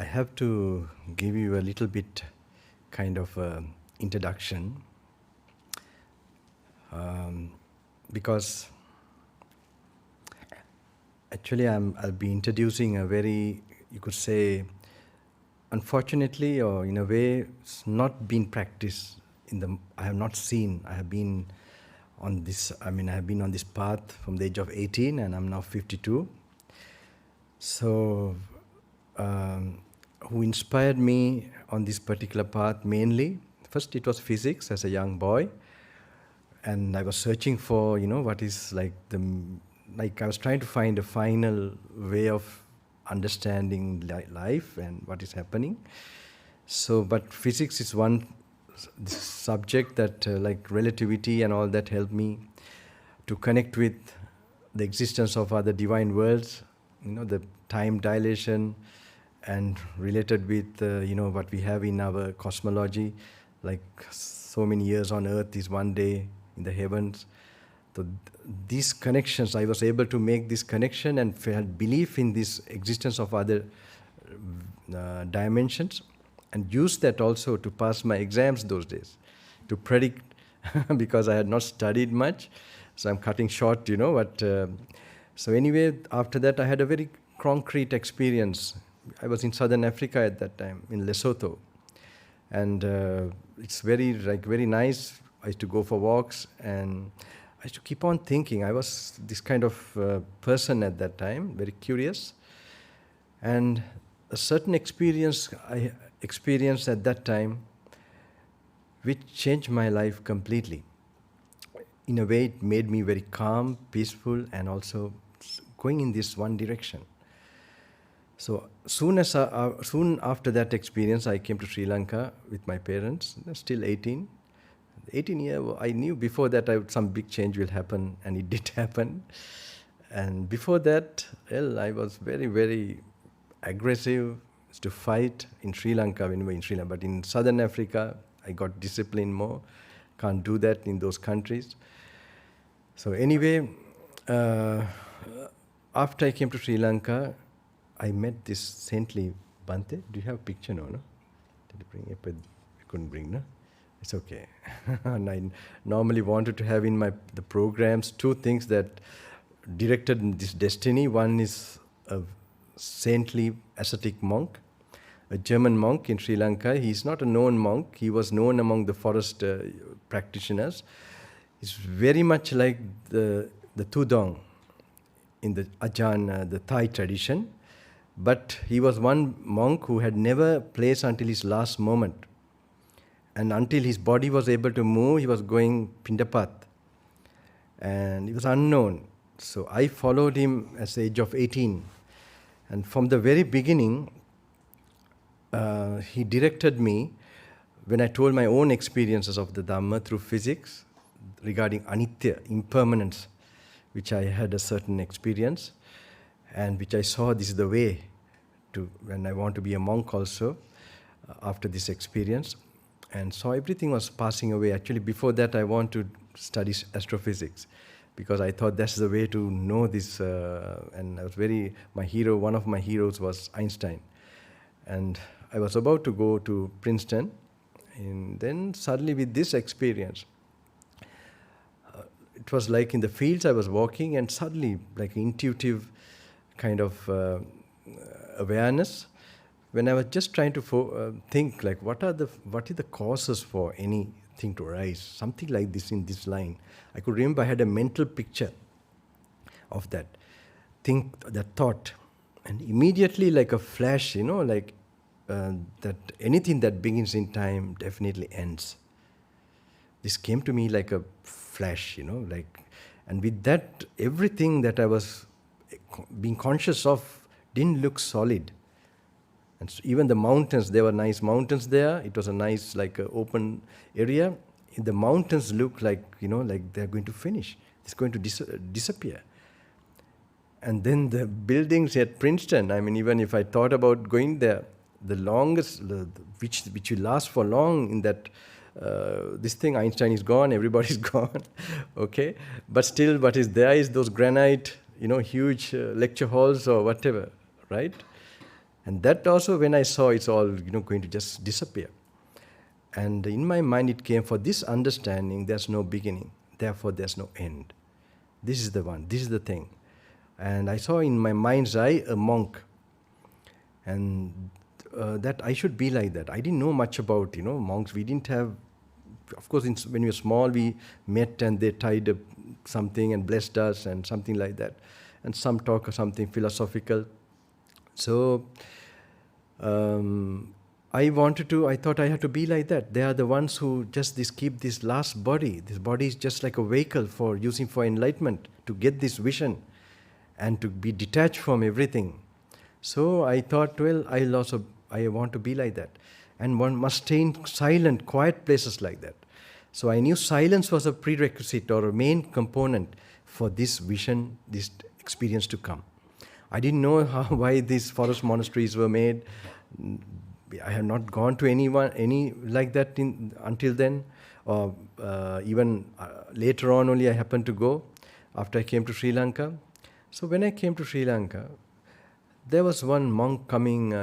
I have to give you a little bit kind of introduction because actually I'll be introducing a very, you could say, unfortunately or in a way, it's not been practiced I have not seen, I have been on this, I have been on this path from the age of 18 and I'm now 52. So, who inspired me on this particular path mainly? First, it was physics as a young boy, and I was searching for, what is like I was trying to find a final way of understanding life and what is happening. So, but physics is one subject that, like relativity and all that, helped me to connect with the existence of other divine worlds, the time dilation, and related with, what we have in our cosmology, like so many years on Earth is one day in the heavens. So these connections, I was able to make this connection and had belief in this existence of other dimensions, and use that also to pass my exams those days, to predict, because I had not studied much. So I'm cutting short, so anyway, after that I had a very concrete experience. I was in Southern Africa at that time, in Lesotho. And it's very nice. I used to go for walks and I used to keep on thinking. I was this kind of person at that time, very curious. And a certain experience I experienced at that time, which changed my life completely. In a way, it made me very calm, peaceful, and also going in this one direction. So soon after that experience, I came to Sri Lanka with my parents. They're still 18. 18 years, I knew before that some big change will happen, and it did happen. And before that, well, I was very, very aggressive to fight in Sri Lanka, when we were in Sri Lanka. But in Southern Africa, I got disciplined more. Can't do that in those countries. So anyway, after I came to Sri Lanka, I met this saintly Bante. Do you have a picture? No? Did you bring it? You couldn't bring, no? It's okay. And I normally wanted to have in the programs two things that directed this destiny. One is a saintly ascetic monk, a German monk in Sri Lanka. He's not a known monk. He was known among the forest practitioners. He's very much like the Tudong in the Ajahn, the Thai tradition. But he was one monk who had never placed until his last moment. And until his body was able to move, he was going Pindapat. And he was unknown. So I followed him at the age of 18. And from the very beginning, he directed me, when I told my own experiences of the Dhamma through physics, regarding anitya, impermanence, which I had a certain experience, and which I saw this is the way to, when I want to be a monk also, after this experience. And so everything was passing away. Actually, before that, I want to study astrophysics, because I thought that's the way to know this. And I was one of my heroes was Einstein. And I was about to go to Princeton, and then suddenly with this experience, it was like in the fields I was walking, and suddenly, like intuitive kind of awareness, when I was just trying to think, like, what are the causes for anything to arise? Something like this in this line. I could remember I had a mental picture of that thought, and immediately, like a flash, that anything that begins in time definitely ends. This came to me like a flash, and with that, everything that I was being conscious of didn't look solid. And so even the mountains, there were nice mountains there. It was a nice, open area. The mountains look like, like they're going to finish. It's going to disappear. And then the buildings at Princeton, even if I thought about going there, the longest, which will last for long in that, this thing, Einstein is gone, everybody's gone, okay? But still what is there is those granite, huge lecture halls or whatever, right? And that also, when I saw, it's all going to just disappear. And in my mind it came, for this understanding there's no beginning, therefore there's no end. This is the one, this is the thing. And I saw in my mind's eye a monk, and that I should be like that. I didn't know much about monks. We didn't have, of course, when we were small, we met and they tied up something and blessed us and something like that, and some talk or something philosophical. So I thought I had to be like that. They are the ones who just keep this last body. This body is just like a vehicle for using for enlightenment, to get this vision and to be detached from everything. So I thought, well, I want to be like that. And one must stay in silent, quiet places like that. So I knew silence was a prerequisite or a main component for this vision, this experience to come. I didn't know why these forest monasteries were made. I have not gone to any like that until then, or even later on only I happened to go after I came to Sri Lanka. So when I came to Sri Lanka, there was one monk coming,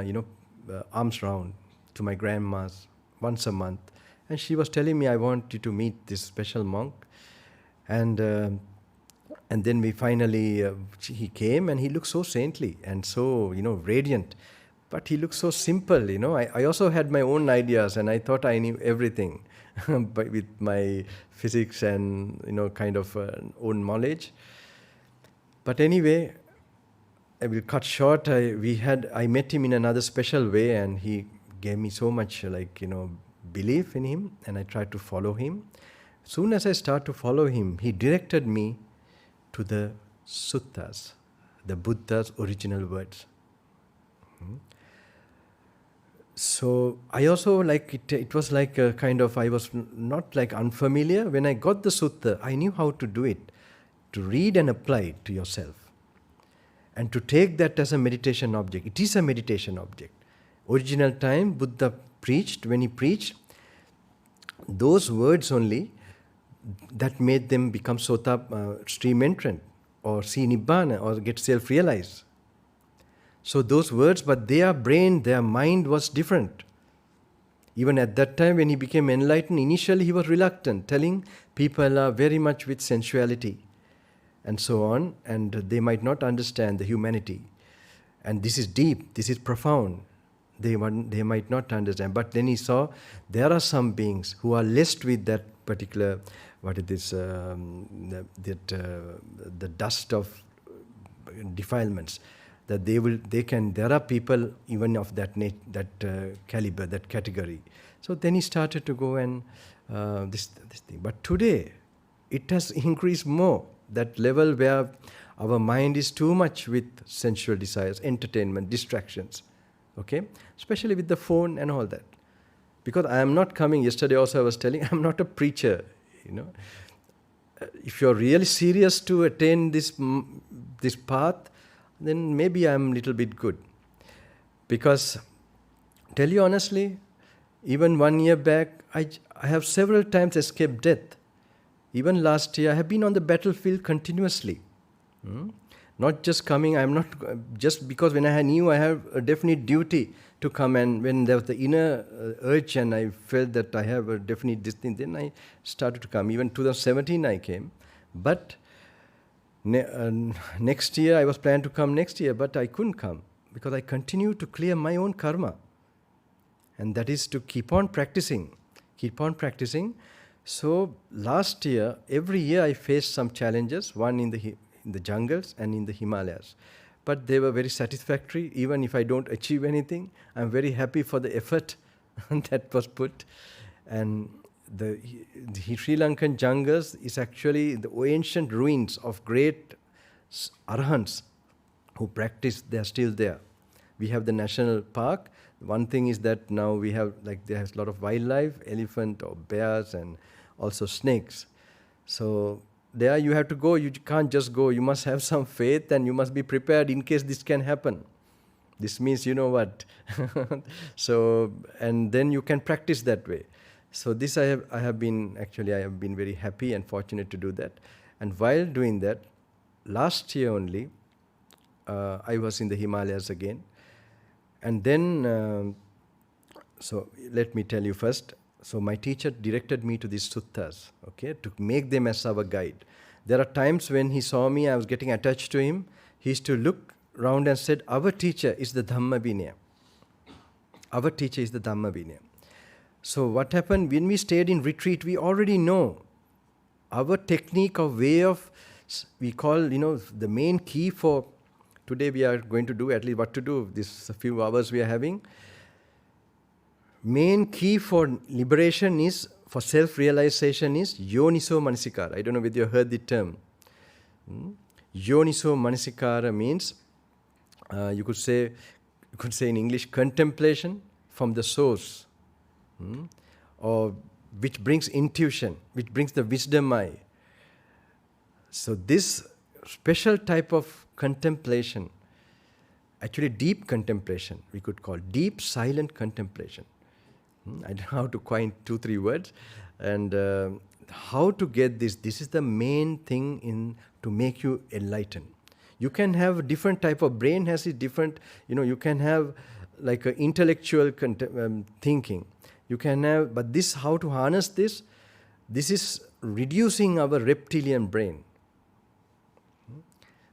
arms round to my grandma's once a month, and she was telling me, I want you to meet this special monk. And then we finally, he came, and he looked so saintly and so, radiant. But he looked so simple, I also had my own ideas, and I thought I knew everything but with my physics and, kind of own knowledge. But anyway, I will cut short. I met him in another special way, and he gave me so much, belief in him, and I tried to follow him. Soon as I started to follow him, he directed me to the suttas, the Buddha's original words. So I also it was like a kind of, I was not like unfamiliar. When I got the sutta, I knew how to do it, to read and apply it to yourself, and to take that as a meditation object. It is a meditation object. Original time, Buddha preached, when he preached, those words only, that made them become stream entrant, or see Nibbana, or get self-realized. So those words, but their brain, their mind was different. Even at that time when he became enlightened, initially he was reluctant, telling people are very much with sensuality and so on, and they might not understand the humanity. And this is deep, this is profound. They might not understand. But then he saw there are some beings who are laced with that particular, the dust of defilements. That there are people even of that caliber, that category. So then he started to go and this thing. But today, it has increased more. That level where our mind is too much with sensual desires, entertainment, distractions. Okay? Especially with the phone and all that. Because I am not coming, yesterday also I was telling, I am not a preacher, If you're really serious to attain this path, then maybe I'm a little bit good. Because, tell you honestly, even 1 year back, I have several times escaped death. Even last year, I have been on the battlefield continuously. Not just coming, I'm not, just because when I knew I have a definite duty to come, and when there was the inner urge and I felt that I have a definite this thing, then I started to come. Even 2017 I came. But next year, I was planning to come next year, but I couldn't come because I continue to clear my own karma. And that is to keep on practicing. So last year, every year I faced some challenges, one in the jungles and in the Himalayas. But they were very satisfactory. Even if I don't achieve anything, I'm very happy for the effort that was put. And the Sri Lankan jungles is actually the ancient ruins of great arahants who practiced. They are still there. We have the national park. One thing is that now we have, there's a lot of wildlife, elephant or bears, and also snakes. So there you have to go. You can't just go. You must have some faith, and you must be prepared in case this can happen. This means you know what. So, and then you can practice that way. So this I have been very happy and fortunate to do that. And while doing that, last year only, I was in the Himalayas again. And then, so let me tell you first. So my teacher directed me to these suttas, okay, to make them as our guide. There are times when he saw me, I was getting attached to him. He used to look round and said, our teacher is the Dhamma Vinaya. Our teacher is the Dhamma Vinaya. So what happened, when we stayed in retreat, we already know our technique or way of, we call, the main key for, today we are going to do at least what to do, this few hours we are having. Main key for liberation is, for self-realization is Yoniso Manasikara. I don't know whether you heard the term. Yoniso Manasikara means, you could say in English, contemplation from the source, or which brings intuition, which brings the wisdom eye. So this special type of contemplation, actually deep contemplation, we could call deep silent contemplation. I don't know how to coin 2-3 words. And how to get this. This is the main thing to make you enlightened. You can have a different type of brain, has a different, you can have like an intellectual thinking. You can have, but this, how to harness this? This is reducing our reptilian brain.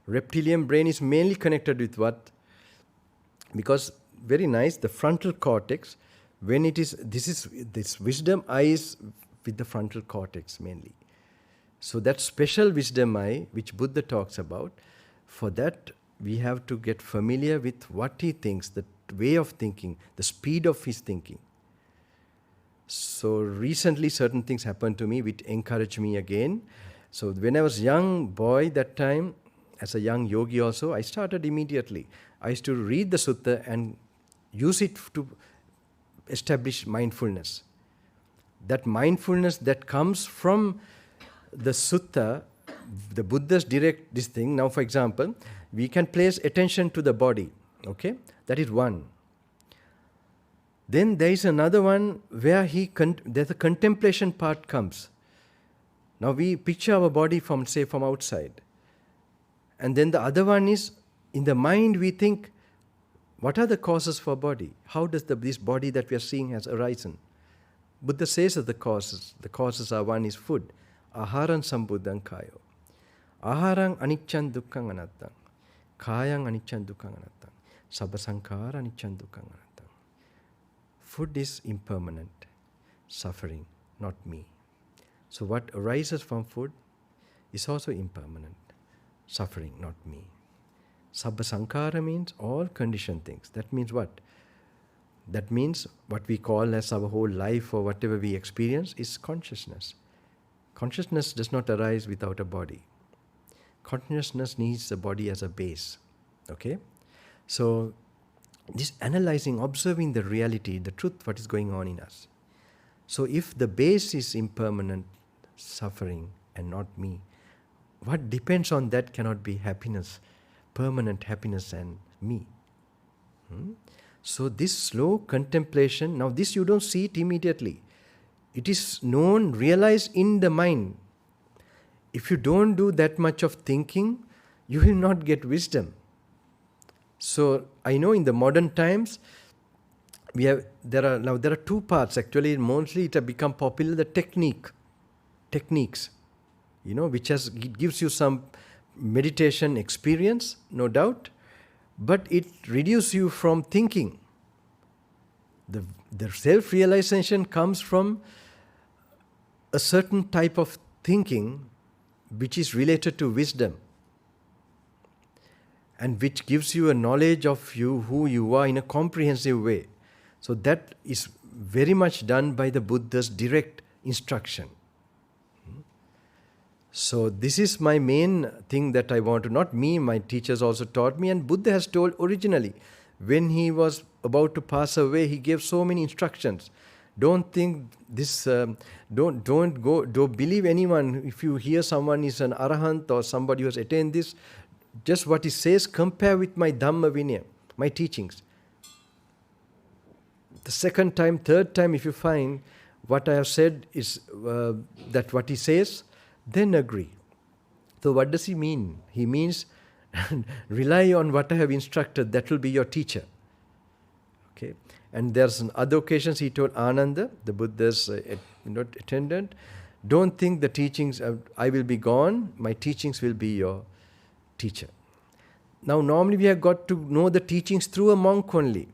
Reptilian brain is mainly connected with what? Because, very nice, the frontal cortex, when it is, this wisdom eye is with the frontal cortex mainly. So that special wisdom eye, which Buddha talks about, for that we have to get familiar with what he thinks, the way of thinking, the speed of his thinking. So recently certain things happened to me which encouraged me again. So when I was young boy that time, as a young yogi also, I started immediately. I used to read the sutta and use it to establish mindfulness. That mindfulness that comes from the sutta, the Buddha's direct this thing. Now, for example, we can place attention to the body. Okay, that is one. Then there is another one where there's a contemplation part comes. Now we picture our body from outside. And then the other one is, in the mind we think, what are the causes for body? How does this body that we are seeing has arisen? Buddha says of the causes. The causes are, one is food. Aharan sambuddhang kayo. Aharang aniccan dukkhang anattang. Kayang aniccan dukkhang anattang. Sabba sankhara aniccan dukkhang anattang. Food is impermanent, suffering, not me. So what arises from food is also impermanent, suffering, not me. Sabba sankhara means all conditioned things. That means what? That means what we call as our whole life or whatever we experience is consciousness. Consciousness does not arise without a body. Consciousness needs a body as a base. Okay? So this analyzing, observing the reality, the truth, what is going on in us. So if the base is impermanent, suffering, and not me, what depends on that cannot be happiness, permanent happiness and me. So this slow contemplation, now this you don't see it immediately. It is known, realized in the mind. If you don't do that much of thinking, you will not get wisdom. So I know in the modern times, there are two parts actually. Mostly it has become popular, the techniques, it gives you some meditation experience, no doubt, but it reduces you from thinking. The self-realization comes from a certain type of thinking which is related to wisdom, and which gives you a knowledge of you, who you are in a comprehensive way. So that is very much done by the Buddha's direct instruction. So this is my main thing that I want to, not me, my teachers also taught me, and Buddha has told originally, when he was about to pass away, he gave so many instructions. Don't think this, don't believe anyone. If you hear someone is an arahant or somebody who has attained this, just what he says, compare with my Dhamma Vinaya, my teachings. The second time, third time, if you find what I have said is that what he says, then agree. So what does he mean? He means rely on what I have instructed, that will be your teacher. Okay, and there's other occasions he told Ananda, the Buddha's attendant, don't think the teachings, I will be gone, my teachings will be your teacher. Now normally we have got to know the teachings through a monk only,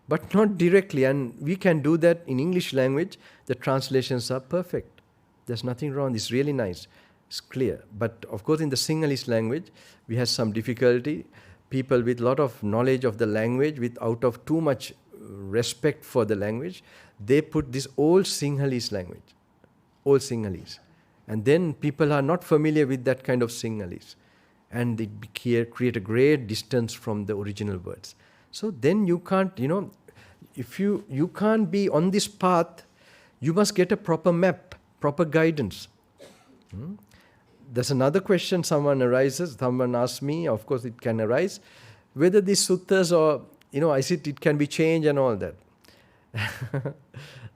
but not directly, and we can do that in English language. The translations are perfect. There's nothing wrong. It's really nice. It's clear. But of course in the Sinhalese language, we have some difficulty. People with a lot of knowledge of the language, with out of too much respect for the language, they put this old Sinhalese language, old Sinhalese. And then people are not familiar with that kind of Sinhalese. And they create a great distance from the original words. So then you can't, if you can't be on this path, you must get a proper map, proper guidance. There's another question someone asks me, of course it can arise, whether these suttas or, I said it can be changed and all that.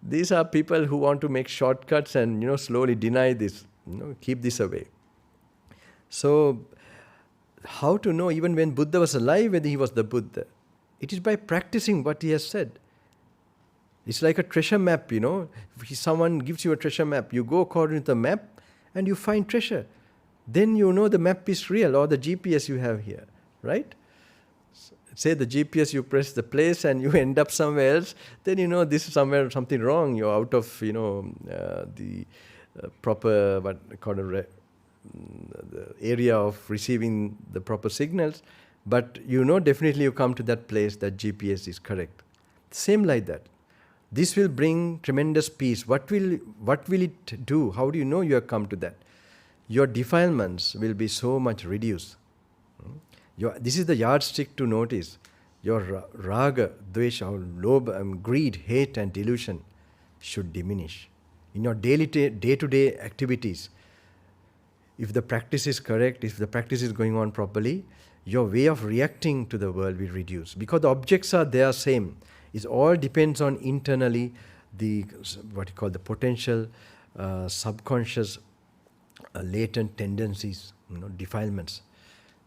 These are people who want to make shortcuts and, slowly deny this, keep this away. So, how to know even when Buddha was alive whether he was the Buddha? It is by practicing what he has said. It's like a treasure map, If someone gives you a treasure map, you go according to the map and you find treasure. Then you know the map is real, or the GPS you have here, right? Say the GPS, you press the place and you end up somewhere else, then you know this is something wrong. You're out of, the proper, the area of receiving the proper signals. But definitely you come to that place that GPS is correct. Same like that. This will bring tremendous peace. What will it do? How do you know you have come to that? Your defilements will be so much reduced. This is the yardstick to notice. Your raga, dvesha, lobha, greed, hate and delusion should diminish. In your day-to-day activities, if the practice is correct, if the practice is going on properly, your way of reacting to the world will reduce. Because the objects are there same. It all depends on internally the potential subconscious latent tendencies, defilements.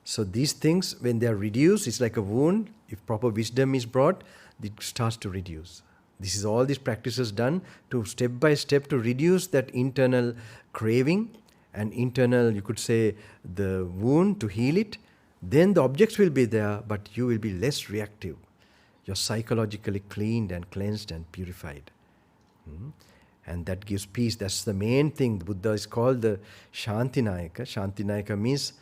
So these things, when they are reduced, it's like a wound. If proper wisdom is brought, it starts to reduce. This is all these practices done to step by step to reduce that internal craving and internal, you could say, the wound, to heal it. Then the objects will be there, but you will be less reactive. You're psychologically cleaned and cleansed and purified. And that gives peace. That's the main thing. The Buddha is called the Shantinayaka. Shantinayaka means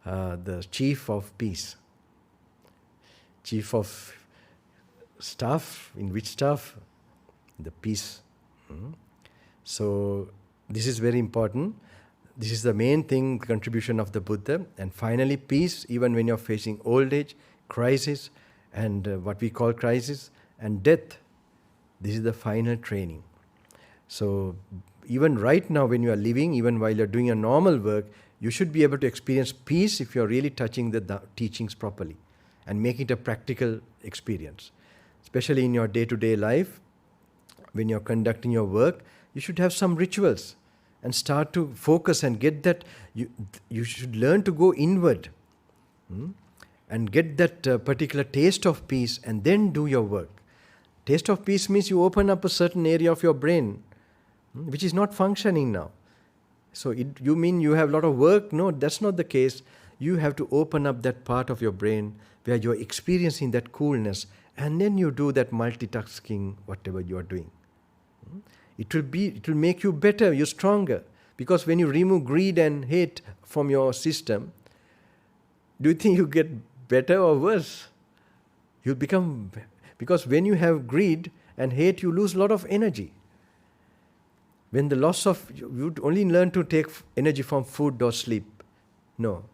the chief of peace. Chief of staff. In which staff? The peace. So this is very important. This is the main thing, contribution of the Buddha. And finally, peace, even when you're facing old age, crisis, and what we call crisis, and death. This is the final training. So even right now when you are living, even while you're doing your normal work, you should be able to experience peace if you're really touching the teachings properly and make it a practical experience. Especially in your day-to-day life, when you're conducting your work, you should have some rituals and start to focus and get that. You should learn to go inward and get that particular taste of peace and then do your work. Taste of peace means you open up a certain area of your brain which is not functioning now. So you mean you have a lot of work? No, that's not the case. You have to open up that part of your brain where you're experiencing that coolness, and then you do that multitasking, whatever you are doing. It will make you better, you're stronger. Because when you remove greed and hate from your system, do you think you get better or worse? You'll become... Because when you have greed and hate, you lose a lot of energy. When the loss of... You only learn to take energy from food or sleep. No.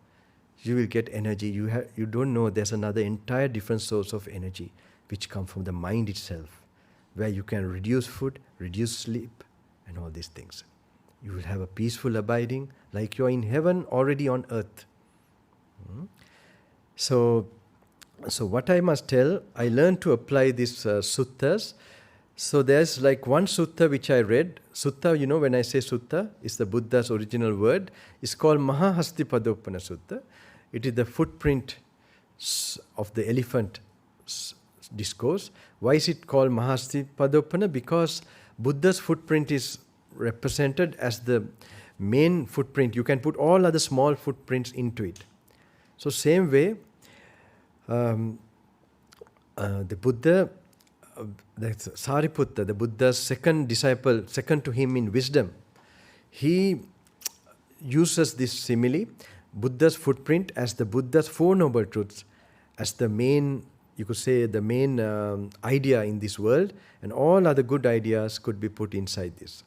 You will get energy. You don't know there's another entire different source of energy which comes from the mind itself, where you can reduce food, reduce sleep, and all these things. You will have a peaceful abiding, like you're in heaven already on earth. So what I must tell, I learned to apply these suttas. So there's like one sutta which I read. Sutta, when I say sutta, is the Buddha's original word. It's called Mahahastipadopana Sutta. It is the footprint of the elephant discourse. Why is it called Mahasatipadopana? Because Buddha's footprint is represented as the main footprint. You can put all other small footprints into it. So same way, the Buddha, Sariputta, the Buddha's second disciple, second to him in wisdom, he uses this simile, Buddha's footprint as the Buddha's Four Noble Truths, as the main, you could say, the main idea in this world, and all other good ideas could be put inside this.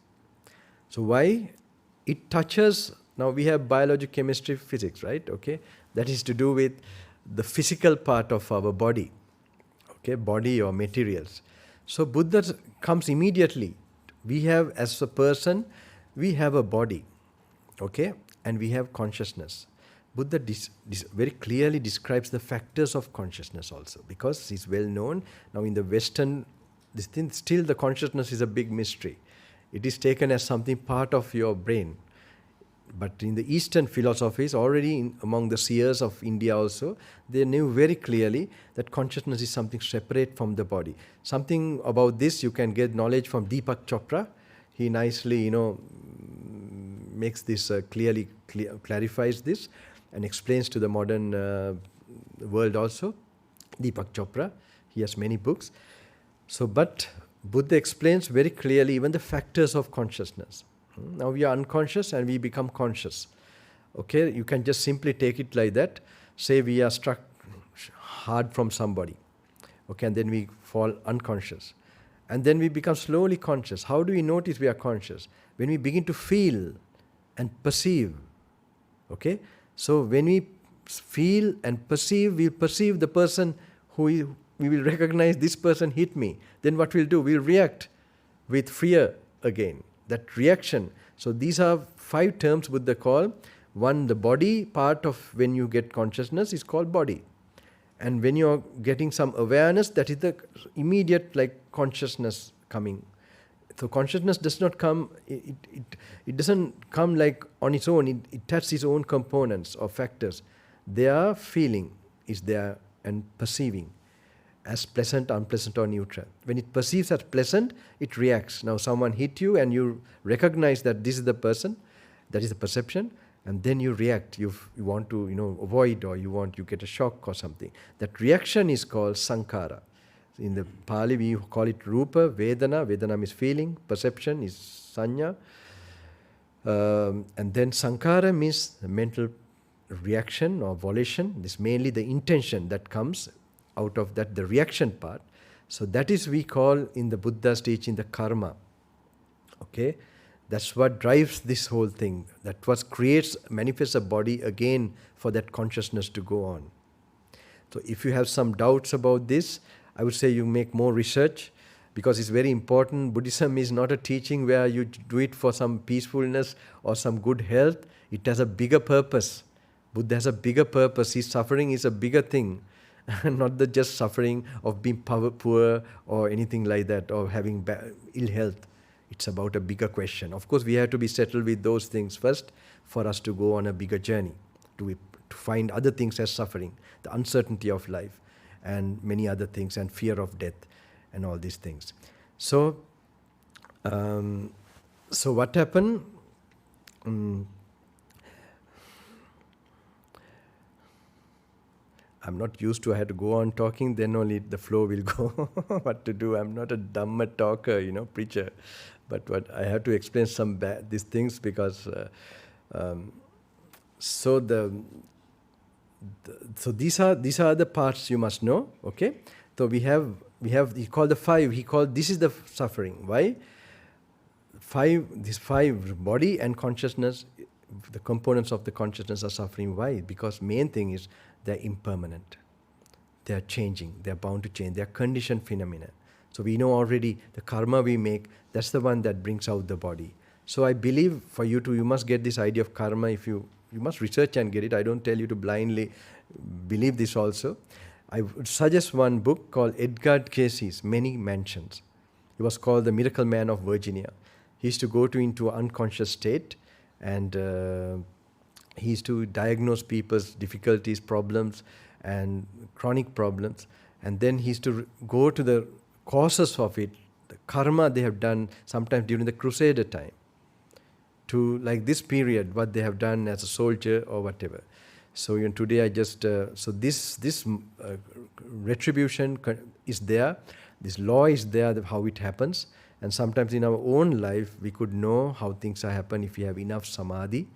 So why? It touches, now we have biology, chemistry, physics, right? Okay, that is to do with the physical part of our body, okay, body or materials. So Buddha comes immediately. We have, as a person, we have a body, okay, and we have consciousness. Buddha very clearly describes the factors of consciousness also, because it's well known. Now in the Western, this thing, still the consciousness is a big mystery. It is taken as something part of your brain. But in the Eastern philosophies, already among the seers of India also, they knew very clearly that consciousness is something separate from the body. Something about this you can get knowledge from Deepak Chopra. He nicely, makes this clarifies this and explains to the modern world also. Deepak Chopra, he has many books. So, but Buddha explains very clearly even the factors of consciousness. Now we are unconscious and we become conscious. Okay, you can just simply take it like that. Say we are struck hard from somebody. Okay, and then we fall unconscious. And then we become slowly conscious. How do we notice we are conscious? When we begin to feel and perceive. Okay, so when we feel and perceive, we perceive the person we will recognize this person hit me. Then what we'll do? We'll react with fear again. That reaction. So these are 5 terms Buddha call. One, the body part of when you get consciousness is called body. And when you're getting some awareness, that is the immediate consciousness coming. So consciousness does not come, it doesn't come on its own. It has its own components or factors. Their feeling is there and perceiving as pleasant, unpleasant or neutral. When it perceives as pleasant, it reacts. Now someone hit you and you recognize that this is the person, that is the perception, and then you react. You want to avoid, or you get a shock or something. That reaction is called sankhara. In the Pali we call it rupa, vedana. Vedana means feeling, perception is sanya. And then sankhara means the mental reaction or volition. This is mainly the intention that comes out of that, the reaction part. So that is we call in the Buddha's teaching the karma. Okay, that's what drives this whole thing. That what manifests a body again for that consciousness to go on. So if you have some doubts about this, I would say you make more research, because it's very important. Buddhism is not a teaching where you do it for some peacefulness or some good health. It has a bigger purpose. Buddha has a bigger purpose. His suffering is a bigger thing. Not the just suffering of being poor or anything like that, or having ill health. It's about a bigger question. Of course, we have to be settled with those things first for us to go on a bigger journey, to find other things as suffering, the uncertainty of life, and many other things, and fear of death, and all these things. So, what happened? I'm not used to, I had to go on talking, then only the flow will go. What to do? I'm not a Dhamma talker, preacher. But what I have to explain these things, because so these are the parts you must know. Okay, so we have he called the 5. He called this is the suffering. Why? 5. These 5, body and consciousness, the components of the consciousness are suffering. Why? Because main thing is they're impermanent. They're changing. They're bound to change. They're conditioned phenomena. So we know already the karma we make, that's the one that brings out the body. So I believe for you must get this idea of karma. If you must research and get it. I don't tell you to blindly believe this also. I would suggest one book called Edgar Cayce's Many Mansions. He was called the Miracle Man of Virginia. He used to go into an unconscious state, and he used to diagnose people's difficulties, problems, and chronic problems. And then he used to go to the causes of it, the karma they have done sometimes during the Crusader time, to like this period, what they have done as a soldier or whatever. So today I just, so this retribution is there, this law is there, how it happens. And sometimes in our own life, we could know how things are happen if we have enough samadhi,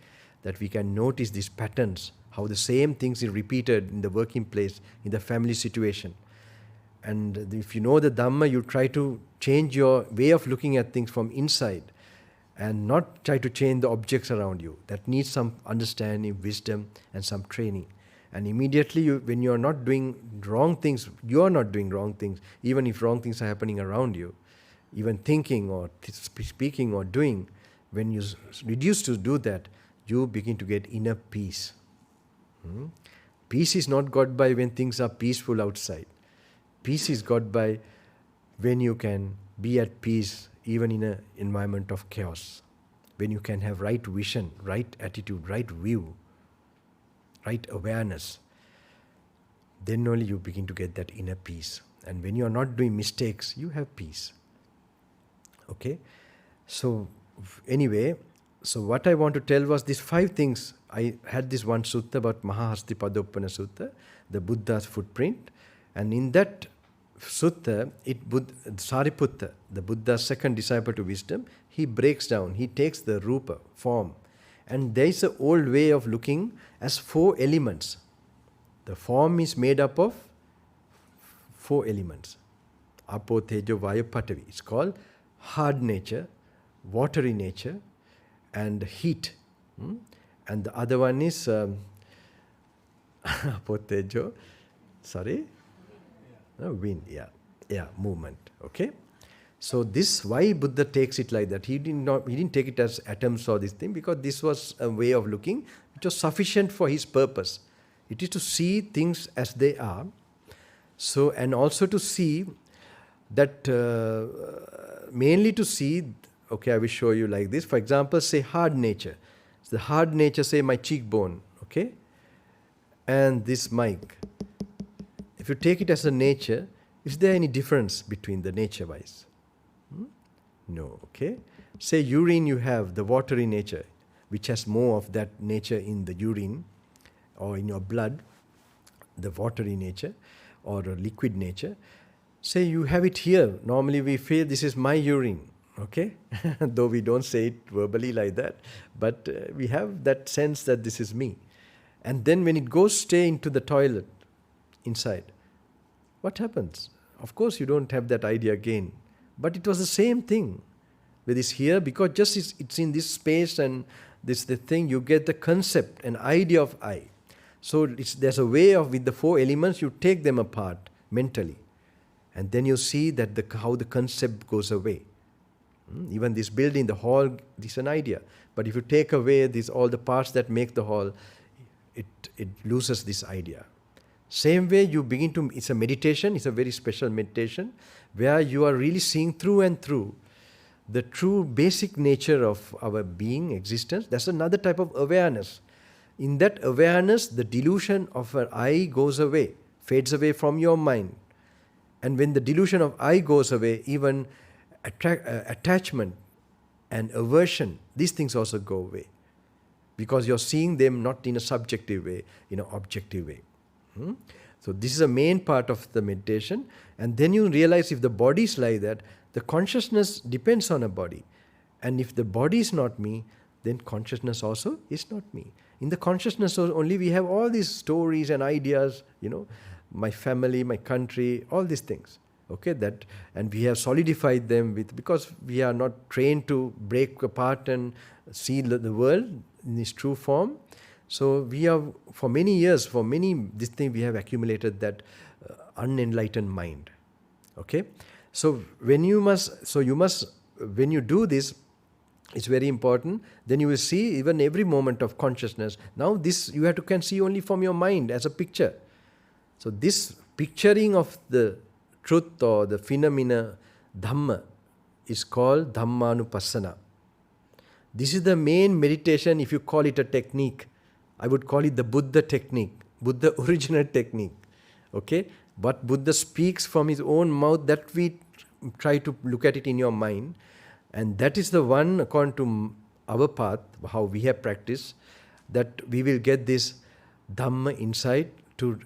that we can notice these patterns, how the same things are repeated in the working place, in the family situation. And if you know the Dhamma, you try to change your way of looking at things from inside and not try to change the objects around you. That needs some understanding, wisdom, and some training. And immediately, when you are not doing wrong things, you are not doing wrong things, even if wrong things are happening around you, even thinking or speaking or doing, when you reduce to do that, you begin to get inner peace. Peace is not got by when things are peaceful outside. Peace is got by when you can be at peace even in an environment of chaos. When you can have right vision, right attitude, right view, right awareness, then only you begin to get that inner peace. And when you are not doing mistakes, you have peace. Okay? So anyway, so what I want to tell was these 5 things. I had this one sutta about Mahahasti-Padoppana Sutta, the Buddha's footprint. And in that sutta, Sariputta, the Buddha's second disciple to wisdom, he breaks down, he takes the rupa, form. And there is an old way of looking as 4 elements. The form is made up of 4 elements. Apo, Tejo, Vayu, Patavi. It's called hard nature, watery nature, and heat. And the other one is Apo, Tejo, wind, movement. Okay? So this, why Buddha takes it like that? He didn't take it as atoms or this thing, because this was a way of looking. It was sufficient for his purpose. It is to see things as they are. So, and also to see that, mainly to see, okay, I will show you like this. For example, say hard nature. The hard nature, say my cheekbone, okay? And this mic. If you take it as a nature, is there any difference between the nature-wise? No, okay? Say urine, you have the watery nature, which has more of that nature in the urine or in your blood, the watery nature or a liquid nature. Say you have it here. Normally we feel this is my urine, okay? Though we don't say it verbally like that, but we have that sense that this is me. And then when it goes stay into the toilet, inside, what happens? Of course you don't have that idea again. But it was the same thing with this here, because just it's in this space and this the thing, you get the concept, an idea of I. So there's a way of, with the 4 elements, you take them apart mentally. And then you see that how the concept goes away. Even this building, the hall, this is an idea. But if you take away all the parts that make the hall, it loses this idea. Same way you begin to, it's a meditation, it's a very special meditation, where you are really seeing through and through the true basic nature of our being, existence. That's another type of awareness. In that awareness, the delusion of an I goes away, fades away from your mind. And when the delusion of I goes away, even attachment and aversion, these things also go away. Because you're seeing them not in a subjective way, in an objective way. So this is a main part of the meditation. And then you realize if the body is like that, the consciousness depends on a body. And if the body is not me, then consciousness also is not me. In the consciousness only we have all these stories and ideas, my family, my country, all these things. Okay, that, and we have solidified them because we are not trained to break apart and see the world in its true form. So we have, for many years, this thing we have accumulated that unenlightened mind. Okay, so when you do this, it's very important. Then you will see even every moment of consciousness. Now this you can see only from your mind as a picture. So this picturing of the truth or the phenomena, Dhamma, is called Dhammanupassana. This is the main meditation. If you call it a technique, I would call it the Buddha technique, Buddha original technique. Okay, What Buddha speaks from his own mouth, that we try to look at it in your mind. And that is the one, according to our path, how we have practiced, that we will get this Dhamma insight to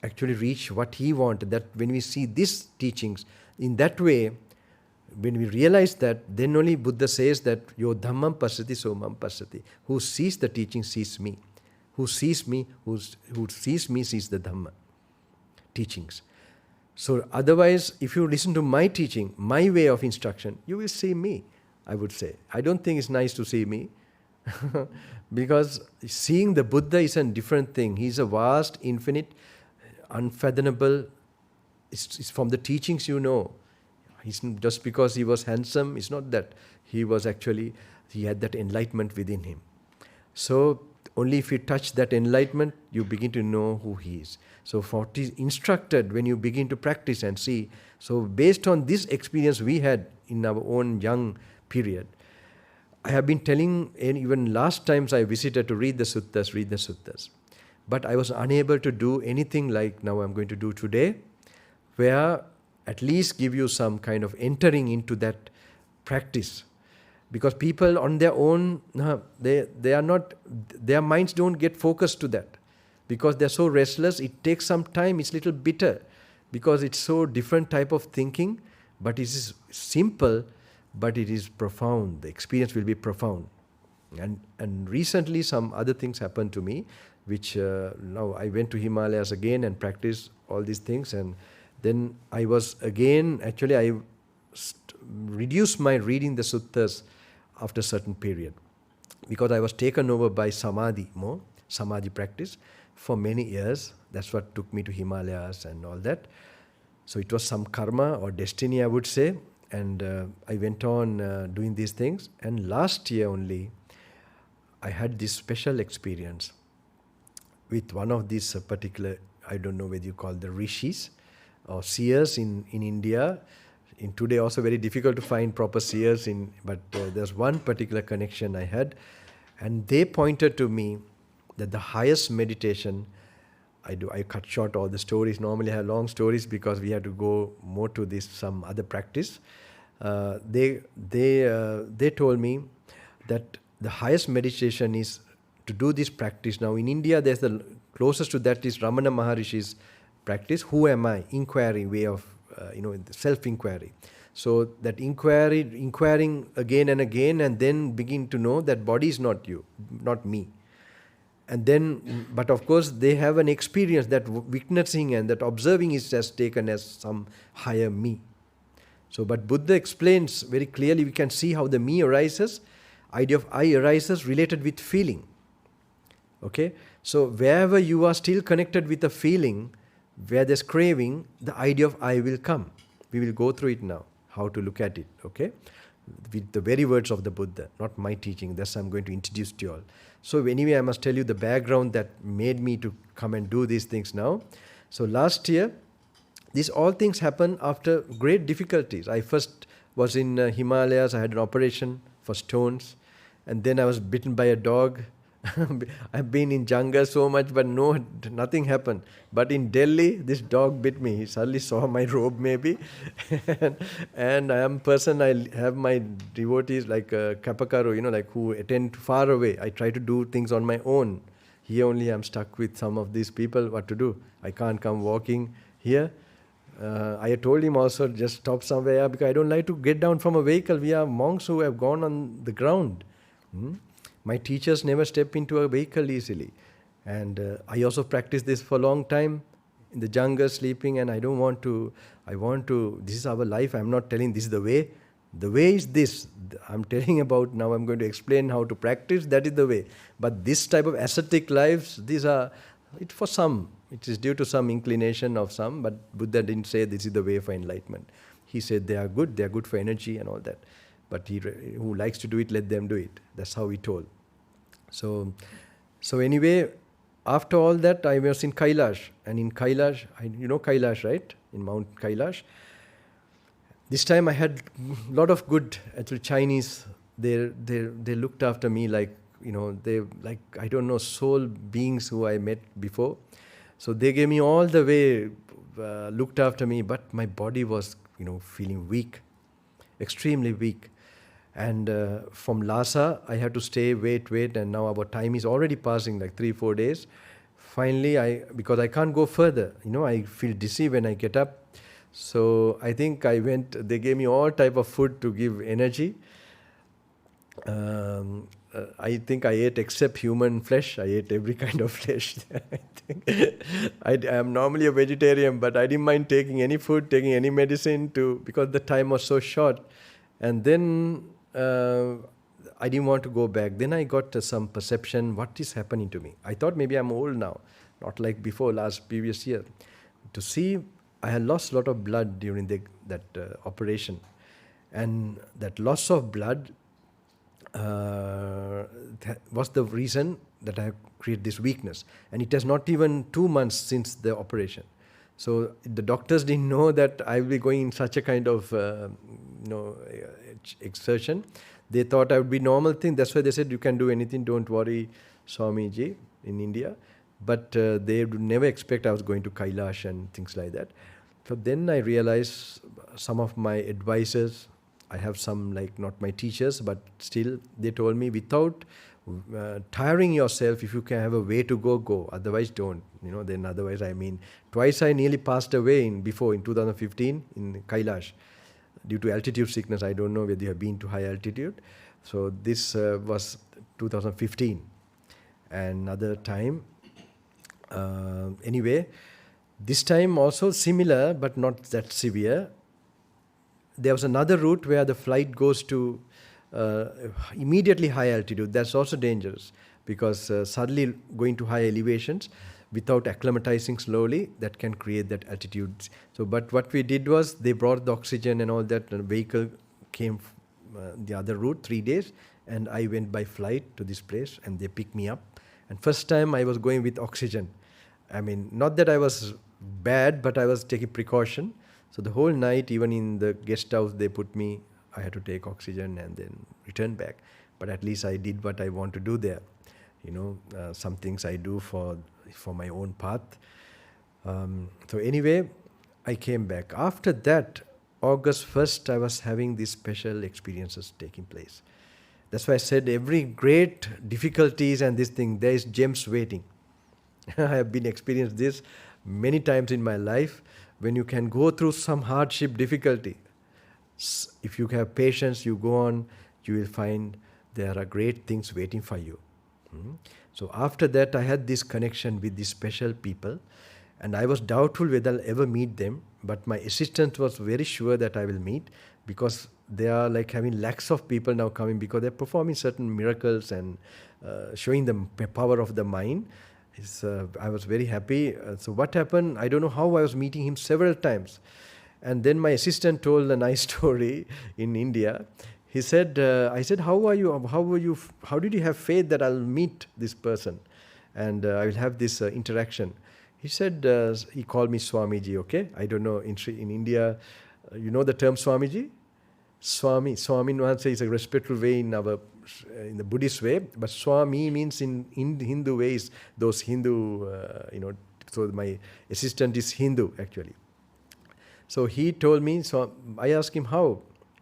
actually reach what he wanted. That when we see these teachings in that way, when we realize that, then only Buddha says that Yo Dhammam Pasati Somam Pasati. Who sees the teaching sees me. Who sees me, who sees me sees the Dhamma teachings. So otherwise, if you listen to my teaching, my way of instruction, you will see me, I would say. I don't think it's nice to see me. Because seeing the Buddha is a different thing. He's a vast, infinite, unfathomable. It's from the teachings you know. He's just because he was handsome, it's not that. He had that enlightenment within him. So only if you touch that enlightenment, you begin to know who he is. So for it is instructed when you begin to practice and see. So based on this experience we had in our own young period, I have been telling, and even last times I visited to read the suttas. But I was unable to do anything like now I'm going to do today, where at least give you some kind of entering into that practice. Because people on their own, they are not, their minds don't get focused to that. Because they're so restless, it takes some time, it's a little bitter. Because it's so different type of thinking, but it is simple, but it is profound. The experience will be profound. And recently some other things happened to me, which now I went to Himalayas again and practiced all these things. And then I was again, actually I reduced my reading the suttas after a certain period. Because I was taken over by samadhi practice for many years. That's what took me to Himalayas and all that. So it was some karma or destiny, I would say. And I went on doing these things. And last year only, I had this special experience with one of these particular, I don't know whether you call the rishis or seers in India. In today also very difficult to find proper seers, but there's one particular connection I had. And they pointed to me that the highest meditation, I cut short all the stories. Normally I have long stories because we have to go more to this, some other practice. They told me that the highest meditation is to do this practice. Now in India, there's the closest to that is Ramana Maharishi's practice. Who am I? Inquiry way of, self-inquiry. So that inquiring again and again, and then begin to know that body is not you, not me. And then, but of course, they have an experience that witnessing and that observing is just taken as some higher me. So, but Buddha explains very clearly, we can see how the me arises, idea of I arises related with feeling. Okay? So, wherever you are still connected with a feeling, where there's craving, the idea of I will come. We will go through it now, how to look at it, okay? With the very words of the Buddha, not my teaching. That's I'm going to introduce to you all. So anyway, I must tell you the background that made me to come and do these things now. So last year, these all things happened after great difficulties. I first was in Himalayas. I had an operation for stones. And then I was bitten by a dog. I've been in jungle so much, but nothing happened. But in Delhi, this dog bit me. He suddenly saw my robe maybe. And I am a person, I have my devotees like Kapakaru, like who attend far away. I try to do things on my own. Here only I'm stuck with some of these people. What to do? I can't come walking here. I told him also just stop somewhere because I don't like to get down from a vehicle. We are monks who have gone on the ground. My teachers never step into a vehicle easily. And I also practiced this for a long time in the jungle, sleeping, and I want to, this is our life. I'm not telling this is the way. The way is this. I'm telling about, now I'm going to explain how to practice, that is the way. But this type of ascetic lives, these are, it for some. It is due to some inclination of some, but Buddha didn't say this is the way for enlightenment. He said they are good for energy and all that. But who likes to do it, let them do it. That's how he told. So anyway, after all that, I was in Kailash. And in Kailash, you know Kailash, right? In Mount Kailash. This time I had a lot of good, actually Chinese. They looked after me like, they like, I don't know, soul beings who I met before. So they gave me all the way looked after me, but my body was, feeling weak, extremely weak. And from Lhasa, I had to stay, wait, and now our time is already passing, like 3-4 days. Finally, because I can't go further, I feel dizzy when I get up. So I think they gave me all type of food to give energy. I think I ate except human flesh. I ate every kind of flesh. I think I am normally a vegetarian, but I didn't mind taking any food, taking any medicine because the time was so short. And then I didn't want to go back. Then I got some perception, what is happening to me? I thought maybe I'm old now, not like before, previous year. To see, I had lost a lot of blood during that operation. And that loss of blood was the reason that I created this weakness. And it has not even 2 months since the operation. So the doctors didn't know that I will be going in such a kind of exertion. They thought I would be normal thing. That's why they said, you can do anything, don't worry, Swamiji, in India. But they would never expect I was going to Kailash and things like that. So then I realized some of my advisors, I have some, like, not my teachers, but still they told me, without tiring yourself, if you can have a way to go, otherwise don't, then otherwise, twice I nearly passed away in 2015 in Kailash due to altitude sickness. I don't know whether you have been to high altitude. So this was 2015. And another time, anyway, this time also similar, but not that severe. There was another route where the flight goes to immediately high altitude. That's also dangerous, because suddenly going to high elevations without acclimatizing slowly, that can create that altitude. So, but what we did was, they brought the oxygen and all that. The vehicle came the other route, 3 days, and I went by flight to this place, and they picked me up. And first time I was going with oxygen. Not that I was bad, but I was taking precaution. So the whole night, even in the guest house, they put me, I had to take oxygen and then return back. But at least I did what I want to do there. Some things I do for my own path. So anyway, I came back. After that, August 1st, I was having these special experiences taking place. That's why I said, every great difficulties and this thing, there is gems waiting. I have been experienced this many times in my life. When you can go through some hardship, difficulty, if you have patience, you go on, you will find there are great things waiting for you. So after that, I had this connection with these special people, and I was doubtful whether I'll ever meet them, but my assistant was very sure that I will meet, because they are like having lakhs of people now coming, because they're performing certain miracles and showing the power of the mind. I was very happy. So what happened, I don't know how, I was meeting him several times. And then my assistant told a nice story in India. He said, I said, how are you? How did you have faith that I'll meet this person and I will have this interaction? He said, he called me Swamiji, okay? I don't know, in India, you know the term Swamiji? Swami in one sense is a respectful way in the Buddhist way, but Swami means in Hindu ways, those Hindu, so my assistant is Hindu actually. So he told me, so I asked him, how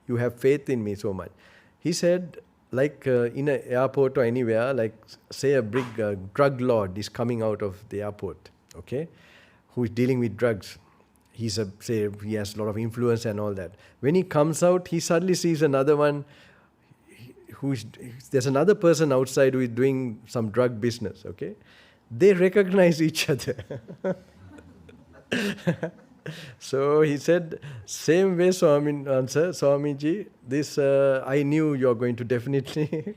you have faith in me so much? He said, like in an airport or anywhere, like say a big drug lord is coming out of the airport, okay, who is dealing with drugs. He has a lot of influence and all that. When he comes out, he suddenly sees another one. There's another person outside who is doing some drug business, okay? They recognize each other. So he said, same way Swamiji, this I knew you're going to definitely.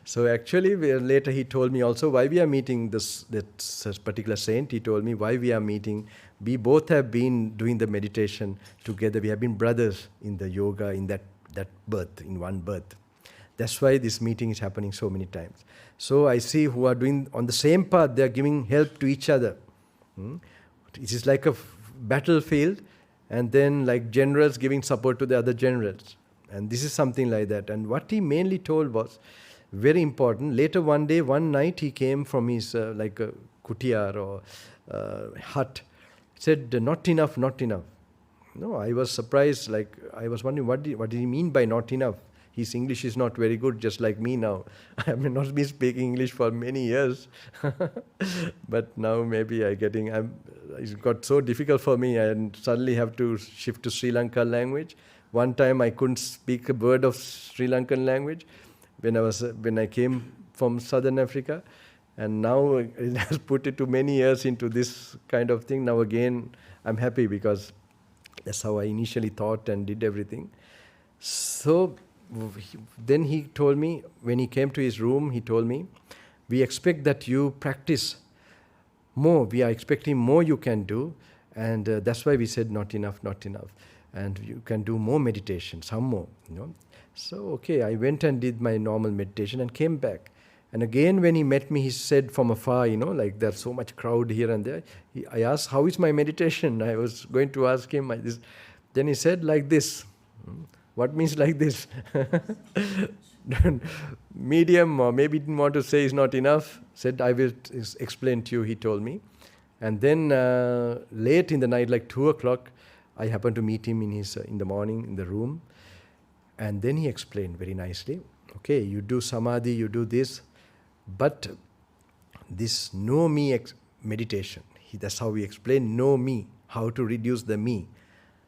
So actually, later he told me also why we are meeting that particular saint. He told me why we are meeting. We both have been doing the meditation together. We have been brothers in the yoga, in that birth, in one birth. That's why this meeting is happening so many times. So I see who are doing on the same path, they are giving help to each other. It is like a battlefield, and then like generals giving support to the other generals. And this is something like that. And what he mainly told was very important. Later one night he came from his like a kutiyar or hut. said, not enough, not enough. No, I was surprised, like I was wondering what did he mean by not enough? His English is not very good, just like me now. I have not been speaking English for many years, but now maybe it's got so difficult for me and suddenly have to shift to Sri Lankan language. One time I couldn't speak a word of Sri Lankan language when I came from Southern Africa, and now it has put it to many years into this kind of thing. Now again, I'm happy because that's how I initially thought and did everything. So then he told me, when he came to his room, he told me, we expect that you practice more. We are expecting more you can do. And that's why we said not enough, not enough. And you can do more meditation, some more. So, okay, I went and did my normal meditation and came back. And again, when he met me, he said from afar, like there's so much crowd here and there. I asked, how is my meditation? I was going to ask him this. Then he said, like this. What means like this? Medium, or maybe didn't want to say is not enough. Said, I will explain to you, he told me. And then late in the night, like 2 o'clock, I happened to meet him in the morning in the room. And then he explained very nicely, okay, you do samadhi, you do this, but this know me meditation, that's how we explain know me, how to reduce the me.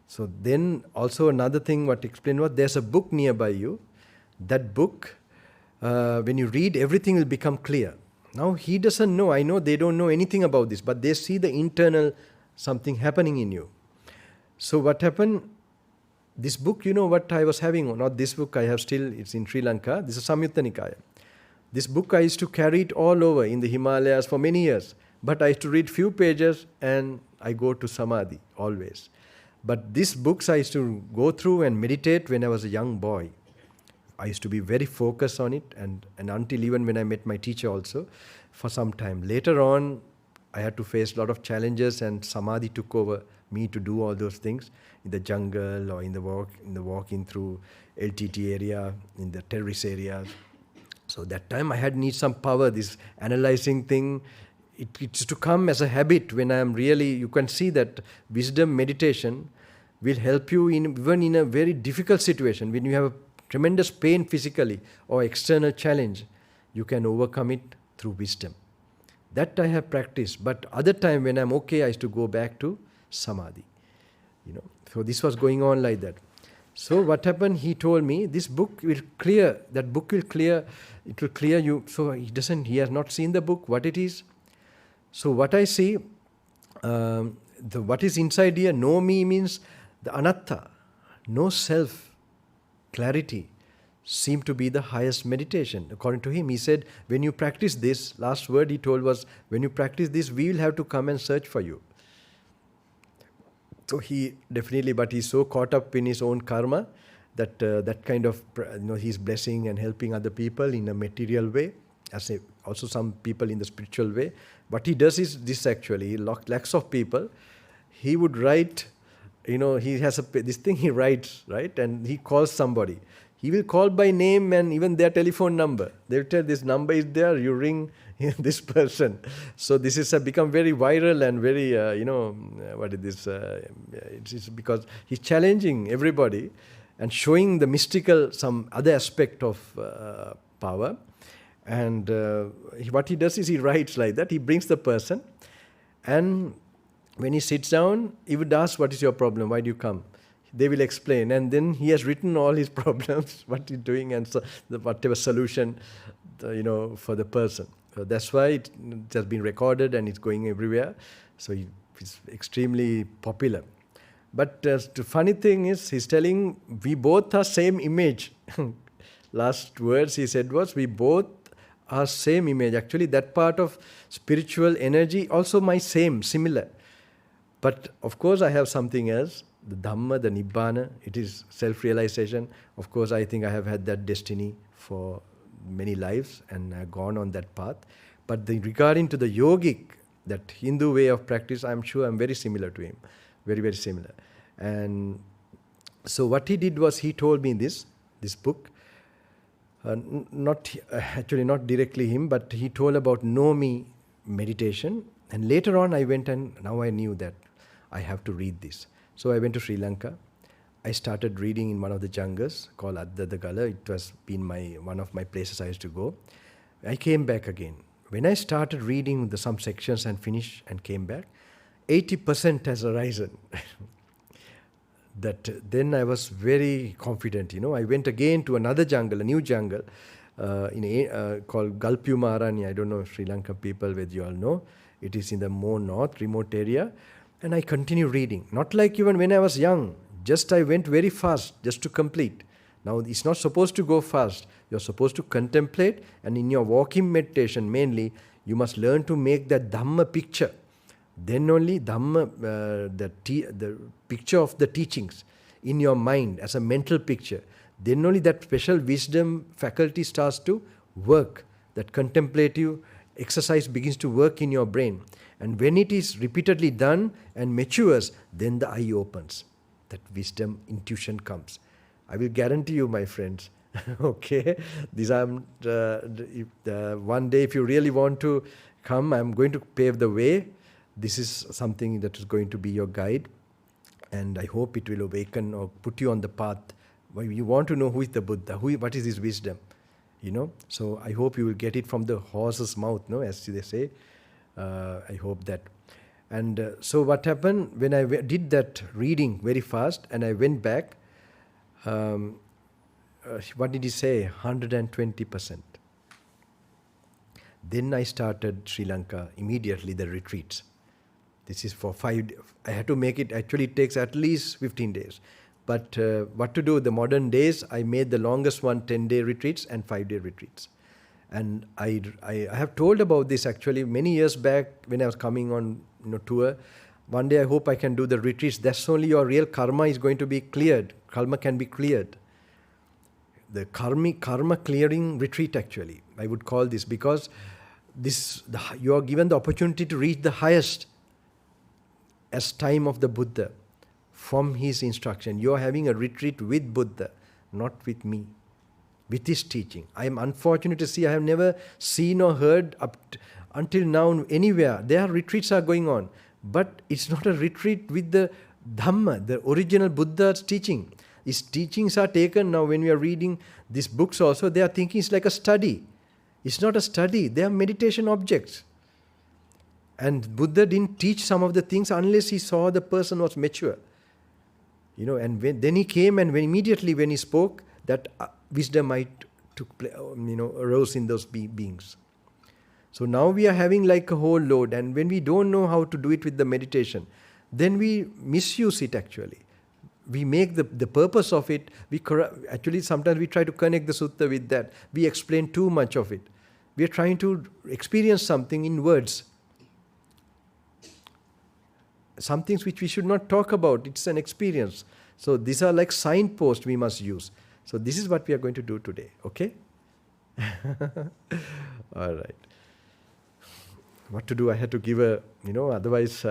So then also another thing what explained was, there's a book nearby you. That book, when you read, everything will become clear. Now he doesn't know, I know they don't know anything about this, but they see the internal something happening in you. So what happened, this book, what I was having, not this book, I have still, it's in Sri Lanka, this is Samyutta Nikaya. This book I used to carry it all over in the Himalayas for many years, but I used to read few pages and I go to Samadhi always. But these books I used to go through and meditate when I was a young boy. I used to be very focused on it, and until even when I met my teacher also, for some time. Later on, I had to face a lot of challenges, and Samadhi took over me to do all those things in the jungle or in the walking through LTT area, in the terrace areas. So that time I need some power, this analyzing thing. It's to come as a habit when I am really, you can see that wisdom meditation will help you even in a very difficult situation. When you have a tremendous pain physically or external challenge, you can overcome it through wisdom. That I have practiced, but other time when I'm okay, I used to go back to Samadhi. So this was going on like that. So what happened, he told me, this book will clear, it will clear you. So he has not seen the book, what it is. So what I see, what is inside here, know me means the anatta, no self, clarity, seem to be the highest meditation. According to him, he said, when you practice this, last word he told was, when you practice this, we will have to come and search for you. So he definitely, but he's so caught up in his own karma that that kind of, he's blessing and helping other people in a material way, also some people in the spiritual way. What he does is this actually, lakhs of people, he would write, he has this thing he writes, right? And he calls somebody. He will call by name and even their telephone number. They will tell, this number is there, you ring this person. So this is become very viral and very, what is this? It's because he's challenging everybody and showing the mystical, some other aspect of power. And what he does is he writes like that. He brings the person, and when he sits down, he would ask, what is your problem? Why do you come? They will explain, and then he has written all his problems, what he's doing, and so whatever solution, for the person. So that's why it has been recorded and it's going everywhere. So it's extremely popular. But the funny thing is, he's telling, we both are same image. Last words he said was, we both are same image. Actually, that part of spiritual energy also similar. But of course, I have something else. The Dhamma, the Nibbana, it is self-realization. Of course, I think I have had that destiny for many lives and I've gone on that path. But regarding to the yogic, that Hindu way of practice, I'm sure I'm very similar to him. Very, very similar. And so what he did was, he told me this book, not directly him, but he told about know me meditation. And later on I went, and now I knew that I have to read this. So I went to Sri Lanka. I started reading in one of the jungles called Addadagala. It was been one of my places I used to go. I came back again. When I started reading some sections and finished and came back, 80% has arisen. Then I was very confident. I went again to another jungle, a new jungle, called Galpyuma Aranya. I don't know if Sri Lankan people, whether you all know. It is in the more north, remote area. And I continue reading. Not like even when I was young. Just I went very fast just to complete. Now it's not supposed to go fast. You're supposed to contemplate, and in your walking meditation mainly, you must learn to make that Dhamma picture. Then only Dhamma, the picture of the teachings in your mind as a mental picture. Then only that special wisdom faculty starts to work. That contemplative exercise begins to work in your brain. And when it is repeatedly done and matures, then the eye opens. That wisdom, intuition comes. I will guarantee you, my friends. Okay, these are one day if you really want to come, I'm going to pave the way. This is something that is going to be your guide, and I hope it will awaken or put you on the path where you want to know who is the Buddha, what is his wisdom, So I hope you will get it from the horse's mouth, as they say. I hope that. And so what happened when I did that reading very fast and I went back, what did he say? 120%. Then I started Sri Lanka immediately, the retreats. This is for 5 days. I had to make it, actually it takes at least 15 days. But what to do, the modern days, I made the longest one 10-day retreats and 5-day retreats. And I have told about this actually many years back when I was coming on tour. One day I hope I can do the retreats. That's only your real karma is going to be cleared. Karma can be cleared. The karma clearing retreat actually, I would call this, because you are given the opportunity to reach the highest as time of the Buddha from his instruction. You are having a retreat with Buddha, not with me, with his teaching. I am unfortunate to see I have never seen or heard until now anywhere. Their retreats are going on, but it's not a retreat with the Dhamma, the original Buddha's teaching. His teachings are taken now when we are reading these books also, they are thinking it's like a study. It's not a study, they are meditation objects. And Buddha didn't teach some of the things unless he saw the person was mature. And then he came, and immediately when he spoke, that wisdom might arose in those beings. So now we are having like a whole load, and when we don't know how to do it with the meditation, then we misuse it actually. We make the purpose of it, actually sometimes we try to connect the sutta with that. We explain too much of it. We are trying to experience something in words. Some things which we should not talk about, it's an experience. So these are like signposts we must use. So this is what we are going to do today, okay? All right. What to do? I had to give otherwise...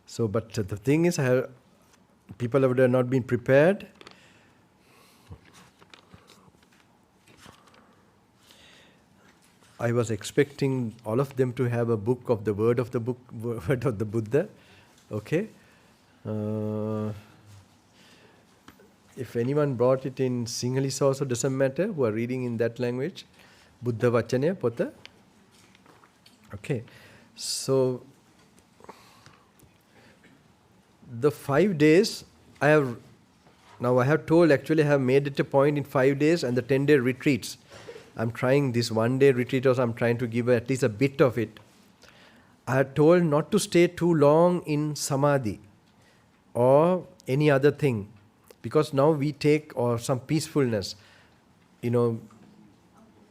So, but the thing is, people have not been prepared. I was expecting all of them to have a book of the word of the Buddha. Okay. If anyone brought it in Sinhalese also doesn't matter, who are reading in that language. Buddha Vachanaya Pota. Okay. So, the 5 days, I have told, actually I have made it a point in 5 days and the 10-day retreats. I'm trying this 1-day retreat also, I'm trying to give at least a bit of it. I had told not to stay too long in samadhi or any other thing, because now we take or some peacefulness,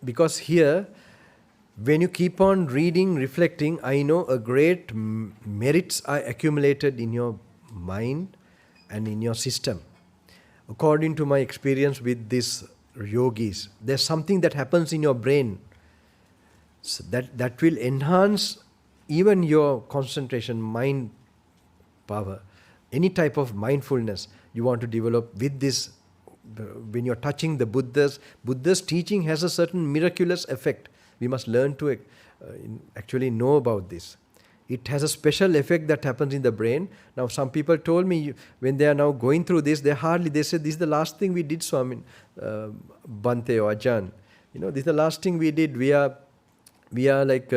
because here, when you keep on reading, reflecting, I know a great merits are accumulated in your mind and in your system. According to my experience with these yogis, there's something that happens in your brain so that will enhance even your concentration, mind power, any type of mindfulness you want to develop with this. When you're touching the Buddha's teaching has a certain miraculous effect. We must learn to actually know about this. It has a special effect that happens in the brain. Now, some people told me when they are now going through this, they said, this is the last thing we did, Swami, Bante or Ajahn. This is the last thing we did. We are like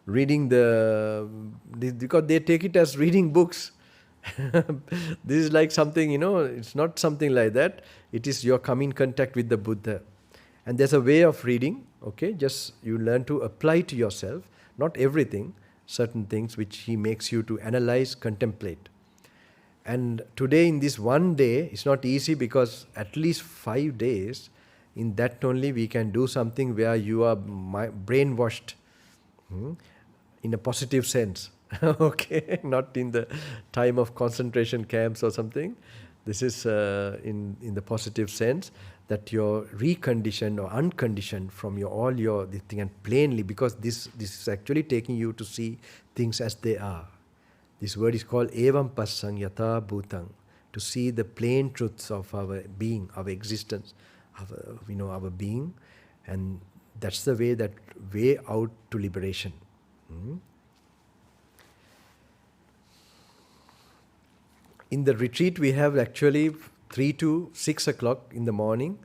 reading because they take it as reading books. This is like something, it's not something like that. It is your come in contact with the Buddha. And there's a way of reading, okay? Just you learn to apply to yourself, not everything, certain things which he makes you to analyze, contemplate. And today in this one day, it's not easy because at least 5 days, in that only we can do something where you are brainwashed in a positive sense. Okay, not in the time of concentration camps or something. This is in the positive sense that you're reconditioned or unconditioned from this thing, and plainly, because this is actually taking you to see things as they are. This word is called evam passang yatha bhutang, to see the plain truths of our being, our existence, our being, and that's the way out to liberation. In the retreat, we have actually 3 to 6 o'clock in the morning.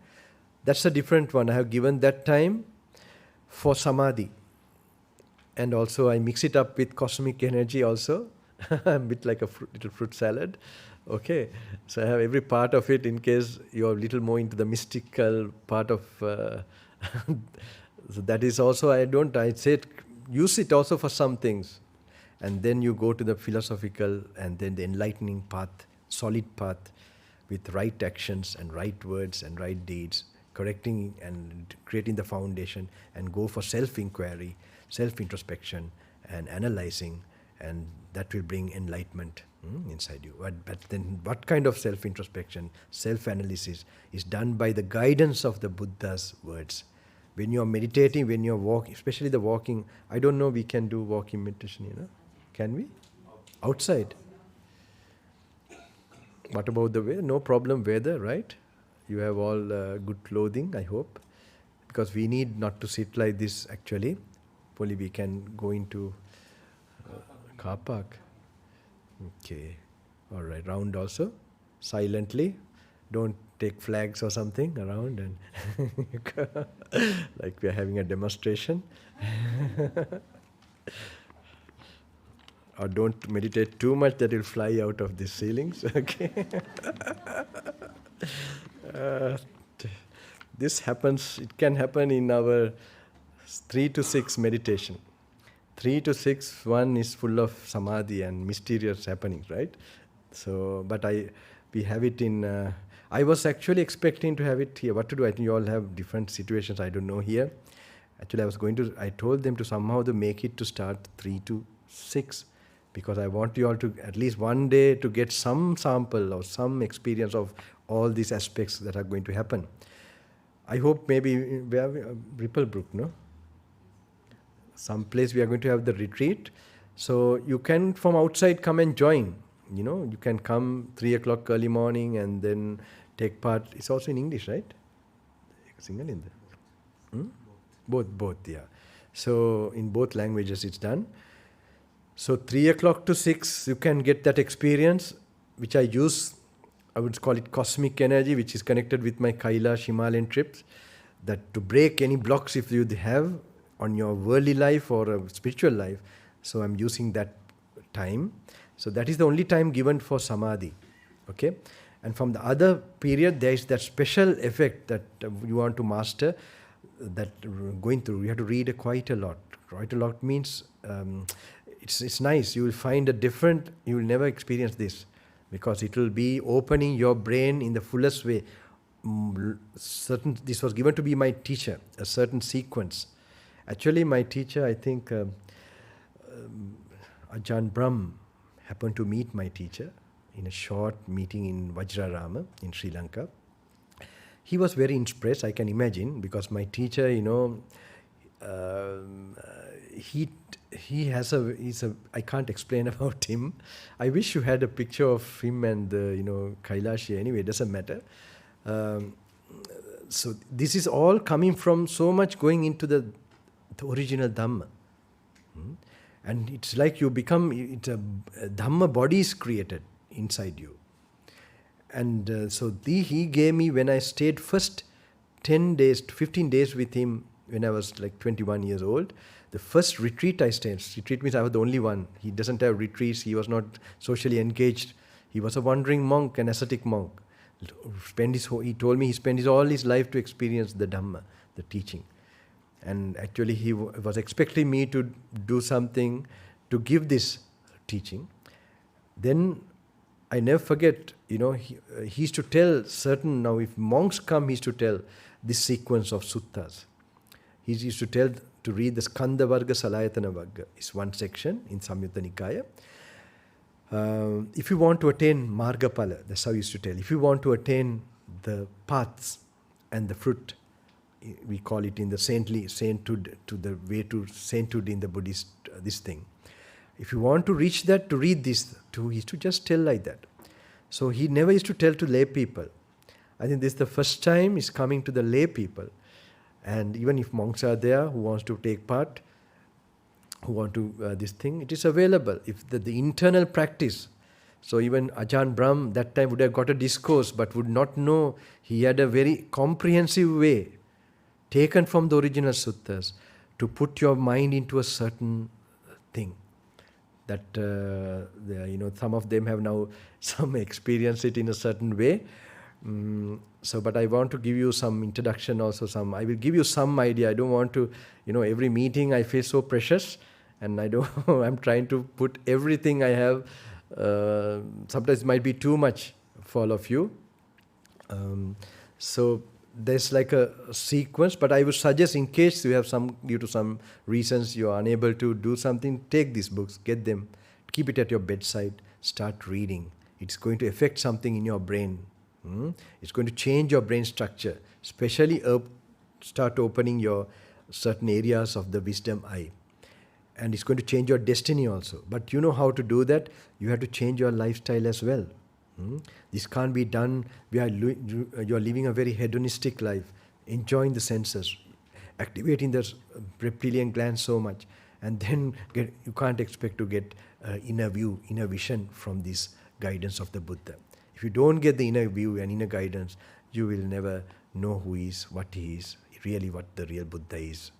That's a different one. I have given that time for samadhi. And also I mix it up with cosmic energy also, a bit like a little fruit salad. Okay, so I have every part of it in case you're a little more into the mystical part of... so that is also, I said, use it also for some things. And then you go to the philosophical and then the enlightening path, solid path, with right actions and right words and right deeds, correcting and creating the foundation, and go for self-inquiry, self-introspection and analyzing, and that will bring enlightenment inside you. But then what kind of self-introspection, self-analysis is done by the guidance of the Buddha's words. When you're meditating, when you're walking, especially the walking, I don't know we can do walking meditation, Can we? Outside. What about the weather? No problem weather, right? You have all good clothing, I hope. Because we need not to sit like this actually. Only we can go into car park. Okay. All right. Round also. Silently. Don't take flags or something around and like we are having a demonstration. Or don't meditate too much, that will fly out of the ceilings. Okay. This happens, it can happen in our 3 to 6 meditation. 3 to 6, one is full of samadhi and mysterious happenings, right? So, but we have it in, I was actually expecting to have it here. What to do? I think you all have different situations, I don't know here. Actually, I told them to somehow to make it to start 3 to 6. Because I want you all to, at least one day, to get some sample or some experience of all these aspects that are going to happen. I hope maybe we have Ripplebrook, no? Some place we are going to have the retreat. So you can from outside come and join. You can come 3 o'clock early morning and then take part. It's also in English, right? Single in there. Both, yeah. So in both languages it's done. So 3 o'clock to 6, you can get that experience, which I use. I would call it cosmic energy, which is connected with my Kailash Himalayan trips, that to break any blocks if you have on your worldly life or a spiritual life. So I'm using that time. So that is the only time given for samadhi. Okay? And from the other period, there is that special effect that you want to master, that going through. You have to read quite a lot. Quite a lot means... It's nice. You will find you will never experience this, because it will be opening your brain in the fullest way. This was given to be my teacher, a certain sequence. Actually, my teacher, I think, Ajahn Brahm happened to meet my teacher in a short meeting in Vajrarama in Sri Lanka. He was very impressed, I can imagine, because my teacher, he's I can't explain about him. I wish you had a picture of him and Kailashi. Anyway, it doesn't matter. So this is all coming from so much going into the original Dhamma. Hmm? And it's like you become, it's a Dhamma body is created inside you. And so he gave me, when I stayed first 10 days, 15 days with him when I was like 21 years old, the first retreat I stayed, retreat means I was the only one. He doesn't have retreats, he was not socially engaged. He was a wandering monk, an ascetic monk. He told me he spent all his life to experience the Dhamma, the teaching. And actually he was expecting me to do something to give this teaching. Then I never forget, he used to tell certain, now if monks come, he used to tell this sequence of suttas. He used to tell to read the Skandha Varga Salayatana Varga. It's one section in Samyutta Nikaya. If you want to attain Margapala, that's how he used to tell. If you want to attain the paths and the fruit, we call it in the sainthood, to the way to sainthood in the Buddhist, this thing. If you want to reach that, to read this, he used to just tell like that. So he never used to tell to lay people. I think this is the first time he's coming to the lay people. And even if monks are there who wants to take part, who want to this thing, it is available. If the internal practice, so even Ajahn Brahm that time would have got a discourse but would not know, he had a very comprehensive way taken from the original suttas to put your mind into a certain thing. That some of them have now some experience it in a certain way. But I want to give you some introduction also. I will give you some idea. I don't want to, every meeting I feel so precious, and I'm trying to put everything I have. Sometimes it might be too much for all of you. So there's like a sequence, but I would suggest, in case you have due to some reasons you are unable to do something, take these books, get them, keep it at your bedside, start reading. It's going to affect something in your brain. It's going to change your brain structure, especially start opening your certain areas of the wisdom eye. And it's going to change your destiny also. But you know how to do that? You have to change your lifestyle as well. This can't be done. You're living a very hedonistic life, enjoying the senses, activating the reptilian gland so much, and then you can't expect to get inner view, inner vision from this guidance of the Buddha. If you don't get the inner view and inner guidance, you will never know who he is, what he is, really what the real Buddha is.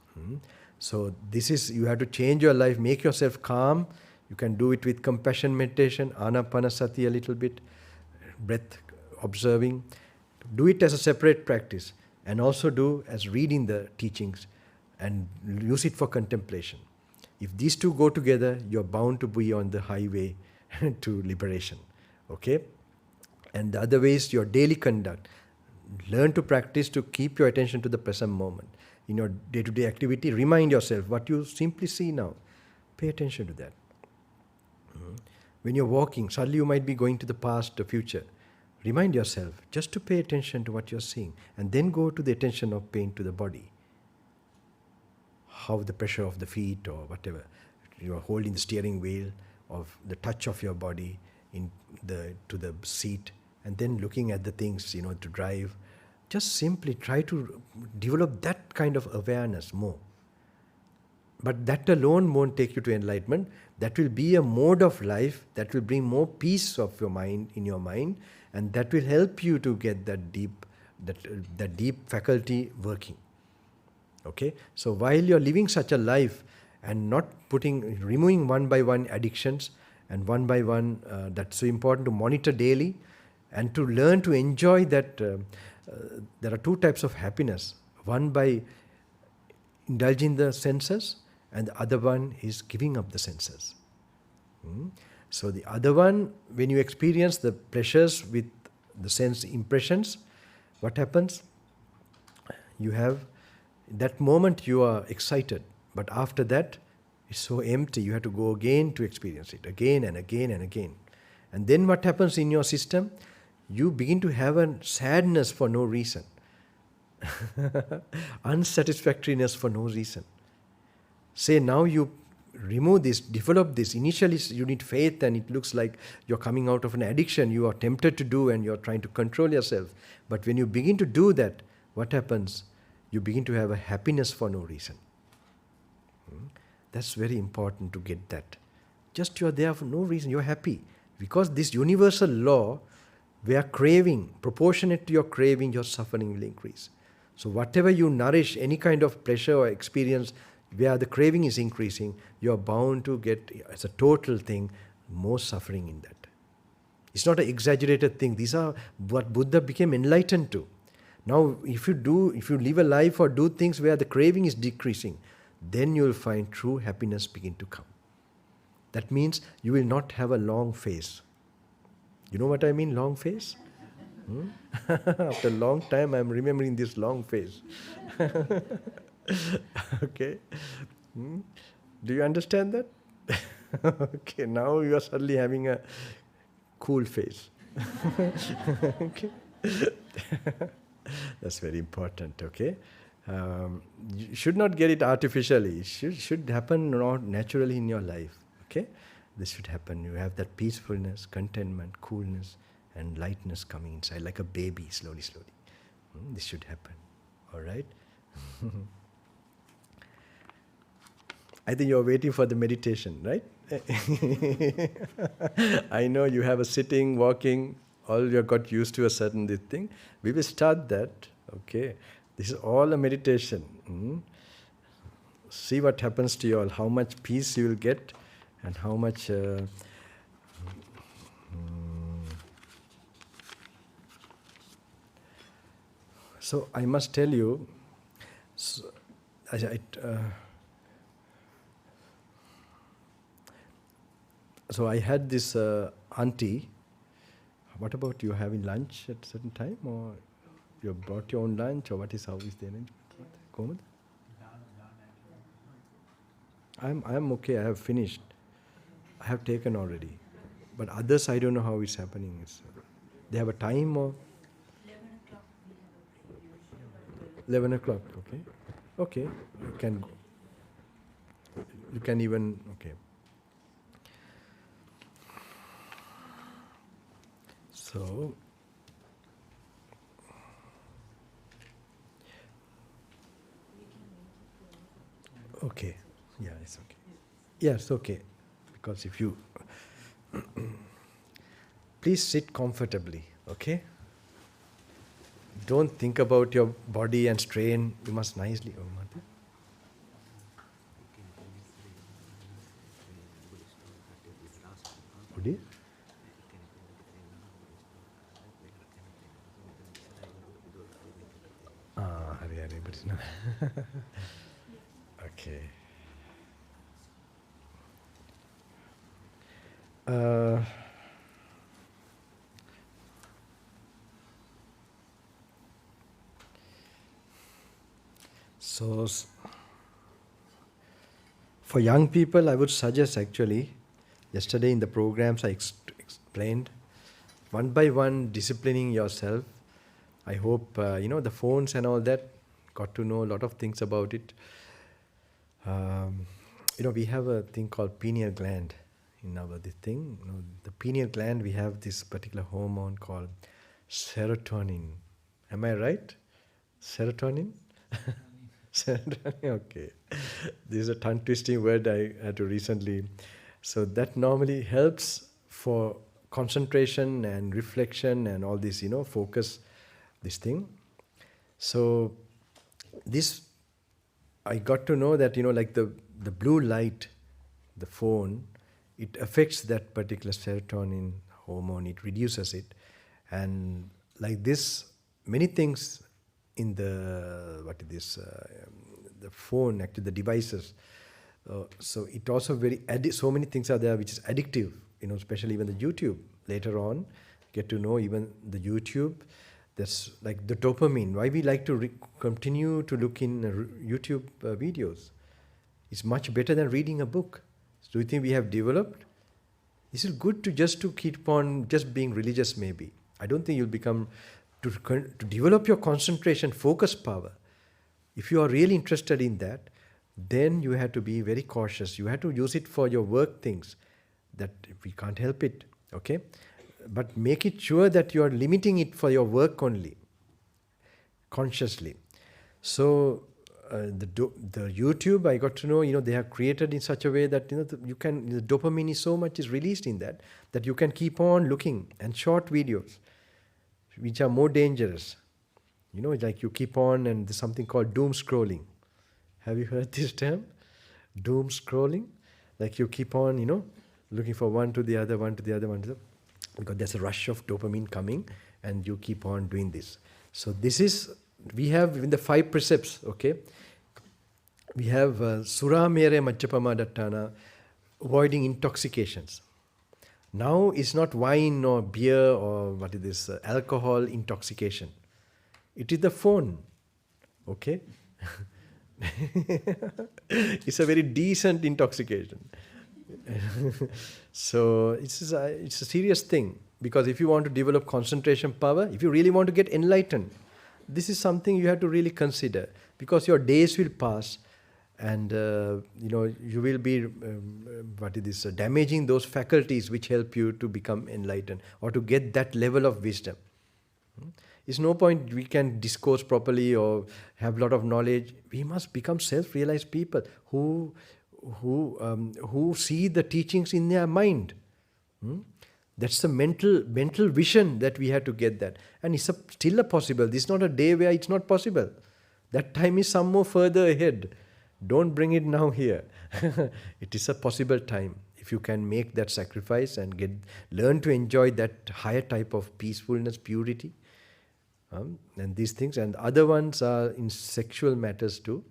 So you have to change your life, make yourself calm. You can do it with compassion meditation, anapanasati a little bit, breath observing. Do it as a separate practice, and also do as reading the teachings and use it for contemplation. If these two go together, you're bound to be on the highway to liberation. Okay? And the other way is your daily conduct. Learn to practice to keep your attention to the present moment. In your day-to-day activity, remind yourself what you simply see now. Pay attention to that. When you're walking, suddenly you might be going to the past, the future. Remind yourself just to pay attention to what you're seeing, and then go to the attention of pain to the body. How the pressure of the feet or whatever. You are holding the steering wheel, of the touch of your body to the seat, and then looking at the things, to drive. Just simply try to develop that kind of awareness more. But that alone won't take you to enlightenment. That will be a mode of life that will bring more peace of your mind in your mind, and that will help you to get that deep faculty working. Okay? So while you're living such a life and not removing one by one addictions, and one by one, that's so important to monitor daily and to learn to enjoy that. There are two types of happiness. One by indulging the senses, and the other one is giving up the senses. So the other one, when you experience the pleasures with the sense impressions, what happens? You have, that moment you are excited, but after that, it's so empty. You have to go again to experience it, again and again and again. And then what happens in your system? You begin to have a sadness for no reason. Unsatisfactoriness for no reason. Say now you remove this, develop this. Initially you need faith, and it looks like you're coming out of an addiction. You are tempted to do, and you're trying to control yourself. But when you begin to do that, what happens? You begin to have a happiness for no reason. That's very important to get that. Just you're there for no reason, you're happy. Because this universal law, where craving, proportionate to your craving, your suffering will increase. So whatever you nourish, any kind of pleasure or experience, where the craving is increasing, you're bound to get, as a total thing, more suffering in that. It's not an exaggerated thing. These are what Buddha became enlightened to. Now, if you live a life or do things where the craving is decreasing, then you will find true happiness begin to come. That means you will not have a long face. You know what I mean, long face? After a long time, I'm remembering this long face. Okay. Do you understand that? Okay, now you are suddenly having a cool face. Okay. That's very important, okay? You should not get it artificially. It should happen naturally in your life, okay? This should happen. You have that peacefulness, contentment, coolness, and lightness coming inside, like a baby, slowly, slowly. This should happen, all right? I think you're waiting for the meditation, right? I know you have a sitting, walking, all you got used to a certain thing. We will start that, okay? This is all a meditation. See what happens to you all, how much peace you will get and how much... So I must tell you, so I had this auntie. What about you having lunch at a certain time, or you brought your own lunch, or how is the arrangement? Komad? I'm okay. I have finished. I have taken already, but others I don't know how it's happening. They have a time or 11 o'clock. Okay, okay. You can go. You can even okay. So, okay, yeah, it's okay. Yes, okay, because if you please sit comfortably, okay? Don't think about your body and strain. You must nicely. Oh, Mother. Would you? But it's not. Okay. So, for young people, I would suggest actually, yesterday in the programs I explained, one by one, disciplining yourself. I hope, the phones and all that, got to know a lot of things about it. We have a thing called pineal gland in this thing. The pineal gland, we have this particular hormone called serotonin. Am I right? Serotonin? Serotonin, okay. This is a tongue-twisting word I had to recently. So that normally helps for concentration and reflection and all this, focus, this thing. So this, I got to know that, like the blue light, the phone, it affects that particular serotonin hormone, it reduces it. And like this, many things in the phone, actually the devices. So it also so many things are there which is addictive, especially even the YouTube. Later on, get to know even the YouTube. That's like the dopamine. Why we like to continue to look in YouTube videos? It's much better than reading a book. So do you think we have developed? Is it good to keep on just being religious? Maybe I don't think you'll become to develop your concentration, focus power. If you are really interested in that, then you have to be very cautious. You have to use it for your work things. That we can't help it. Okay. But make it sure that you are limiting it for your work only, consciously. So the YouTube, I got to know, they have created in such a way that, the dopamine is so much is released in that you can keep on looking, and short videos, which are more dangerous. Like you keep on, and there's something called doom scrolling. Have you heard this term? Doom scrolling? Like you keep on, looking for one to the other, one to the other, one to the other, because there's a rush of dopamine coming, and you keep on doing this. So we have in the 5 precepts, okay? We have Sura Mere Majjapama Dattana, avoiding intoxications. Now it's not wine or beer or what is this, alcohol intoxication. It is the phone, okay? It's a very decent intoxication. So it's a serious thing, because if you want to develop concentration power, if you really want to get enlightened, this is something you have to really consider, because your days will pass, and you will be damaging those faculties which help you to become enlightened or to get that level of wisdom. It's no point we can discourse properly or have a lot of knowledge. We must become self-realized people who see the teachings in their mind. That's the mental vision that we have to get that. And it's still a possible. This is not a day where it's not possible. That time is some more further ahead. Don't bring it now here. It is a possible time. If you can make that sacrifice and learn to enjoy that higher type of peacefulness, purity, and these things. And other ones are in sexual matters too.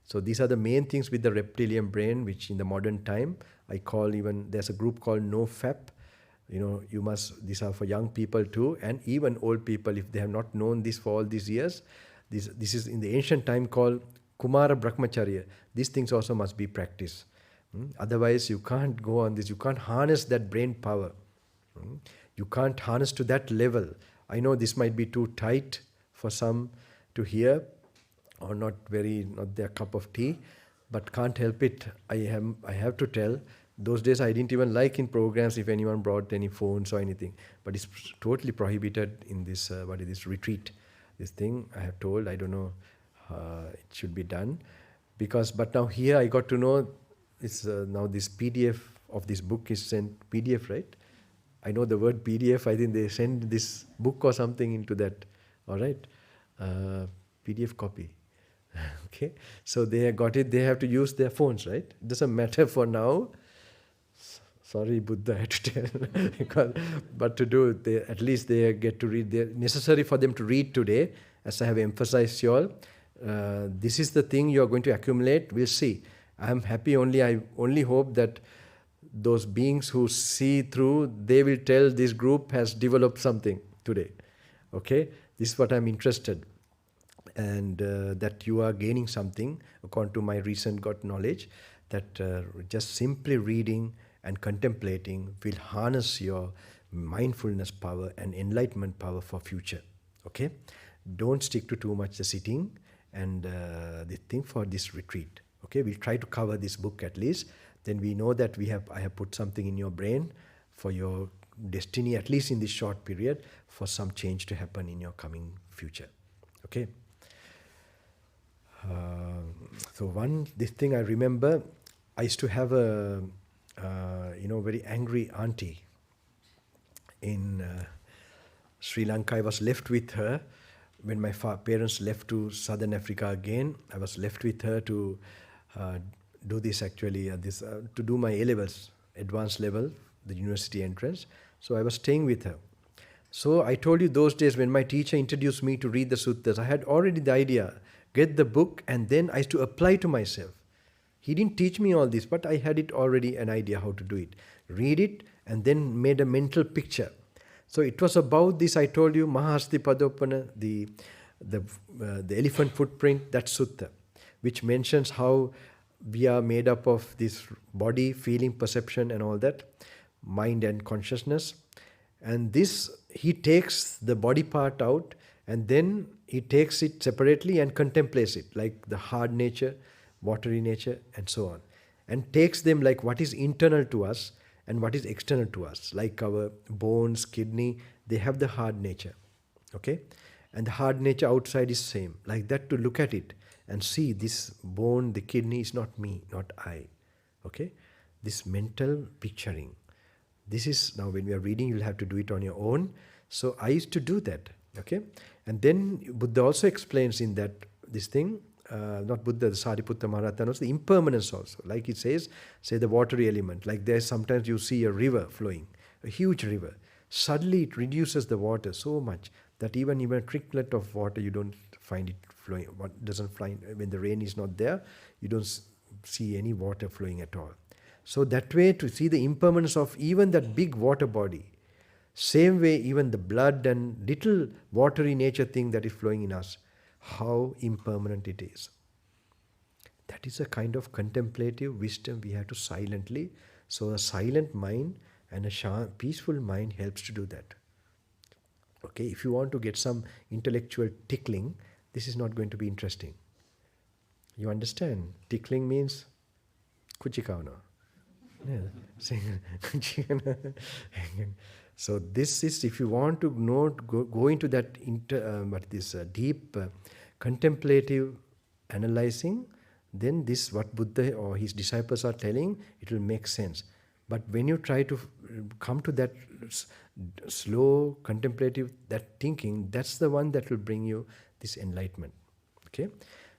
So these are the main things with the reptilian brain, which in the modern time, I call there's a group called NoFap. These are for young people too, and even old people, if they have not known this for all these years. This is in the ancient time called Kumara Brahmacharya. These things also must be practiced. Otherwise, you can't go on this. You can't harness that brain power. You can't harness to that level. I know this might be too tight for some to hear, or not their cup of tea, but can't help it. I have to tell. Those days I didn't even like in programs if anyone brought any phones or anything. But it's totally prohibited in this retreat. This thing I have told, I don't know it should be done. But now here I got to know, it's now this PDF of this book is sent, PDF, right? I know the word PDF, I think they send this book or something into that, all right? PDF copy. Okay, so they have got it, they have to use their phones, right? It doesn't matter for now. Sorry, Buddha, I had to tell. But to do, at least they get to read. They're necessary for them to read today, as I have emphasized to you all. This is the thing you are going to accumulate. We'll see. I'm happy only. I only hope that those beings who see through, they will tell this group has developed something today. Okay? This is what I'm interested. And that you are gaining something, according to my recent got knowledge, that just simply reading and contemplating will harness your mindfulness power and enlightenment power for future. Okay? Don't stick to too much the sitting and the thing for this retreat. Okay? We'll try to cover this book at least. Then we know that I have put something in your brain for your destiny, at least in this short period, for some change to happen in your coming future. Okay? This thing I remember, I used to have a very angry auntie in Sri Lanka. I was left with her when my parents left to Southern Africa again. I was left with her to do this actually, to do my A-levels, advanced level, the university entrance. So I was staying with her. So I told you those days when my teacher introduced me to read the suttas, I had already the idea, get the book, and then I used to apply to myself. He didn't teach me all this, but I had it already an idea how to do it. Read it and then made a mental picture. So it was about this, I told you, Mahasti Padopana, the elephant footprint, that sutta, which mentions how we are made up of this body, feeling, perception and all that, mind and consciousness. And this, he takes the body part out and then he takes it separately and contemplates it, like the hard nature, watery nature and so on. And takes them like what is internal to us and what is external to us, like our bones, kidney, they have the hard nature. Okay? And the hard nature outside is same, like that, to look at it and see this bone, the kidney is not me, not I. Okay? This mental picturing. This is, now when we are reading, you'll have to do it on your own. So I used to do that. Okay? And then Buddha also explains in that, this thing, not Buddha, the Sariputta Maharatan, also the impermanence also. Like it says, say the watery element. Like there's sometimes you see a river flowing, a huge river. Suddenly it reduces the water so much that even a tricklet of water you don't find it flowing. What doesn't fly when the rain is not there, you don't see any water flowing at all. So that way, to see the impermanence of even that big water body, same way even the blood and little watery nature thing that is flowing in us, how impermanent it is. That is a kind of contemplative wisdom we have to silently. So a silent mind and a peaceful mind helps to do that. Okay, if you want to get some intellectual tickling, this is not going to be interesting. You understand? Tickling means kuchikavana. So this is, if you want to know, go into that deep contemplative analyzing, then this what Buddha or his disciples are telling, it will make sense. But when you try to come to that slow contemplative, that thinking, that's the one that will bring you this enlightenment. Okay,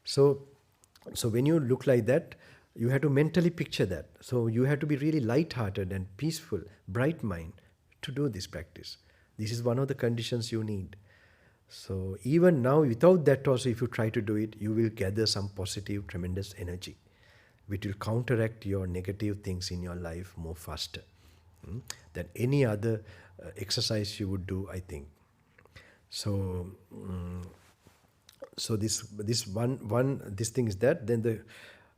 so when you look like that, you have to mentally picture that. So you have to be really light-hearted and peaceful, bright mind to do this practice. This is one of the conditions you need. So even now, without that also, if you try to do it, you will gather some positive, tremendous energy, which will counteract your negative things in your life more faster than any other exercise you would do, I think. So, so this thing is that. Then the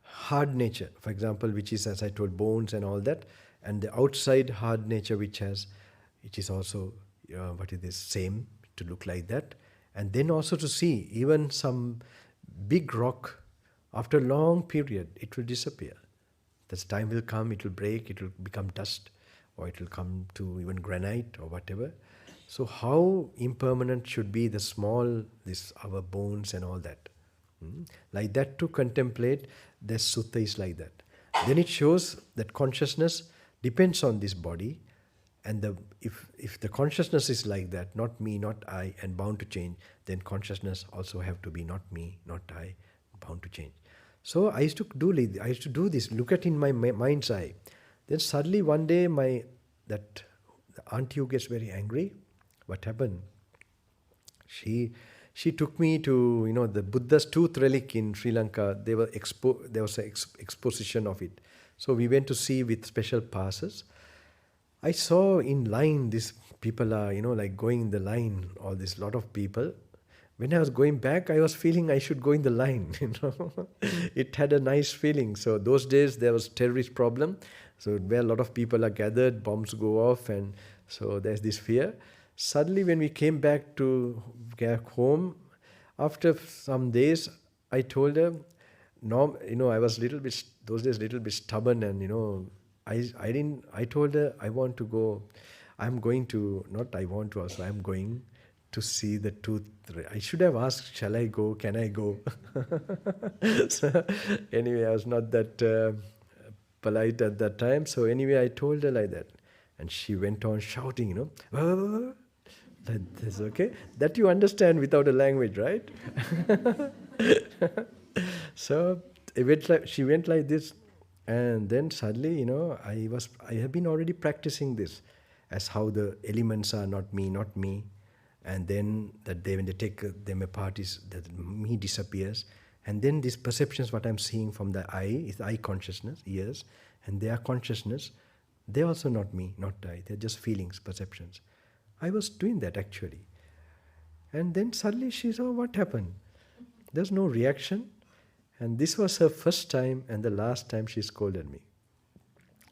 hard nature, for example, which is, as I told, bones and all that, and the outside hard nature, which is also same, to look like that, and then also to see even some big rock, after a long period, it will disappear. This time will come, it will break, it will become dust, or it will come to even granite or whatever. So how impermanent should be the small, our bones and all that. Like that to contemplate, the sutta is like that. Then it shows that consciousness depends on this body, and if the consciousness is like that, not me, not I, and bound to change, then consciousness also have to be not me, not I, bound to change. So I used to do this, look at in my mind's eye. Then suddenly one day the auntie who gets very angry, what happened? She took me to, the Buddha's tooth relic in Sri Lanka. There was an exposition of it. So we went to see with special passes. I saw in line, these people are, like going in the line, all this lot of people. When I was going back, I was feeling I should go in the line, It had a nice feeling. So those days there was terrorist problem. So where a lot of people are gathered, bombs go off, and so there's this fear. Suddenly when we came back home, after some days, I told her, no, I was those days little bit stubborn, and I told her, I want to go, I'm going to see the tooth. I should have asked, shall I go, can I go? So anyway, I was not that polite at that time. So anyway, I told her like that. And she went on shouting, That's okay. That you understand without a language, right? So she went like this, and then suddenly, I have been already practicing this, as how the elements are not me, and then that when they take them apart, that me disappears, and then these perceptions, what I'm seeing from the eye, is eye consciousness, ears, and their consciousness, they're also not me, not I. They're just feelings, perceptions. I was doing that actually. And then suddenly she saw what happened. There's no reaction. And this was her first time and the last time she scolded me.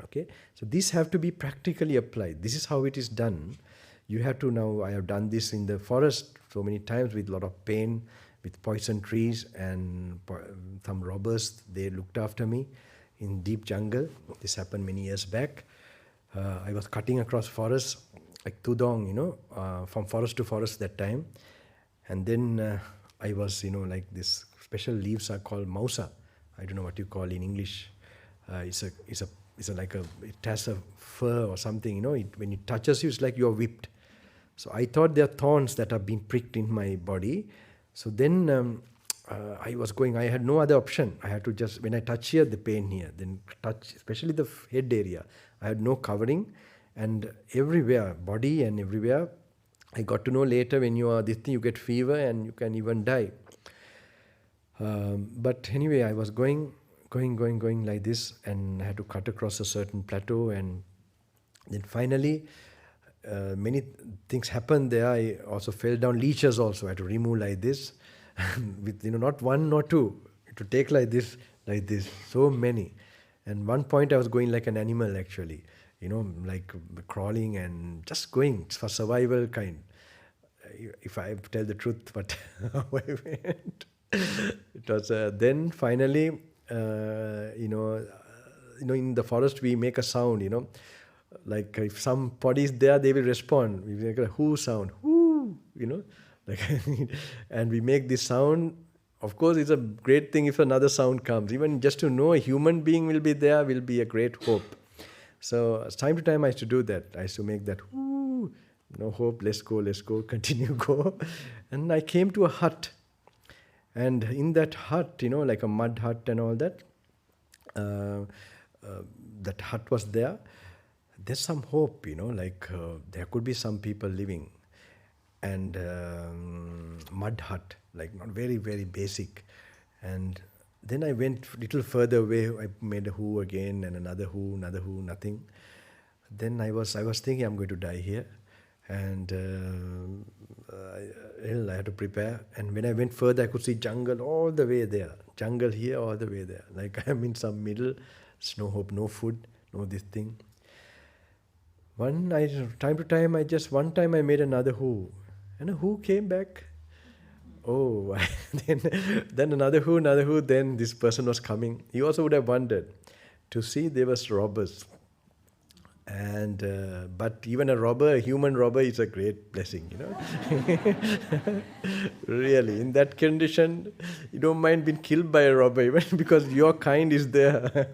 Okay? So these have to be practically applied. This is how it is done. You have to now, I have done this in the forest so many times with a lot of pain, with poison trees, and some robbers, they looked after me in deep jungle. This happened many years back. I was cutting across forests, like tudong, from forest to forest that time. And then I was, like this special leaves are called mausa. I don't know what you call in English. It's a like a, it has a fur or something, when it touches you, it's like you're whipped. So I thought there are thorns that have been pricked in my body. So then I had no other option. I had to just, when I touch here, the pain here, then touch, especially the head area. I had no covering, and everywhere, body and everywhere. I got to know later, when you are this thing, you get fever and you can even die. But anyway, I was going like this, and I had to cut across a certain plateau, and then finally many things happened there. I also fell down. Leeches also I had to remove like this, with not one nor two, to take like this, so many. And one point I was going like an animal actually, like crawling and just going for survival kind. If I tell the truth, but how I went. It was then finally, in the forest we make a sound, like if somebody is there, they will respond. We make a whoo sound, whoo, like, and we make this sound. Of course, it's a great thing if another sound comes. Even just to know a human being will be there will be a great hope. So time to time I used to do that. I used to make that whoo, no hope, let's go, continue, go. And I came to a hut. And in that hut, like a mud hut and all that, that hut was there. There's some hope, like there could be some people living. And mud hut, like not very, very basic. And then I went a little further away. I made a who again, and another who, nothing. Then I was thinking, I'm going to die here. And I had to prepare. And when I went further, I could see jungle all the way there. Jungle here, all the way there. Like I'm in some middle. There's no hope, no food, no this thing. Time to time, one time I made another who. And a who came back. Oh, then another who, then this person was coming. He also would have wondered to see there was robbers. And but even a human robber is a great blessing, Really, in that condition, you don't mind being killed by a robber, even because your kind is there.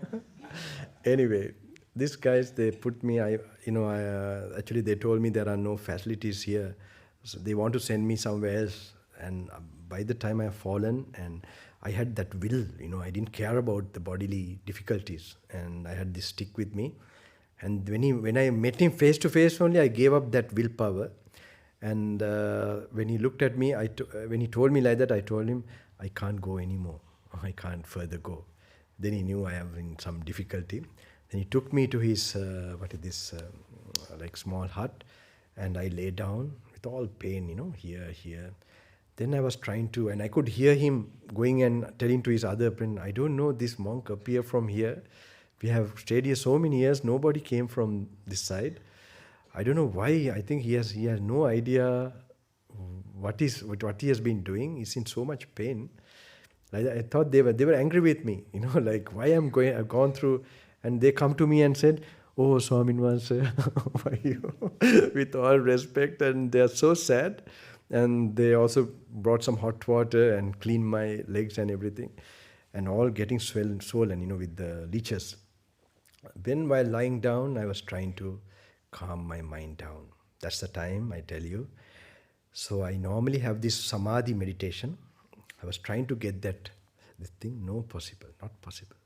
Anyway, these guys, they put me. Actually, they told me there are no facilities here, so they want to send me somewhere else. And by the time I have fallen, and I had that will, I didn't care about the bodily difficulties, and I had this stick with me. And when I met him face to face only, I gave up that willpower. And when he looked at me, when he told me like that, I told him, I can't go anymore. I can't further go. Then he knew I am in some difficulty. Then he took me to his, like small hut. And I lay down with all pain, here. Then I was trying to, and I could hear him going and telling to his other friend, I don't know, this monk appear from here. We have stayed here so many years. Nobody came from this side. I don't know why. I think he has no idea what he has been doing. He's in so much pain. I thought they were angry with me. Like why I've gone through, and they come to me and said, "Oh, Swaminwas, how are you?" With all respect, and they are so sad. And they also brought some hot water and cleaned my legs and everything, and all getting swollen, with the leeches. Then while lying down, I was trying to calm my mind down. That's the time, I tell you. So I normally have this samadhi meditation. I was trying to get this thing. No possible, not possible.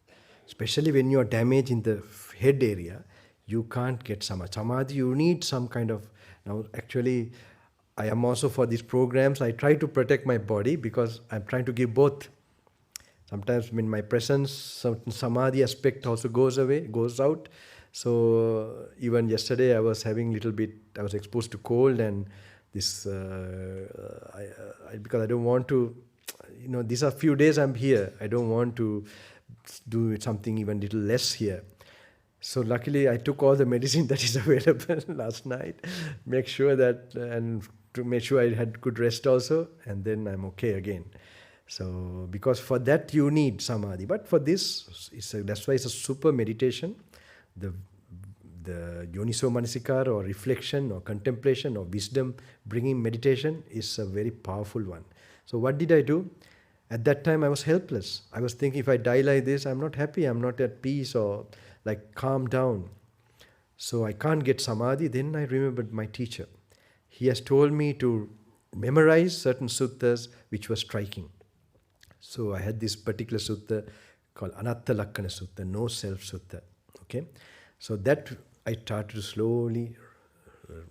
Especially when you are damaged in the head area, you can't get samadhi. Samadhi, you need some kind of... Now, actually, I am also for these programs. I try to protect my body because I'm trying to give both. Sometimes in my presence, some samadhi aspect also goes out. So even yesterday I was having I was exposed to cold, and this, because I don't want to, these are few days I'm here. I don't want to do something even little less here. So luckily I took all the medicine that is available last night, and to make sure I had good rest also, and then I'm okay again. So, because for that you need samadhi, but for this, that's why it's a super meditation. The yoniso manasikara, or reflection or contemplation or wisdom bringing meditation, is a very powerful one. So what did I do? At that time, I was helpless. I was thinking, if I die like this, I'm not happy, I'm not at peace, or like calm down. So I can't get samadhi. Then I remembered my teacher. He has told me to memorize certain suttas which were striking. So I had this particular sutta called Anatta Lakkana Sutta, no self sutta. Okay, so that I started to slowly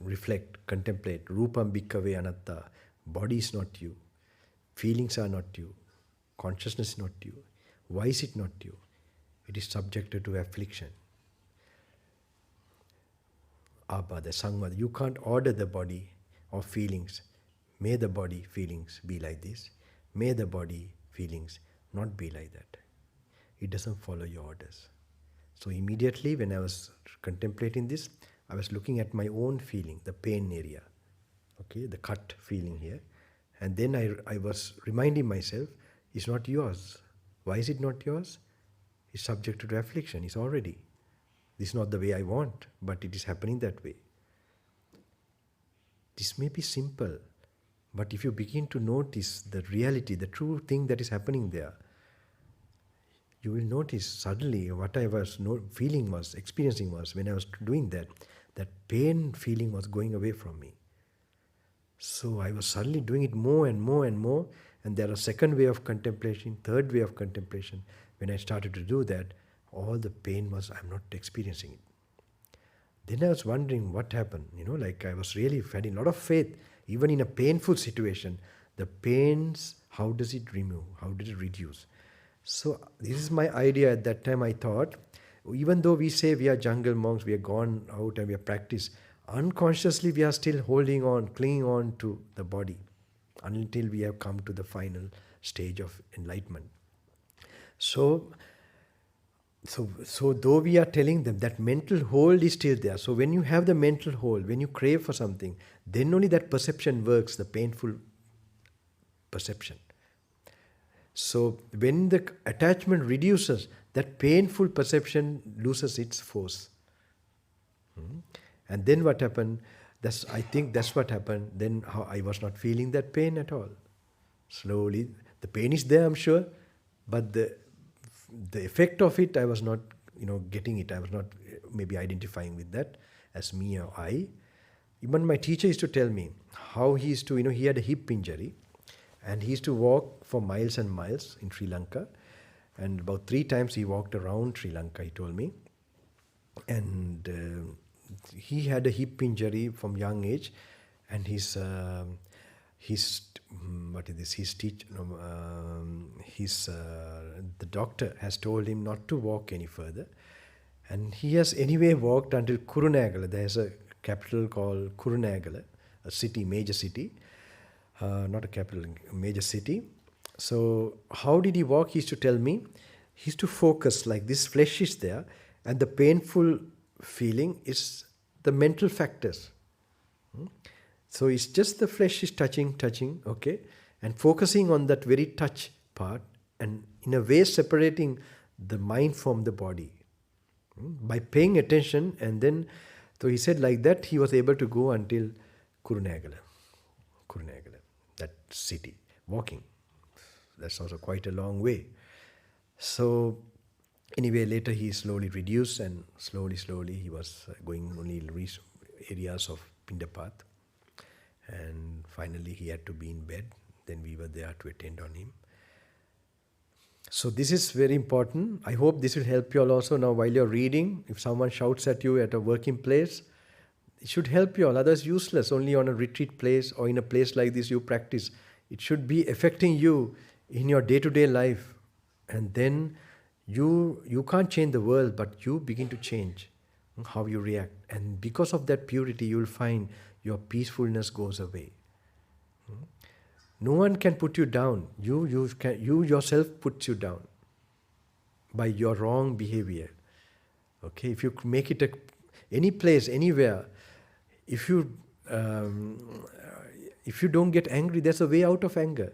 reflect, contemplate. Rupam bhikkave anatta. Body is not you. Feelings are not you. Consciousness is not you. Why is it not you? It is subjected to affliction. Abhada, Sangvada. You can't order the body or feelings. May the body, feelings be like this. May the body, feelings not be like that. It doesn't follow your orders. So immediately when I was contemplating this, I was looking at my own feeling, the pain area. Okay, the cut feeling here. And then I was reminding myself, it's not yours. Why is it not yours? It's subject to affliction. It's already. This is not the way I want, but it is happening that way. This may be simple, but if you begin to notice the reality, the true thing that is happening there, you will notice suddenly what I was feeling was, experiencing was, when I was doing that pain feeling was going away from me. So I was suddenly doing it more and more and more, and there are second way of contemplation, third way of contemplation. When I started to do that, all the pain was, I'm not experiencing it. Then I was wondering what happened. Like I was really having a lot of faith, even in a painful situation. The pains, how does it remove? How did it reduce? So this is my idea. At that time I thought, even though we say we are jungle monks, we are gone out and we have practiced, unconsciously we are still holding on, clinging on to the body until we have come to the final stage of enlightenment. So though we are telling them that mental hold is still there. So when you have the mental hold, when you crave for something, then only that perception works, the painful perception. So when the attachment reduces, that painful perception loses its force. And then what happened? I think that's what happened. Then how I was not feeling that pain at all. Slowly, the pain is there, I'm sure, but the effect of it, I was not, getting it. I was not maybe identifying with that as me or I. Even my teacher used to tell me how he used to, he had a hip injury, and he used to walk for miles and miles in Sri Lanka. And about 3 times he walked around Sri Lanka, he told me. And he had a hip injury from young age, and the doctor has told him not to walk any further. And he has anyway walked until Kurunegala. There's a capital called Kurunegala, a city, major city. Not a capital, a major city. So how did he walk? He used to tell me, he used to focus like this flesh is there, and the painful feeling is the mental factors. So it's just the flesh is touching, okay, and focusing on that very touch part, and in a way separating the mind from the body by paying attention. And then, so he said like that he was able to go until Kurunegala, that city, walking. That's also quite a long way. So anyway, later he slowly reduced, and slowly he was going only areas of Pindapath. And finally he had to be in bed. Then we were there to attend on him. So this is very important. I hope this will help you all also. Now while you're reading, if someone shouts at you at a working place, it should help you all. Otherwise useless. Only on a retreat place or in a place like this you practice. It should be affecting you in your day-to-day life. And then you can't change the world, but you begin to change how you react. And because of that purity, you will find your peacefulness goes away. No one can put you down. You yourself puts you down by your wrong behavior. Okay, if you make it any place, anywhere, if you don't get angry, there's a way out of anger.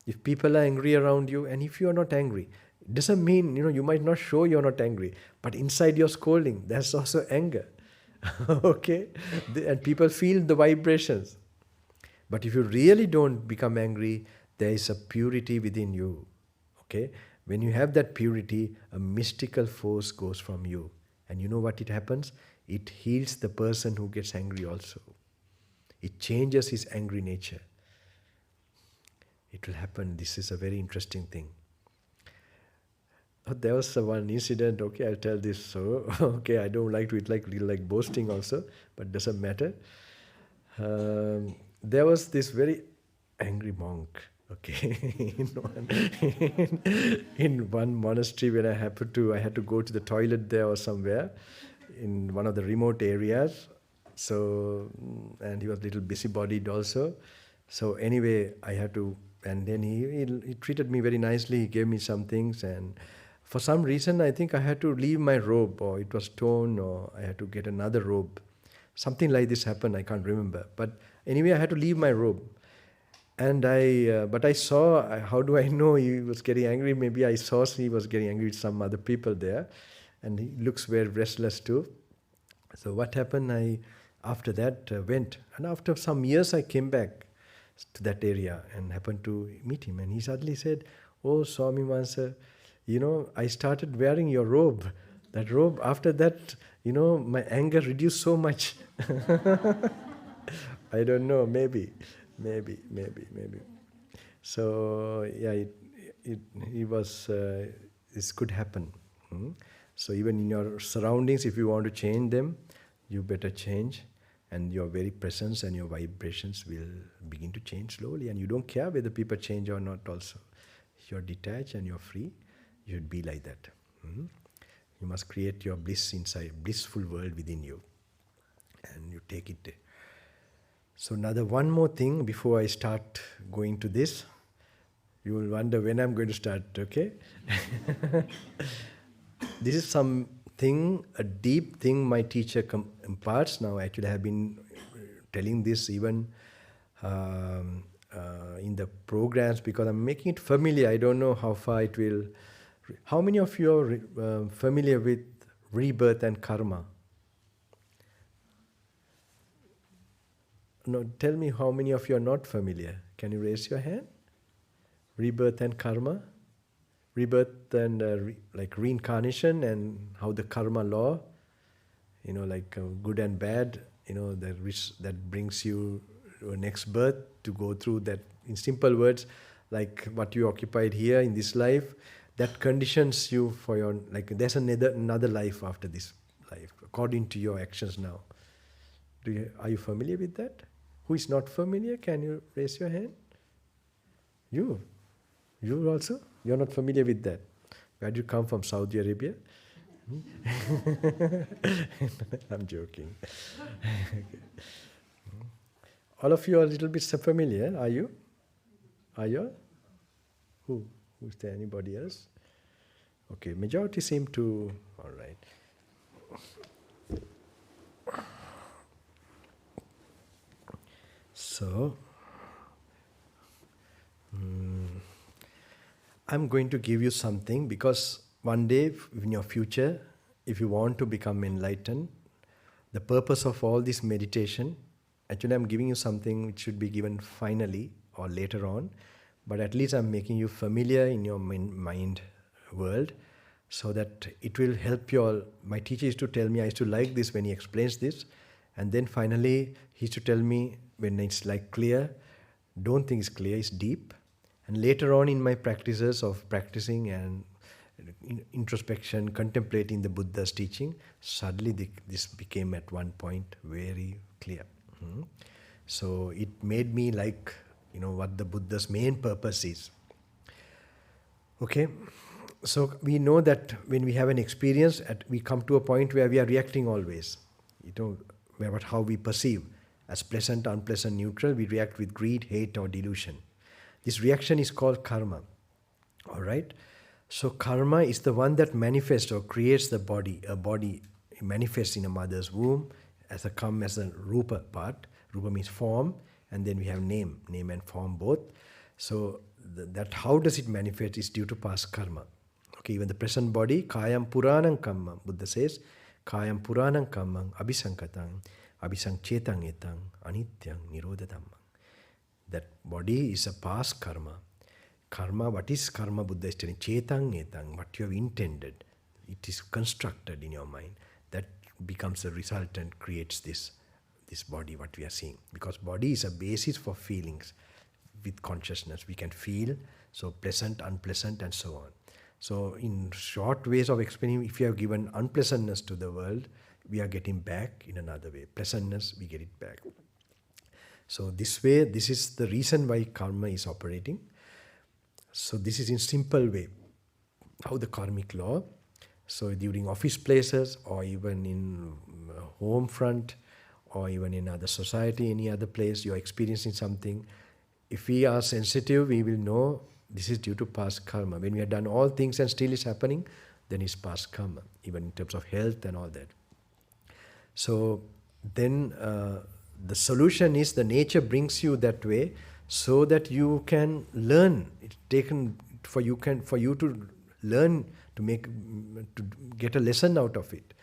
If people are angry around you, and if you are not angry, it doesn't mean, you might not show you're not angry, but inside you're scolding, there's also anger. Okay? And people feel the vibrations. But if you really don't become angry, there is a purity within you. Okay? When you have that purity, a mystical force goes from you. And you know what it happens? It heals the person who gets angry also. It changes his angry nature. It will happen. This is a very interesting thing. There was one incident, okay, I'll tell this. So, okay, I don't like to, it like boasting also, but doesn't matter. There was this very angry monk, okay, in one monastery when I had to go to the toilet there or somewhere in one of the remote areas. So, and he was a little busy-bodied also. So anyway, I had to, and then he treated me very nicely. He gave me some things, and for some reason, I think I had to leave my robe, or it was torn, or I had to get another robe. Something like this happened, I can't remember. But anyway, I had to leave my robe. And but I saw, how do I know he was getting angry? Maybe I saw he was getting angry with some other people there. And he looks very restless too. So what happened, after that went. And after some years, I came back to that area and happened to meet him. And he suddenly said, "Oh, Swami Mansa, I started wearing your robe. That robe, after that, my anger reduced so much." I don't know, maybe. So, yeah, this could happen. So even in your surroundings, if you want to change them, you better change. And your very presence and your vibrations will begin to change slowly. And you don't care whether people change or not also. You're detached and you're free. You should be like that. You must create your bliss inside, blissful world within you. And you take it. So one more thing before I start going to this. You will wonder when I'm going to start, okay? This is something, a deep thing my teacher imparts. Now actually I have been telling this even in the programs because I'm making it familiar. I don't know how far it will. How many of you are familiar with rebirth and karma? No, tell me how many of you are not familiar. Can you raise your hand? Rebirth and karma? Rebirth and like reincarnation and how the karma law, like good and bad, that brings you to a next birth to go through that. In simple words, like what you occupied here in this life, that conditions you for your, like there's another life after this life, according to your actions now. Are you familiar with that? Who is not familiar? Can you raise your hand? You also? You're not familiar with that. Where did you come from? Saudi Arabia? I'm joking. All of you are a little bit familiar, are you? Are you? Who? Is there anybody else? Okay, majority seem to, all right. So, I'm going to give you something because one day in your future, if you want to become enlightened, the purpose of all this meditation, actually I'm giving you something which should be given finally or later on, but at least I'm making you familiar in your mind world so that it will help you all. My teacher used to tell me, I used to like this when he explains this, and then finally he used to tell me when it's like clear, don't think it's clear, it's deep. And later on in my practices of practicing and introspection, contemplating the Buddha's teaching, suddenly this became at one point very clear. So it made me like, what the Buddha's main purpose is. Okay, so we know that when we have an experience, we come to a point where we are reacting always. How we perceive as pleasant, unpleasant, neutral, we react with greed, hate, or delusion. This reaction is called karma. All right? So karma is the one that manifests or creates the body. A body manifests in a mother's womb as a rupa part. Rupa means form, and then we have name and form both. So that how does it manifest is due to past karma. Okay, even the present body, kayam puranam kammam. Buddha says, kayam puranam kammam abhisankatang, abhisankchetang etang, anityang nirodha dhammam. That body is a past karma. Karma, what is karma? Buddha is telling, Chetang etang, what you have intended, it is constructed in your mind. That becomes a result and creates this body, what we are seeing. Because body is a basis for feelings with consciousness. We can feel, so pleasant, unpleasant, and so on. So in short ways of explaining, if you have given unpleasantness to the world, we are getting back in another way. Pleasantness, we get it back. So this way, this is the reason why karma is operating. So this is in simple way, how the karmic law. So during office places, or even in home front, or even in other society, any other place, you are experiencing something. If we are sensitive, we will know this is due to past karma. When we have done all things and still is happening, then it's past karma, even in terms of health and all that. So then the solution is the nature brings you that way so that you can learn. It's taken for you to learn to get a lesson out of it.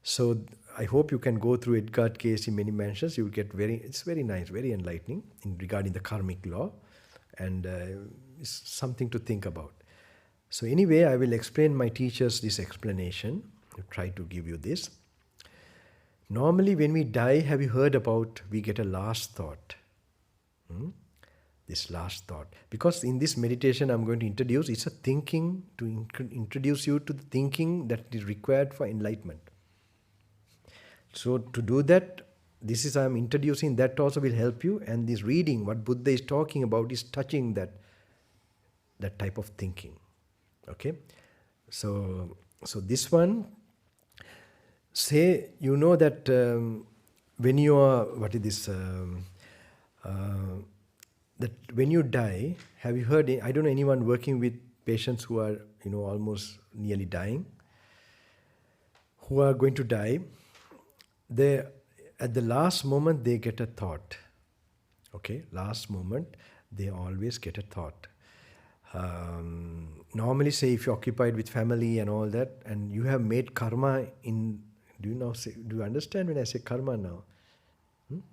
So I hope you can go through Edgar Cayce in many mansions. You will get it's very nice, very enlightening in regarding the karmic law, and it's something to think about. So anyway, I will explain my teachers this explanation. I'll try to give you this. Normally when we die, have you heard about we get a last thought? This last thought. Because in this meditation I'm going to introduce, it's a thinking, to introduce you to the thinking that is required for enlightenment. So to do that, I'm introducing, that also will help you. And this reading, what Buddha is talking about, is touching that type of thinking. Okay? So this one, say, you know that when you are, that when you die, have you heard, I don't know anyone working with patients who are, almost nearly dying, who are going to die, at the last moment they get a thought. Okay, last moment they always get a thought. Normally, say if you're occupied with family and all that, and you have made karma in, do you understand when I say karma now?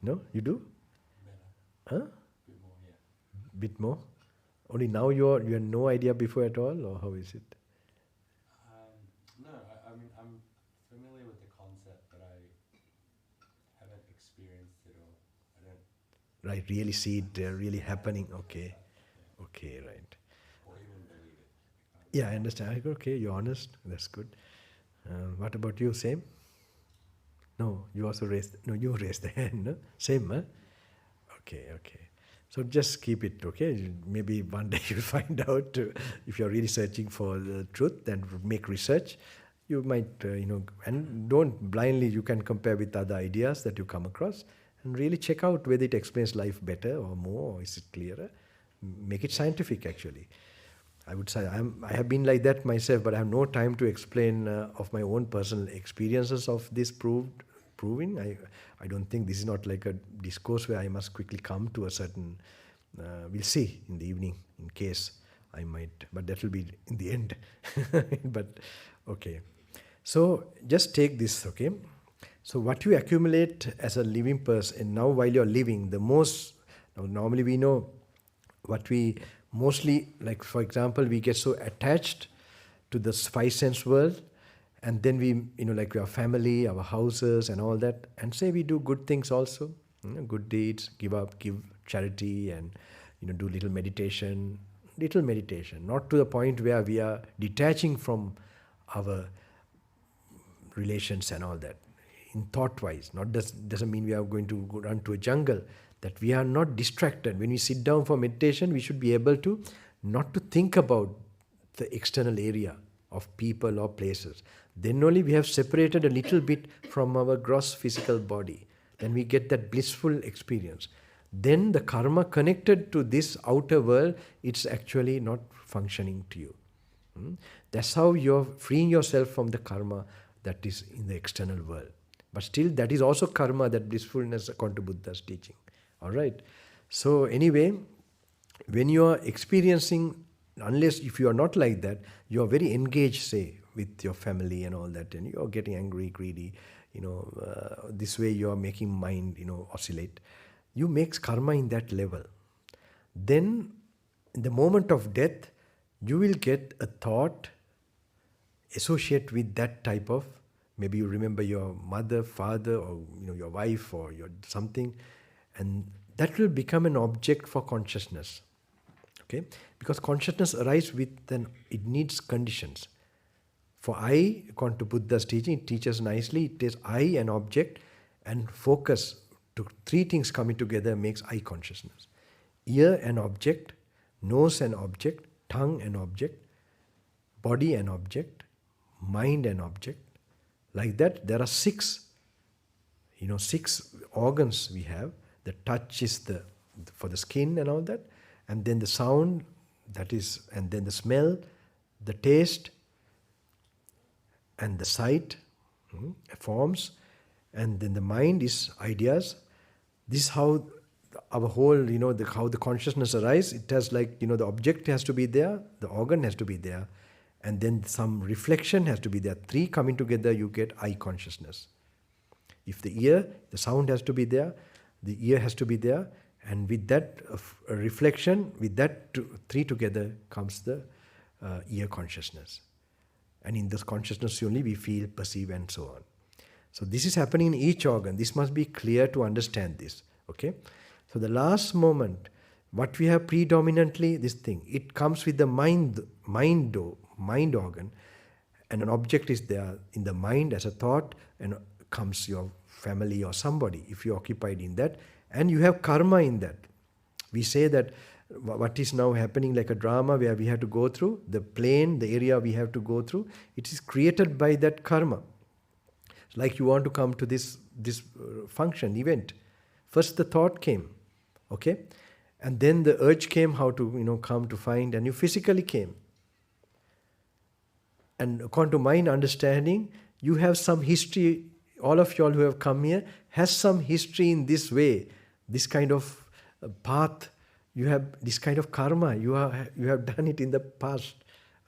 No, you do? Huh? Bit more, yeah. Bit more? Only now you had no idea before at all, or how is it? No, I mean, I'm familiar with the concept, but I haven't experienced it, or I don't... Right, really see it really happening. Okay. Yeah. Okay, right. Or even believe it. Yeah, I understand. Okay, you're honest. That's good. What about you? Same? No, you also raised... No, you raised the hand, no? Same, huh? Okay. So just keep it, okay? Maybe one day you'll find out if you're really searching for the truth and make research. You might, and don't blindly, you can compare with other ideas that you come across and really check out whether it explains life better or more, or is it clearer. Make it scientific, actually. I would say I have been like that myself, but I have no time to explain of my own personal experiences of this proving. I don't think this is not like a discourse where I must quickly come to a certain, we'll see in the evening in case I might, but that will be in the end. But okay. So just take this, okay? So what you accumulate as a living person, and now while you're living, normally we know what we mostly, like for example, we get so attached to this five sense world, and then we, like our family, our houses and all that, and say we do good things also, good deeds, give charity, and do little meditation, not to the point where we are detaching from our relations and all that, in thought-wise. Doesn't mean we are going to go run to a jungle, that we are not distracted. When we sit down for meditation, we should be able to not to think about the external area of people or places. Then only we have separated a little bit from our gross physical body. Then we get that blissful experience. Then the karma connected to this outer world, it's actually not functioning to you. That's how you're freeing yourself from the karma that is in the external world. But still, that is also karma, that blissfulness according to Buddha's teaching. All right. So anyway, when you are experiencing, unless if you are not like that, you are very engaged, say, with your family and all that, and you are getting angry, greedy, this way you are making mind, oscillate. You make karma in that level. Then in the moment of death, you will get a thought associate with that type of, maybe you remember your mother, father, or your wife, or your something, and that will become an object for consciousness. Okay, because consciousness arises with it needs conditions. For I, according to Buddha's teaching, it teaches nicely. It is I, an object, and focus to three things coming together makes I consciousness. Ear, an object; nose, an object; tongue, an object; body, an object; mind, an object. Like that, there are six organs we have. The touch is for the skin and all that, and then the sound, that is, and then the smell, the taste, and the sight, forms, and then the mind is ideas. This is how our whole, how the consciousness arises. It has like, the object has to be there, the organ has to be there, and then some reflection has to be there. Three coming together, you get I consciousness. If the ear, the sound has to be there, the ear has to be there, and with that reflection, with that three together comes the ear consciousness. And in this consciousness only we feel, perceive, and so on. So this is happening in each organ. This must be clear to understand this. Okay? So the last moment, what we have predominantly, this thing, it comes with the mind organ, and an object is there in the mind as a thought, and comes your family or somebody, if you're occupied in that, and you have karma in that. We say that what is now happening like a drama where we have to go through, the plane, the area we have to go through, it is created by that karma. Like you want to come to this function, event. First the thought came, okay? And then the urge came how to, come to find, and you physically came. And according to my understanding, you have some history, all of you all who have come here, has some history in this way, this kind of path. You have this kind of karma. You have done it in the past,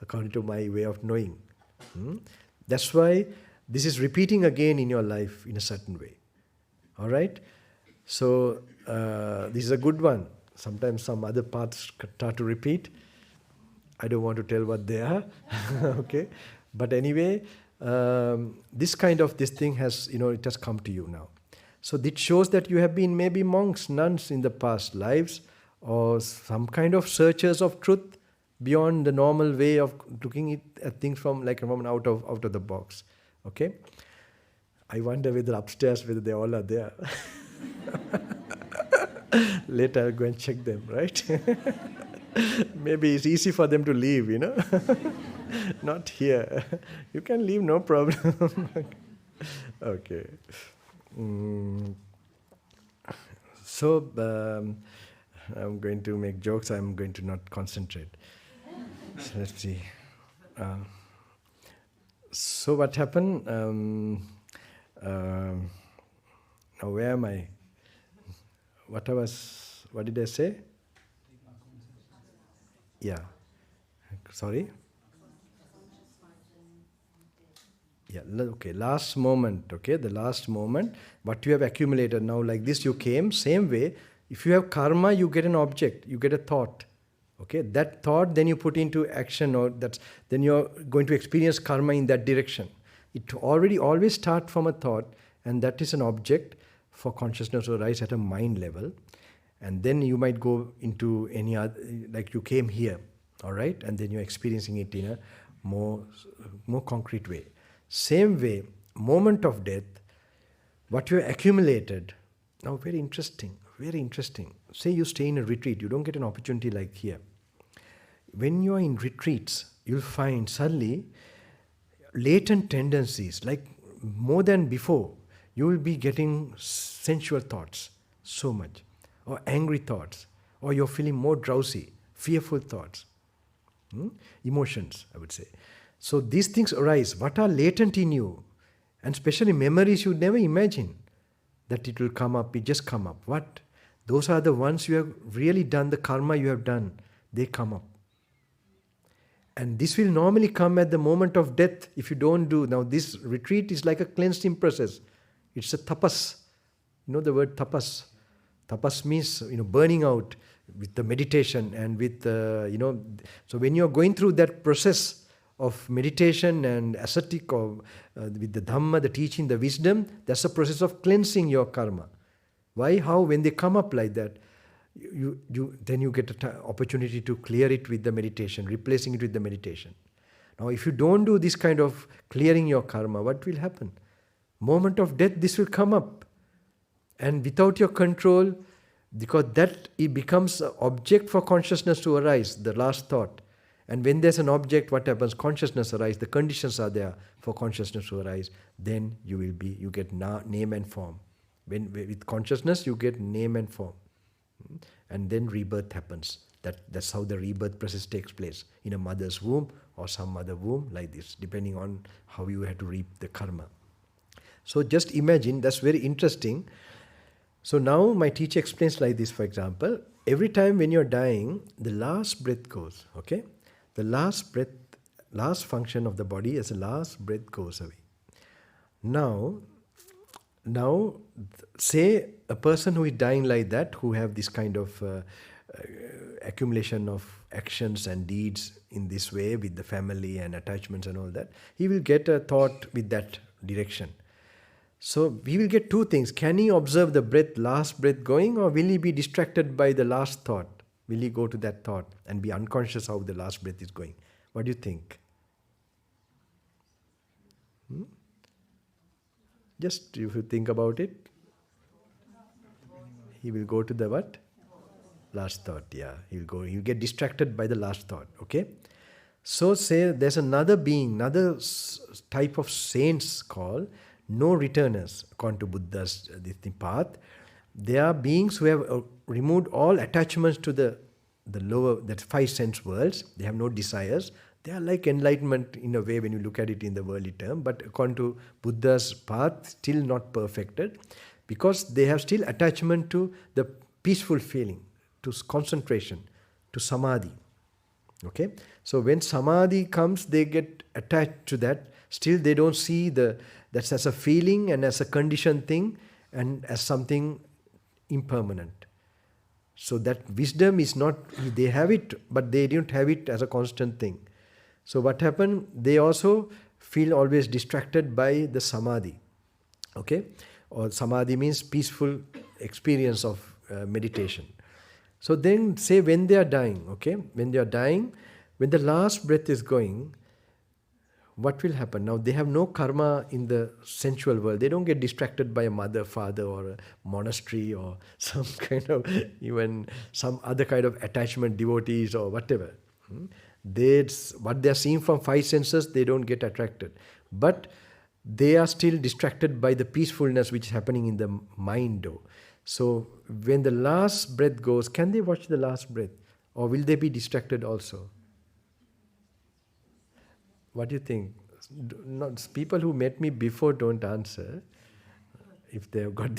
according to my way of knowing. That's why this is repeating again in your life in a certain way. All right? So this is a good one. Sometimes some other paths start to repeat. I don't want to tell what they are. Okay? But anyway, this thing has, it has come to you now. So this shows that you have been maybe monks, nuns in the past lives, or some kind of searchers of truth beyond the normal way of looking at things from out of the box. Okay? I wonder whether upstairs, whether they all are there. Later I'll go and check them, right? Maybe it's easy for them to leave, Not here. You can leave, no problem. Okay. So, I'm going to make jokes. I'm going to not concentrate. So let's see. So what happened? Now where am I? What did I say? Yeah. Sorry? Yeah, okay, last moment, okay, the last moment, what you have accumulated now, like this you came, same way, if you have karma, you get an object, you get a thought, okay, that thought then you put into action, or then you're going to experience karma in that direction. It always starts from a thought, and that is an object for consciousness to arise at a mind level, and then you might go into any other, like you came here, all right, and then you're experiencing it in a more concrete way. Same way, moment of death, what you have accumulated, now very interesting, very interesting. Say you stay in a retreat, you don't get an opportunity like here. When you are in retreats, you'll find suddenly latent tendencies, like more than before, you will be getting sensual thoughts, so much, or angry thoughts, or you're feeling more drowsy, fearful thoughts, emotions, I would say. So these things arise. What are latent in you? And especially memories you never imagine that it will come up, it just come up. What? Those are the ones you have really done, the karma you have done, they come up. And this will normally come at the moment of death if you don't do. Now this retreat is like a cleansing process. It's a tapas. You know the word tapas. Tapas means, burning out, with the meditation and with, so when you're going through that process of meditation and ascetic or with the Dhamma, the teaching, the wisdom, that's a process of cleansing your karma. Why? How? When they come up like that, then you get an opportunity to clear it with the meditation, replacing it with the meditation. Now, if you don't do this kind of clearing your karma, what will happen? Moment of death, this will come up. And without your control, because that it becomes an object for consciousness to arise, the last thought. And when there's an object, what happens? Consciousness arises, the conditions are there for consciousness to arise. Then you get name and form. With consciousness, you get name and form. And then rebirth happens. That's how the rebirth process takes place, in a mother's womb or some other womb, like this, depending on how you have to reap the karma. So just imagine, that's very interesting. So now my teacher explains like this, for example, every time when you're dying, the last breath goes, okay? The last breath, last function of the body as the last breath goes away. Now, say a person who is dying like that, who have this kind of accumulation of actions and deeds in this way with the family and attachments and all that, he will get a thought with that direction. So we will get two things. Can he observe the breath, last breath going, or will he be distracted by the last thought? Will he go to that thought and be unconscious how the last breath is going? What do you think? Just if you think about it, he will go to the what? Last thought, yeah. He'll get distracted by the last thought, okay? So say there's another being, another type of saints called no returners, according to Buddha's path. They are beings who have removed all attachments to the lower, that five sense worlds. They have no desires. They are like enlightenment in a way when you look at it in the worldly term, but according to Buddha's path, still not perfected, because they have still attachment to the peaceful feeling, to concentration, to samadhi. Okay? So when samadhi comes, they get attached to that. Still they don't see that's as a feeling and as a conditioned thing and as something impermanent. So that wisdom is not, they have it, but they don't have it as a constant thing. So what happened? They also feel always distracted by the samadhi. Okay? Or samadhi means peaceful experience of meditation. So then say when they are dying, okay? When they are dying, when the last breath is going, what will happen? Now they have no karma in the sensual world. They don't get distracted by a mother, father, or a monastery, or some kind of, even some other kind of attachment, devotees or whatever. What they are seeing from five senses, they don't get attracted. But they are still distracted by the peacefulness which is happening in the mind though. So when the last breath goes, can they watch the last breath? Or will they be distracted also? What do you think? People who met me before don't answer. If they've got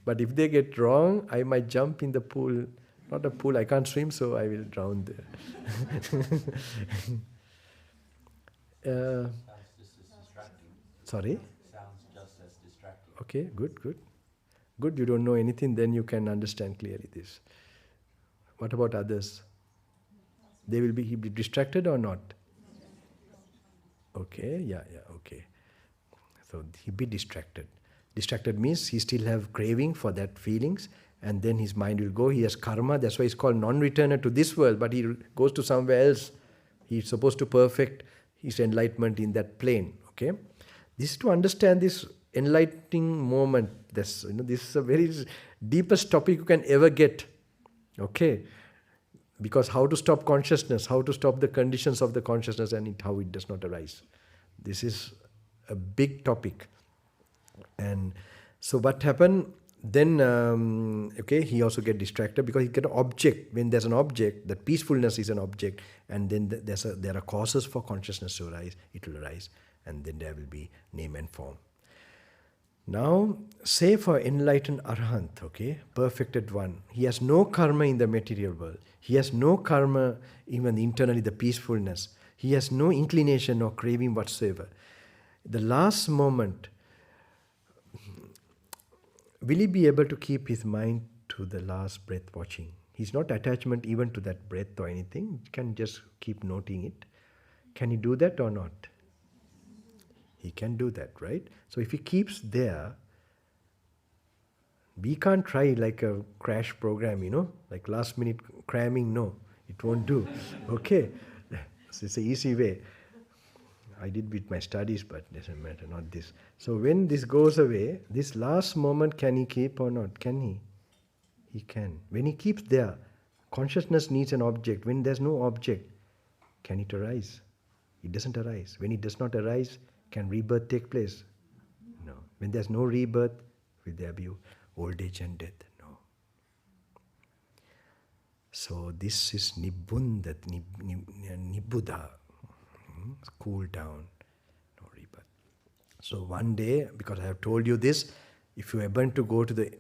but if they get wrong, I might jump in the pool. Not a pool, I can't swim, so I will drown there. Sounds just as distracting. Sorry? Sounds just as distracting. Okay, good. Good, you don't know anything, then you can understand clearly this. What about others? He'll be distracted or not? Okay, yeah, okay. So he'll be distracted. Distracted means he still have craving for that feelings, and then his mind will go. He has karma, that's why he's called non-returner to this world, but he goes to somewhere else. He's supposed to perfect his enlightenment in that plane. Okay? This is to understand this enlightening moment. This is a very deepest topic you can ever get. Okay? Because how to stop consciousness, how to stop the conditions of the consciousness and how it does not arise. This is a big topic. And so what happened? Then, he also get distracted because he get an object. When there's an object, that peacefulness is an object, and then there are causes for consciousness to arise. It will arise, and then there will be name and form. Now, say for enlightened Arahant, okay, perfected one, he has no karma in the material world. He has no karma even internally, the peacefulness. He has no inclination or craving whatsoever. The last moment, will he be able to keep his mind to the last breath watching? He's not attachment even to that breath or anything. He can just keep noting it. Can he do that or not? He can do that, right? So if he keeps there, we can't try like a crash program, like last minute cramming. No, it won't do. Okay, so it's an easy way. I did with my studies, but doesn't matter, not this. So when this goes away, this last moment, can he keep or not? Can he? He can. When he keeps there, consciousness needs an object. When there's no object, can it arise? It doesn't arise. When it does not arise, can rebirth take place? No. When there's no rebirth, will there be old age and death? No. So this is nibbunda, nibbudha. Cool down, no rebirth. So one day, because I have told you this, if you happen to go to the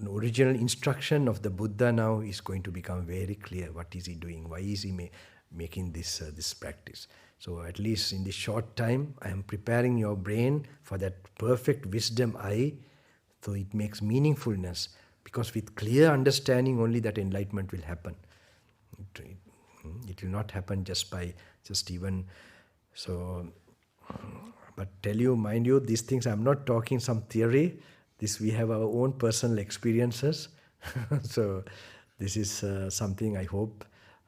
original instruction of the Buddha now, is going to become very clear. What is he doing? Why is he making this practice? So at least in this short time, I am preparing your brain for that perfect wisdom eye, so it makes meaningfulness. Because with clear understanding, only that enlightenment will happen. It will not happen just by even. So, but mind you, these things, I'm not talking some theory. This we have our own personal experiences. So this is something I hope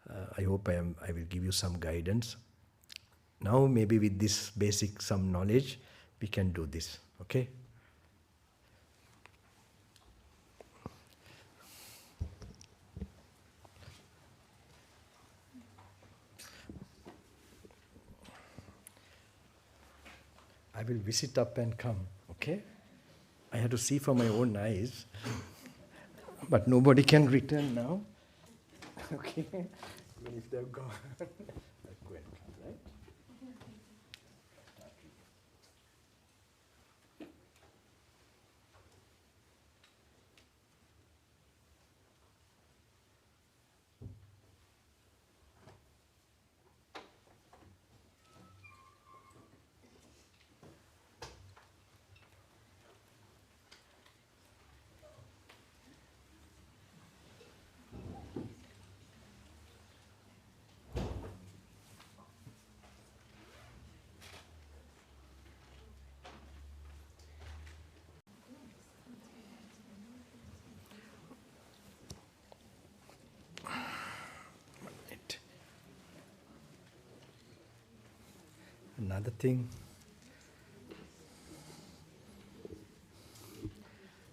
I will give you some guidance. Now maybe with this basic some knowledge, we can do this. Okay? I will visit up and come, okay? I have to see for my own eyes, but nobody can return now, okay? Even if they're gone, I'll go and come, right? Another thing.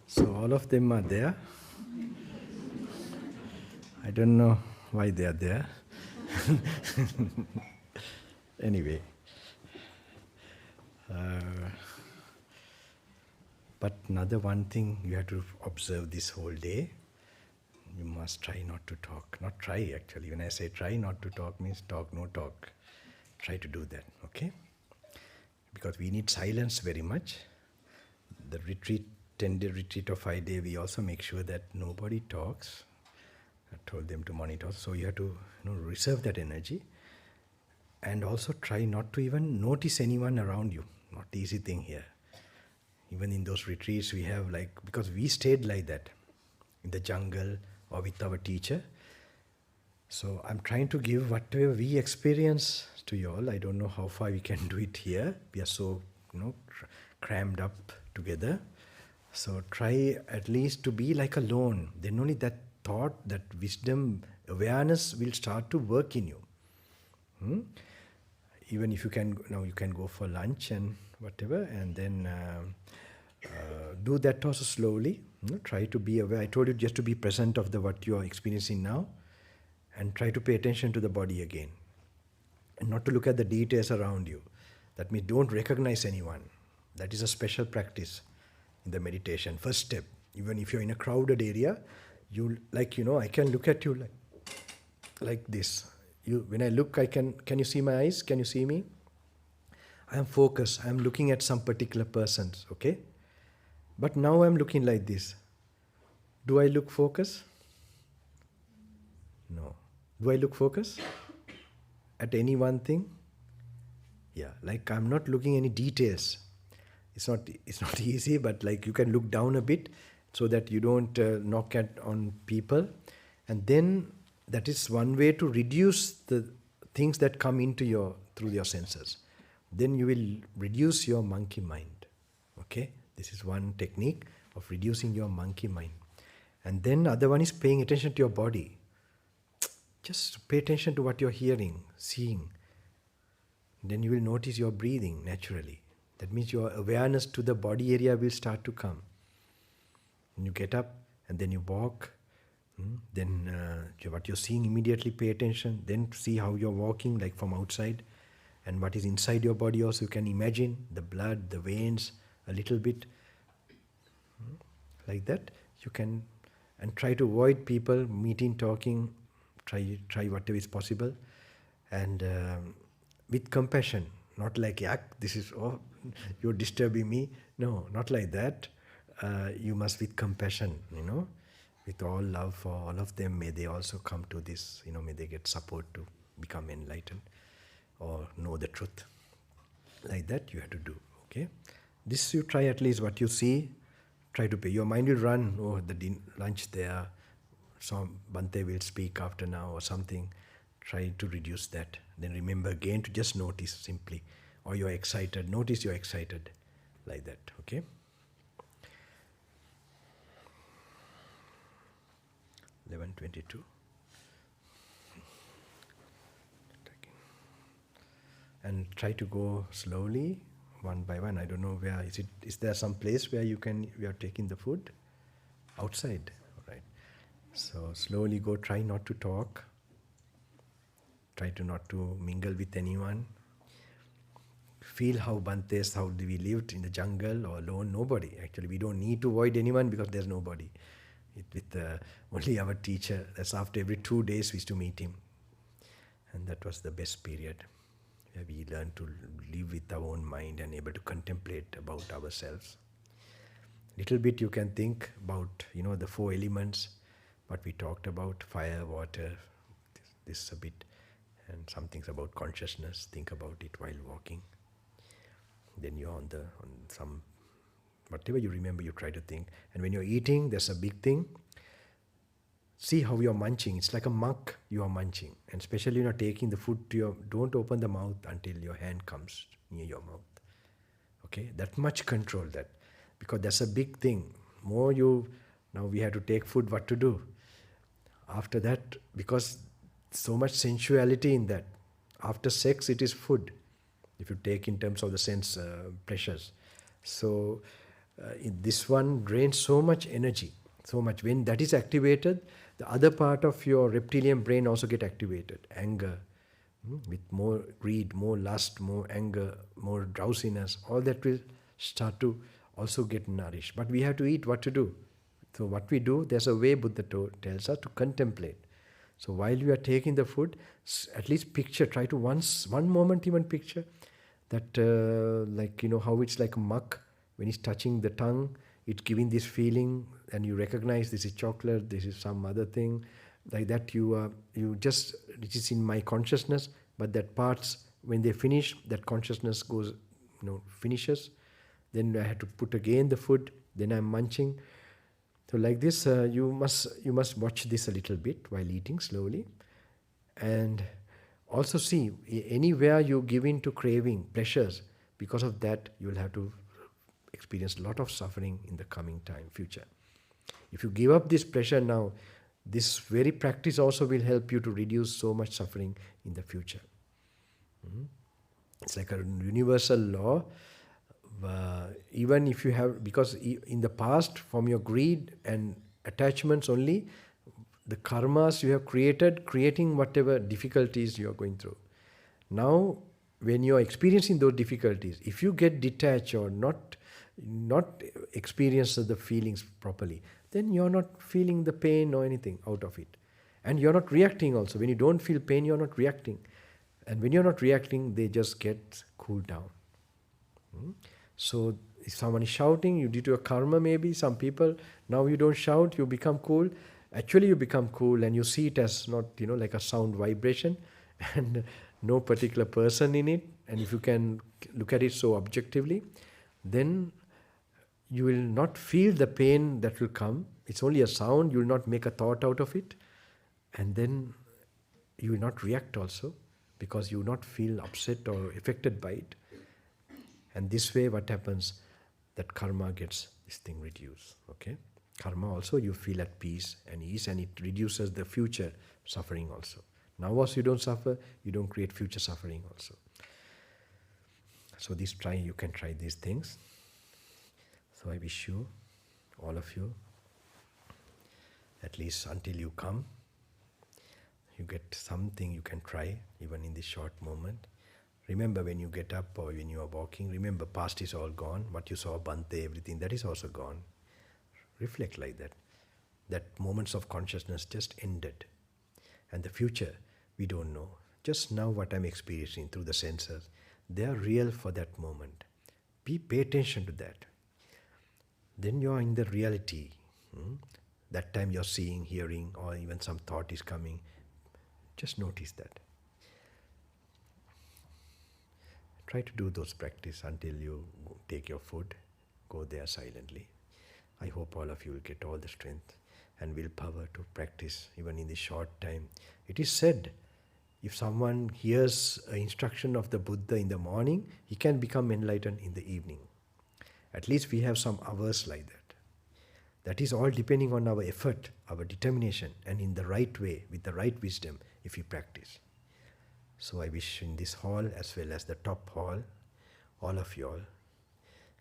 So all of them are there. I don't know why they are there. Anyway. But another one thing you have to observe this whole day. You must try not to talk. Not try actually. When I say try not to talk, means talk, no talk. Try to do that, okay? Because we need silence very much. The retreat, 10-day retreat or 5-day, we also make sure that nobody talks. I told them to monitor. So you have to reserve that energy. And also try not to even notice anyone around you. Not the easy thing here. Even in those retreats we have because we stayed like that. In the jungle or with our teacher. So I'm trying to give whatever we experience to you all. I don't know how far we can do it here. We are so, crammed up together. So try at least to be like alone. Then only that thought, that wisdom, awareness will start to work in you. Even if you can, you can go for lunch and whatever, and then do that also slowly. Try to be aware. I told you just to be present of what you are experiencing now, and try to pay attention to the body again, and not to look at the details around you. That means don't recognize anyone. That is a special practice in the meditation. First step. Even if you're in a crowded area, I can look at you like this. When I look, can you see my eyes? Can you see me? I am focused. I am looking at some particular persons, okay? But now I am looking like this. Do I look focused? No. Do I look focused at any one thing? Yeah, I'm not looking any details. It's not easy, but you can look down a bit so that you don't knock on people, And then that is one way to reduce the things that come into your through your senses. Then you will reduce your monkey mind. Okay, this is one technique of reducing your monkey mind. And then other one is paying attention to your body. Just pay attention to what you're hearing, seeing. Then you will notice your breathing naturally. That means your awareness to the body area will start to come. And you get up and then you walk. Then what you're seeing, immediately pay attention. Then see how you're walking, like from outside. And what is inside your body also, you can imagine the blood, the veins, a little bit. Like that, you can, and try to avoid people, meeting, talking, try whatever is possible. And with compassion, not like, yak, this is, oh, you're disturbing me. No, not like that. You must with compassion, with all love for all of them. May they also come to this, may they get support to become enlightened or know the truth. Like that you have to do, okay? This you try at least what you see, try to pay. Your mind will run, oh, the lunch there, some Bante will speak after now or something. Try to reduce that. Then remember again to just notice simply. Or you're excited, notice you're excited. Like that, okay? (11:22). And try to go slowly, one by one. I don't know where is it. Is there some place where you are taking the food? Outside, all right. So slowly go. Try not to talk. Try to not to mingle with anyone. Feel how Bantes, how we lived in the jungle or alone. Nobody. Actually, we don't need to avoid anyone because there's nobody. With only our teacher. That's after every 2 days we used to meet him. And that was the best period. Where we learn to live with our own mind and able to contemplate about ourselves. Little bit you can think about, the 4 elements, what we talked about, fire, water, this a bit, and some things about consciousness. Think about it while walking. Then you're on some, whatever you remember, you try to think. And when you're eating, there's a big thing. See how you're munching. It's like a monk you are munching. And especially taking the food to don't open the mouth until your hand comes near your mouth. Okay, that much control that. Because that's a big thing. Now we have to take food, what to do? After that, because so much sensuality in that. After sex, it is food. If you take in terms of the sense pleasures. So this one drains so much energy. So much. When that is activated, the other part of your reptilian brain also get activated. Anger, with more greed, more lust, more anger, more drowsiness. All that will start to also get nourished. But we have to eat, what to do? So what we do, there's a way Buddha tells us to contemplate. So while you are taking the food, at least picture, try to one moment even picture that how it's like a muck when it's touching the tongue. It's giving this feeling, and you recognize this is chocolate, this is some other thing, like that. You just, it is in my consciousness, but that parts, when they finish, that consciousness goes, finishes. Then I have to put again the food. Then I'm munching. So like this, you must watch this a little bit while eating slowly, and also see anywhere you give in to craving, pleasures. Because of that, you will have to experience a lot of suffering in the coming future. If you give up this pleasure now, this very practice also will help you to reduce so much suffering in the future. It's like a universal law. Even if you have, because in the past, from your greed and attachments only, the karmas you have creating whatever difficulties you are going through. Now, when you are experiencing those difficulties, if you get detached or not experience the feelings properly, then you're not feeling the pain or anything out of it. And you're not reacting also. When you don't feel pain, you're not reacting. And when you're not reacting, they just get cooled down. So if someone is shouting, you did your karma maybe, some people, now you don't shout, you become cool. Actually you become cool and you see it as not, like a sound vibration and no particular person in it. And if you can look at it so objectively, then you will not feel the pain that will come. It's only a sound, you will not make a thought out of it. And then you will not react also, because you will not feel upset or affected by it. And this way what happens, that karma gets this thing reduced. Okay, karma also you feel at peace and ease, and it reduces the future suffering also. Now also you don't suffer, you don't create future suffering also. So you can try these things. So I wish you, all of you, at least until you come, you get something you can try, even in this short moment. Remember, when you get up or when you are walking, remember past is all gone. What you saw, Bante, everything, that is also gone. Reflect like that. That moments of consciousness just ended. And the future, we don't know. Just now what I'm experiencing through the senses, they are real for that moment. Pay attention to that. Then you are in the reality. That time you're seeing, hearing, or even some thought is coming. Just notice that. Try to do those practice until you take your food. Go there silently. I hope all of you will get all the strength and willpower to practice even in this short time. It is said, if someone hears an instruction of the Buddha in the morning, he can become enlightened in the evening. At least we have some hours like that. That is all depending on our effort, our determination, and in the right way, with the right wisdom, if we practice. So I wish in this hall as well as the top hall, all of you all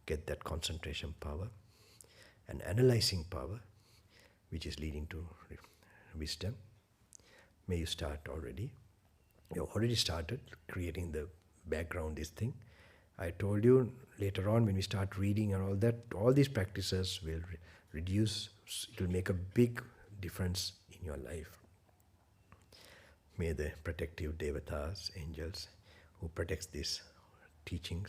get that concentration power and analyzing power, which is leading to wisdom. May you start already. You already started creating the background, this thing. I told you later on when we start reading and all that, all these practices will reduce, it will make a big difference in your life. May the protective devatas, angels, who protects these teachings,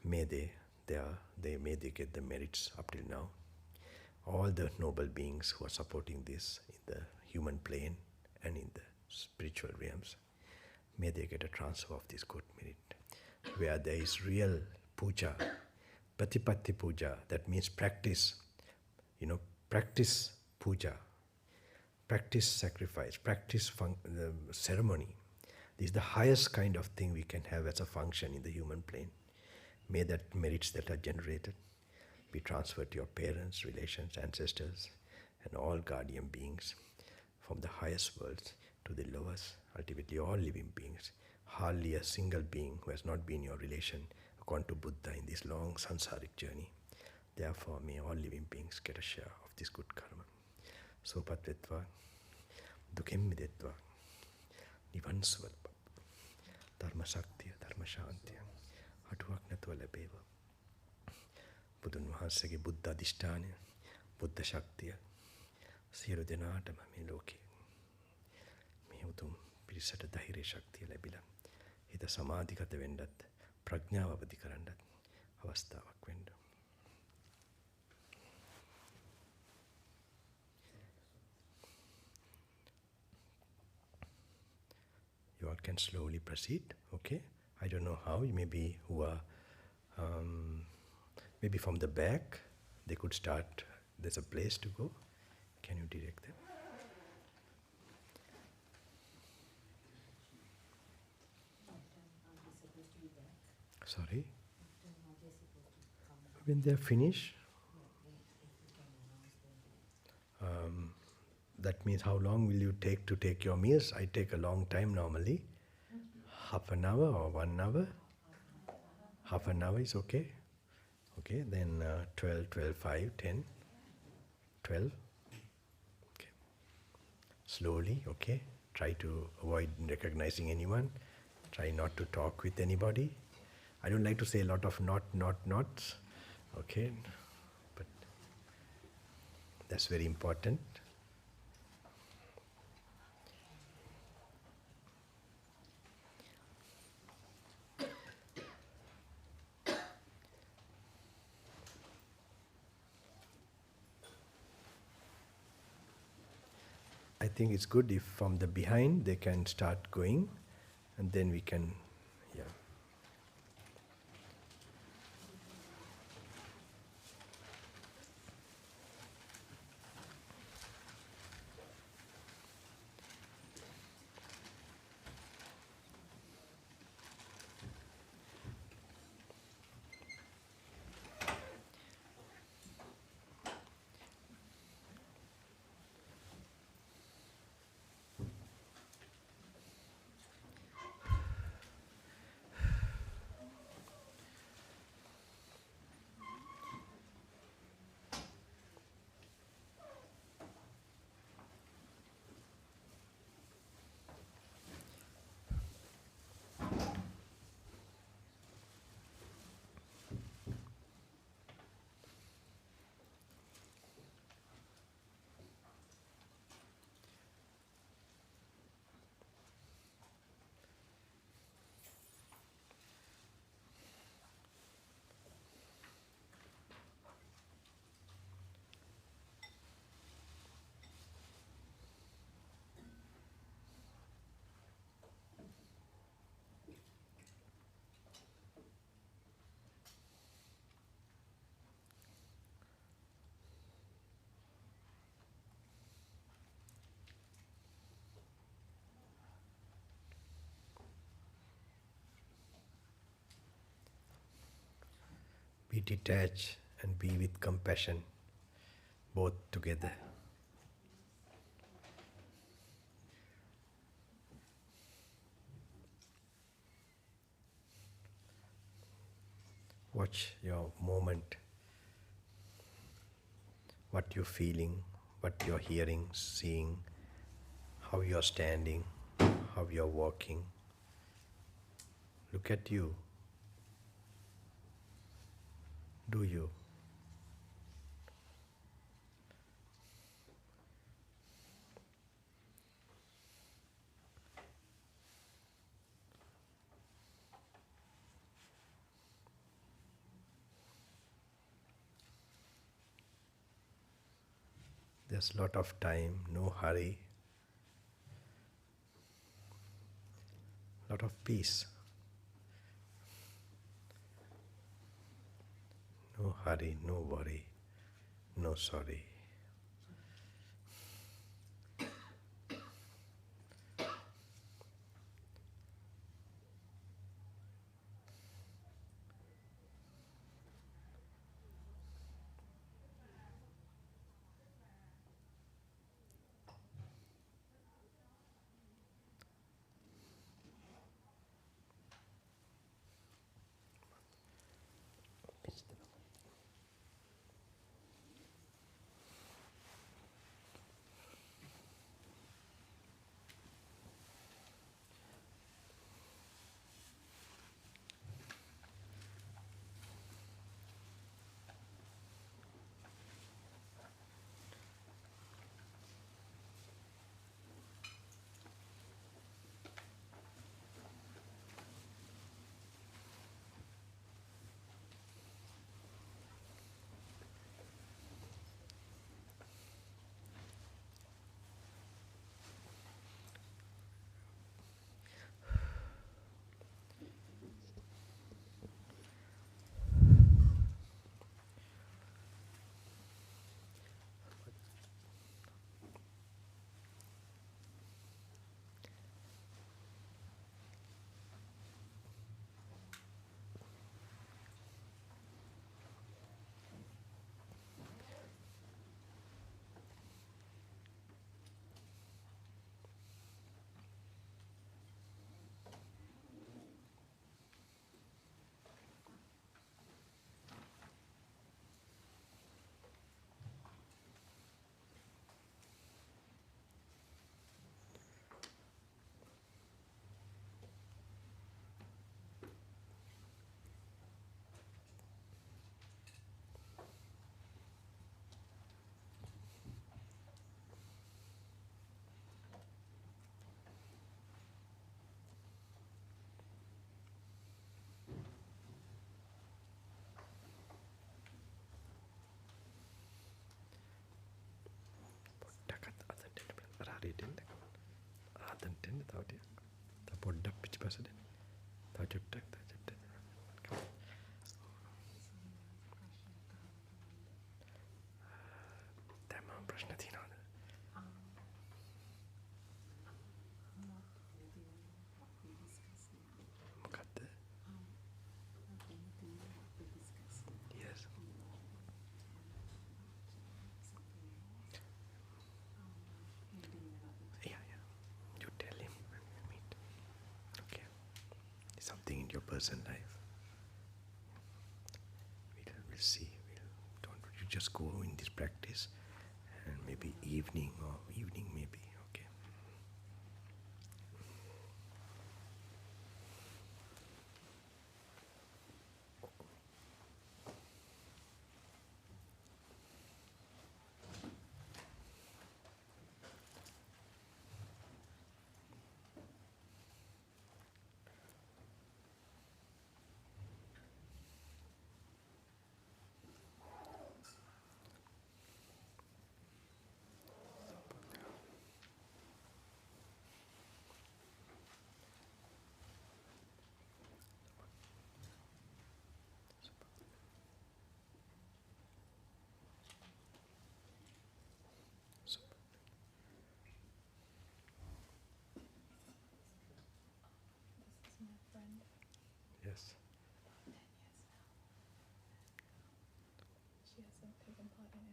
may they get the merits up till now. All the noble beings who are supporting this in the human plane and in the spiritual realms, may they get a transfer of this good merit, where there is real puja, patipatti puja, that means practice, practice puja, practice sacrifice, practice the ceremony. This is the highest kind of thing we can have as a function in the human plane. May that merits that are generated be transferred to your parents, relations, ancestors, and all guardian beings, from the highest worlds to the lowest, ultimately all living beings. Hardly a single being who has not been your relation, according to Buddha, in this long sansaric journey. Therefore, may all living beings get a share of this good karma. Sopatvetva, dukem midetva, nivansvatva, dharma shaktiya, dharma shantiya, hatuaknatva labeva. Buddhan Vahasage Buddha Dishtanya, Buddha Shaktiya, Siru Denatama me loke. Me utum pirisata dahire Shaktiya labila. Hita samadhikata vendat, prajnavavadi karandat, avasthavak vendu. You all can slowly proceed, okay? I don't know how, maybe who are, maybe from the back, they could start, there's a place to go. Can you direct them? Sorry? When they're finished, that means how long will you take to take your meals? I take a long time normally. Half an hour or 1 hour? Half an hour is okay. Okay, then 12, 12, 5, 10, 12. Okay. Slowly, okay. Try to avoid recognizing anyone. Try not to talk with anybody. I don't like to say a lot of nots. Okay, but that's very important. I think it's good if from the behind they can start going, and then we can, yeah. Be detached and be with compassion, both together. Watch your moment, what you're feeling, what you're hearing, seeing, how you're standing, how you're walking. Look at you. Do you? There's a lot of time, no hurry, lot of peace. No hurry, no worry, no sorry. Yes. Yeah, yeah. You tell him when we meet. Okay. Something in your personal life. We'll see. Don't you just go in this practice, and maybe evening maybe. Okay.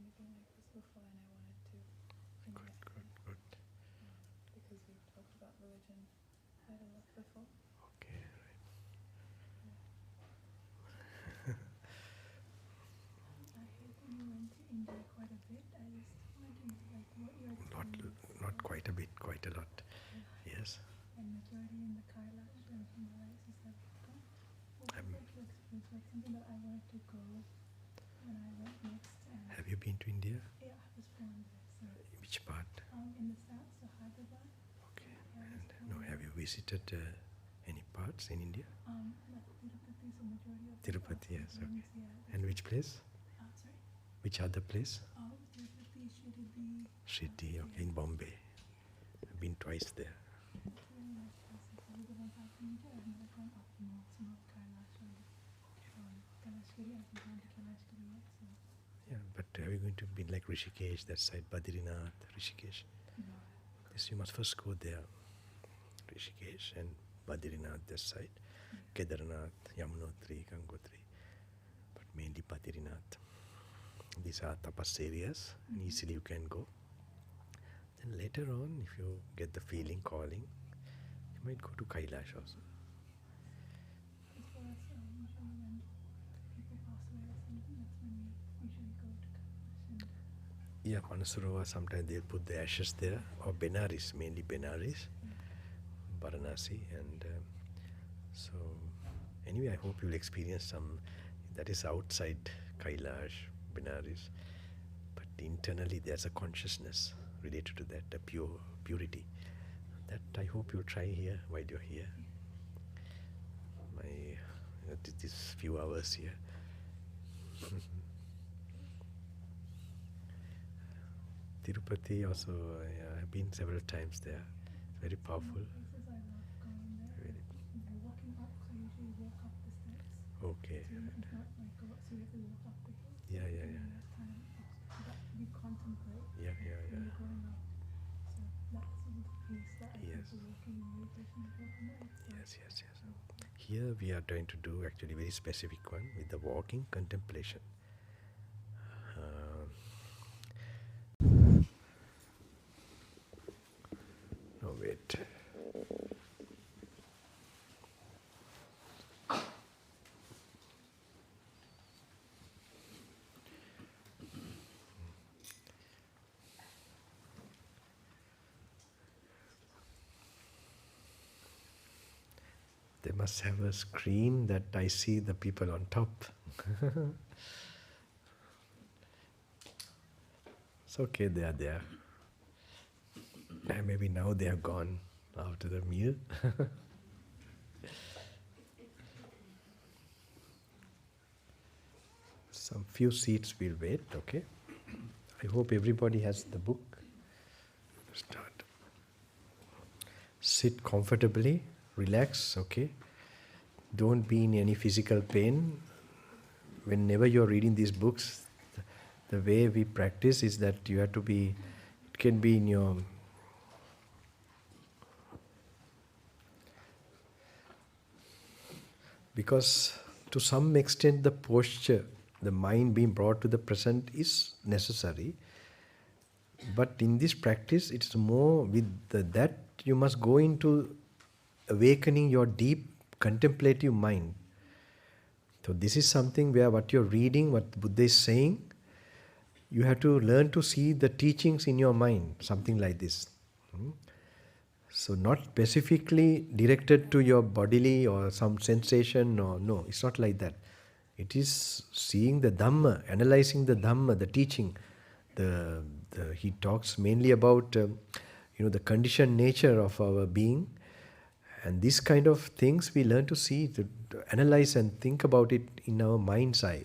anything like this before, and I wanted to bring it up Good. because we talked about religion quite a lot before. Okay, I heard that you went to India quite a bit. I just wanted to know like what your right. experience Not quite a bit, quite a lot. Yes. and majority in the Kailash and Himalayas. Is that what was like your experience? Like something that I wanted to go when I went next. And Have you been to India? yeah, I was born there, so Which part? in the south, so Hyderabad. Okay. Yeah, I was And born have you visited any parts in India? like Tirupati, so majority of Tirupati, yes. Okay. yeah. And which place? Sorry. Which other place? Tirupati, Shirdi. Shirdi, okay, in Bombay. I've been twice there. It's really nice places. Those are the ones I've been to. I've never gone up north, so not Kailash or Kalashgiri. I haven't gone to Kalashgiri yet, so Yeah, but are you going to be like Rishikesh, that side, Badrinath, Rishikesh? no. Yes, you must first go there. Rishikesh and Badrinath, that side. Kedarnath, Yamunotri, Gangotri. But mainly Badrinath. These are tapas areas, and easily you can go. Then later on, if you get the feeling, calling, you might go to Kailash also. As for us, usually when people pass away or something, that's when we usually go to Kailash. And Yeah, Manasarova, sometimes they'll put the ashes there, or Benares, mainly Benares, Varanasi, and so anyway, I hope you'll experience some that is outside Kailash, Benares, but internally there's a consciousness related to that, a purity. That I hope you'll try here while you're here. These few hours here. Tirupati also, I've been several times there. It's very powerful. places I love going there. Very, You're walking up, so you usually walk up the steps. okay. So it's not like go up, so you have to walk up the hill. Yeah. And that time, you contemplate Yeah. when you're going up. So that's sort of the piece that I Yes. think the walking and meditation is walking up. So Yes. Here we are trying to do actually very specific one with the walking contemplation. No, wait. They must have a screen that I see the people on top. It's okay, they are there. And maybe now they are gone after the meal. Some few seats will wait, okay? I hope everybody has the book. Start. Sit comfortably, relax, okay? Don't be in any physical pain. Whenever you're reading these books, the way we practice is that you have to be, it can be in your because to some extent the posture, the mind being brought to the present is necessary. But in this practice, it's more with that you must go into awakening your deep contemplative mind. So this is something where what you're reading, what Buddha is saying, you have to learn to see the teachings in your mind, something like this. So not specifically directed to your bodily or some sensation, or no, it's not like that. It is seeing the Dhamma, analyzing the Dhamma, the teaching. He talks mainly about the conditioned nature of our being, and these kind of things we learn to see, to analyze and think about it in our mind's eye.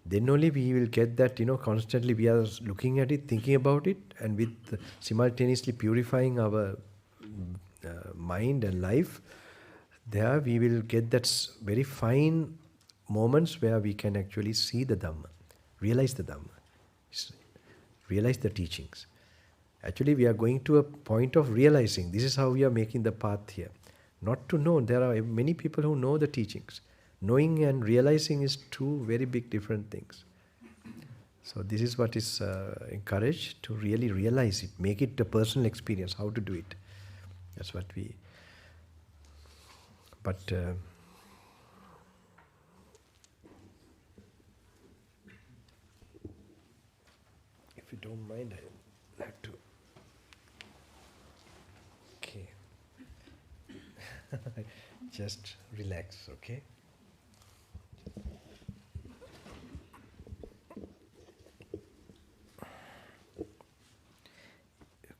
Then only we will get that, constantly we are looking at it, thinking about it, and with simultaneously purifying our mind and life. There we will get that very fine moments where we can actually see the Dhamma, realize the Dhamma, realize the teachings. Actually, we are going to a point of realizing. This is how we are making the path here. Not to know. There are many people who know the teachings. Knowing and realizing is two very big different things. So this is what is encouraged, to really realize it, make it a personal experience, how to do it. That's what we... But if you don't mind, I'll have to... Okay. Just relax, okay?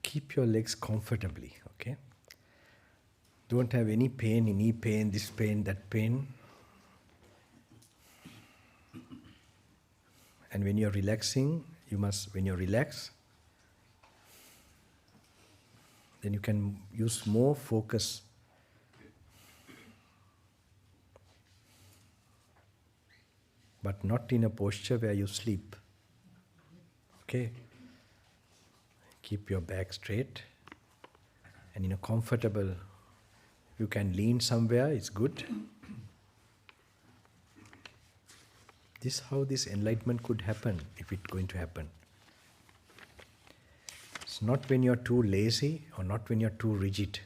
Keep your legs comfortably, okay? Don't have any pain, knee pain, this pain, that pain. And when you're relaxing, when you relax, then you can use more focus. But not in a posture where you sleep. Okay? Keep your back straight. And in a comfortable, you can lean somewhere, it's good. This is how this enlightenment could happen, if it's going to happen. It's not when you're too lazy or not when you're too rigid.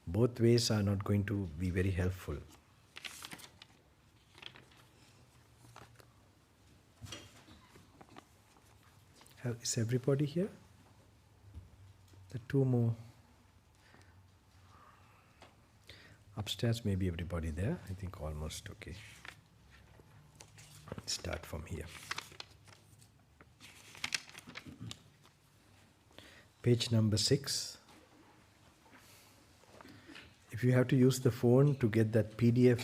Both ways are not going to be very helpful. Is everybody here? The two more. Upstairs, maybe everybody there. I think almost okay. Let's start from here. Page number 6. If you have to use the phone to get that PDF,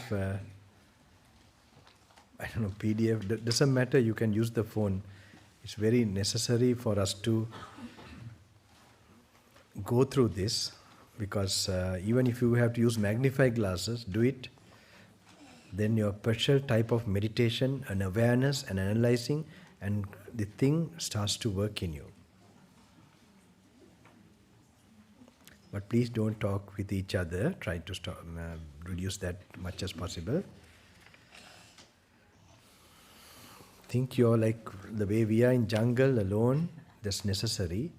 PDF, doesn't matter, you can use the phone. It's very necessary for us to go through this, because even if you have to use magnifying glasses, do it. Then your special type of meditation and awareness and analyzing, and the thing starts to work in you. But please don't talk with each other. Try to reduce that much as possible. Think you're like the way we are in jungle alone. That's necessary.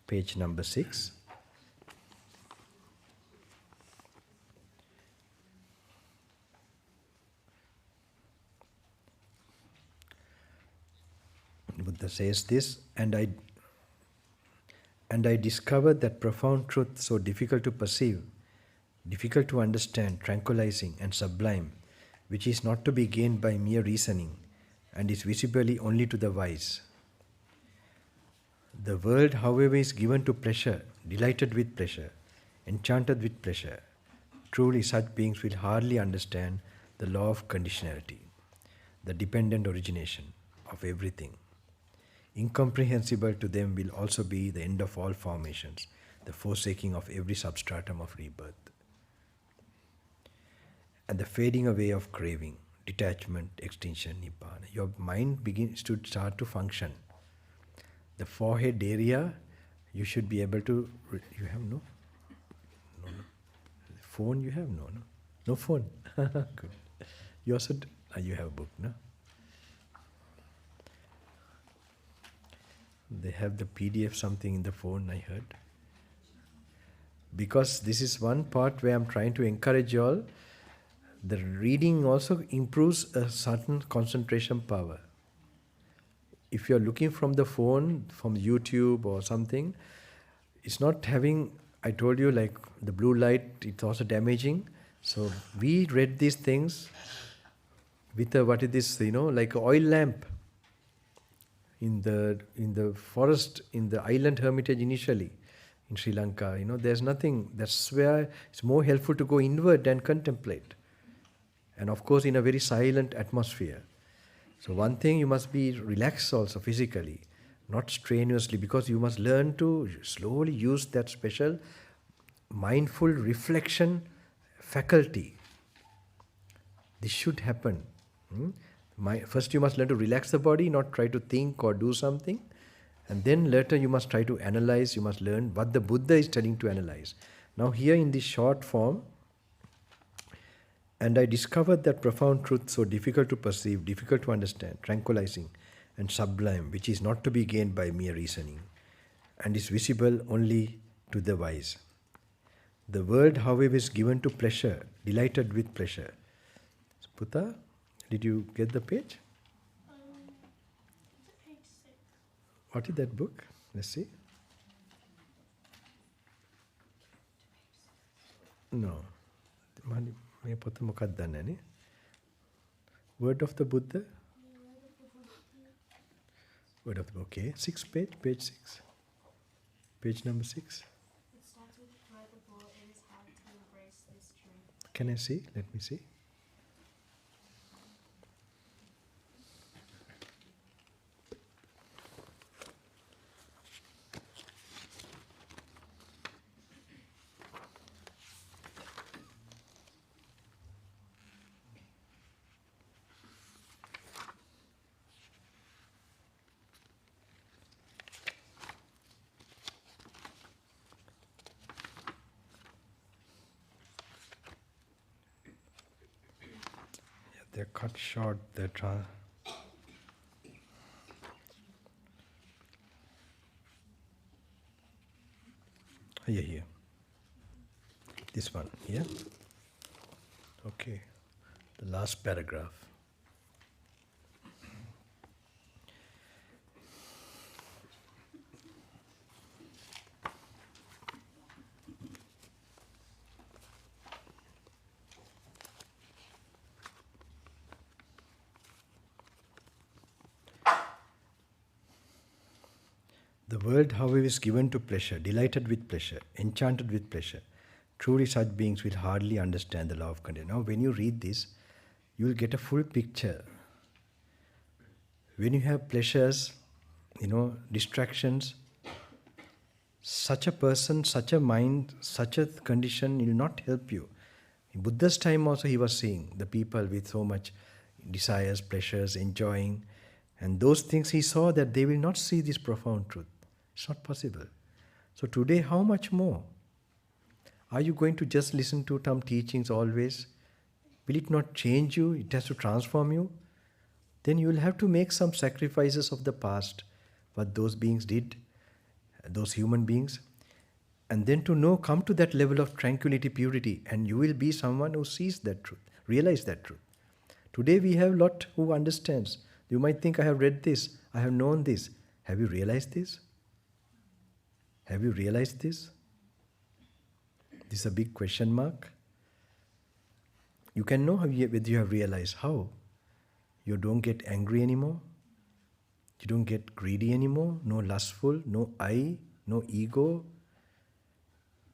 Page number 6. Buddha says this, and I discovered that profound truth so difficult to perceive, difficult to understand, tranquilizing and sublime, which is not to be gained by mere reasoning, and is visibly only to the wise. The world, however, is given to pleasure, delighted with pleasure, enchanted with pleasure. Truly, such beings will hardly understand the law of conditionality, the dependent origination of everything. Incomprehensible to them will also be the end of all formations, the forsaking of every substratum of rebirth, and the fading away of craving, detachment, extinction, nibbana. Your mind begins to start to function. The forehead area, you should be able to... You have no? No. Phone you have? No. No phone. Good. You also... you have a book, no? They have the PDF something in the phone, I heard. Because this is one part where I'm trying to encourage you all. The reading also improves a certain concentration power. If you're looking from the phone, from YouTube or something, it's not having, I told you, like the blue light, it's also damaging. So we read these things with a, what is this, like an oil lamp. In the forest, in the island hermitage initially, in Sri Lanka, there's nothing. That's where it's more helpful to go inward and contemplate. And of course, in a very silent atmosphere. So one thing, you must be relaxed also physically, not strenuously, because you must learn to slowly use that special mindful reflection faculty. This should happen. First you must learn to relax the body, not try to think or do something. And then later you must try to analyze, you must learn what the Buddha is telling to analyze. Now here in this short form, And I discovered that profound truth so difficult to perceive, difficult to understand, tranquilizing and sublime, which is not to be gained by mere reasoning, and is visible only to the wise. The world, however, is given to pleasure, delighted with pleasure. Puta, did you get the page? Is it page 6? What is that book? Let's see. No. මේ පොත මොකක්ද දන්නේ නේ? Word of the Buddha? Word of the okay. 6 page 6. Page number 6. It starts with furthermore, it is hard to embrace this truth. Can I see? Let me see. They're cut short. Here. This one, yeah? Okay. The last paragraph. The world, however, is given to pleasure, delighted with pleasure, enchanted with pleasure. Truly, such beings will hardly understand the law of condition. Now, when you read this, you will get a full picture. When you have pleasures, distractions, such a person, such a mind, such a condition will not help you. In Buddha's time also he was seeing the people with so much desires, pleasures, enjoying, and those things he saw that they will not see this profound truth. It's not possible. So today, how much more? Are you going to just listen to some teachings always? Will it not change you? It has to transform you? Then you will have to make some sacrifices of the past, what those beings did, those human beings, and then to come to that level of tranquility, purity, and you will be someone who sees that truth, realize that truth. Today we have a lot who understands. You might think, I have read this, I have known this. Have you realized this? Have you realized this? This is a big question mark. You can know whether you have realized. How? You don't get angry anymore. You don't get greedy anymore. No lustful, no I, no ego.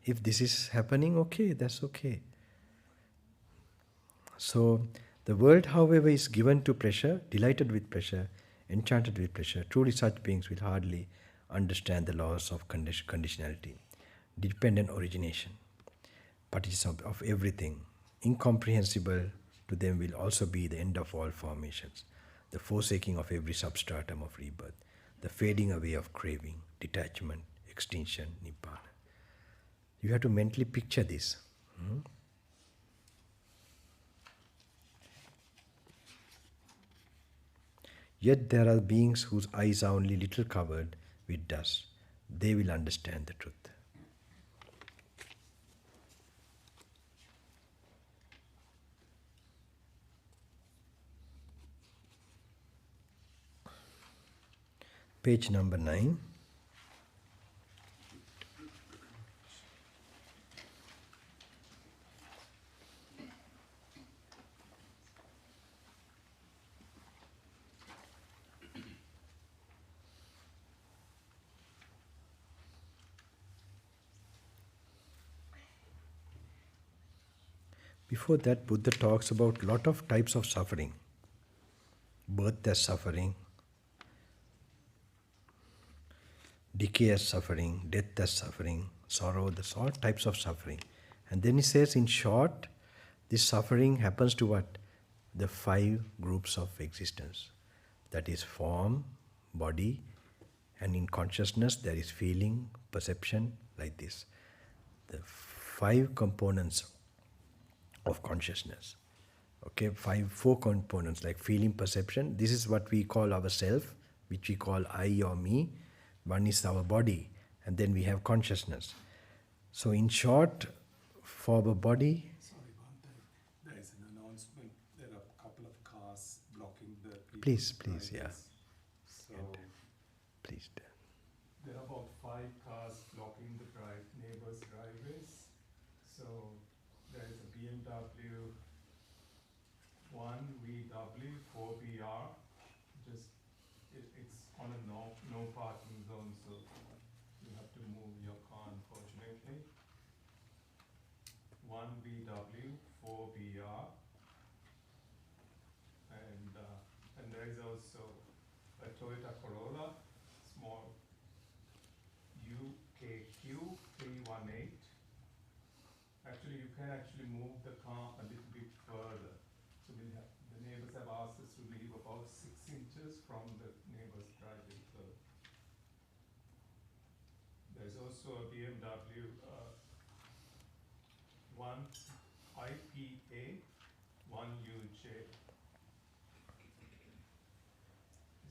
If this is happening, okay, that's okay. So, the world, however, is given to pleasure, delighted with pleasure, enchanted with pleasure. Truly such beings will hardly understand the laws of conditionality, dependent origination, participation of everything. Incomprehensible to them will also be the end of all formations, the forsaking of every substratum of rebirth, the fading away of craving, detachment, extinction, nibbana. You have to mentally picture this. Yet there are beings whose eyes are only little covered with dust. They will understand the truth. Page number 9. Before that, Buddha talks about a lot of types of suffering. Birth as suffering, decay as suffering, death as suffering, sorrow, all types of suffering. And then he says, in short, this suffering happens to what? The 5 groups of existence. That is form, body, and in consciousness there is feeling, perception, like this. The 5 components of consciousness. Okay, four components like feeling, perception. This is what we call our self, which we call I or me. One is our body, and then we have consciousness. So in short, for our body, Sorry, Bhante. There is an announcement. There are a couple of cars blocking the please, people's yeah, driveways. So please. there are about 5 cars blocking the neighbors' driveways. So there is a BMW 1VW 4BR. It's on a no parking zone, so you have to move your car, unfortunately. 1VW 4BR, and there is also a Toyota Corolla small UKQ 318. Actually, you can move the car a little bit further. So the neighbors have asked us to leave about 6 inches from the neighbor's driveway. So there's also a BMW 1 IPA 1UJ.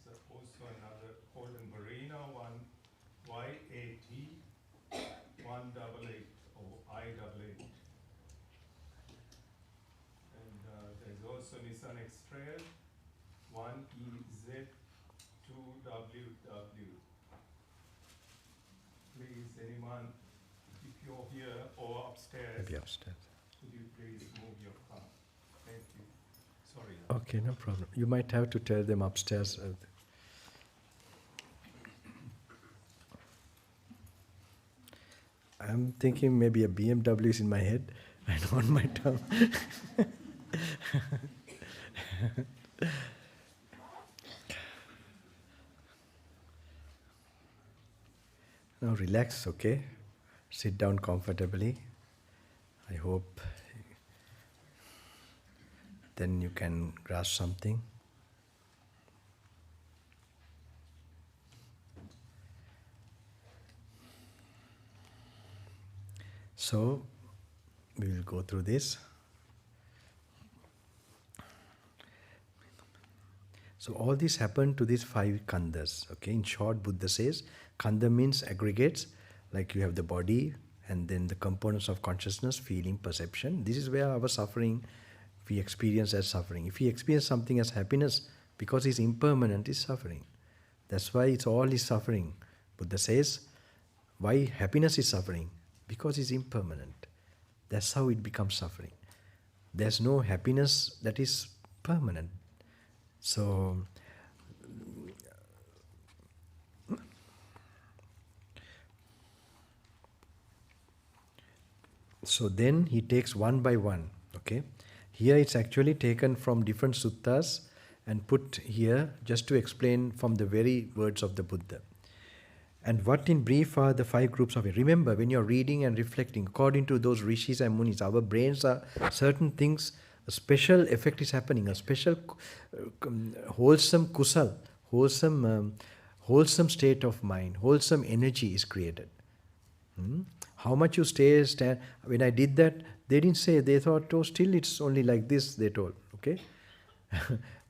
There's also another Holden Marina 1 YAT 188 or I88. And there's also Nissan X-Trail 1EZ 2WW. Please, anyone, if you're here or upstairs, Maybe upstairs. could you please move your car? Thank you. Sorry. Okay, no problem. You might have to tell them upstairs. I'm thinking maybe a BMW is in my head and on my tongue. Now relax, okay? Sit down comfortably. I hope then you can grasp something. So, we will go through this. So all this happened to these 5 khandhas. Okay, in short, Buddha says, khandha means aggregates, like you have the body and then the components of consciousness, feeling, perception. This is where our suffering, we experience as suffering. If we experience something as happiness, because it's impermanent, it's suffering. That's why it's all is suffering. Buddha says, why happiness is suffering? Because it's impermanent. That's how it becomes suffering. There's no happiness that is permanent. So, then he takes one by one, okay? Here it's actually taken from different suttas and put here just to explain from the very words of the Buddha. And what in brief are the 5 groups of it? Remember, when you're reading and reflecting, according to those rishis and munis, our brains are certain things, a special effect is happening, a special wholesome kusal, wholesome state of mind, wholesome energy is created. How much you stand, when I did that, they didn't say, they thought, oh, still it's only like this, they told, okay?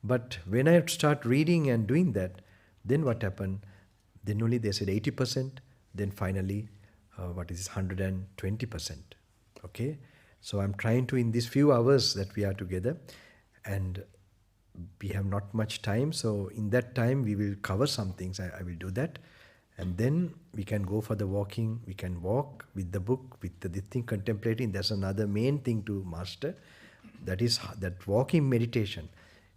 But when I start reading and doing that, then what happened? Then only they said 80%, then finally, 120%, okay? So I'm trying to, in these few hours that we are together, and we have not much time, so in that time we will cover some things, I will do that. And then we can go for the walking, we can walk with the book, with this thing contemplating. That's another main thing to master. That is that walking meditation.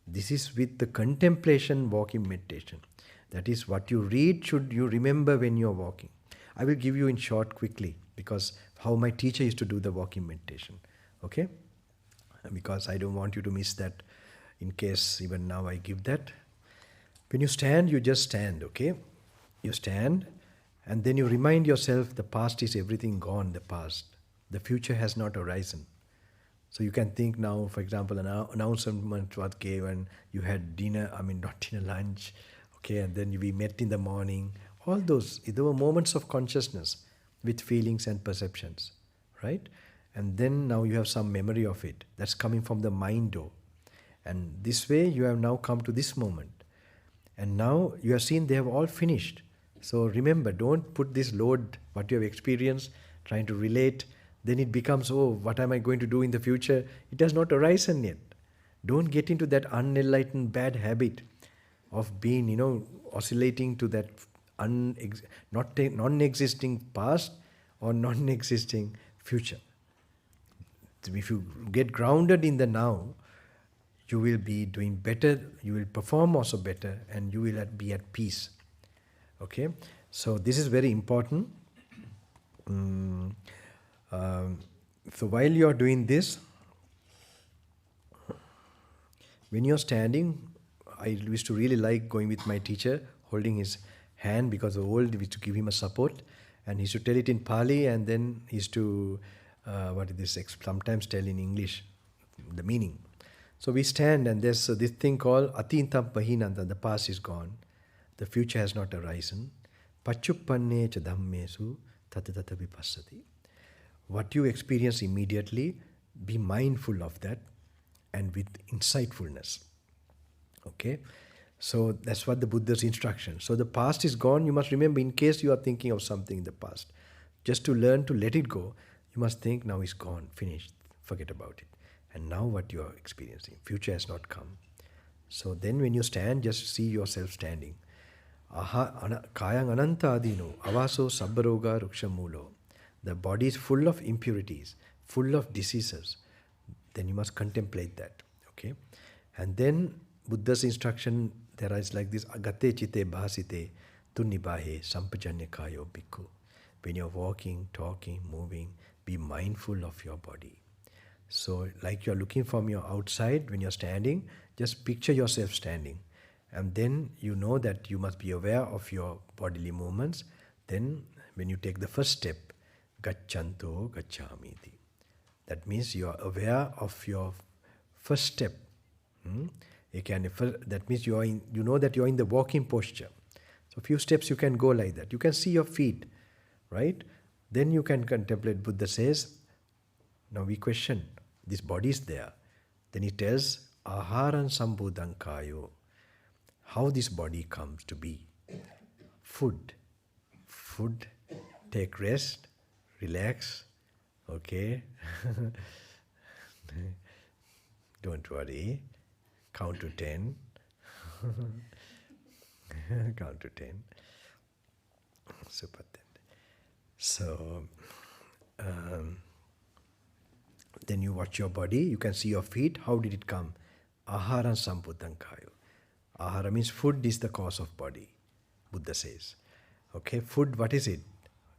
This is with the contemplation walking meditation. That is what you read should you remember when you're walking. I will give you in short quickly, because how my teacher used to do the walking meditation. Okay? Because I don't want you to miss that in case even now I give that. When you stand, you just stand, okay? You stand and then you remind yourself the past is everything gone, the past. The future has not arisen. So you can think now, for example, an announcement was given, you had dinner, not dinner, lunch, okay, and then we met in the morning. All those, there were moments of consciousness with feelings and perceptions, right? And then now you have some memory of it. That's coming from the mind door. And this way you have now come to this moment. And now you have seen they have all finished. So remember, don't put this load, what you have experienced, trying to relate. Then it becomes, oh, what am I going to do in the future? It has not arisen yet. Don't get into that unenlightened bad habit of being, oscillating to that non-existing past or non-existing future. If you get grounded in the now, you will be doing better, you will perform also better, and you will be at peace. Okay? So this is very important. So while you are doing this, when you are standing, I used to really like going with my teacher, holding his hand because of old, we used to give him a support, and he used to tell it in Pali, and then he used to, sometimes tell in English, the meaning. So we stand, and there's this thing called Atintam Pahinanta, the past is gone, the future has not arisen. Pachuppanne cha dhammesu tatatata vipassati. What you experience immediately, be mindful of that and with insightfulness. Okay? So that's what the Buddha's instruction. So the past is gone, you must remember, in case you are thinking of something in the past, just to learn to let it go, you must think, now it's gone, finished, forget about it. And now what you are experiencing, future has not come. So then when you stand, just see yourself standing. Kayang ananta adino, avaso sabbaroga rukshamulo. The body is full of impurities, full of diseases. Then you must contemplate that. Okay? And then Buddha's instruction, there is like this, agate chite bhasite tunnibahe sampajanya kayo bhikkhu. When you're walking, talking, moving, be mindful of your body. So like you're looking from your outside, when you're standing, just picture yourself standing. And then you know that you must be aware of your bodily movements. Then when you take the first step, gaccanto gachamiti. That means you are aware of your first step. That means you know that you are in the walking posture. So few steps you can go like that. You can see your feet, right? Then you can contemplate. Buddha says, now we question, this body is there. Then he tells, aharan sambudhan kayo, how this body comes to be. Food, take rest, relax, okay? Don't worry, count to 10. Count to 10. Super. So, then you watch your body, you can see your feet, how did it come? Ahara sambuddhan kayo. Ahara means food is the cause of body, Buddha says. Okay, food, what is it?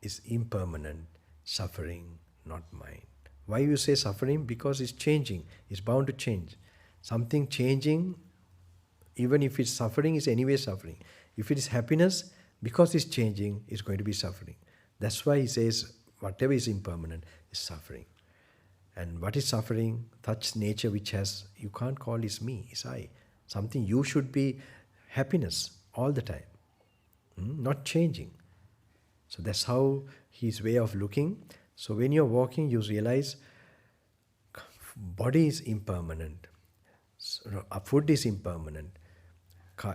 Is impermanent, suffering, not mine. Why you say suffering? Because it's changing, it's bound to change. Something changing, even if it's suffering, is anyway suffering. If it is happiness, because it's changing, it's going to be suffering. That's why he says, whatever is impermanent is suffering. And what is suffering? Such nature which has, you can't call is me, is I. Something you should be happiness all the time, not changing. So that's how his way of looking. So when you're walking, you realize body is impermanent, food is impermanent. How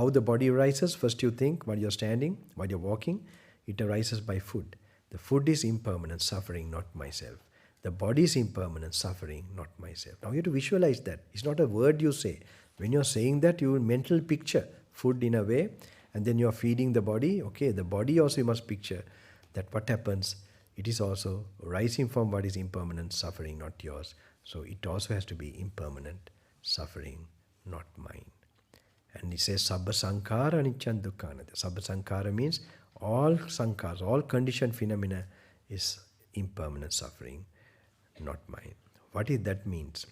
the body arises, first you think while you're standing, while you're walking, it arises by food. The food is impermanent, suffering, not myself. The body is impermanent, suffering, not myself. Now you have to visualize that. It's not a word you say. When you're saying that, you will mental picture food in a way, and then you're feeding the body. Okay, the body also you must picture that what happens, it is also rising from what is impermanent, suffering, not yours. So it also has to be impermanent, suffering, not mine. And he says, Sabba Sankara Aniccan Dukkhanata. Sabba Sankara means all sankaras, all conditioned phenomena is impermanent, suffering, not mine. What is that means?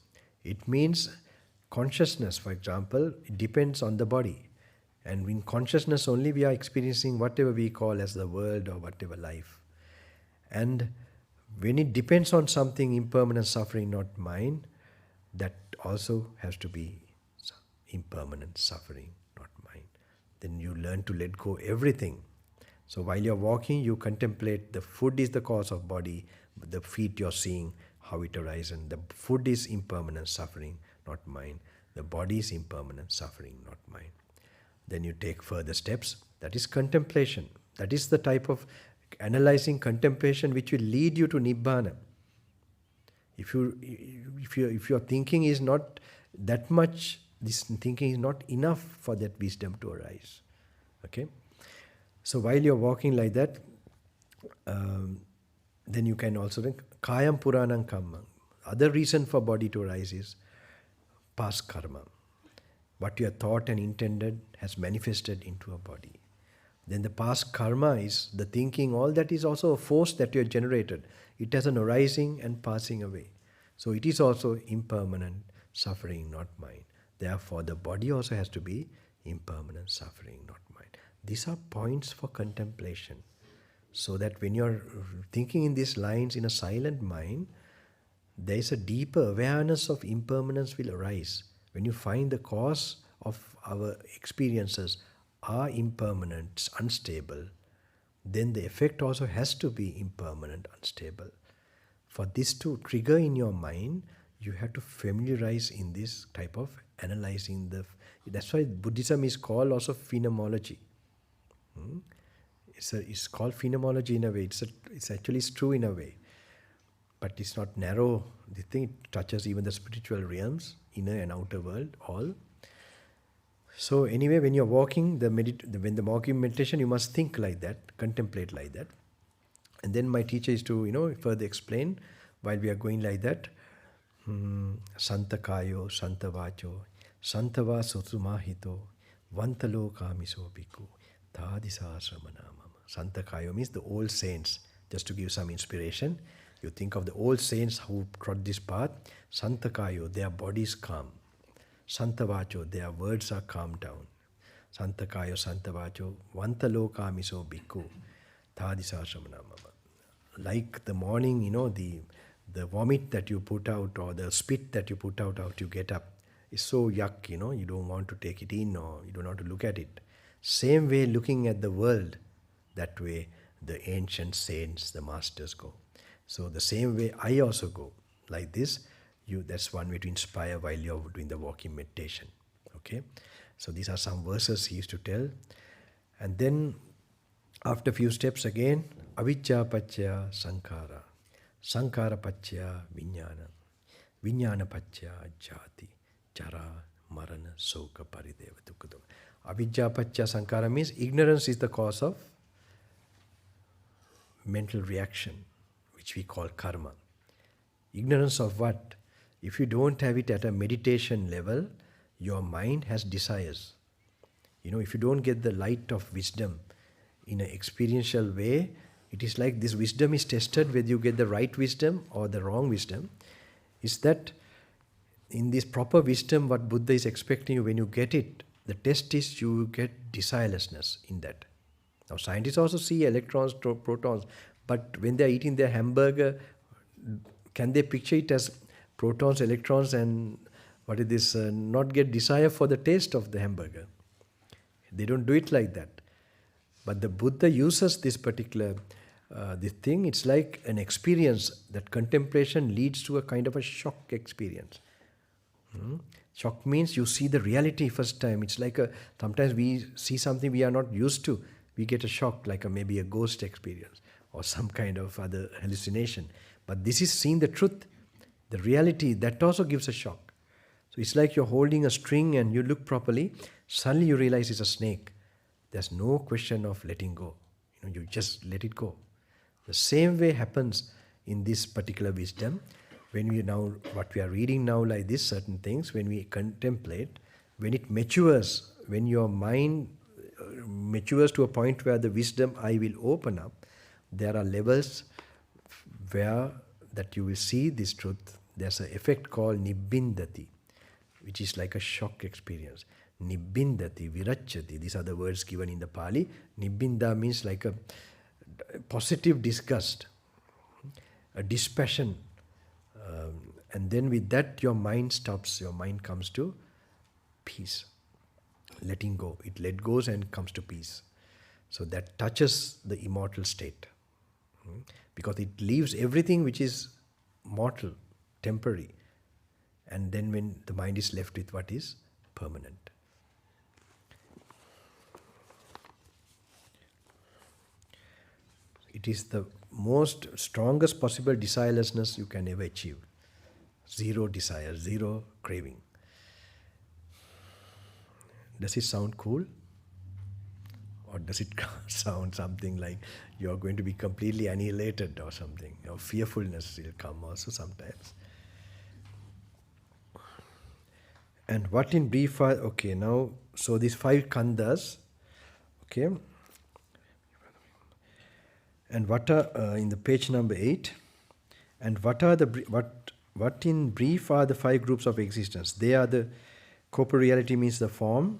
It means consciousness, for example, it depends on the body. And in consciousness only we are experiencing whatever we call as the world or whatever life. And when it depends on something impermanent, suffering, not mine, that also has to be impermanent, suffering, not mine. Then you learn to let go everything. So while you're walking, you contemplate the food is the cause of body, the feet you're seeing, how it arises. And the food is impermanent suffering, not mine. The body is impermanent suffering, not mine. Then you take further steps. That is contemplation. That is the type of analyzing contemplation which will lead you to Nibbana. If your thinking is not that much, this thinking is not enough for that wisdom to arise. Okay? So while you're walking like that, then you can also think, Kayam Puranam Kammam. Other reason for body to arise is past karma. What you have thought and intended has manifested into a body. Then the past karma is the thinking, all that is also a force that you have generated. It has an arising and passing away. So it is also impermanent suffering, not mine. Therefore, the body also has to be impermanent suffering, not mine. These are points for contemplation. So that when you're thinking in these lines in a silent mind, there is a deeper awareness of impermanence will arise. When you find the cause of our experiences are impermanent, unstable, then the effect also has to be impermanent, unstable. For this to trigger in your mind, you have to familiarize in this type of analyzing the... That's why Buddhism is called also phenomenology. It's called phenomenology in a way. It's actually true in a way. But it's not narrow. The thing touches even the spiritual realms, inner and outer world, all. So anyway, when you're walking, when the walking meditation, you must think like that, contemplate like that. And then my teacher is to, further explain while we are going like that. Santa kayo, santa vacho, santa va sotsumahito, vantalo kamiso bhikkhu, thadisa asramanamama. Santa kayo means the old saints. Just to give some inspiration, you think of the old saints who trod this path. Santa kayo, their bodies calm. Santa vacho, their words are calmed down. Santa kayo, santa vacho, vantalo kamiso bhikkhu, thadisa asramanamama. Like the morning, the vomit that you put out or the spit that you put out after you get up is so yuck, you don't want to take it in or you don't want to look at it. Same way looking at the world, that way the ancient saints, the masters go. So the same way I also go. Like this, that's one way to inspire while you're doing the walking meditation. Okay? So these are some verses he used to tell. And then after a few steps again, avijja pacchaya sankhara. Sankhara pacchaya vijnana. Vijnana pacchaya jati. Jara marana soka parideva dukkha. Avijja pacchaya sankhara means ignorance is the cause of mental reaction, which we call karma. Ignorance of what? If you don't have it at a meditation level, your mind has desires. If you don't get the light of wisdom in an experiential way, it is like this wisdom is tested whether you get the right wisdom or the wrong wisdom. Is that in this proper wisdom, what Buddha is expecting you, when you get it, the test is you get desirelessness in that. Now scientists also see electrons, protons, but when they are eating their hamburger, can they picture it as protons, electrons and not get desire for the taste of the hamburger? They don't do it like that. But the Buddha uses this particular this thing. It's like an experience. That contemplation leads to a kind of a shock experience. Shock means you see the reality first time. It's like sometimes we see something we are not used to. We get a shock, like maybe a ghost experience or some kind of other hallucination. But this is seeing the truth, the reality. That also gives a shock. So it's like you're holding a string and you look properly. Suddenly you realize it's a snake. There's no question of letting go. You just let it go. The same way happens in this particular wisdom. When what we are reading now like this, certain things, when we contemplate, when it matures, when your mind matures to a point where the wisdom eye will open up, there are levels where that you will see this truth. There's an effect called nibbindati, which is like a shock experience. Nibbindati, viracchati, these are the words given in the Pali. Nibbinda means like a positive disgust, a dispassion. And then with that your mind stops, your mind comes to peace, letting go. It let goes and comes to peace. So that touches the immortal state. Because it leaves everything which is mortal, temporary. And then when the mind is left with what is permanent. It is the most strongest possible desirelessness you can ever achieve. Zero desire, zero craving. Does it sound cool? Or does it sound something like you're going to be completely annihilated or something? Or fearfulness will come also sometimes. And what in brief are, okay, now, so these 5 khandhas, okay, and what are, in the page number 8, and what are the, what in brief are the 5 groups of existence? They are the, corporeality means the form,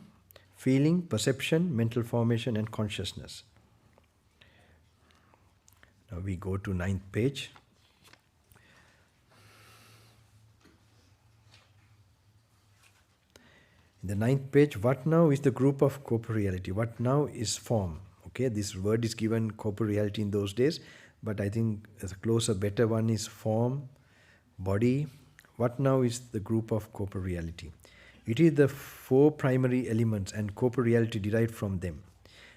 feeling, perception, mental formation, and consciousness. Now we go to 9th page. In the 9th page, what now is the group of corporeality? What now is form? Okay, this word is given corporeality in those days, but I think as a closer, better one is form, body. What now is the group of corporeality? It is the 4 primary elements and corporeality derived from them.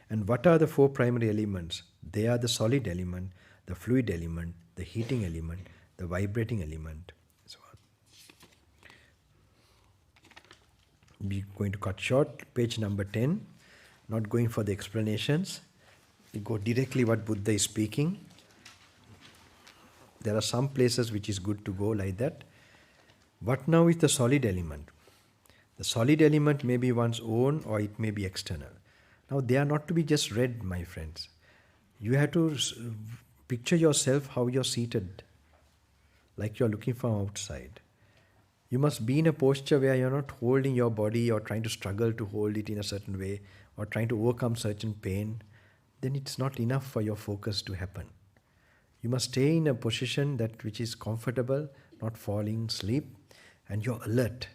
And what are the 4 primary elements? They are the solid element, the fluid element, the heating element, the vibrating element, so on. We're going to cut short, page number 10, not going for the explanations. We go directly what Buddha is speaking. There are some places which is good to go like that. What now is the solid element? The solid element may be one's own or it may be external. Now they are not to be just read, my friends. You have to picture yourself how you're seated, like you're looking from outside. You must be in a posture where you're not holding your body or trying to struggle to hold it in a certain way or trying to overcome certain pain. Then it's not enough for your focus to happen. You must stay in a position that which is comfortable, not falling asleep, and you're alert.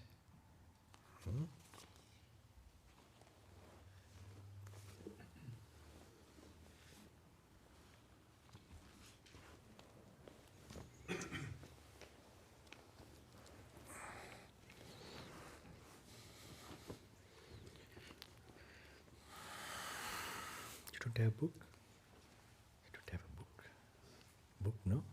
You don't have a book? You don't have a book? Book, no?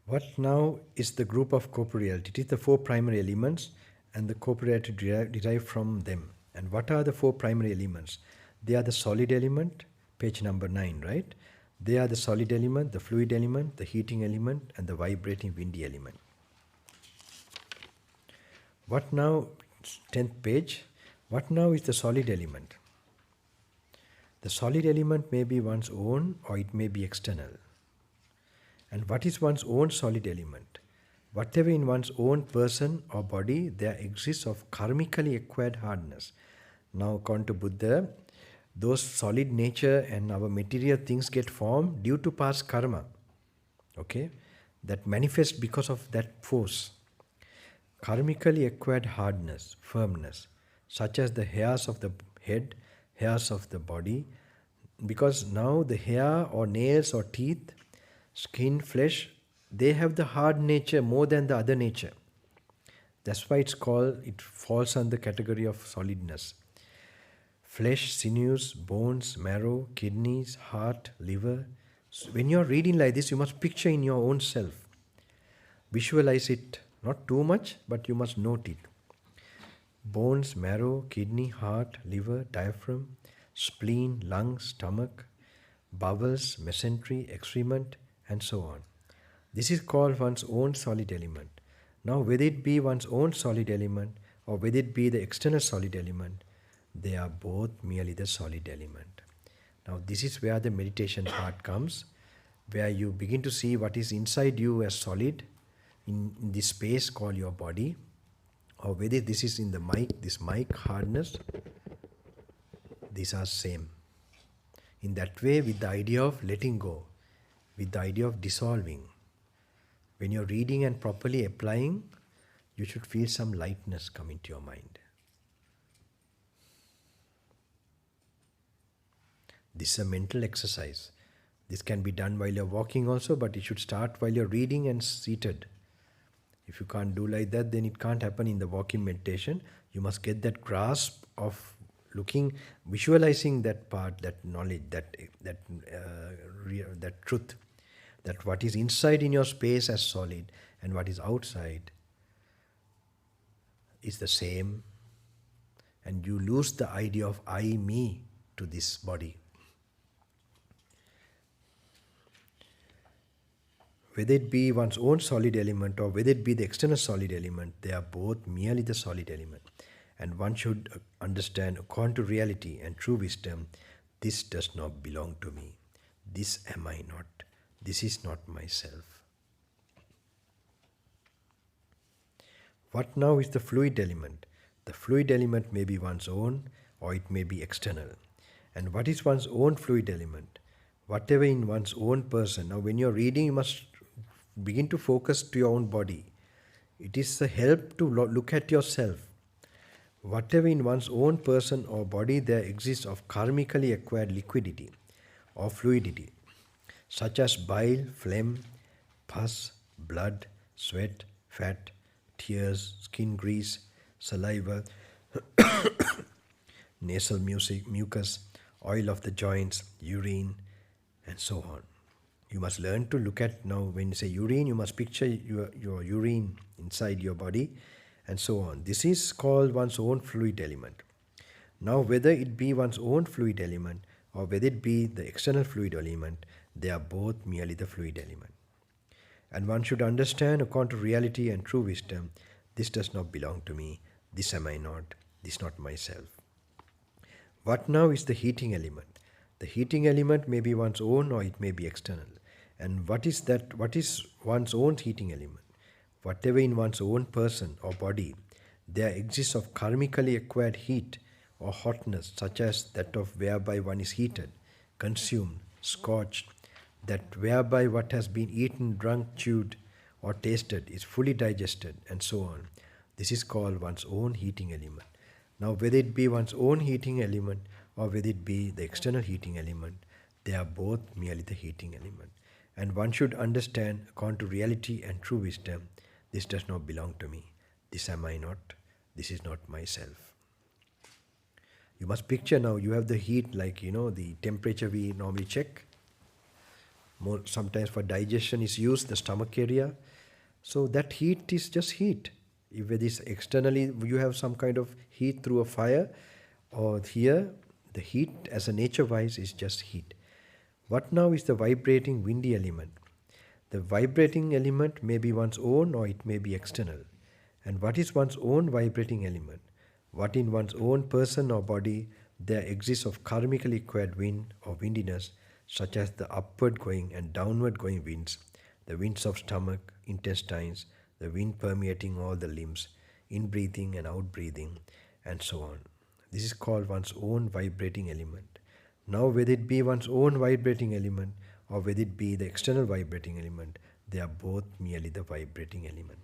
What now is the group of corporeality? It is the 4 primary elements and the corporeality derived from them. And what are the 4 primary elements? They are the solid element, page number 9, right? They are the solid element, the fluid element, the heating element, and the vibrating windy element. What now, 10th page, what now is the solid element? The solid element may be one's own or it may be external. And what is one's own solid element? Whatever in one's own person or body, there exists of karmically acquired hardness. Now, according to Buddha, those solid nature and our material things get formed due to past karma. Okay? That manifests because of that force. Karmically acquired hardness, firmness, such as the hairs of the head, hairs of the body, because now the hair or nails or teeth, skin, flesh, they have the hard nature more than the other nature. That's why it's called, it falls under the category of solidness. Flesh, sinews, bones, marrow, kidneys, heart, liver. So when you're reading like this, you must picture in your own self. Visualize it, not too much, but you must note it. Bones, marrow, kidney, heart, liver, diaphragm, spleen, lungs, stomach, bowels, mesentery, excrement, and so on. This is called one's own solid element. Now, whether it be one's own solid element or whether it be the external solid element, they are both merely the solid element. Now, this is where the meditation part comes, where you begin to see what is inside you as solid in this space called your body, or whether this is in the mic, this mic hardness, these are same. In that way, with the idea of letting go, with the idea of dissolving. When you're reading and properly applying, you should feel some lightness come into your mind. This is a mental exercise. This can be done while you're walking also, but it should start while you're reading and seated. If you can't do like that, then it can't happen in the walking meditation. You must get that grasp of looking, visualizing that part, that knowledge, that truth, that what is inside in your space as solid and what is outside is the same, and you lose the idea of I, me to this body. Whether it be one's own solid element or whether it be the external solid element, they are both merely the solid element. And one should understand, according to reality and true wisdom, this does not belong to me. This am I not. This is not myself. What now is the fluid element? The fluid element may be one's own or it may be external. And what is one's own fluid element? Whatever in one's own person. Now when you're reading, you must begin to focus to your own body. It is a help to look at yourself. Whatever in one's own person or body there exists of karmically acquired liquidity or fluidity, such as bile, phlegm, pus, blood, sweat, fat, tears, skin grease, saliva, nasal mucus, oil of the joints, urine, and so on. You must learn to look at, now when you say urine, you must picture your urine inside your body and so on. This is called one's own fluid element. Now whether it be one's own fluid element or whether it be the external fluid element, they are both merely the fluid element. And one should understand, according to reality and true wisdom, this does not belong to me, this am I not, this is not myself. What now is the heating element? The heating element may be one's own or it may be external. And what is that? What is one's own heating element? Whatever in one's own person or body there exists of karmically acquired heat or hotness, such as that of whereby one is heated, consumed, scorched, that whereby what has been eaten, drunk, chewed, or tasted is fully digested, and so on. This is called one's own heating element. Now whether it be one's own heating element or whether it be the external heating element, they are both merely the heating element. And one should understand, according to reality and true wisdom, this does not belong to me. This am I not. This is not myself. You must picture now, you have the heat, like, the temperature we normally check. Sometimes for digestion is used, the stomach area. So that heat is just heat. If it is externally, you have some kind of heat through a fire, or here, the heat as a nature-wise is just heat. What now is the vibrating windy element? The vibrating element may be one's own or it may be external. And what is one's own vibrating element? What in one's own person or body there exists of karmically acquired wind or windiness, such as the upward going and downward going winds, the winds of stomach, intestines, the wind permeating all the limbs, in-breathing and out-breathing, and so on. This is called one's own vibrating element. Now whether it be one's own vibrating element or whether it be the external vibrating element, they are both merely the vibrating element.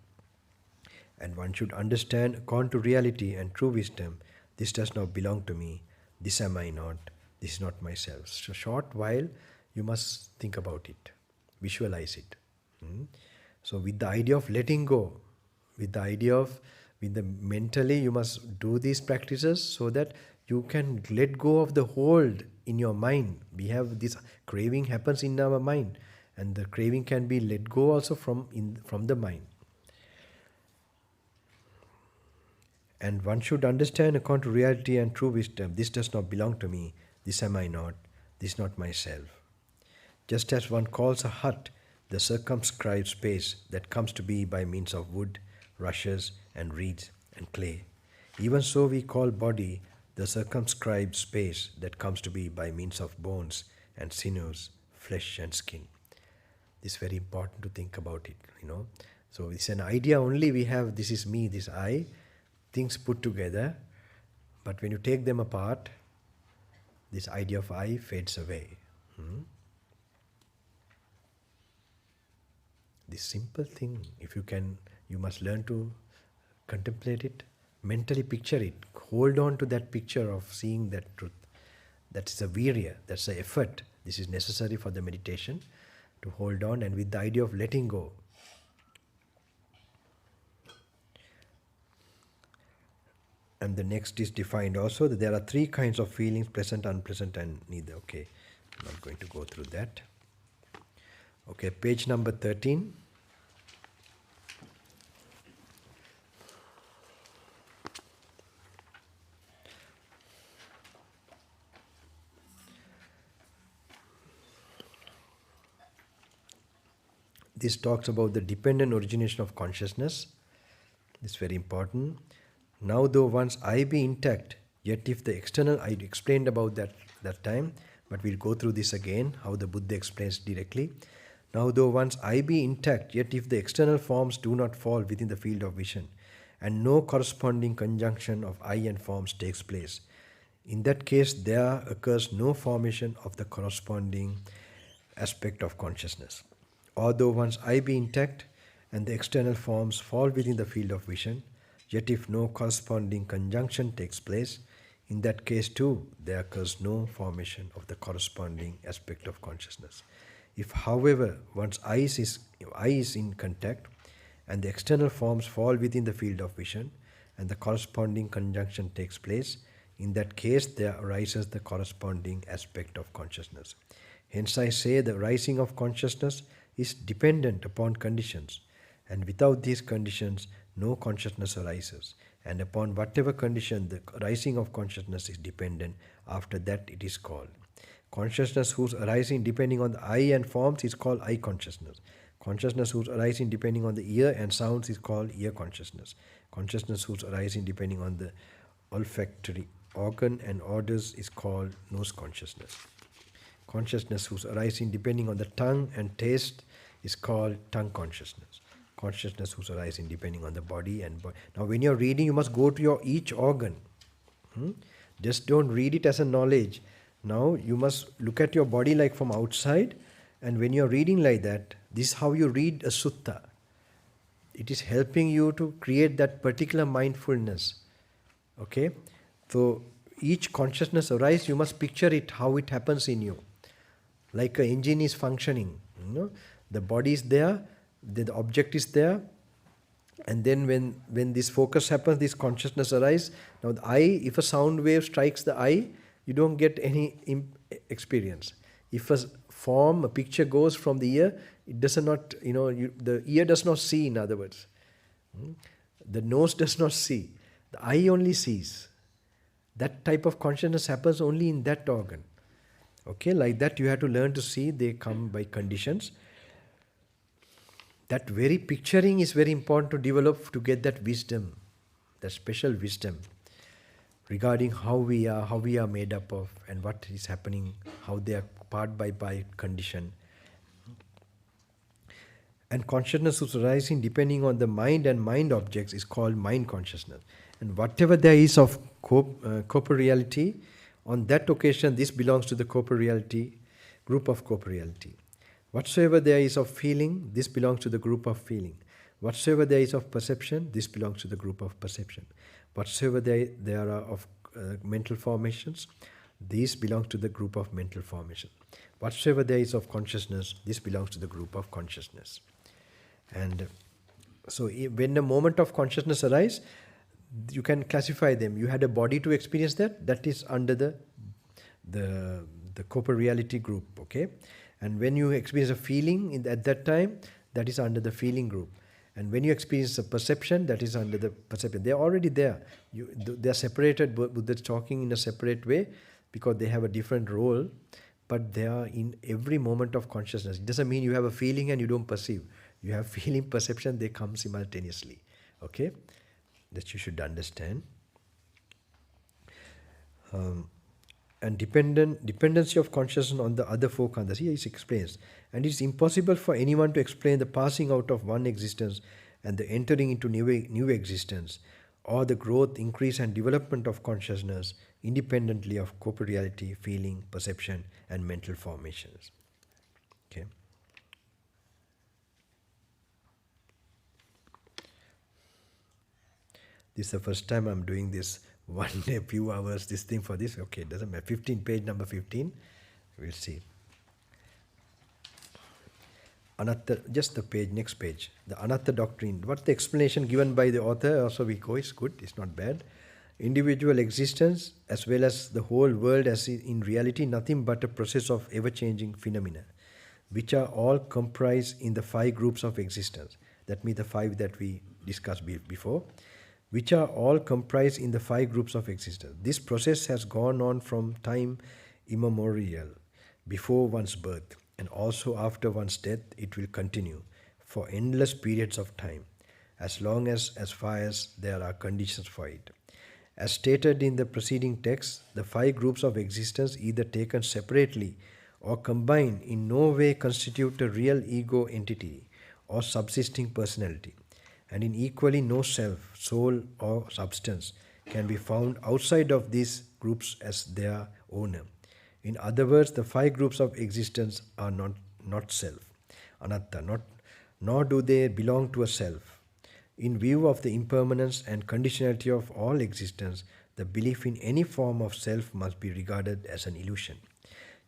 And one should understand, according to reality and true wisdom, this does not belong to me, this am I not, this is not myself. So short while you must think about it, visualize it. So with the idea of letting go, mentally you must do these practices so that you can let go of the hold in your mind. We have this craving happens in our mind, and the craving can be let go also from the mind. And one should understand, according to reality and true wisdom, this does not belong to me, this am I not, this is not myself. Just as one calls a hut the circumscribed space that comes to be by means of wood, rushes, and reeds, and clay, even so we call body the circumscribed space that comes to be by means of bones and sinews, flesh and skin. This is very important to think about it, So it's an idea only we have, this is me, this I, things put together, but when you take them apart, this idea of I fades away. This simple thing, if you must learn to Contemplate it, mentally picture it, hold on to that picture of seeing that truth. That is a virya, that's the effort. This is necessary for the meditation, to hold on, and with the idea of letting go. And the next is defined also, that there are three kinds of feelings: pleasant, unpleasant, and neither. Okay, I'm not going to go through that. Okay, page number 13. This talks about the dependent origination of consciousness. It's very important. Now, though one's I be intact, yet if the external, I explained about that time, but we'll go through this again, how the Buddha explains directly. Now, though one's I be intact, yet if the external forms do not fall within the field of vision, and no corresponding conjunction of I and forms takes place, in that case there occurs no formation of the corresponding aspect of consciousness. Although one's I be intact and the external forms fall within the field of vision, yet if no corresponding conjunction takes place, in that case too there occurs no formation of the corresponding aspect of consciousness. If, however, one's eye is in contact and the external forms fall within the field of vision and the corresponding conjunction takes place, in that case there arises the corresponding aspect of consciousness. Hence I say the rising of consciousness is dependent upon conditions, and without these conditions no consciousness arises, and upon whatever condition the rising of consciousness is dependent, after that it is called. Consciousness whose arising depending on the eye and forms is called eye consciousness. Consciousness whose arising depending on the ear and sounds is called ear consciousness. Consciousness whose arising depending on the olfactory organ and odors is called nose consciousness. Consciousness whose arising depending on the tongue and taste is called tongue consciousness. Consciousness whose arising depending on the body and body. Now when you're reading, you must go to your each organ. Just don't read it as a knowledge. Now you must look at your body like from outside, and when you're reading like that, this is how you read a sutta. It is helping you to create that particular mindfulness. Okay? So each consciousness arises, you must picture it, how it happens in you. Like an engine is functioning. The body is there, the object is there, and then when this focus happens, this consciousness arises. Now the eye, if a sound wave strikes the eye, you don't get any experience. If a picture goes from the ear, it does not, the ear does not see, in other words. The nose does not see. The eye only sees. That type of consciousness happens only in that organ. Okay, like that you have to learn to see, they come by conditions. That very picturing is very important to develop, to get that wisdom, that special wisdom regarding how we are made up of, and what is happening, how they are part by condition. And consciousness is arising depending on the mind and mind objects is called mind consciousness. And whatever there is of corporeality, on that occasion this belongs to the corporeality, group of corporeality. Whatsoever there is of feeling, this belongs to the group of feeling. Whatsoever there is of perception, this belongs to the group of perception. Whatsoever there are of mental formations, these belong to the group of mental formation. Whatsoever there is of consciousness, this belongs to the group of consciousness. And so when the moment of consciousness arises, you can classify them. You had a body to experience that is under the corporeality group, okay? And when you experience a feeling at that time, that is under the feeling group. And when you experience a perception, that is under the perception. They are already there. They are separated. Buddha is talking in a separate way because they have a different role, but they are in every moment of consciousness. It doesn't mean you have a feeling and you don't perceive. You have feeling, perception, they come simultaneously. Okay? That you should understand. And dependency of consciousness on the other four khandhas. Here he explains. And it is impossible for anyone to explain the passing out of one existence and the entering into new existence, or the growth, increase and development of consciousness independently of corporeality, feeling, perception and mental formations. Okay. This is the first time I'm doing this one day, few hours, this thing for this. Okay, it doesn't matter. 15, page number 15. We'll see. Anatta, just the page, next page. The Anatta doctrine. What's the explanation given by the author? Also we go, it's good, it's not bad. Individual existence as well as the whole world as in reality nothing but a process of ever-changing phenomena, which are all comprised in the 5 groups of existence. That means the 5 that we discussed before, which are all comprised in the 5 groups of existence. This process has gone on from time immemorial, before one's birth, and also after one's death it will continue for endless periods of time, as long as far as there are conditions for it. As stated in the preceding text, the 5 groups of existence, either taken separately or combined, in no way constitute a real ego entity or subsisting personality, and in equally no self, soul or substance can be found outside of these groups as their owner. In other words, the 5 groups of existence are not self, anatta, nor do they belong to a self. In view of the impermanence and conditionality of all existence, the belief in any form of self must be regarded as an illusion.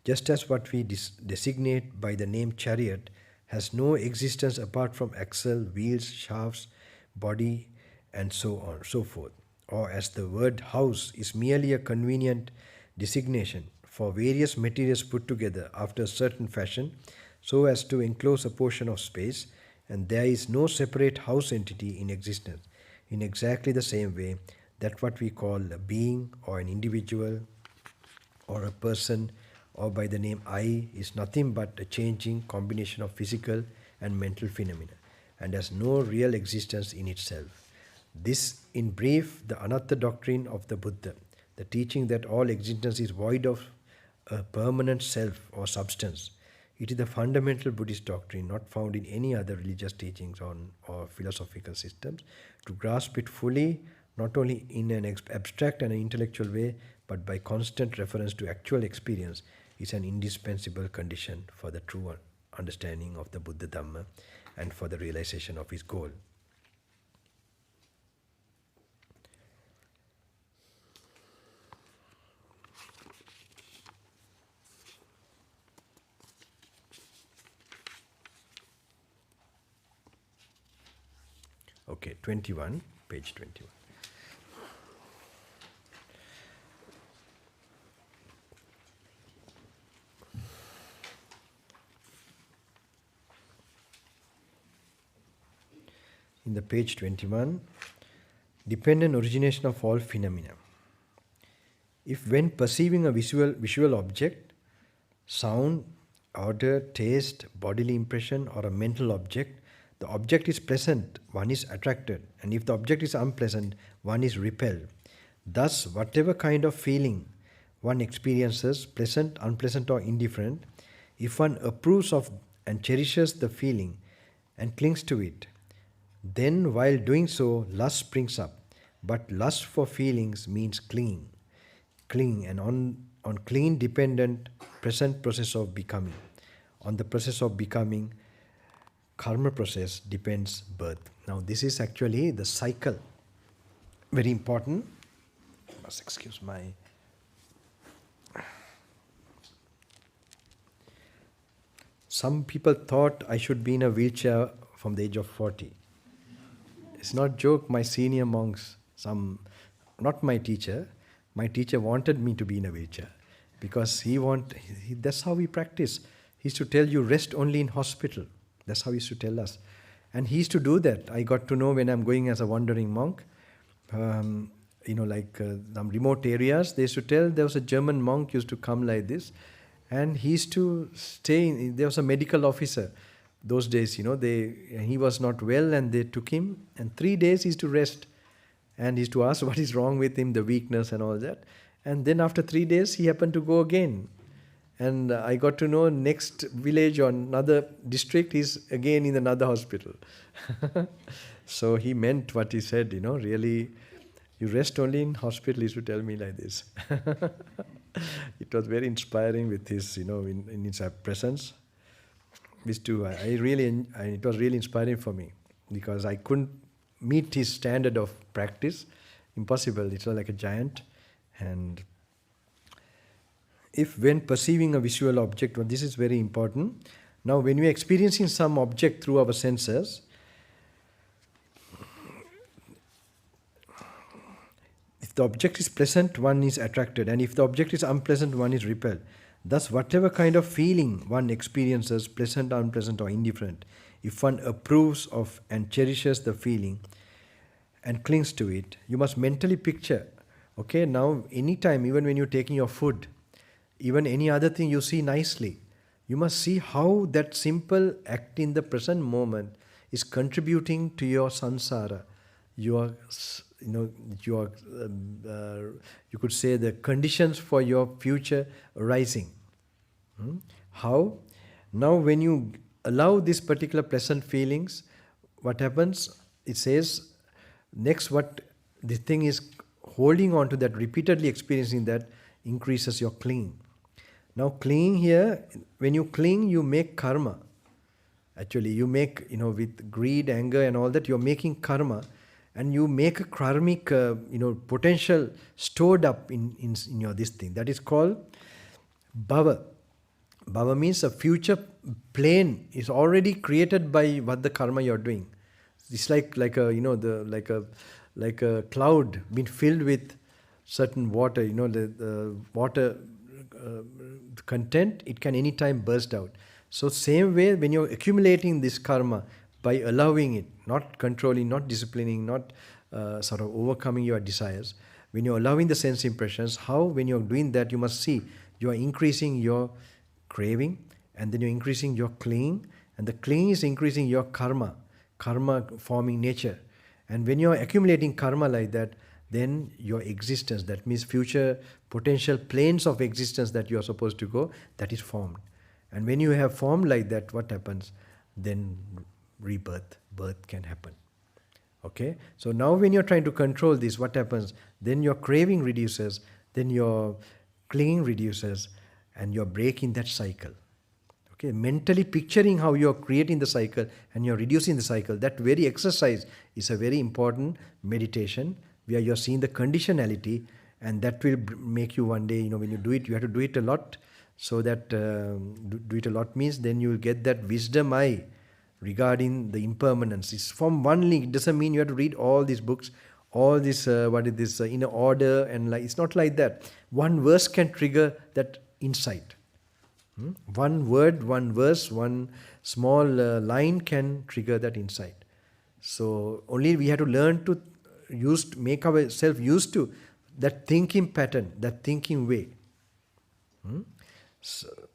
Just as what we designate by the name chariot has no existence apart from axle, wheels, shafts, body, and so on, so forth, or as the word house is merely a convenient designation for various materials put together after a certain fashion so as to enclose a portion of space, and there is no separate house entity in existence, in exactly the same way that what we call a being or an individual or a person or by the name I is nothing but a changing combination of physical and mental phenomena and has no real existence in itself. This, in brief, the Anatta doctrine of the Buddha, the teaching that all existence is void of a permanent self or substance. It is the fundamental Buddhist doctrine, not found in any other religious teachings or philosophical systems. To grasp it fully, not only in an abstract and an intellectual way, but by constant reference to actual experience, is an indispensable condition for the true understanding of the Buddha Dhamma and for the realization of his goal. Okay, 21, page 21. In the page 21, dependent origination of all phenomena. If when perceiving a visual object, sound, odor, taste, bodily impression, or a mental object, the object is pleasant, one is attracted, and if the object is unpleasant, one is repelled. Thus, whatever kind of feeling one experiences, pleasant, unpleasant, or indifferent, if one approves of and cherishes the feeling and clings to it, then while doing so, lust springs up. But lust for feelings means clinging, and on clinging dependent present process of becoming. On the process of becoming, karma process depends birth. Now this is actually the cycle. Very important. Must excuse my... Some people thought I should be in a wheelchair from the age of 40. It's not joke, my senior monks, not my teacher wanted me to be in a wheelchair because that's how we practice. He used to tell you rest only in hospital. That's how he used to tell us. And he used to do that. I got to know when I'm going as a wandering monk, some remote areas, they used to tell, there was a German monk used to come like this, and he used to stay, there was a medical officer. Those days, he was not well and they took him, and 3 days he used to rest. And he used to ask what is wrong with him, the weakness and all that. And then after 3 days, he happened to go again. And I got to know next village or another district, he's again in another hospital. So he meant what he said, really, you rest only in hospital, he used to tell me like this. It was very inspiring with his, in his presence. It was really inspiring for me because I couldn't meet his standard of practice. impossible. It's like a giant. And if when perceiving a visual object, well, this is very important. Now, when we are experiencing some object through our senses, if the object is pleasant, one is attracted, and if the object is unpleasant, one is repelled. Thus, whatever kind of feeling one experiences, pleasant, unpleasant, or indifferent, if one approves of and cherishes the feeling and clings to it, you must mentally picture, okay, now anytime, even when you're taking your food, even any other thing you see nicely, you must see how that simple act in the present moment is contributing to your samsara, your, your, you could say the conditions for your future arising. How? Now when you allow these particular pleasant feelings, what happens? It says, next what the thing is holding on to that, repeatedly experiencing that, increases your clinging. Now clinging here, when you cling, you make karma. Actually, you make, with greed, anger and all that, you're making karma. And you make a karmic, potential stored up in your this thing. That is called bhava. Bhava means a future plane is already created by what the karma you're doing. It's like a cloud being filled with certain water. The water content, it can anytime burst out. So same way, when you're accumulating this karma by allowing it, not controlling, not disciplining, not sort of overcoming your desires, when you're allowing the sense impressions, how when you're doing that, you must see you are increasing your craving, and then you're increasing your clinging, and the clinging is increasing your karma forming nature. And when you're accumulating karma like that, then your existence, that means future potential planes of existence that you are supposed to go, that is formed. And when you have formed like that, what happens? Then rebirth, birth can happen. Okay? So now when you're trying to control this, what happens? Then your craving reduces, then your clinging reduces, and you're breaking that cycle. Okay? Mentally picturing how you're creating the cycle and you're reducing the cycle, that very exercise is a very important meditation where you're seeing the conditionality, and that will make you one day, when you do it, you have to do it a lot. So that do it a lot means then you will get that wisdom eye regarding the impermanence. It's from one link. It doesn't mean you have to read all these books, all this, in order, and it's not like that. One verse can trigger that insight. One word, one verse, one small line can trigger that insight. So only we have to learn to make ourselves used to that thinking pattern, that thinking way.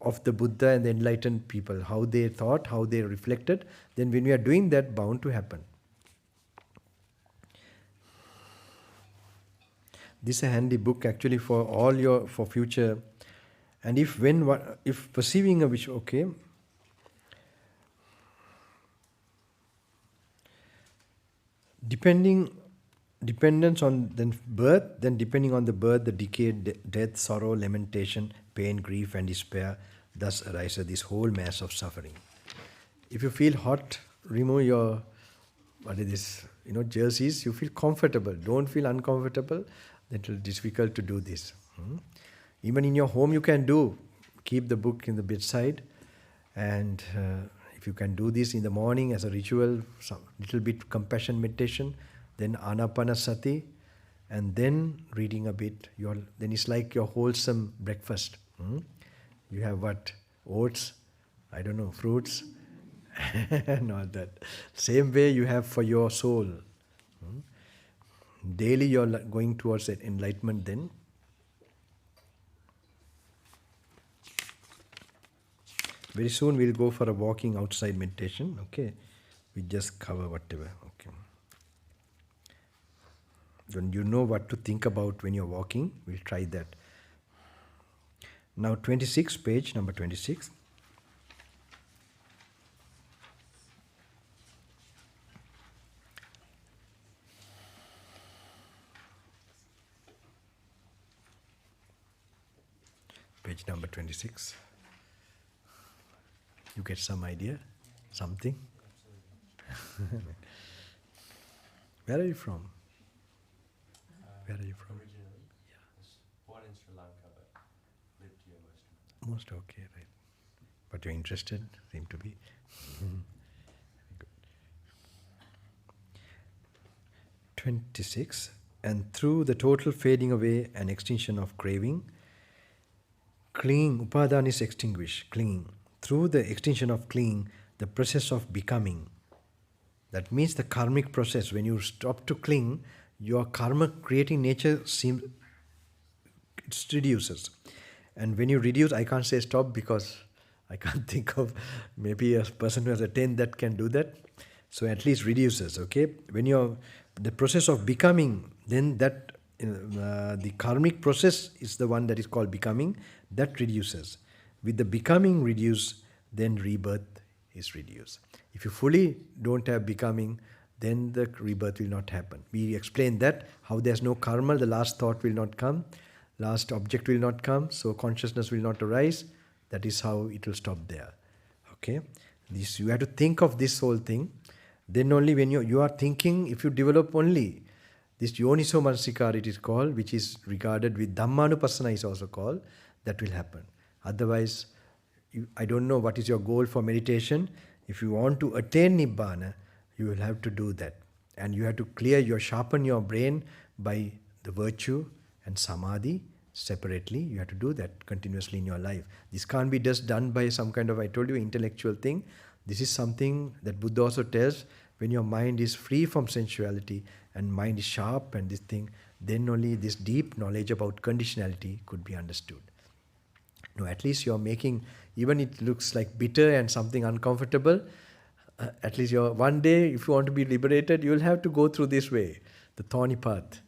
Of the Buddha and the enlightened people, how they thought, how they reflected, then when we are doing that, bound to happen. This is a handy book actually for for future. And if perceiving a wish, okay. Dependence on then birth, then depending on the birth, the decay, death, sorrow, lamentation, pain, grief and despair, thus arises this whole mass of suffering. If you feel hot, remove your, jerseys, you feel comfortable. Don't feel uncomfortable, that will be difficult to do this. Even in your home you can keep the book in the bedside, and if you can do this in the morning as a ritual, some little bit compassion meditation, then anapanasati, and then reading a bit, then it's like your wholesome breakfast. You have what? Oats, fruits, and all that. Same way you have for your soul. Daily you're going towards that enlightenment then. Very soon we'll go for a walking outside meditation, okay? We just cover whatever, okay? When you know what to think about when you're walking, we'll try that. Now 26, page number 26. Page number 26. You get some idea? Something? Where are you from? Where are you from? Originally, was born in Sri Lanka, but lived here most of my life. Most okay, right. But you're interested, seem to be. Very good. 26. And through the total fading away and extinction of craving, clinging, upadana is extinguished, clinging. Through the extinction of clinging, the process of becoming. That means the karmic process. When you stop to cling, your karma creating nature it reduces. And when you reduce, I can't say stop because I can't think of maybe a person who has attained that can do that. So at least reduces, okay? When you're the process of becoming, then that the karmic process is the one that is called becoming, that reduces. With the becoming reduced, then rebirth is reduced. If you fully don't have becoming, then the rebirth will not happen. We explained that, how there's no karma, the last thought will not come, last object will not come, so consciousness will not arise. That is how it will stop there. Okay? This, you have to think of this whole thing. Then only when you are thinking, if you develop only this yoniso manasikara, it is called, which is regarded with Dhammanupassana is also called, that will happen. Otherwise, I don't know what is your goal for meditation. If you want to attain Nibbana, you will have to do that. And you have to sharpen your brain by the virtue and samadhi separately. You have to do that continuously in your life. This can't be just done by some kind of, I told you, intellectual thing. This is something that Buddha also tells, when your mind is free from sensuality and mind is sharp and this thing, then only this deep knowledge about conditionality could be understood. No, at least you're making, even it looks like bitter and something uncomfortable, at least one day, if you want to be liberated, you will have to go through this way, the thorny path.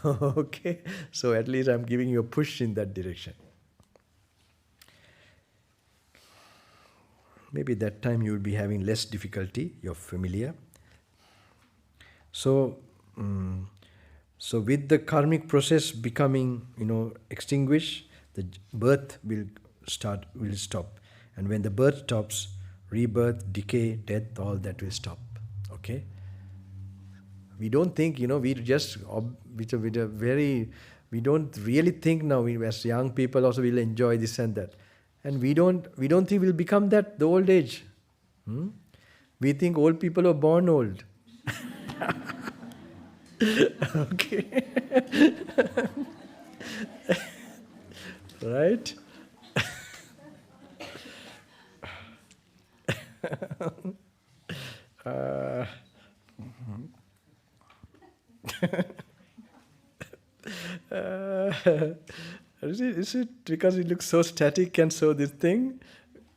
Okay? So at least I'm giving you a push in that direction. Maybe that time you will be having less difficulty, you're familiar. So, with the karmic process becoming, extinguished, the birth will stop. And when the birth stops, rebirth, decay, death, all that will stop. Okay? We don't think, we just, we don't really think now, as young people also will enjoy this and that. And we don't think we'll become that, the old age. We think old people are born old. Okay. Right? Is it because it looks so static and so this thing?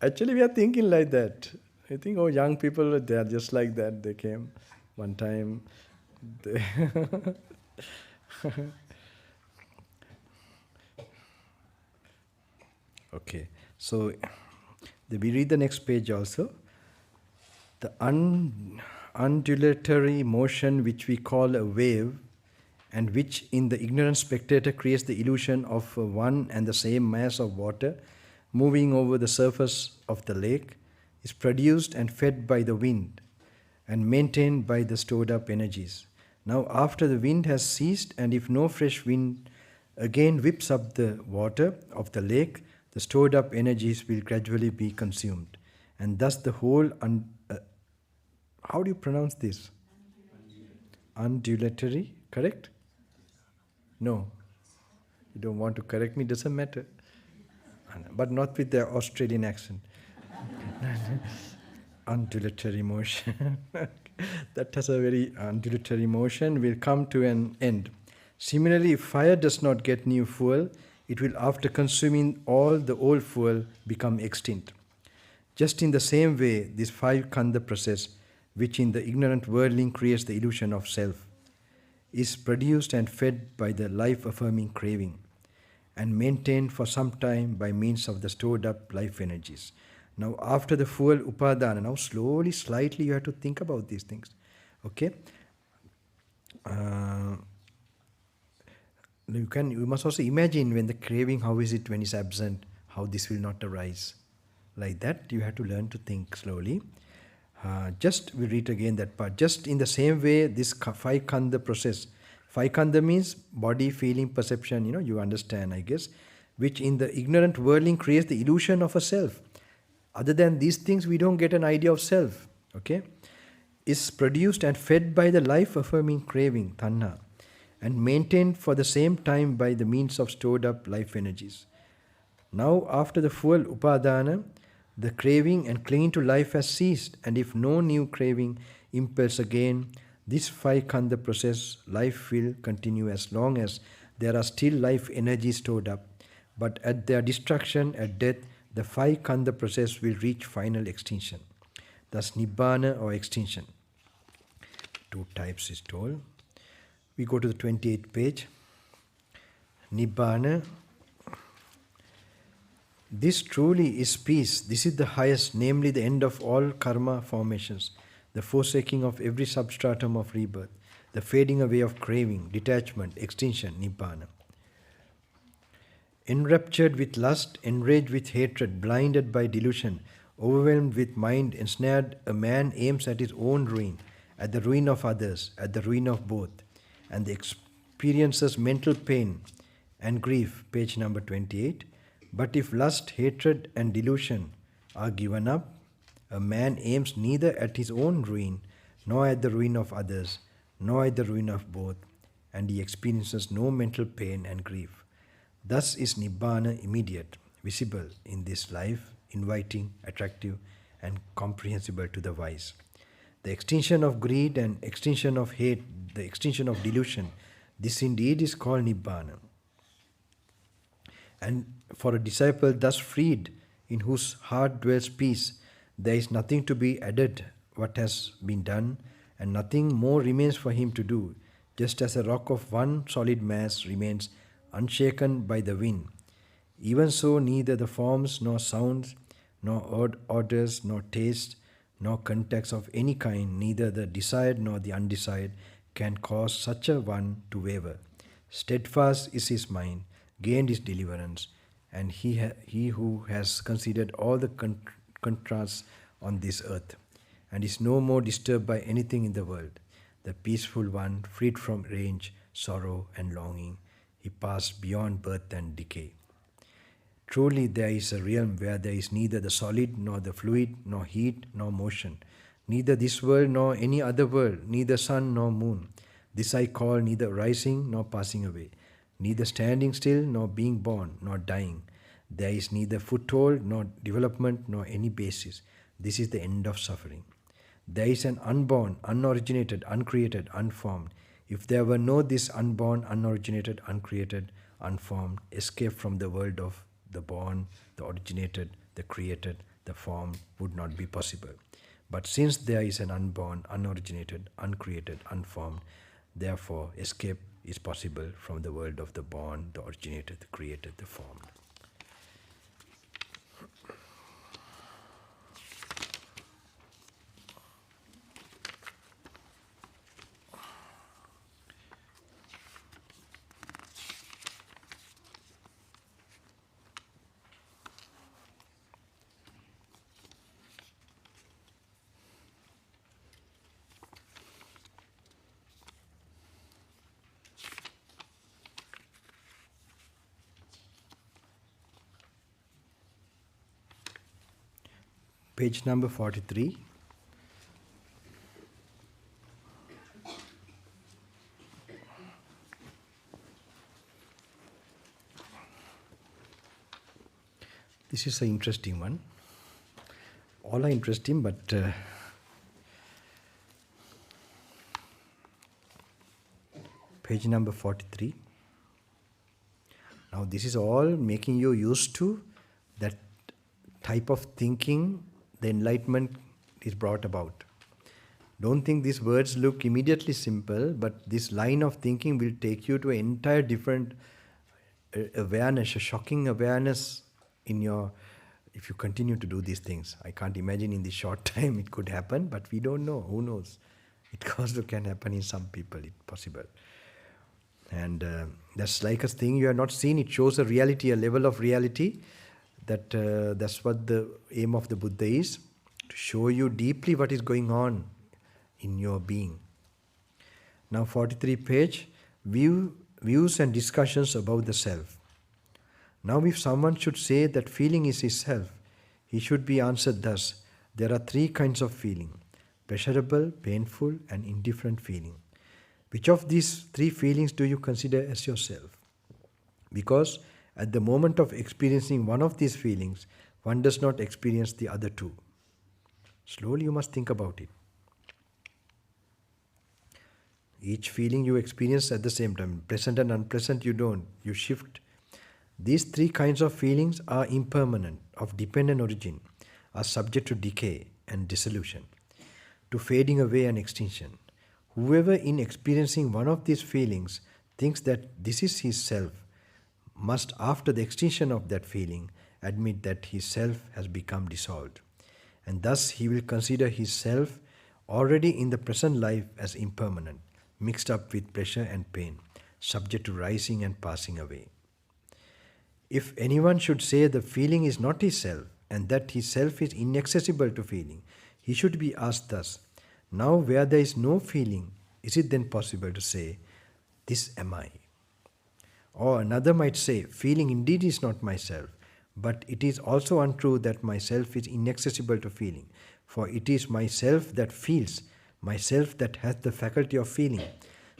Actually, we are thinking like that. I think, young people, they are just like that. They came one time. Okay, so we read the next page also. The undulatory motion which we call a wave, and which in the ignorant spectator creates the illusion of one and the same mass of water moving over the surface of the lake, is produced and fed by the wind and maintained by the stored up energies. Now after the wind has ceased, and if no fresh wind again whips up the water of the lake, the stored up energies will gradually be consumed. And thus the whole, how do you pronounce this? Undulatory, correct? No. You don't want to correct me, doesn't matter. But not with the Australian accent. Undulatory motion. That has a very undulatory motion, will come to an end. Similarly, if fire does not get new fuel, it will, after consuming all the old fuel, become extinct. Just in the same way, this five khandha process, which in the ignorant worldling creates the illusion of self, is produced and fed by the life-affirming craving, and maintained for some time by means of the stored up life energies. Now after the full upadana, now slowly, slightly you have to think about these things. Okay? You must also imagine when the craving, how is it when it's absent, how this will not arise. Like that, you have to learn to think slowly. We read again that part. Just in the same way, this five khandha process, Five khandha means body, feeling, perception, you understand, I guess, which in the ignorant whirling creates the illusion of a self. Other than these things, we don't get an idea of self. Okay? Is produced and fed by the life-affirming craving, tanha, and maintained for the same time by the means of stored up life energies. Now, after the full upadana, the craving and clinging to life has ceased, and if no new craving impels again, this five khandha process, life will continue as long as there are still life energies stored up. But at their destruction, at death, the five khandha process will reach final extinction. Thus, nibbana or extinction. Two types is told. We go to the 28th page. Nibbana. This truly is peace. This is the highest, namely the end of all karma formations, the forsaking of every substratum of rebirth, the fading away of craving, detachment, extinction, nibbana. Enraptured with lust, enraged with hatred, blinded by delusion, overwhelmed with mind ensnared, a man aims at his own ruin, at the ruin of others, at the ruin of both, and experiences mental pain and grief, page number 28. But if lust, hatred, and delusion are given up, a man aims neither at his own ruin, nor at the ruin of others, nor at the ruin of both, and he experiences no mental pain and grief. Thus is Nibbana immediate, visible in this life, inviting, attractive, and comprehensible to the wise. The extinction of greed and extinction of hate, the extinction of delusion, this indeed is called Nibbana. And for a disciple thus freed, in whose heart dwells peace, there is nothing to be added what has been done, and nothing more remains for him to do, just as a rock of one solid mass remains unshaken by the wind. Even so, neither the forms, nor sounds, nor odors, nor tastes, nor contacts of any kind, neither the desired nor the undesired, can cause such a one to waver. Steadfast is his mind, gained his deliverance, and he who has considered all the contrasts on this earth, and is no more disturbed by anything in the world, the peaceful one, freed from rage, sorrow, and longing, he passed beyond birth and decay. Truly there is a realm where there is neither the solid, nor the fluid, nor heat, nor motion, neither this world nor any other world, neither sun nor moon. This I call neither rising nor passing away, neither standing still nor being born nor dying. There is neither foothold nor development nor any basis. This is the end of suffering. There is an unborn, unoriginated, uncreated, unformed. If there were no this unborn, unoriginated, uncreated, unformed, escape from the world of the born, the originated, the created, the formed would not be possible. But since there is an unborn, unoriginated, uncreated, unformed, therefore escape is possible from the world of the born, the originated, the created, the formed. Page number 43. This is an interesting one. All are interesting, but page number 43. Now this is all making you used to that type of thinking the enlightenment is brought about. Don't think these words look immediately simple, but this line of thinking will take you to an entire different awareness, a shocking awareness in your, if you continue to do these things. I can't imagine in this short time it could happen, but we don't know. Who knows? It also can happen in some people, it's possible. And that's like a thing you have not seen. It shows a reality, a level of reality. That's what the aim of the Buddha is, to show you deeply what is going on in your being. Now 43 page, views and discussions about the self. Now, if someone should say that feeling is his self, he should be answered thus: there are three kinds of feeling: pleasurable, painful, and indifferent feeling. Which of these three feelings do you consider as yourself? Because at the moment of experiencing one of these feelings, one does not experience the other two. Slowly you must think about it. Each feeling you experience at the same time. Pleasant and unpleasant you don't. You shift. These three kinds of feelings are impermanent, of dependent origin, are subject to decay and dissolution, to fading away and extinction. Whoever in experiencing one of these feelings thinks that this is his self, must after the extinction of that feeling admit that his self has become dissolved. And thus he will consider his self already in the present life as impermanent, mixed up with pleasure and pain, subject to rising and passing away. If anyone should say the feeling is not his self, and that his self is inaccessible to feeling, he should be asked thus: now where there is no feeling, is it then possible to say, this am I? Or another might say, feeling indeed is not myself, but it is also untrue that myself is inaccessible to feeling, for it is myself that feels, myself that hath the faculty of feeling.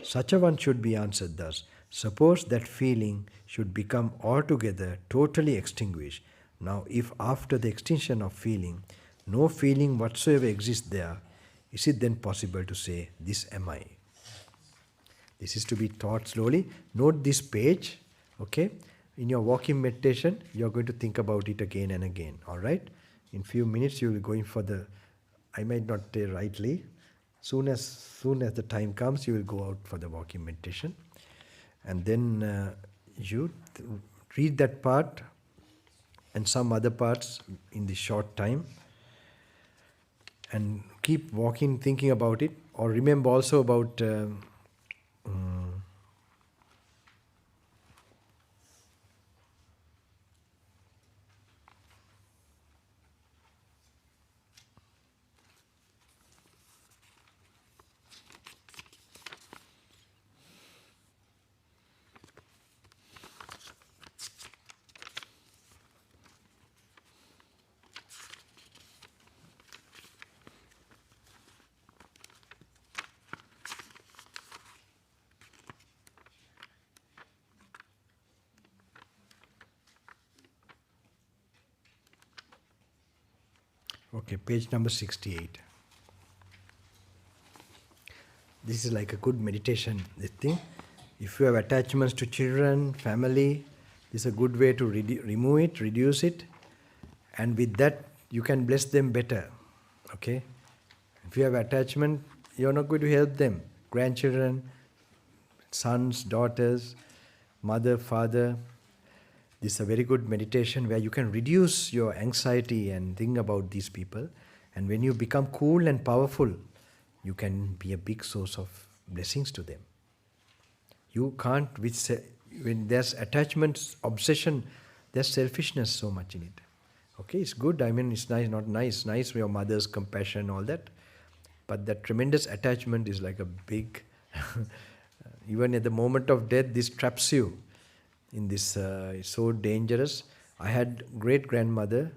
Such a one should be answered thus: suppose that feeling should become altogether, totally extinguished. Now, if after the extinction of feeling, no feeling whatsoever exists there, is it then possible to say, this am I? This is to be taught slowly. Note this page, okay? In your walking meditation, you're going to think about it again and again, all right? In few minutes, you will go in for the, I might not say rightly, soon as the time comes, you will go out for the walking meditation. And then you read that part and some other parts in this short time, and keep walking, thinking about it. Or remember also about okay, page number 68. This is like a good meditation, this thing. If you have attachments to children, family, this is a good way to remove it, reduce it. And with that, you can bless them better. Okay? If you have attachment, you're not going to help them. Grandchildren, sons, daughters, mother, father. This is a very good meditation where you can reduce your anxiety and think about these people. And when you become cool and powerful, you can be a big source of blessings to them. You can't, when there's attachment, obsession, there's selfishness so much in it. Okay, it's good, I mean, it's nice, not nice. Nice for your mother's compassion, all that. But that tremendous attachment is like a big, even at the moment of death, this traps you in this, it's so dangerous. I had great-grandmother,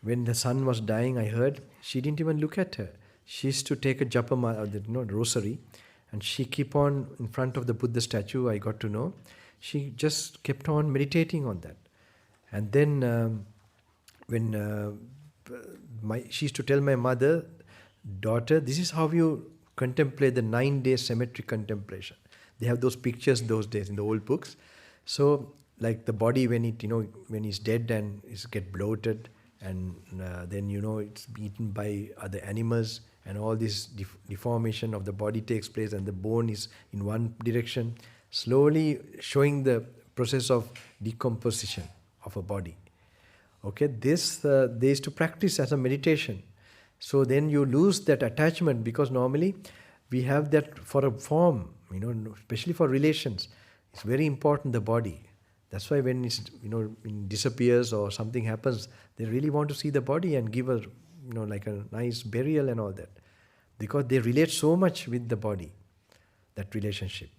when the son was dying, I heard, she didn't even look at her. She used to take a japama, the rosary, and she kept on in front of the Buddha statue, I got to know. She just kept on meditating on that. And then she used to tell my mother, daughter, this is how you contemplate the 9-day cemetery contemplation. They have those pictures those days in the old books. So, like the body when it's dead and it gets bloated, and then it's eaten by other animals, and all this deformation of the body takes place, and the bone is in one direction, slowly showing the process of decomposition of a body. Okay, this they used to practice as a meditation. So then you lose that attachment, because normally we have that for a form, especially for relations. It's very important, the body. That's why when it disappears or something happens, they really want to see the body and give like a nice burial and all that. Because they relate so much with the body, that relationship.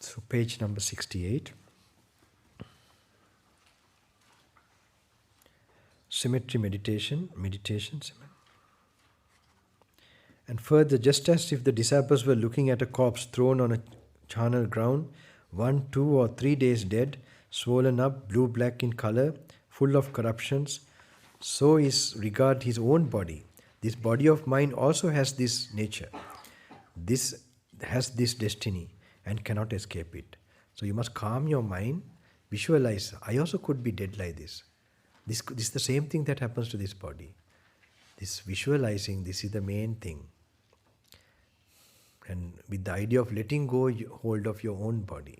So page number 68. Symmetry meditation. And further, just as if the disciples were looking at a corpse thrown on a charnel ground, 1, 2, or 3 days dead, swollen up, blue-black in color, full of corruptions, so is regard his own body. This body of mine also has this nature. This has this destiny and cannot escape it. So you must calm your mind, visualize, I also could be dead like this. This is the same thing that happens to this body. This visualizing, this is the main thing. And with the idea of letting go hold of your own body.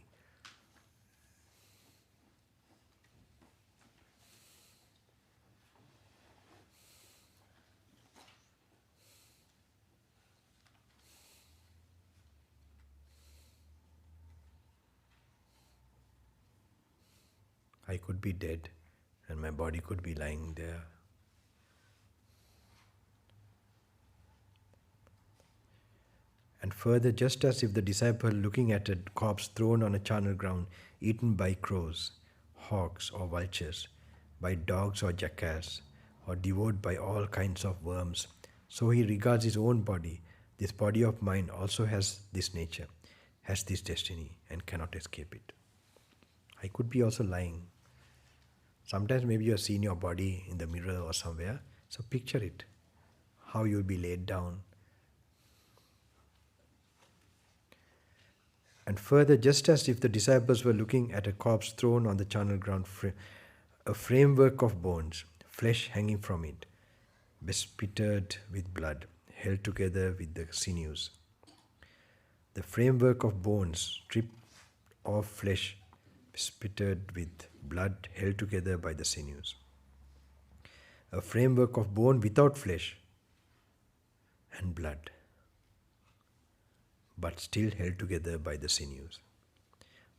I could be dead and my body could be lying there. And further, just as if the disciple looking at a corpse thrown on a charnel ground, eaten by crows, hawks or vultures, by dogs or jackals, or devoured by all kinds of worms, so he regards his own body. This body of mine also has this nature, has this destiny, and cannot escape it. I could be also lying. Sometimes maybe you have seen your body in the mirror or somewhere, so picture it, how you will be laid down. And further, just as if the disciples were looking at a corpse thrown on the charnel ground, a framework of bones, flesh hanging from it, bespattered with blood, held together with the sinews. The framework of bones, stripped of flesh, bespattered with blood, held together by the sinews. A framework of bone without flesh and blood, but still held together by the sinews.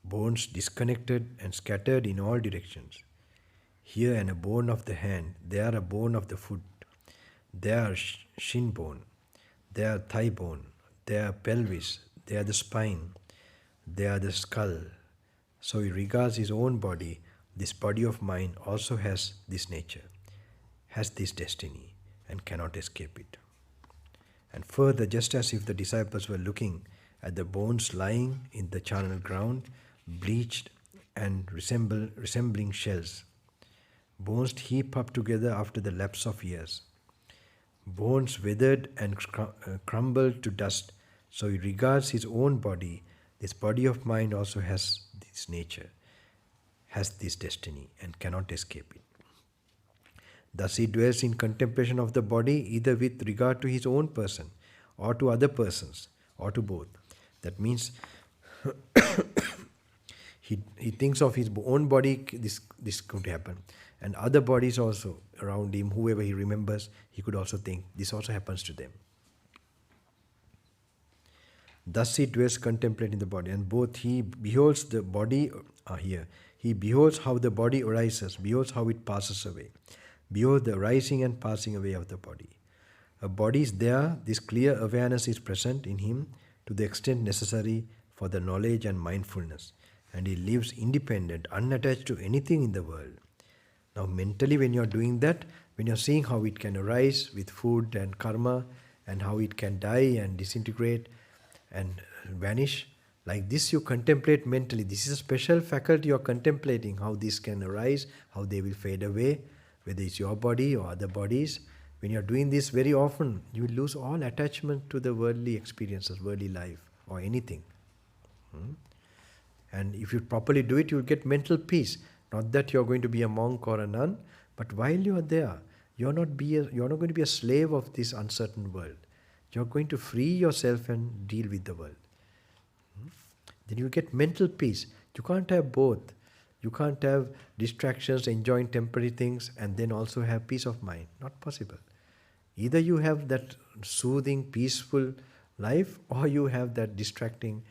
Bones disconnected and scattered in all directions. Here a bone of the hand, there a bone of the foot, there shin bone, there thigh bone, there pelvis, there the spine, there the skull. So he regards his own body. This body of mine also has this nature, has this destiny, and cannot escape it. And further, just as if the disciples were looking at the bones lying in the charnel ground, bleached and resembling shells, bones heaped up together after the lapse of years, bones withered and crumbled to dust, so he regards his own body. This body of mine also has this nature, has this destiny, and cannot escape it. Thus he dwells in contemplation of the body, either with regard to his own person, or to other persons, or to both. That means he thinks of his own body, this could happen. And other bodies also around him, whoever he remembers, he could also think, this also happens to them. Thus he dwells contemplating the body, and both he beholds the body here. He beholds how the body arises, beholds how it passes away. Behold the rising and passing away of the body. A body is there, this clear awareness is present in him to the extent necessary for the knowledge and mindfulness, and he lives independent, unattached to anything in the world. Now mentally when you are doing that, when you are seeing how it can arise with food and karma, and how it can die and disintegrate and vanish, like this you contemplate mentally. This is a special faculty you are contemplating, how this can arise, how they will fade away, whether it's your body or other bodies. When you are doing this very often, you will lose all attachment to the worldly experiences, worldly life, or anything. And if you properly do it, you will get mental peace. Not that you are going to be a monk or a nun, but while you are there, you are not going to be a slave of this uncertain world. You are going to free yourself and deal with the world. Then you get mental peace. You can't have both. You can't have distractions, enjoying temporary things, and then also have peace of mind. Not possible. Either you have that soothing, peaceful life, or you have that distracting,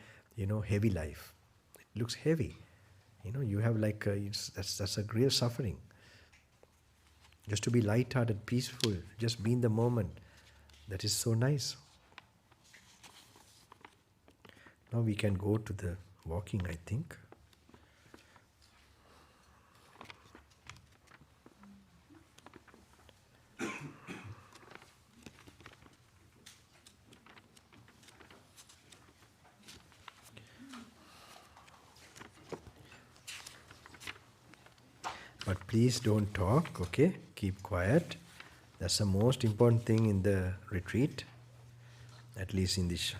heavy life. It looks heavy. You have like, that's a real suffering. Just to be light-hearted, peaceful, just be in the moment. That is so nice. Now we can go to the walking, I think. But please don't talk, okay? Keep quiet. That's the most important thing in the retreat, at least in this.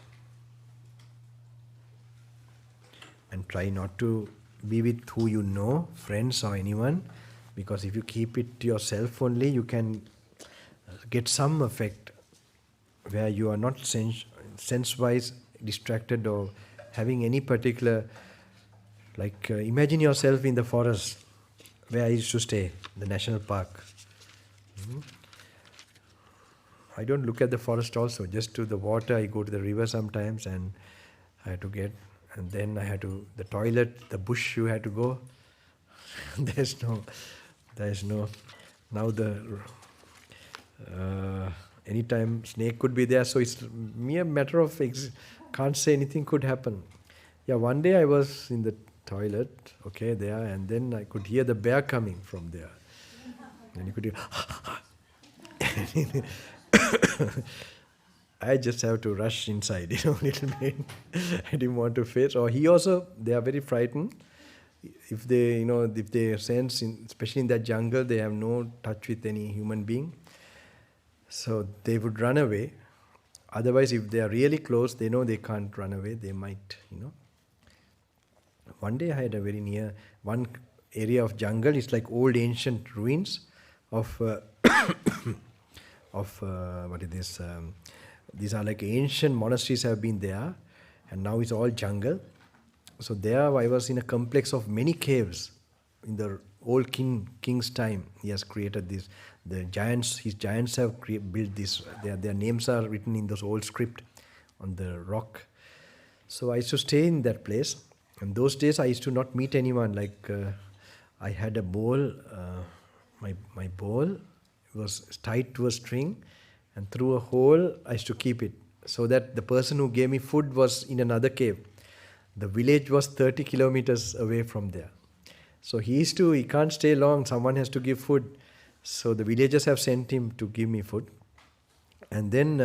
And try not to be with who you know, friends or anyone, because if you keep it to yourself only, you can get some effect where you are not sense-wise distracted or having any particular, like imagine yourself in the forest where I used to stay, the national park. I don't look at the forest also, just to the water. I go to the river sometimes and I had to get, and then I had to, the toilet, the bush you had to go. there's no, now anytime snake could be there, so it's mere matter of, can't say anything could happen. Yeah, one day I was in the toilet, okay, there, and then I could hear the bear coming from there. And you could hear, I just have to rush inside, little bit. I didn't want to face. Or he also, they are very frightened. If they, if they sense, especially in that jungle, they have no touch with any human being. So they would run away. Otherwise, if they are really close, they know they can't run away. They might, One day I had a very near, one area of jungle, it's like old ancient ruins of, what is this? These are like ancient monasteries have been there, and now it's all jungle. So there I was in a complex of many caves. In the old king's time, he has created this. The giants, his giants have built this. Their names are written in those old script on the rock. So I used to stay in that place. And those days I used to not meet anyone. Like I had a bowl, my bowl was tied to a string, and through a hole I used to keep it, so that the person who gave me food was in another cave. The village was 30 kilometers away from there. So he can't stay long, someone has to give food. So the villagers have sent him to give me food. And then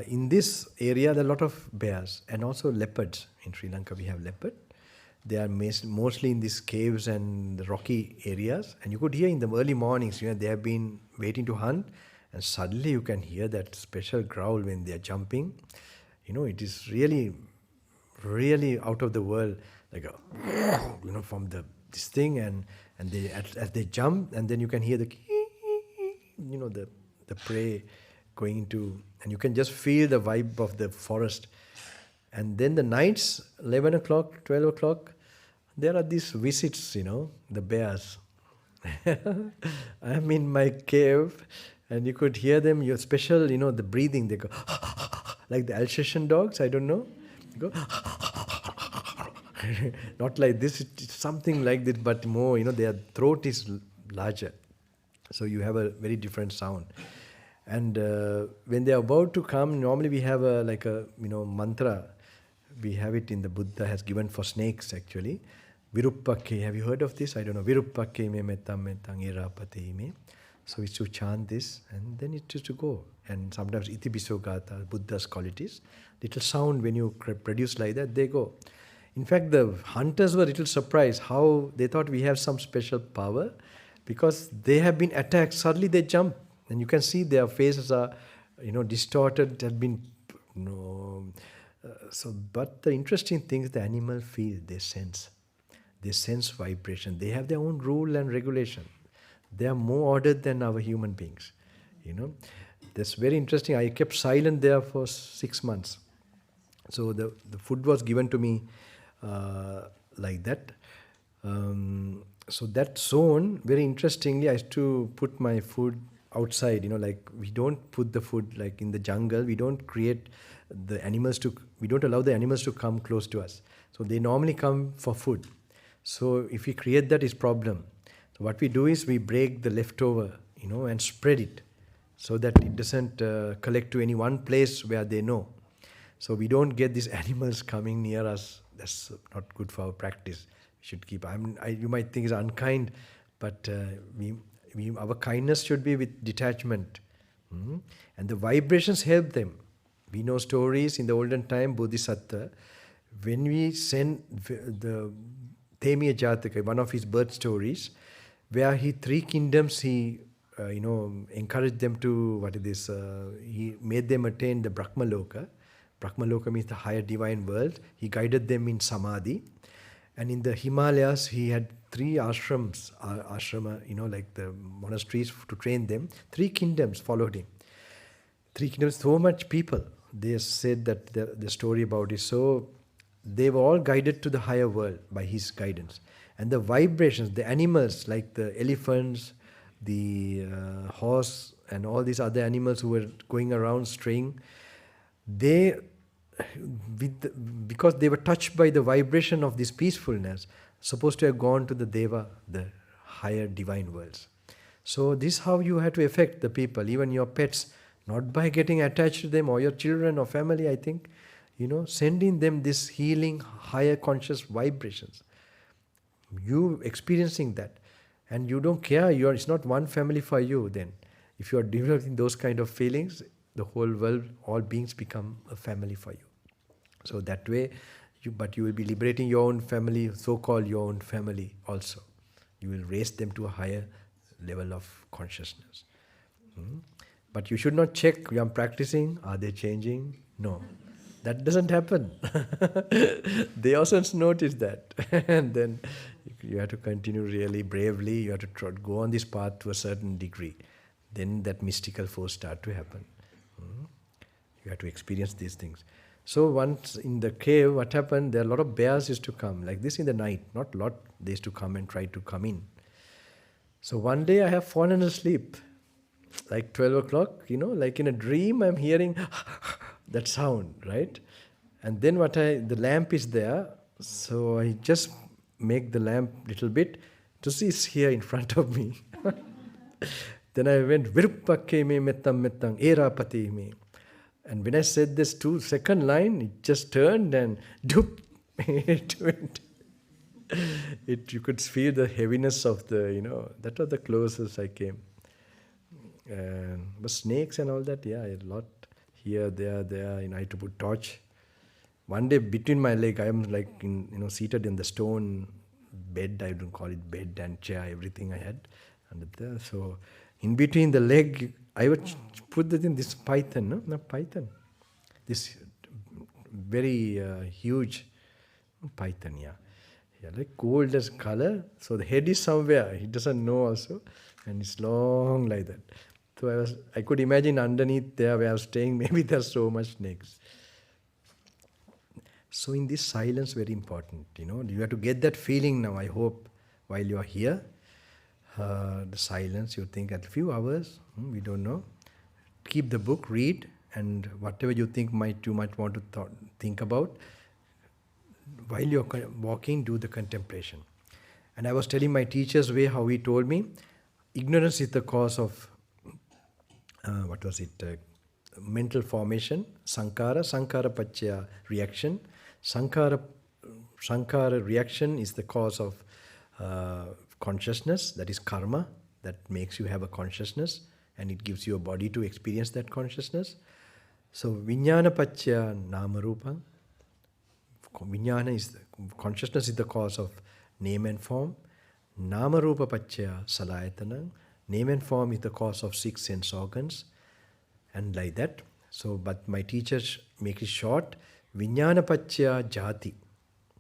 in this area there are a lot of bears and also leopards. In Sri Lanka we have leopard. They are mostly in these caves and the rocky areas. And you could hear in the early mornings, they have been waiting to hunt. And suddenly you can hear that special growl when they are jumping. It is really, really out of the world. Like a, from this thing, and they as they jump, and then you can hear the prey going into, and you can just feel the vibe of the forest. And then the nights, 11 o'clock, 12 o'clock, there are these visits, the bears. I'm in my cave, and you could hear them, your special, the breathing, they go, like the Alsatian dogs, I don't know. They go, not like this, it's something like this, but more, their throat is larger. So you have a very different sound. And when they are about to come, normally we have a mantra. We have it in the Buddha has given for snakes actually. Viruppake, have you heard of this? I don't know. Viruppake me metam metang irapate me. So it's to chant this, and then it is to go. And sometimes itipiso gata, Buddha's qualities. Little sound when you produce like that, they go. In fact, the hunters were a little surprised how they thought we have some special power, because they have been attacked. Suddenly they jump, and you can see their faces are, distorted. Have been, But the interesting thing is the animal feel, they sense vibration. They have their own rule and regulation. They are more ordered than our human beings. That's very interesting. I kept silent there for 6 months. So the food was given to me like that. So that zone, very interestingly, I used to put my food outside. Like we don't put the food like in the jungle. We don't create we don't allow the animals to come close to us. So they normally come for food. So if we create that, is problem. So what we do is we break the leftover, and spread it so that it doesn't collect to any one place where they know. So we don't get these animals coming near us that's not good for our practice. We should keep. You might think it's unkind, but our kindness should be with detachment. And the vibrations help them. We know stories in the olden time, Bodhisattva, when we send the Themiya Jataka, one of his birth stories, where three kingdoms he encouraged them to, he made them attain the Brahmaloka. Brahmaloka means the higher divine world. He guided them in Samadhi. And in the Himalayas, he had three ashrams, like the monasteries to train them. Three kingdoms followed him. Three kingdoms, so much people. They said that the story about it. So they were all guided to the higher world by his guidance. And the vibrations, the animals like the elephants, the horse, and all these other animals who were going around straying, because they were touched by the vibration of this peacefulness, supposed to have gone to the Deva, the higher divine worlds. So this is how you have to affect the people, even your pets, not by getting attached to them or your children or family, I think, sending them this healing, higher conscious vibrations. You experiencing that, and you don't care, it's not one family for you then. If you are developing those kind of feelings, the whole world, all beings become a family for you. So that way, you will be liberating your own family, so-called your own family also. You will raise them to a higher level of consciousness. But you should not check, I'm practicing, are they changing? No, that doesn't happen. They also notice that. And then you have to continue really bravely, you have to go on this path to a certain degree. Then that mystical force start to happen. You have to experience these things. So once in the cave, what happened, there are a lot of bears used to come, like this in the night, not a lot, they used to come and try to come in. So one day I have fallen asleep, like 12 o'clock, like in a dream, I'm hearing that sound, right? And then the lamp is there, so I just make the lamp little bit to see it's here in front of me. Then I went, Virupakke me mettam mettang erapati me. And when I said this second line, it just turned and doop, it went. You could feel the heaviness of that was the closest I came. But snakes and all that, yeah, a lot here, there, I had to put torch. One day between my leg, I am like seated in the stone bed, I don't call it bed and chair, everything I had under there. So in between the leg, I would put this python, no? Not python. This very huge python, yeah. Yeah, like gold as color. So the head is somewhere, he doesn't know also. And it's long like that. So I could imagine underneath there where I was staying, maybe there's so much snakes. So in this silence, very important, you have to get that feeling now, I hope, while you are here. The silence, you think at a few hours, we don't know. Keep the book, read, and whatever you think you might want to think about, while you're walking, do the contemplation. And I was telling my teacher's way how he told me, ignorance is the cause of, mental formation, sankara paccaya reaction. Sankara reaction is the cause of consciousness, that is karma, that makes you have a consciousness and it gives you a body to experience that consciousness. So vijnana paccaya nama rupa. Consciousness is the cause of name and form. Nama rupa paccaya salayatana. Name and form is the cause of 6 sense organs. And like that. So, but my teachers make it short. Vijnana paccaya jati.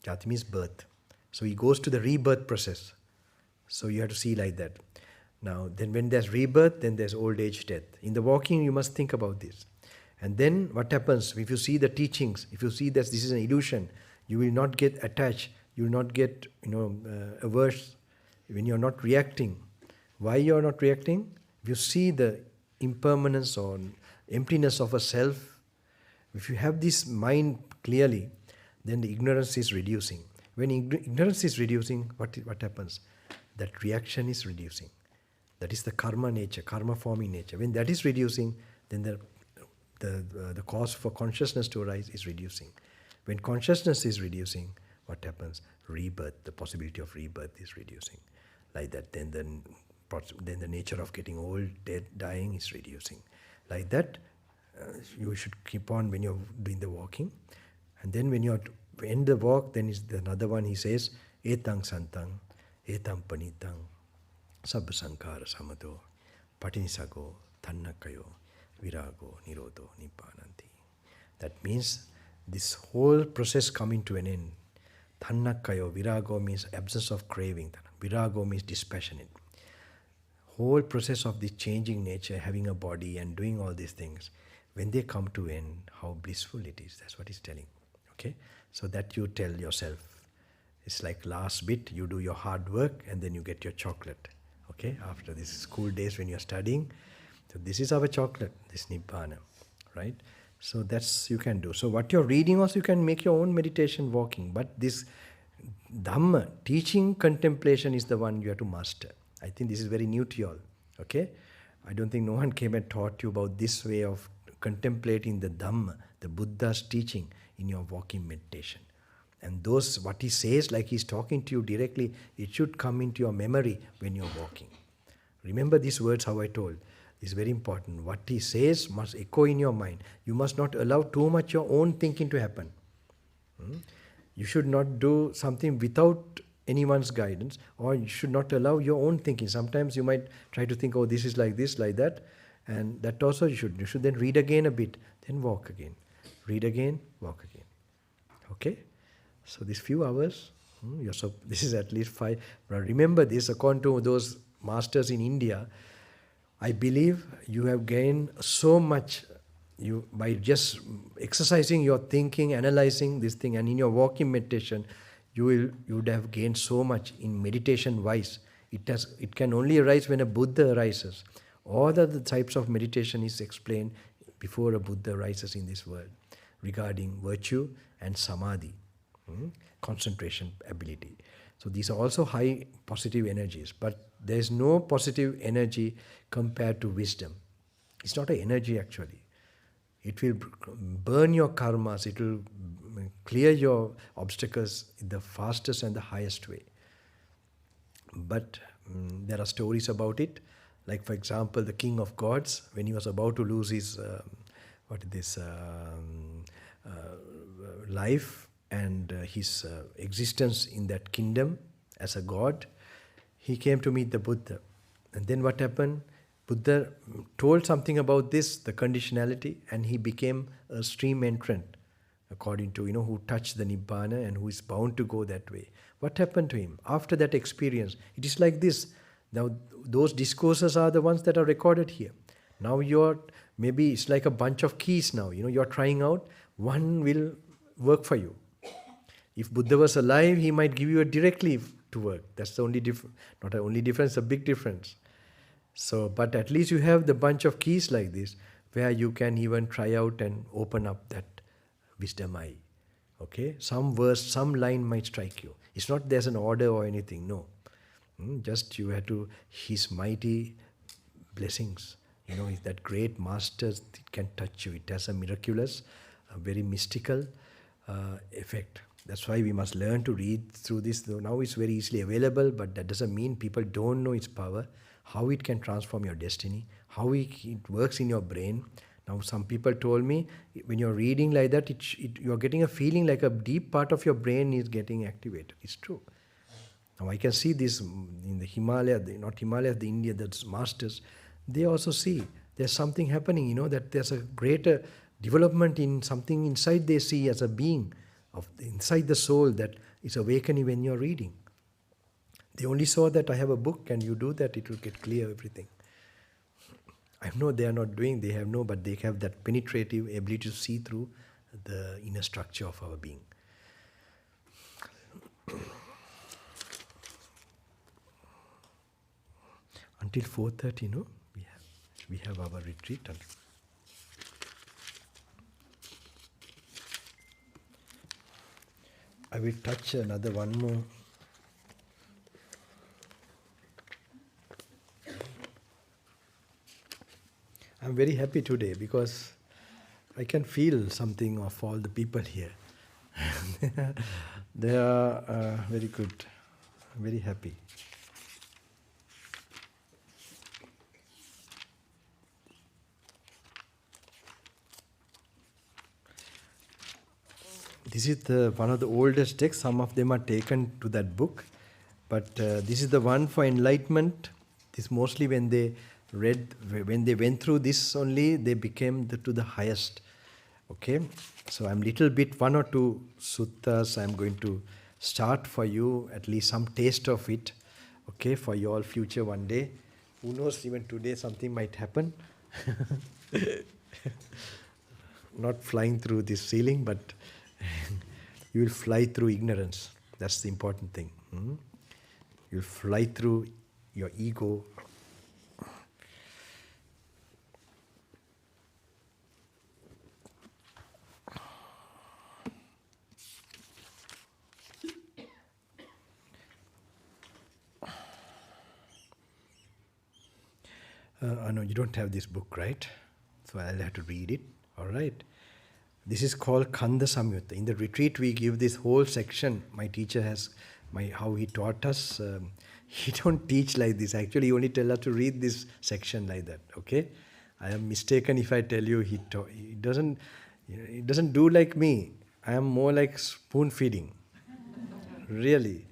Jati means birth. So he goes to the rebirth process. So you have to see like that. Now, then when there's rebirth, then there's old age, death. In the walking, you must think about this. And then what happens, if you see the teachings, if you see that this is an illusion, you will not get attached, you will not get, averse when you're not reacting. Why you're not reacting? If you see the impermanence or emptiness of a self, if you have this mind clearly, then the ignorance is reducing. When ignorance is reducing, what happens? That reaction is reducing. That is the karma nature, karma forming nature. When that is reducing, then the cause for consciousness to arise is reducing. When consciousness is reducing, what happens? Rebirth, the possibility of rebirth is reducing. Like that, then the nature of getting old, dead, dying is reducing. Like that, you should keep on when you're doing the walking. And then when you end the walk, then is another one, he says, etang santang, etam panitang, sabba sankara samado, patinisago, thannakayo, virago, nirodho, nibbananti. That means this whole process coming to an end. Thannakayo, virago means absence of craving. Virago means dispassionate. Whole process of this changing nature, having a body and doing all these things, when they come to end, how blissful it is. That's what he's telling. Okay? So that you tell yourself. It's like last bit, you do your hard work and then you get your chocolate. Okay? After these school days when you're studying. So this is our chocolate, this Nibbana. Right? So that's you can do. So what you're reading also, you can make your own meditation walking. But this Dhamma, teaching contemplation, is the one you have to master. I think this is very new to you all. Okay? I don't think no one came and taught you about this way of contemplating the Dhamma, the Buddha's teaching in your walking meditation. And those, what he says, like he's talking to you directly, it should come into your memory when you're walking. Remember these words, how I told. It's very important. What he says must echo in your mind. You must not allow too much your own thinking to happen. You should not do something without anyone's guidance, or you should not allow your own thinking. Sometimes you might try to think, oh, this is like this, like that, and that also you should. You should then read again a bit, then walk again. Read again, walk again. Okay? So these few hours, this is at least 5. But remember this, according to those masters in India, I believe you have gained so much by just exercising your thinking, analyzing this thing, and in your walking meditation, you would have gained so much in meditation wise. It can only arise when a Buddha arises. All the types of meditation is explained before a Buddha arises in this world regarding virtue and samadhi, concentration ability. So these are also high positive energies, but there is no positive energy compared to wisdom. It's not an energy actually. It will burn your karmas, it will clear your obstacles in the fastest and the highest way. But there are stories about it. Like for example, the king of gods, when he was about to lose his life and his existence in that kingdom as a god, he came to meet the Buddha. And then what happened? Buddha told something about this, the conditionality, and he became a stream entrant, according to, who touched the Nibbana and who is bound to go that way. What happened to him after that experience? It is like this. Now, those discourses are the ones that are recorded here. Now maybe it's like a bunch of keys now. You're trying out. One will work for you. If Buddha was alive, he might give you a directly to work. That's the only difference. Not the only difference, a big difference. So, but at least you have the bunch of keys like this, where you can even try out and open up that wisdom eye. Okay? Some verse, some line might strike you. It's not there's an order or anything, no. Just you have to, his mighty blessings. That great master, it can touch you. It has a miraculous, a very mystical effect. That's why we must learn to read through this. Now it's very easily available, but that doesn't mean people don't know its power, how it can transform your destiny, how it works in your brain. Now some people told me, when you're reading like that, you're getting a feeling like a deep part of your brain is getting activated. It's true. Now I can see this in the Himalaya, not Himalaya, the India, the masters, they also see there's something happening, that there's a greater development in something inside they see as a being, inside the soul that is awakening when you're reading. They only saw that I have a book and you do that, it will get clear everything. I know they are not doing, they have no, but they have that penetrative ability to see through the inner structure of our being. Until 4:30, we have our retreat. I will touch another one more. I'm very happy today because I can feel something of all the people here. They are very good, very happy. This is one of the oldest texts. Some of them are taken to that book. But this is the one for enlightenment. This mostly when they went through this only, they became to the highest. Okay, so I'm little bit, one or two suttas I'm going to start for you, at least some taste of it. Okay, for your future one day. Who knows, even today something might happen. Not flying through this ceiling, but you will fly through ignorance. That's the important thing. You'll fly through your ego. No, you don't have this book, right? So I'll have to read it. All right. This is called Khanda Samyutta. In the retreat, we give this whole section. My teacher has how he taught us. He don't teach like this. Actually, he only tell us to read this section like that. Okay, I am mistaken if I tell you he doesn't. He doesn't do like me. I am more like spoon feeding. Really,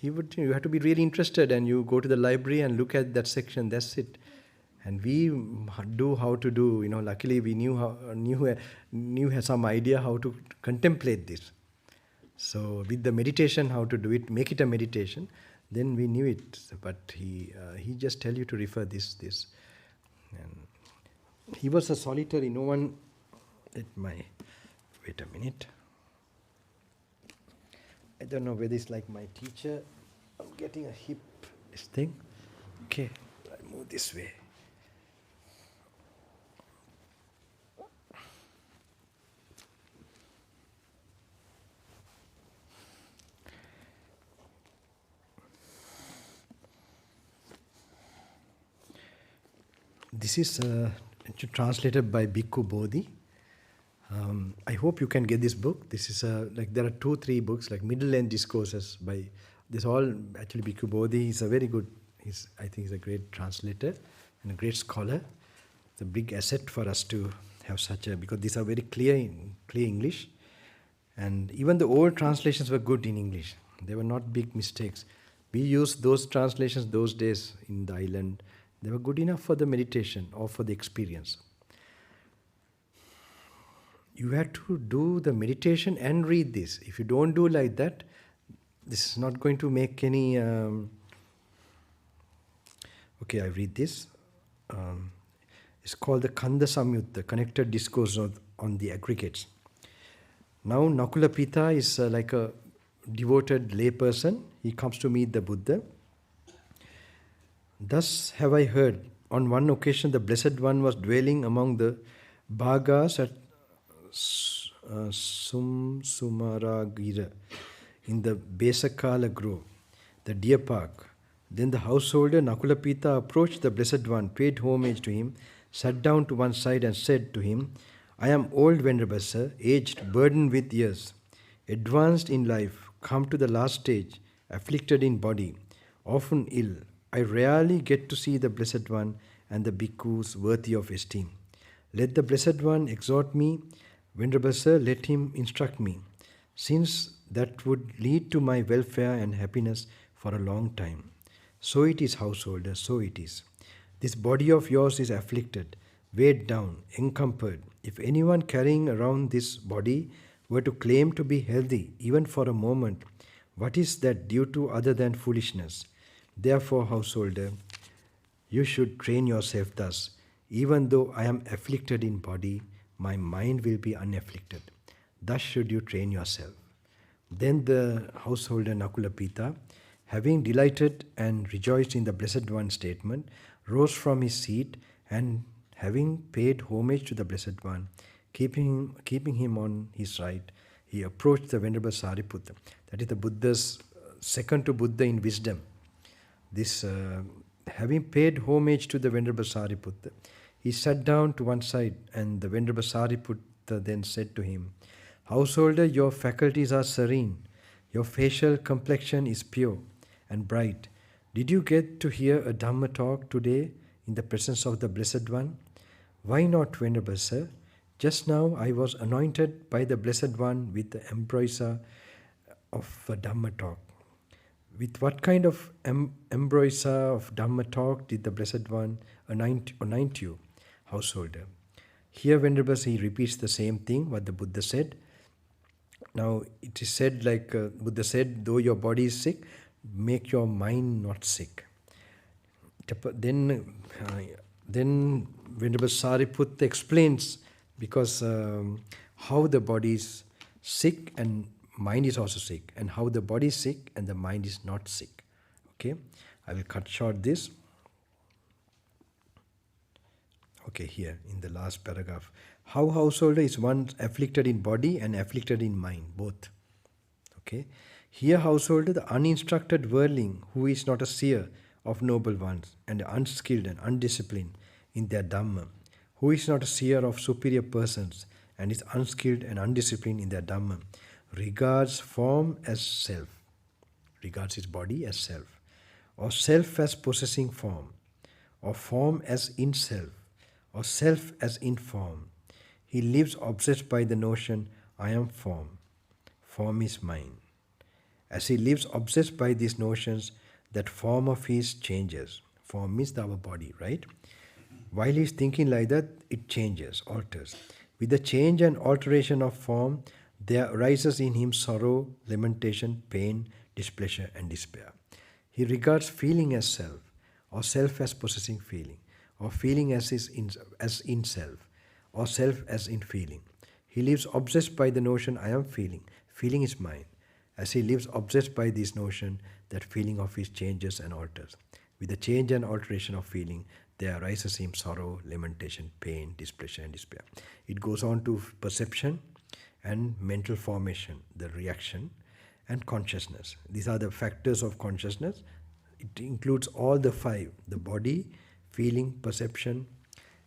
you have to be really interested, and you go to the library and look at that section. That's it. And we do how to do. Luckily we knew some idea how to contemplate this. So with the meditation, how to do it, make it a meditation. Then we knew it. But he just tell you to refer this. And he was a solitary. No one. Wait a minute. I don't know whether it's like my teacher. I'm getting a hip. This thing. Okay, I move this way. This is translated by Bhikkhu Bodhi. I hope you can get this book. This is there are 2-3 books like middle length discourses by this all actually Bhikkhu Bodhi. He's a very good. I think he's a great translator and a great scholar. It's a big asset for us to have because these are very clear English, and even the old translations were good in English. They were not big mistakes. We used those translations those days in the island. They were good enough for the meditation or for the experience. You have to do the meditation and read this. If you don't do like that, this is not going to make any... Okay, I read this. It's called the Khanda Samyutta, Connected Discourse on the Aggregates. Now Nakulapita is like a devoted layperson. He comes to meet the Buddha. Thus have I heard, on one occasion the Blessed One was dwelling among the Bhagas at Sumaragira in the Besakala Grove, the deer park. Then the householder Nakulapita approached the Blessed One, paid homage to him, sat down to one side and said to him, I am old, Venerable Sir, aged, burdened with years, advanced in life, come to the last stage, afflicted in body, often ill. I rarely get to see the Blessed One and the bhikkhus worthy of esteem. Let the Blessed One exhort me. Venerable Sir, let him instruct me, since that would lead to my welfare and happiness for a long time. So it is, householder, so it is. This body of yours is afflicted, weighed down, encumbered. If anyone carrying around this body were to claim to be healthy, even for a moment, what is that due to other than foolishness? Therefore, householder, you should train yourself thus. Even though I am afflicted in body, my mind will be unafflicted. Thus should you train yourself. Then the householder Nakulapita, having delighted and rejoiced in the Blessed One's statement, rose from his seat and having paid homage to the Blessed One, keeping him on his right, he approached the Venerable Sariputta. That is the Buddha's second to Buddha in wisdom. This, having paid homage to the Venerable Sariputta, he sat down to one side, and the Venerable Sariputta then said to him, Householder, your faculties are serene. Your facial complexion is pure and bright. Did you get to hear a Dhamma talk today in the presence of the Blessed One? Why not, Venerable Sir? Just now I was anointed by the Blessed One with the embroiser of a Dhamma talk. With what kind of embroiser of Dhamma talk did the Blessed One anoint you, householder? Here, Venerable, he repeats the same thing what the Buddha said. Now, it is said like Buddha said, though your body is sick, make your mind not sick. Then Venerable Sariputta explains because how the body is sick and mind is also sick, and how the body is sick and the mind is not sick. Okay, I will cut short this. Okay, here in the last paragraph. How householder is one afflicted in body and afflicted in mind, both. Okay. Here householder, the uninstructed worldling, who is not a seer of noble ones, and unskilled and undisciplined in their Dhamma, who is not a seer of superior persons, and is unskilled and undisciplined in their Dhamma, regards form as self, regards his body as self, or self as possessing form, or form as in self, or self as in form. He lives obsessed by the notion, I am form, form is mine. As he lives obsessed by these notions, that form of his changes. Form means our body, right? While he is thinking like that, it changes, alters. With the change and alteration of form, there arises in him sorrow, lamentation, pain, displeasure, and despair. He regards feeling as self, or self as possessing feeling, or feeling as in self, or self as in feeling. He lives obsessed by the notion, I am feeling, feeling is mine. As he lives obsessed by this notion, that feeling of his changes and alters. With the change and alteration of feeling, there arises in him sorrow, lamentation, pain, displeasure, and despair. It goes on to perception and mental formation, the reaction, and consciousness. These are the factors of consciousness. It includes all the five, the body, feeling, perception,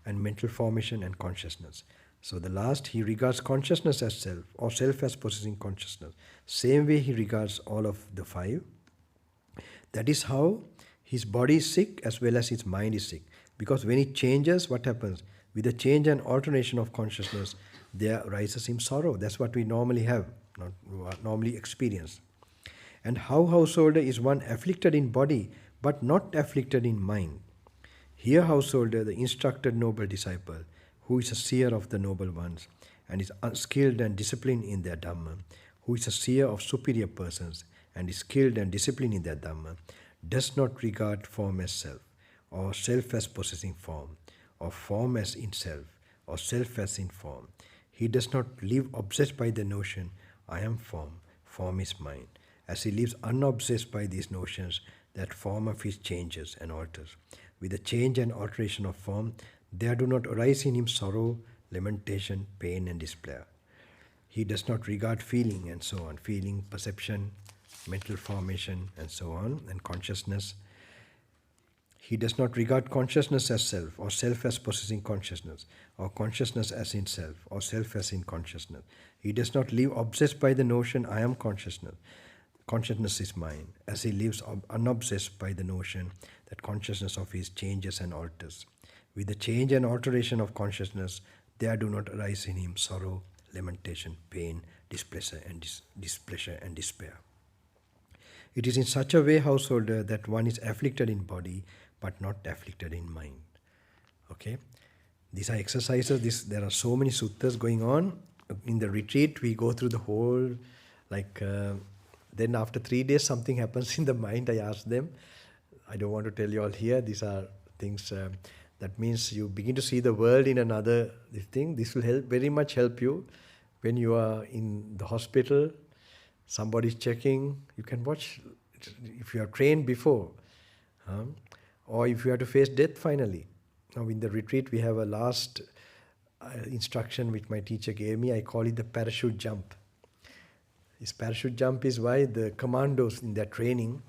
and mental formation and consciousness. So the last, he regards consciousness as self, or self as possessing consciousness. Same way he regards all of the five. That is how his body is sick as well as his mind is sick. Because when it changes, what happens? With the change and alternation of consciousness, there arises in sorrow. That's what we normally have, normally experience. And how householder is one afflicted in body, but not afflicted in mind. Here householder, the instructed noble disciple, who is a seer of the noble ones, and is skilled and disciplined in their Dhamma, who is a seer of superior persons, and is skilled and disciplined in their Dhamma, does not regard form as self, or self as possessing form, or form as in self, or self as in form. He does not live obsessed by the notion, I am form, form is mine. As he lives unobsessed by these notions, that form of his changes and alters. With the change and alteration of form, there do not arise in him sorrow, lamentation, pain, and despair. He does not regard feeling and so on, feeling, perception, mental formation, and so on, and consciousness. He does not regard consciousness as self, or self as possessing consciousness, or consciousness as in self, or self as in consciousness. He does not live obsessed by the notion, I am consciousness. Consciousness is mine, as he lives unobsessed by the notion that consciousness of his changes and alters. With the change and alteration of consciousness, there do not arise in him sorrow, lamentation, pain, displeasure, and despair. It is in such a way, householder, that one is afflicted in body, but not afflicted in mind. Okay? These are exercises. There are so many suttas going on. In the retreat, we go through the whole, then after 3 days, something happens in the mind. I ask them. I don't want to tell you all here. These are things, that means you begin to see the world in another thing. This will very much help you when you are in the hospital. Somebody's checking. You can watch if you are trained before. Or if you have to face death finally. Now in the retreat, we have a last instruction which my teacher gave me. I call it the parachute jump. This parachute jump is why the commandos in their training,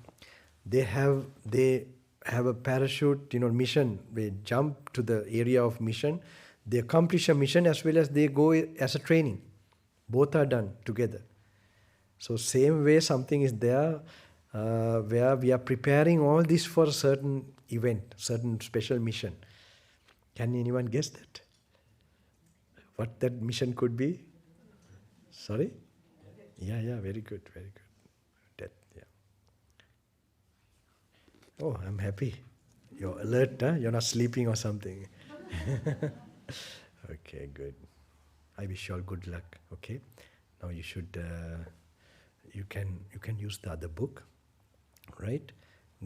they have a parachute, mission. They jump to the area of mission. They accomplish a mission as well as they go as a training. Both are done together. So same way something is there where we are preparing all this for a certain event, certain special mission. Can anyone guess that? What that mission could be? Sorry? Yeah, very good, very good. Death, yeah. Oh, I'm happy. You're alert, huh? You're not sleeping or something. Okay, good. I wish you all good luck. Okay. Now you should. You can use the other book, right?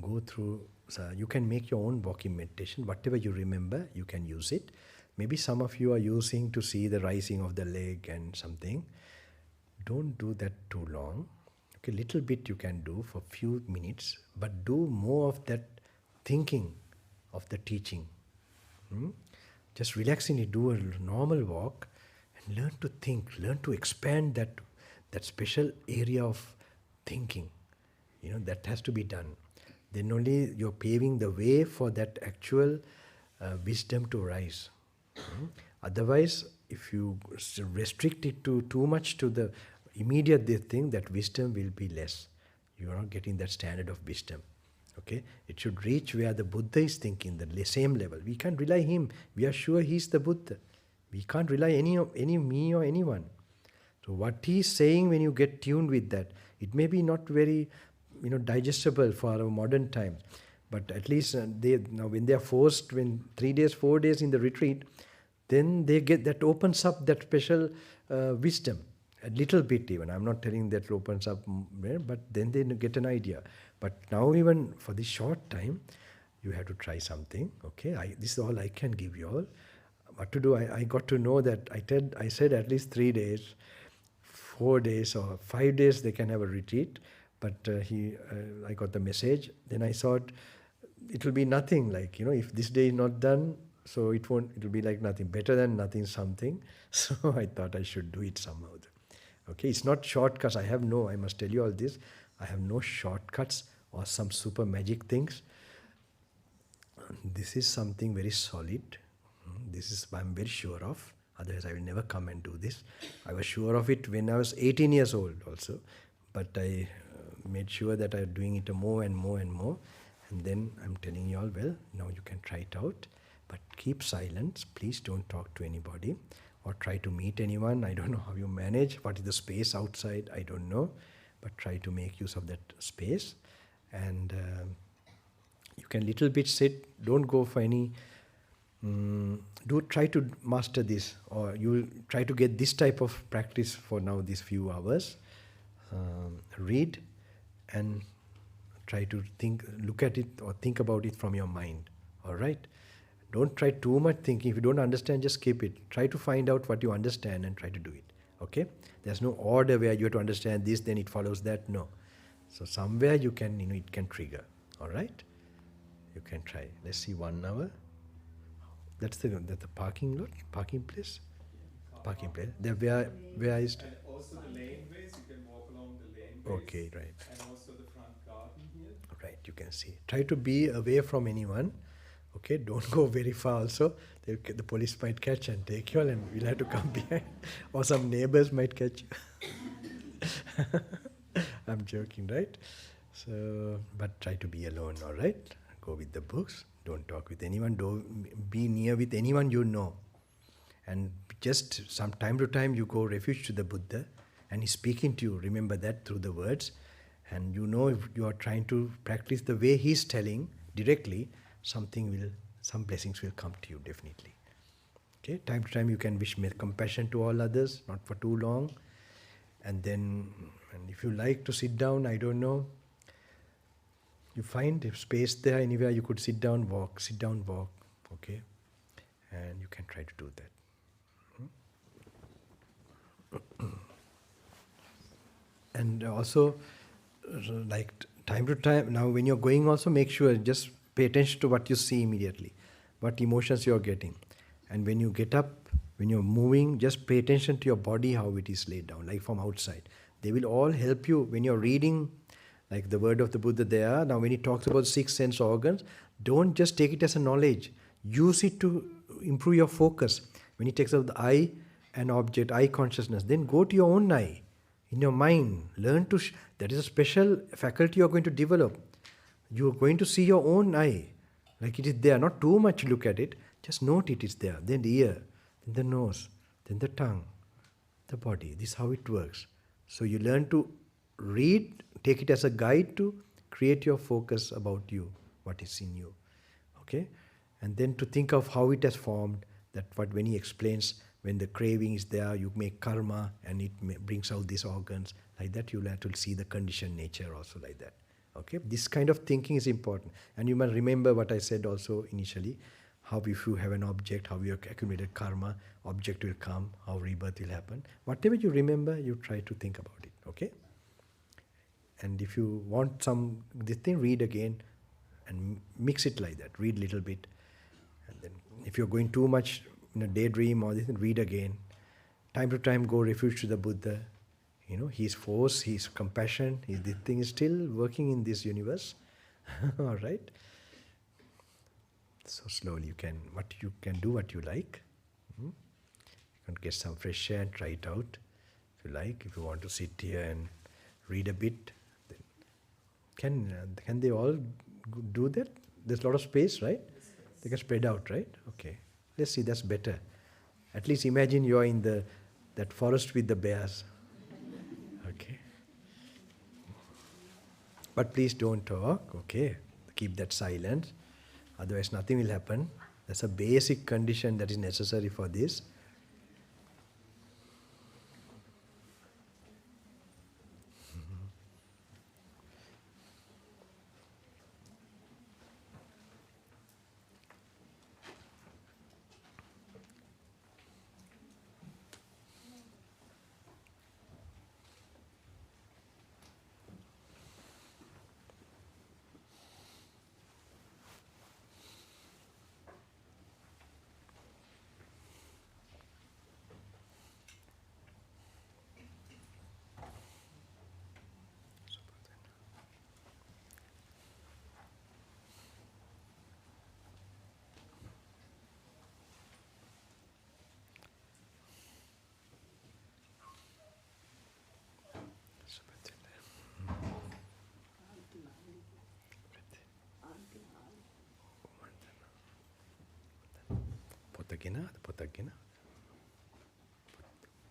Go through. So you can make your own walking meditation. Whatever you remember, you can use it. Maybe some of you are using to see the rising of the leg and something. Don't do that too long. Okay, little bit you can do for few minutes, but do more of that thinking of the teaching. Just relaxingly do a normal walk and learn to think, learn to expand that special area of thinking. That has to be done. Then only you're paving the way for that actual wisdom to rise. Otherwise, if you restrict it to too much to the immediate thing, that wisdom will be less. You are not getting that standard of wisdom. Okay, it should reach where the Buddha is thinking, the same level. We can't rely him. We are sure he's the Buddha. We can't rely any me or anyone. So what he is saying, when you get tuned with that, it may be not very, digestible for our modern times, but at least when they are forced, when 3 days, 4 days in the retreat, then they get that opens up that special wisdom. A little bit even. I'm not telling that opens up, but then they get an idea. But now even for this short time, you have to try something. Okay, this is all I can give you all. What to do? I got to know that I said at least 3 days, 4 days or 5 days they can have a retreat. But I got the message. Then I thought it will be nothing. Like if this day is not done, so it will be like nothing. Better than nothing, something. So I thought I should do it somehow. Okay, it's not shortcuts. I must tell you all this. I have no shortcuts or some super magic things. This is something very solid. I'm very sure of. Otherwise, I will never come and do this. I was sure of it when I was 18 years old also. But I made sure that I'm doing it more and more and more. And then I'm telling you all, well, now you can try it out. But keep silence. Please don't talk to anybody. Or try to meet anyone. I don't know how you manage. What is the space outside? I don't know. But try to make use of that space. And you can little bit sit. Don't go for any... try to master this. Or you will try to get this type of practice for now, these few hours. Read and try to look at it or think about it from your mind. All right? Don't try too much thinking. If you don't understand, just skip it. Try to find out what you understand and try to do it. Okay? There's no order where you have to understand this, then it follows that. No. So somewhere you can, it can trigger. All right? You can try. Let's see, 1 hour. That's the parking lot, parking place. Parking place. There where is? And also the laneways. You can walk along the laneways. Okay, right. And also the front garden here. Right. You can see. Try to be away from anyone. Okay, don't go very far also. The police might catch and take you all and we'll have to come behind. Or some neighbors might catch you. I'm joking, right? So, but try to be alone, all right? Go with the books. Don't talk with anyone. Don't be near with anyone you know. And just some time to time you go refuge to the Buddha and he's speaking to you. Remember that through the words. And if you are trying to practice the way he's telling directly, some blessings will come to you definitely. Okay, time to time you can wish compassion to all others, not for too long. And if you like to sit down, I don't know, you find a space there anywhere you could sit down, walk, okay? And you can try to do that. And also, like time to time, now when you're going also, make sure, just pay attention to what you see immediately, what emotions you're getting. And when you get up, when you're moving, just pay attention to your body, how it is laid down, like from outside. They will all help you when you're reading, like the word of the Buddha there. Now when he talks about 6 sense organs, don't just take it as a knowledge. Use it to improve your focus. When he takes up the eye and object, eye consciousness, then go to your own eye. In your mind, learn to, that is a special faculty you're going to develop. You're going to see your own eye, like it is there, not too much look at it, just note it is there, then the ear, then the nose, then the tongue, the body. This is how it works. So you learn to read, take it as a guide to create your focus about you, what is in you. Okay? And then to think of how it has formed, that what when he explains, when the craving is there, you make karma and it brings out these organs. Like that, you'll have to see the conditioned nature also like that. Okay? This kind of thinking is important. And you must remember what I said also initially, how if you have an object, how you accumulated karma, object will come, how rebirth will happen. Whatever you remember, you try to think about it. Okay? And if you want this thing, read again and mix it like that. Read little bit. And then if you're going too much in a daydream or this, read again. Time to time, go refuge to the Buddha. You know, his force, his compassion, this thing is still working in this universe. All right? So slowly you can do what you like. You can get some fresh air and try it out. If you like, if you want to sit here and read a bit, then can they all do that? There's a lot of space, right? They can spread out, right? Okay. Let's see, that's better. At least imagine you're in that forest with the bears. Okay. But please don't talk, okay? Keep that silence. Otherwise nothing will happen. That's a basic condition that is necessary for this.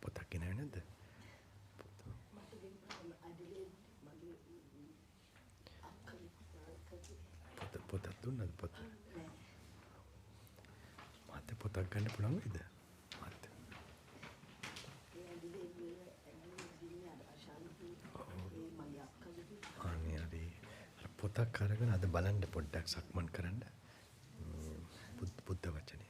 පොතක් ගෙන නැද්ද? පොතක් දුන්නද පොත? මාත් පොතක් ගන්න පුළුවන් වේද? මාත්. අනේ හරි. පොතක් අරගෙන අද බලන්න පොඩ්ඩක් සක්මන් කරන්න. බුද්ධ වචනේ.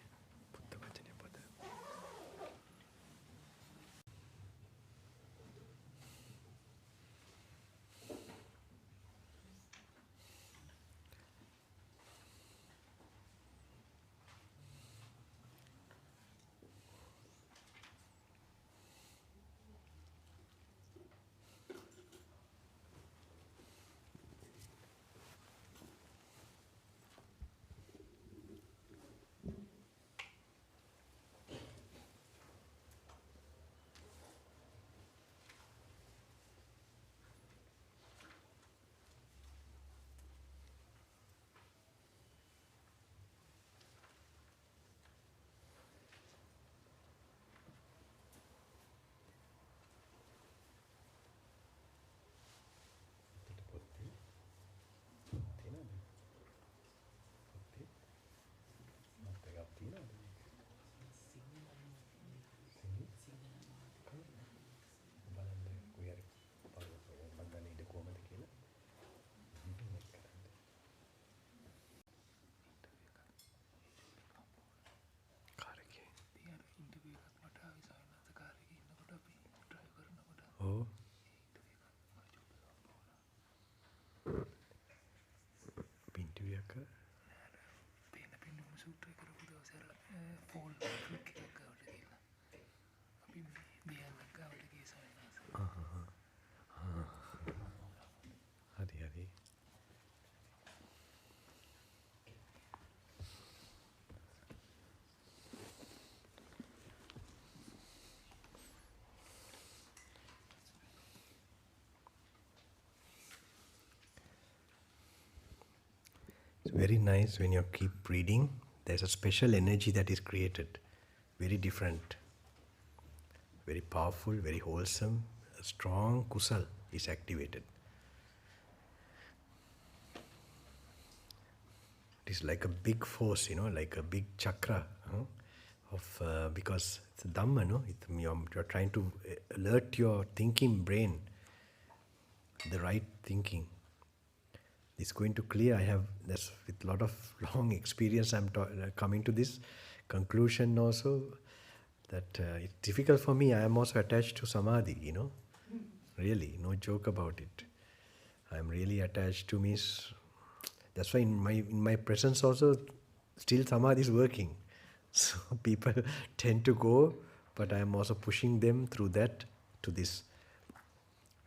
Oh. Pintu ya ke? It's very nice when you keep reading. There's a special energy that is created. Very different. Very powerful, very wholesome. A strong kusal is activated. It is like a big force, like a big chakra because it's a Dhamma, no? You're trying to alert your thinking brain, the right thinking. It's going to clear. That's with a lot of long experience, I'm coming to this conclusion also that it's difficult for me. I am also attached to Samadhi, Really, no joke about it. I'm really attached to me. That's why in my presence also, still Samadhi is working. So people tend to go, but I am also pushing them through that to this.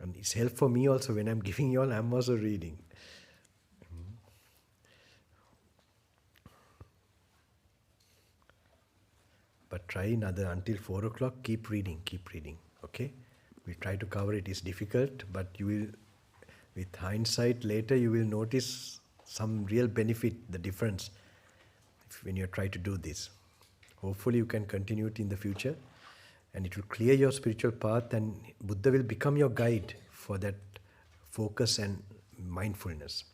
And it's help for me also when I'm giving you all, I'm also reading. But try until 4 o'clock, keep reading, okay? We try to cover it. It's difficult, but you will, with hindsight later, you will notice some real benefit, the difference, when you try to do this. Hopefully you can continue it in the future, and it will clear your spiritual path, and Buddha will become your guide for that focus and mindfulness.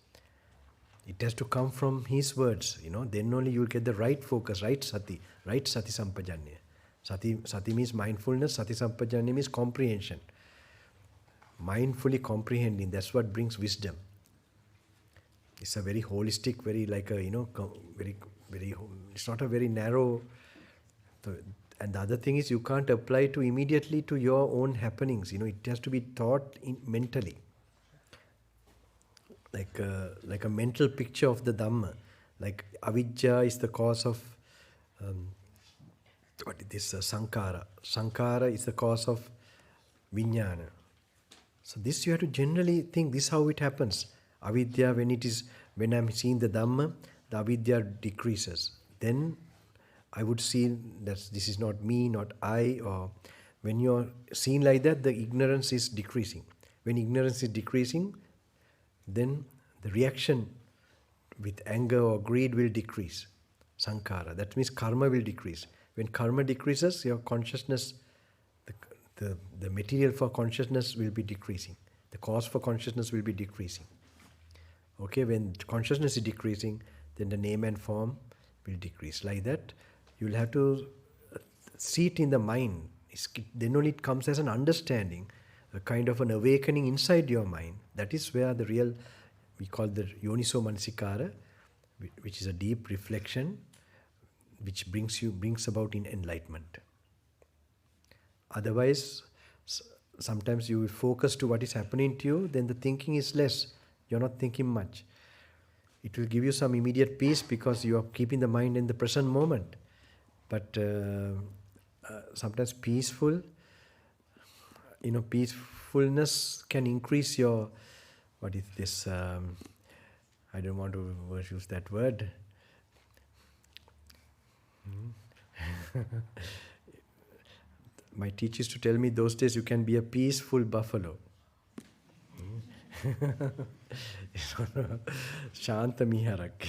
It has to come from his words, then only you will get the right focus, right sati sampajanya. Sati means mindfulness, sati sampajanya means comprehension. Mindfully comprehending, that's what brings wisdom. It's a very holistic, very like a, very, it's not a very narrow. And the other thing is you can't apply to immediately to your own happenings. It has to be thought mentally. Like a mental picture of the Dhamma. Like avidya is the cause of sankara. Sankara is the cause of vijnana. So this you have to generally think, this is how it happens. Avidya, when I'm seeing the Dhamma, the avidya decreases. Then I would see that this is not me, not I, or when you're seen like that, the ignorance is decreasing. When ignorance is decreasing, then the reaction with anger or greed will decrease. Sankara. That means karma will decrease. When karma decreases, your consciousness, the material for consciousness will be decreasing. The cause for consciousness will be decreasing. Okay, when consciousness is decreasing, then the name and form will decrease. Like that, you'll have to see it in the mind. Then only it comes as an understanding, a kind of an awakening inside your mind. That is where the real, we call the yoniso manasikara, which is a deep reflection, which brings about in enlightenment. Otherwise, sometimes you will focus to what is happening to you, then the thinking is less. You're not thinking much. It will give you some immediate peace because you are keeping the mind in the present moment. But sometimes peacefulness can increase your, what is this, I don't want to use that word. My teacher used to tell me those days you can be a peaceful buffalo. ශාන්ත මිහරක්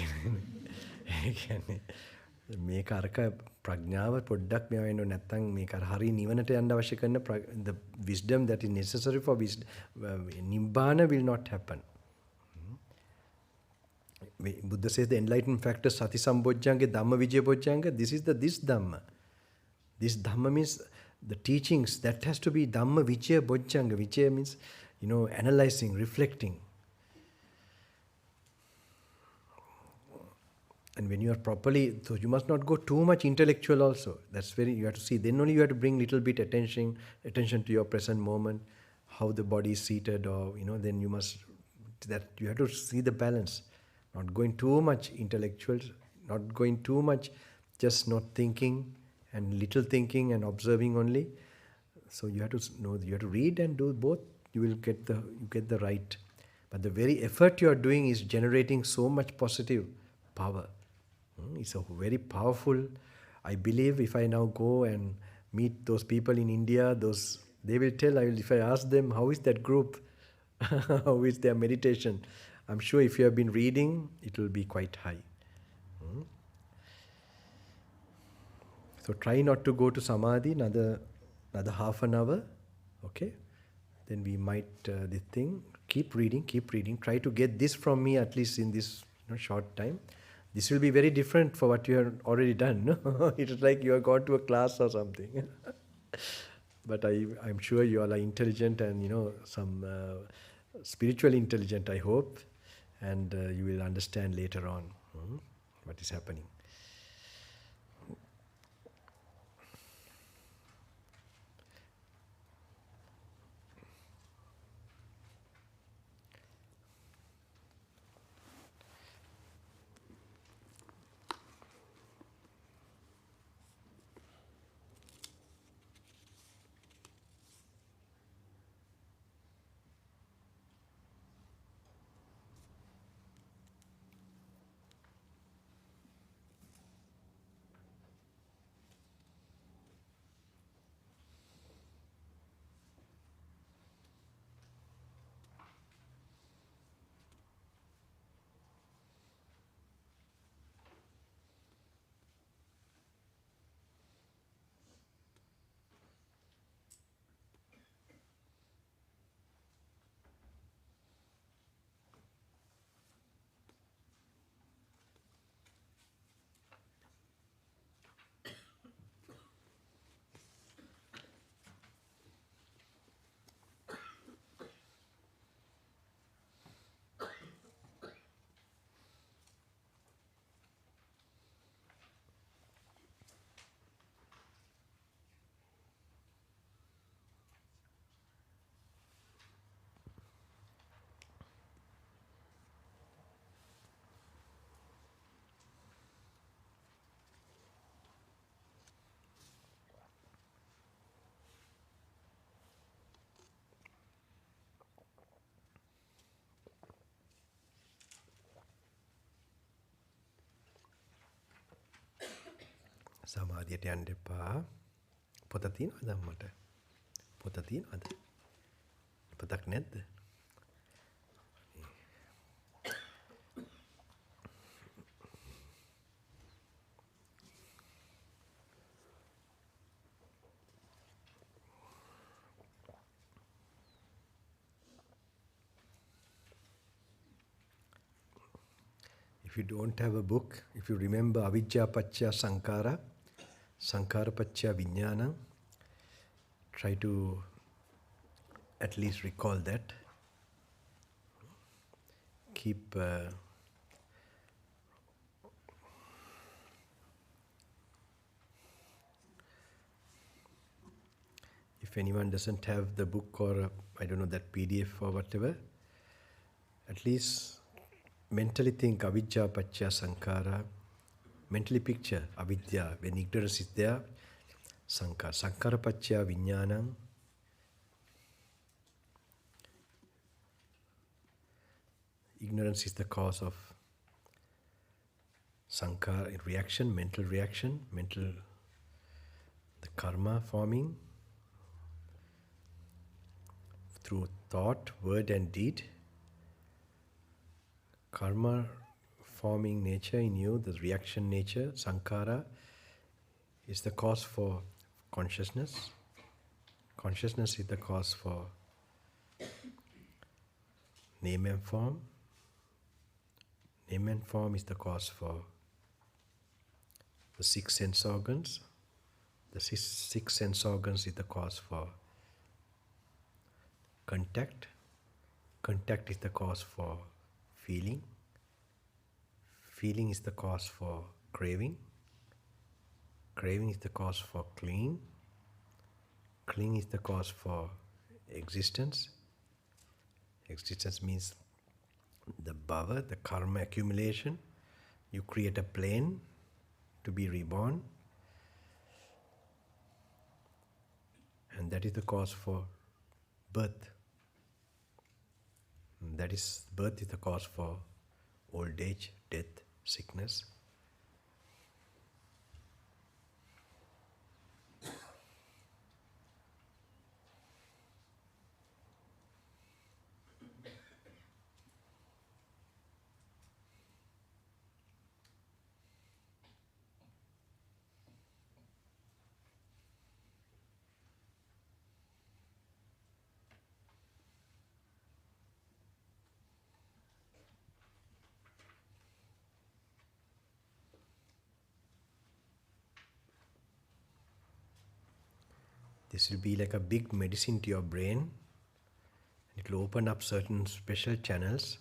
මේක අරක ප්‍රඥාව පොඩ්ඩක් මේවා වෙන්න නැත්නම් මේක හරි නිවනට යන්න අවශ්‍ය කරන the wisdom that is necessary for nibbana will not happen. Buddha says the enlightenment factor sati sambojjhanga dhamma vijaya bojjhanga, this is this dhamma. This dhamma means the teachings, that has to be dhamma vijaya bojjhanga. Vijaya means analyzing, reflecting. And when you are properly, so you must not go too much intellectual also. That's you have to see. Then only you have to bring little bit attention to your present moment, how the body is seated, or then you have to see the balance. Not going too much intellectual, not going too much, just not thinking and little thinking and observing only. So you have to know, you have to read and do both. You will get the right. But the very effort you are doing is generating so much positive power. It's a very powerful. I believe if I now go and meet those people in India, they will tell. If I ask them how is that group, how is their meditation, I'm sure if you have been reading, it will be quite high. Hmm. So try not to go to samadhi another half an hour, okay? Then we might, this thing, keep reading, try to get this from me at least in this short time. This will be very different for what you have already done. No? It is like you have gone to a class or something. But I'm sure you all are intelligent and some spiritually intelligent, I hope, and you will understand later on what is happening. සමාධියට යන්න එපා. පොත තියෙනවද අම්මට? පොත තියෙනවද? පොතක් නැද්ද? If you don't have a book, if you remember avijja paccaya sankhara, sankhara paccaya vijnana, try to at least recall that. Keep if anyone doesn't have the book or I don't know, that PDF or whatever, at least mentally think avijja paccaya sankhara, mentally picture avidya, when ignorance is there, sankhara, sankhara paccaya vijnanam, ignorance is the cause of sankhara, reaction, mental, the karma forming through thought, word and deed. Karma forming nature in you, the reaction nature, sankhara, is the cause for consciousness. Consciousness is the cause for name and form. Name and form is the cause for the 6 sense organs. The six sense organs is the cause for contact. Contact is the cause for feeling. Feeling is the cause for craving. Craving is the cause for clinging. Clinging is the cause for existence. Existence means the bhava, the karma accumulation. You create a plane to be reborn. And that is the cause for birth. And that is, birth is the cause for old age, death, sickness. This will be like a big medicine to your brain. It will open up certain special channels.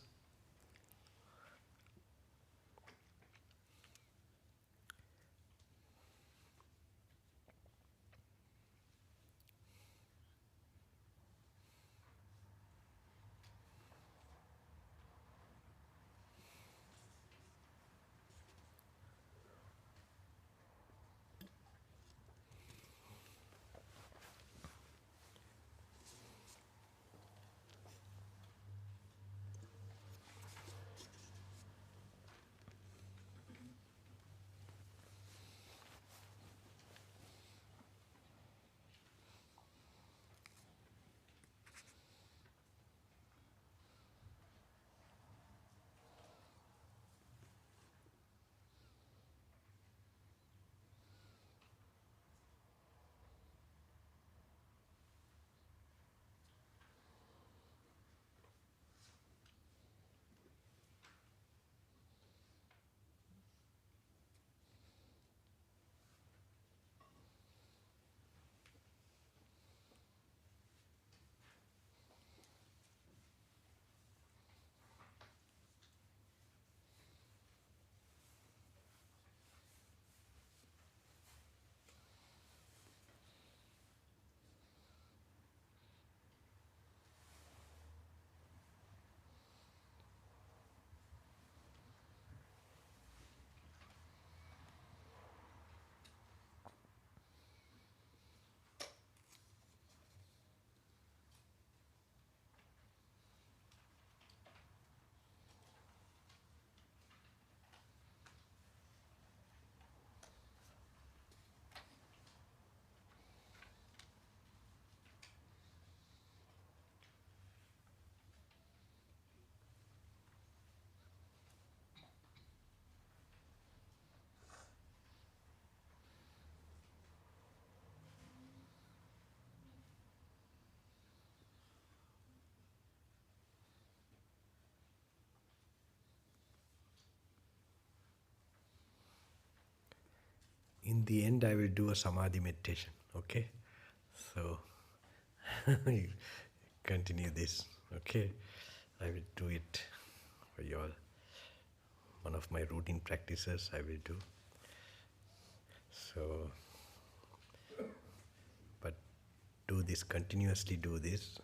In the end, I will do a samadhi meditation. Okay? So, you continue this. Okay? I will do it for you all. One of my routine practices I will do. So, but do this, continuously do this.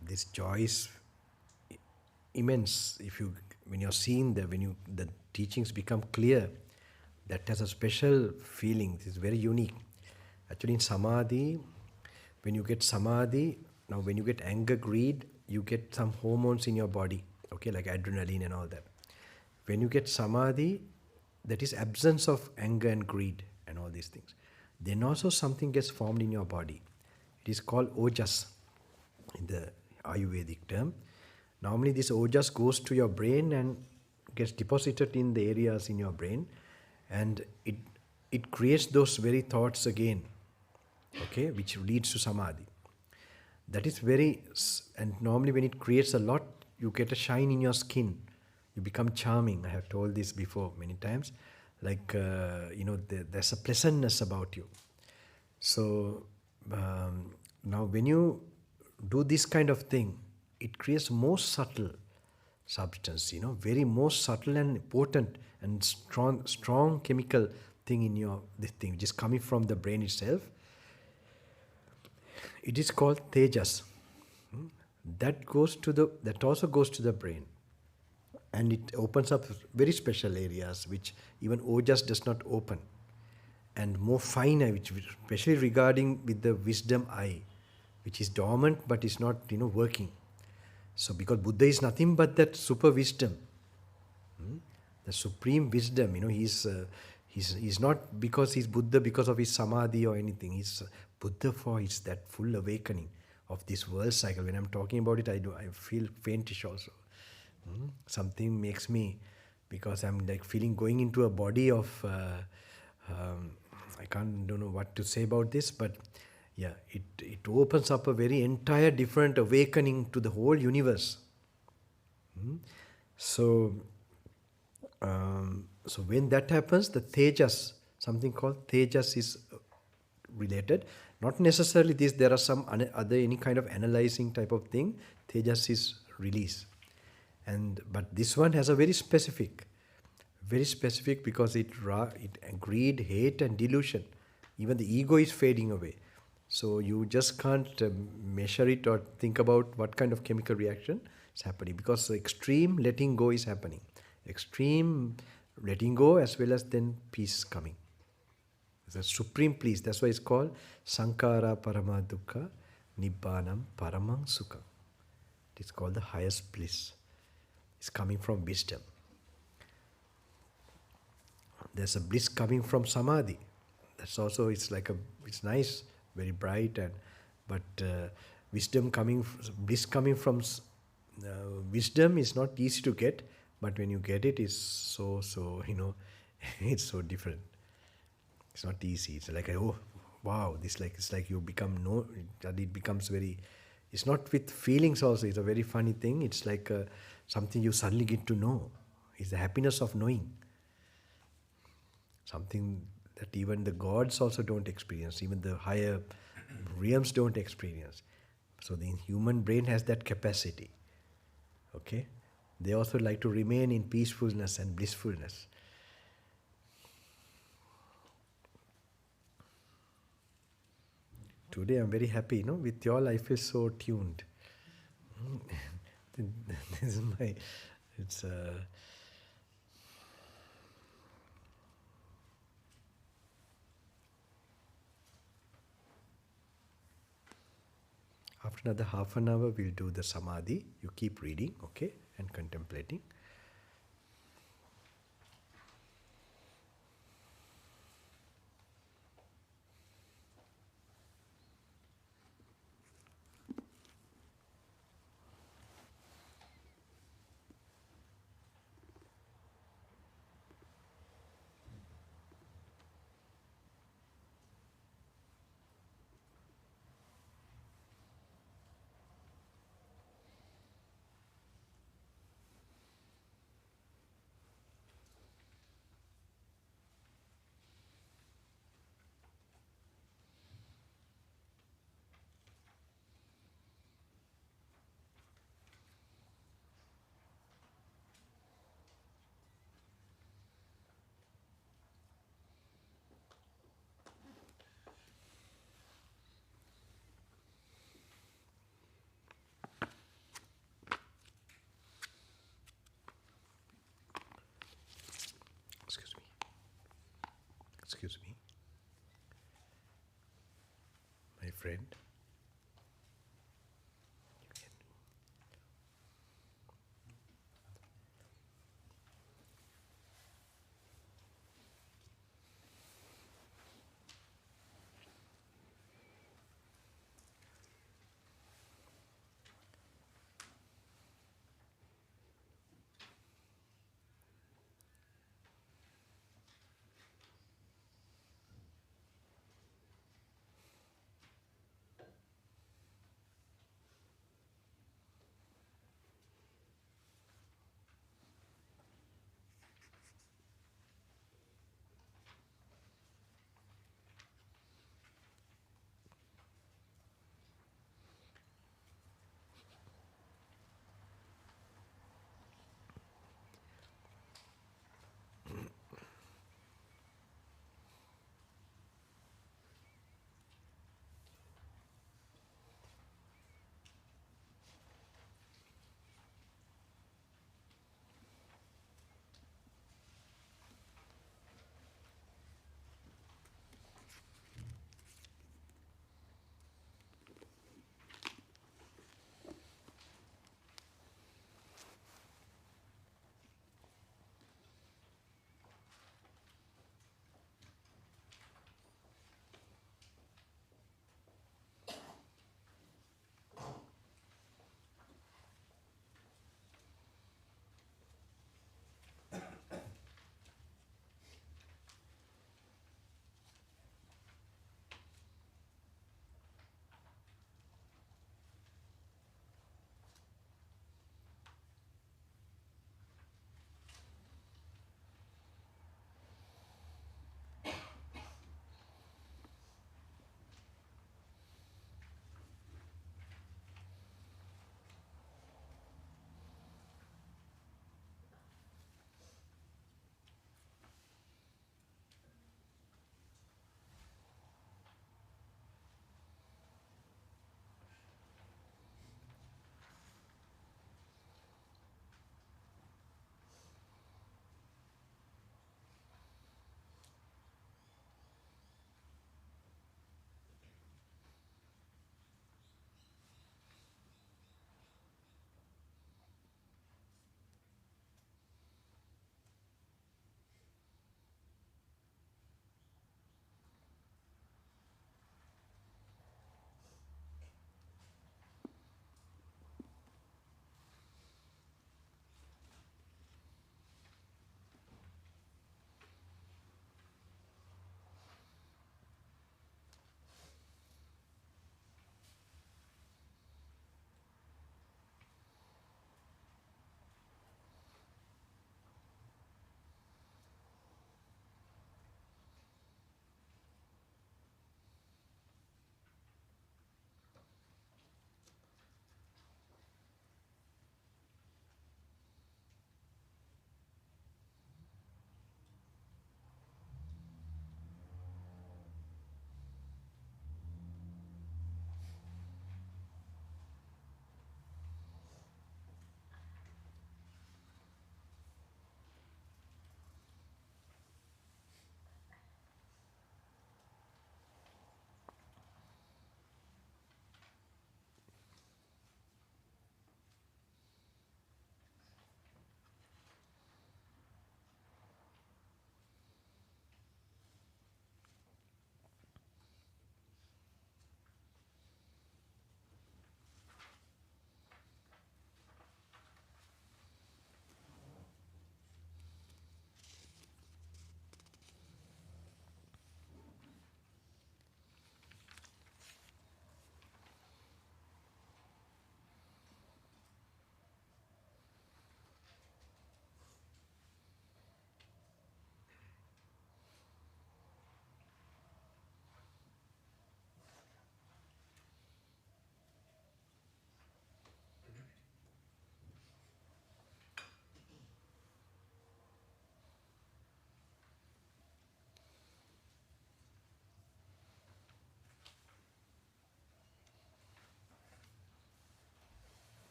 This joy is immense. If you, when you're seeing the teachings become clear, that has a special feeling. It's very unique. Actually, in samadhi, when you get samadhi, now when you get anger, greed, you get some hormones in your body, okay, like adrenaline and all that. When you get samadhi, that is absence of anger and greed and all these things. Then also something gets formed in your body. It is called ojas in the Ayurvedic term. Normally this ojas goes to your brain and gets deposited in the areas in your brain, and it creates those very thoughts again, okay, which leads to samadhi. That is and normally when it creates a lot, you get a shine in your skin. You become charming. I have told this before many times. Like, there's a pleasantness about you. So, now when you do this kind of thing, it creates more subtle substance, very most subtle and potent and strong chemical thing in this thing, which is coming from the brain itself. It is called tejas. That also goes to the brain, and it opens up very special areas which even ojas does not open, and more finer, which especially regarding with the wisdom eye, which is dormant but is not working. So because Buddha is nothing but that super wisdom, the supreme wisdom, he's not because he's Buddha because of his samadhi or anything. He's Buddha for his that full awakening of this world cycle. When I'm talking about it, I feel faintish also. Something makes me, because I'm like feeling going into a body of, I don't know what to say about this, but yeah, it opens up a very entire different awakening to the whole universe. So So when that happens, the tejas, something called tejas is related. Not necessarily this, there are some other any kind of analyzing type of thing. Tejas is release. But this one has a very specific because it greed, hate and delusion. Even the ego is fading away. So you just can't measure it or think about what kind of chemical reaction is happening, because the extreme letting go is happening. Extreme letting go as well as then peace coming. It's a supreme peace. That's why it's called Sankara Parama Dukkha Nibbanam Paramang Sukha. It's called the highest bliss. It's coming from wisdom. There's a bliss coming from samadhi. That's also, it's nice, very bright, but bliss coming from wisdom is not easy to get, but when you get it, it's so it's so different. It's not easy. It's like, oh wow, it's like you become it becomes very. It's not with feelings also. It's a very funny thing. It's like something you suddenly get to know. It's the happiness of knowing. Something that even the gods also don't experience, even the higher realms don't experience. So the human brain has that capacity. Okay? They also like to remain in peacefulness and blissfulness. Today I'm very happy, with you all I feel so tuned. This is after another half an hour, we'll do the samadhi. You keep reading, okay, and contemplating. Excuse me, my friend.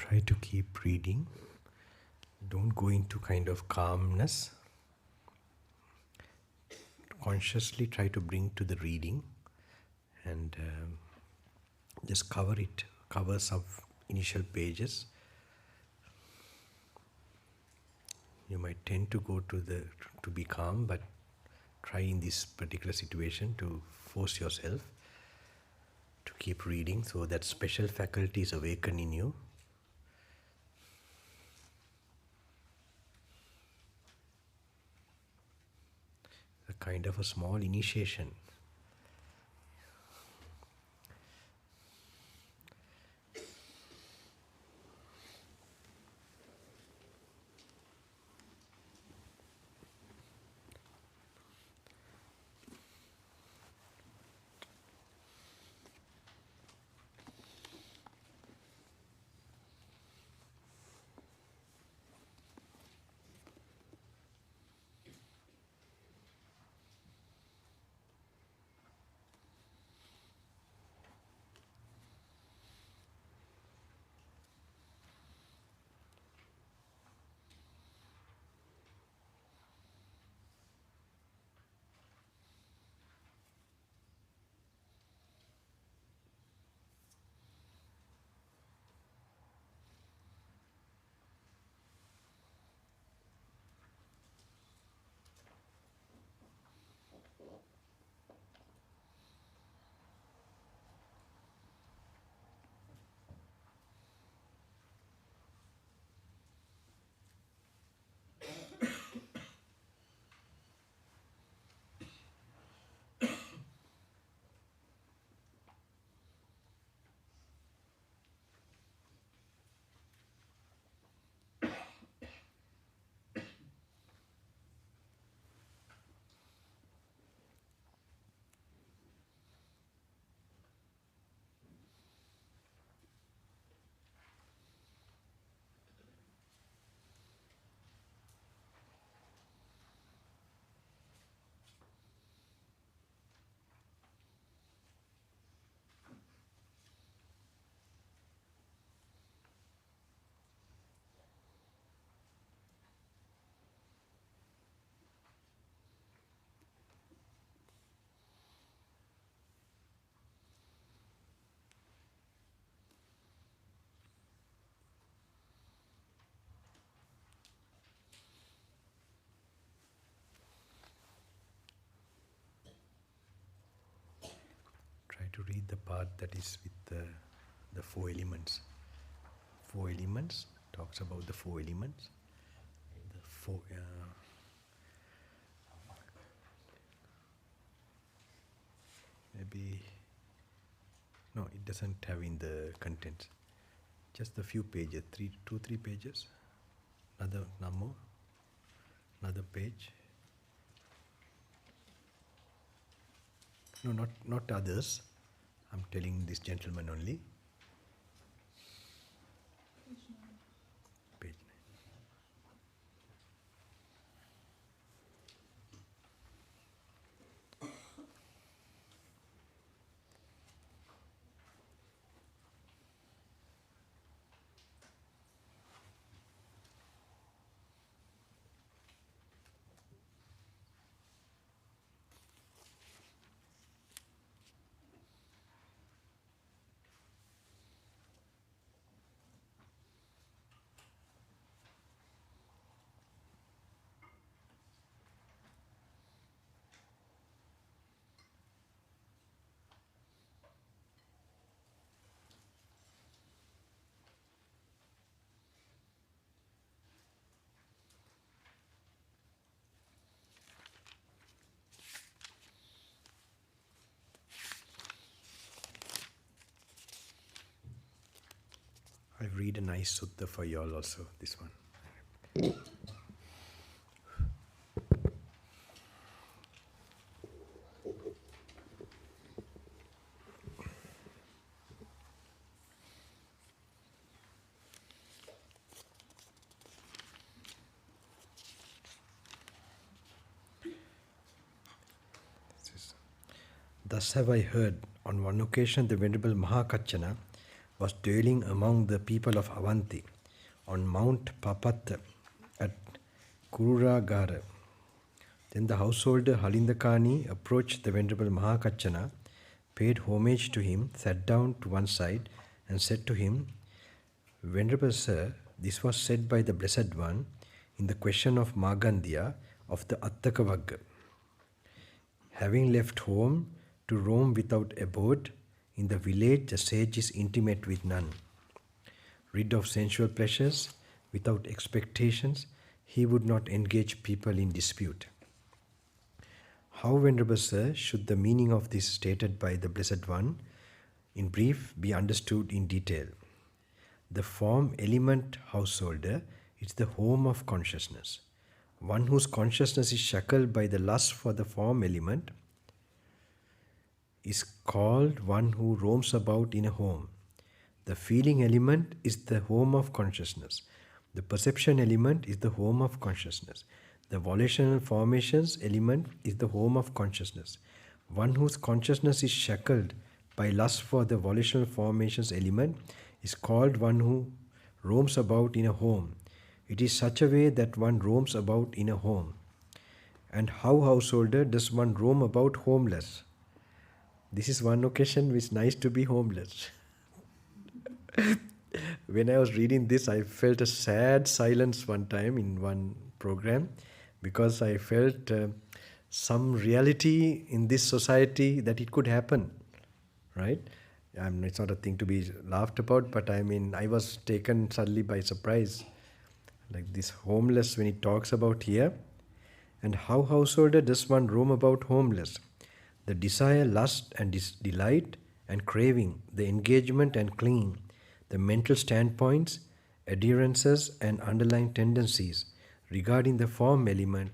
Try to keep reading. Don't go into kind of calmness. Consciously try to bring to the reading and just cover some initial pages. You might tend to go to be calm, but try in this particular situation to force yourself to keep reading so that special faculties awaken in you. A kind of a small initiation. Try to read the part that is with the four elements. Four elements talks about the four elements. The four. Maybe no, it doesn't have in the contents. Just a few pages, 3 pages. Another more. Another page. No, not others. I'm telling this gentleman only. Page 9. I read a nice sutta for you all also, this one. Thus have I heard, on one occasion the Venerable Mahakachana, was dwelling among the people of Avanti on Mount Papat at Kururagara. Then the householder Halindakani approached the Venerable Mahakachana, paid homage to him, sat down to one side, and said to him, Venerable Sir, this was said by the Blessed One in the question of Magandhya of the Attakavagga. Having left home to roam without abode, in the village the sage is intimate with none. Rid of sensual pleasures, without expectations, he would not engage people in dispute. How, Venerable Sir, should the meaning of this stated by the Blessed One, in brief, be understood in detail? The form element householder is the home of consciousness. One whose consciousness is shackled by the lust for the form element is called one who roams about in a home. The feeling element is the home of consciousness. The perception element is the home of consciousness. The volitional formations element is the home of consciousness. One whose consciousness is shackled by lust for the volitional formations element is called one who roams about in a home. It is such a way that one roams about in a home. And how, householder, does one roam about homeless? This is one occasion which is nice to be homeless. When I was reading this, I felt a sad silence one time in one program because I felt some reality in this society that it could happen, right? It's not a thing to be laughed about, but I mean, I was taken suddenly by surprise. Like this homeless, when he talks about here, and how, householder, does one roam about homeless? The desire, lust, and delight and craving, the engagement and clinging, the mental standpoints, adherences, and underlying tendencies regarding the form element,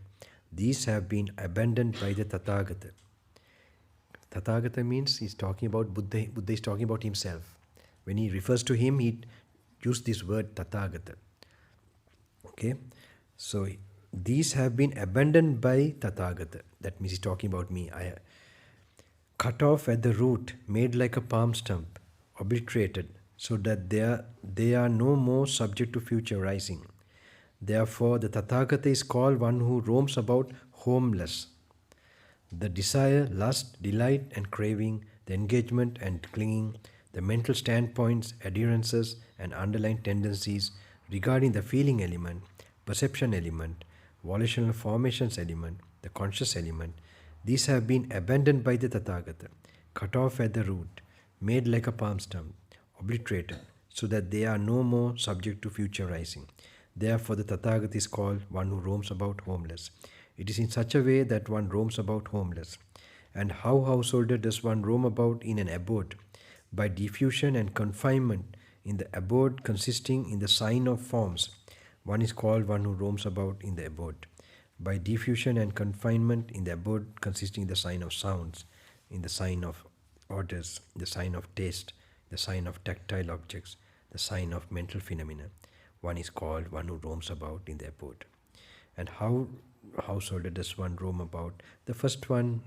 these have been abandoned by the Tathagata. Tathagata means he's talking about Buddha. Buddha is talking about himself. When he refers to him, he used this word Tathagata. Okay, so these have been abandoned by Tathagata. That means he's talking about me. I cut off at the root, made like a palm stump, obliterated, so that they are no more subject to future rising. Therefore, the Tathagata is called one who roams about homeless. The desire, lust, delight, and craving, the engagement and clinging, the mental standpoints, adherences, and underlying tendencies regarding the feeling element, perception element, volitional formations element, the conscious element, these have been abandoned by the Tathagata, cut off at the root, made like a palm stump, obliterated, so that they are no more subject to future rising. Therefore, the Tathagata is called one who roams about homeless. It is in such a way that one roams about homeless. And how, householder, does one roam about in an abode? By diffusion and confinement in the abode consisting in the sign of forms. One is called one who roams about in the abode. By diffusion and confinement in the abode consisting in the sign of sounds, in the sign of orders, the sign of taste, the sign of tactile objects, the sign of mental phenomena. One is called one who roams about in the abode. And how, householder, does one roam about? The first one,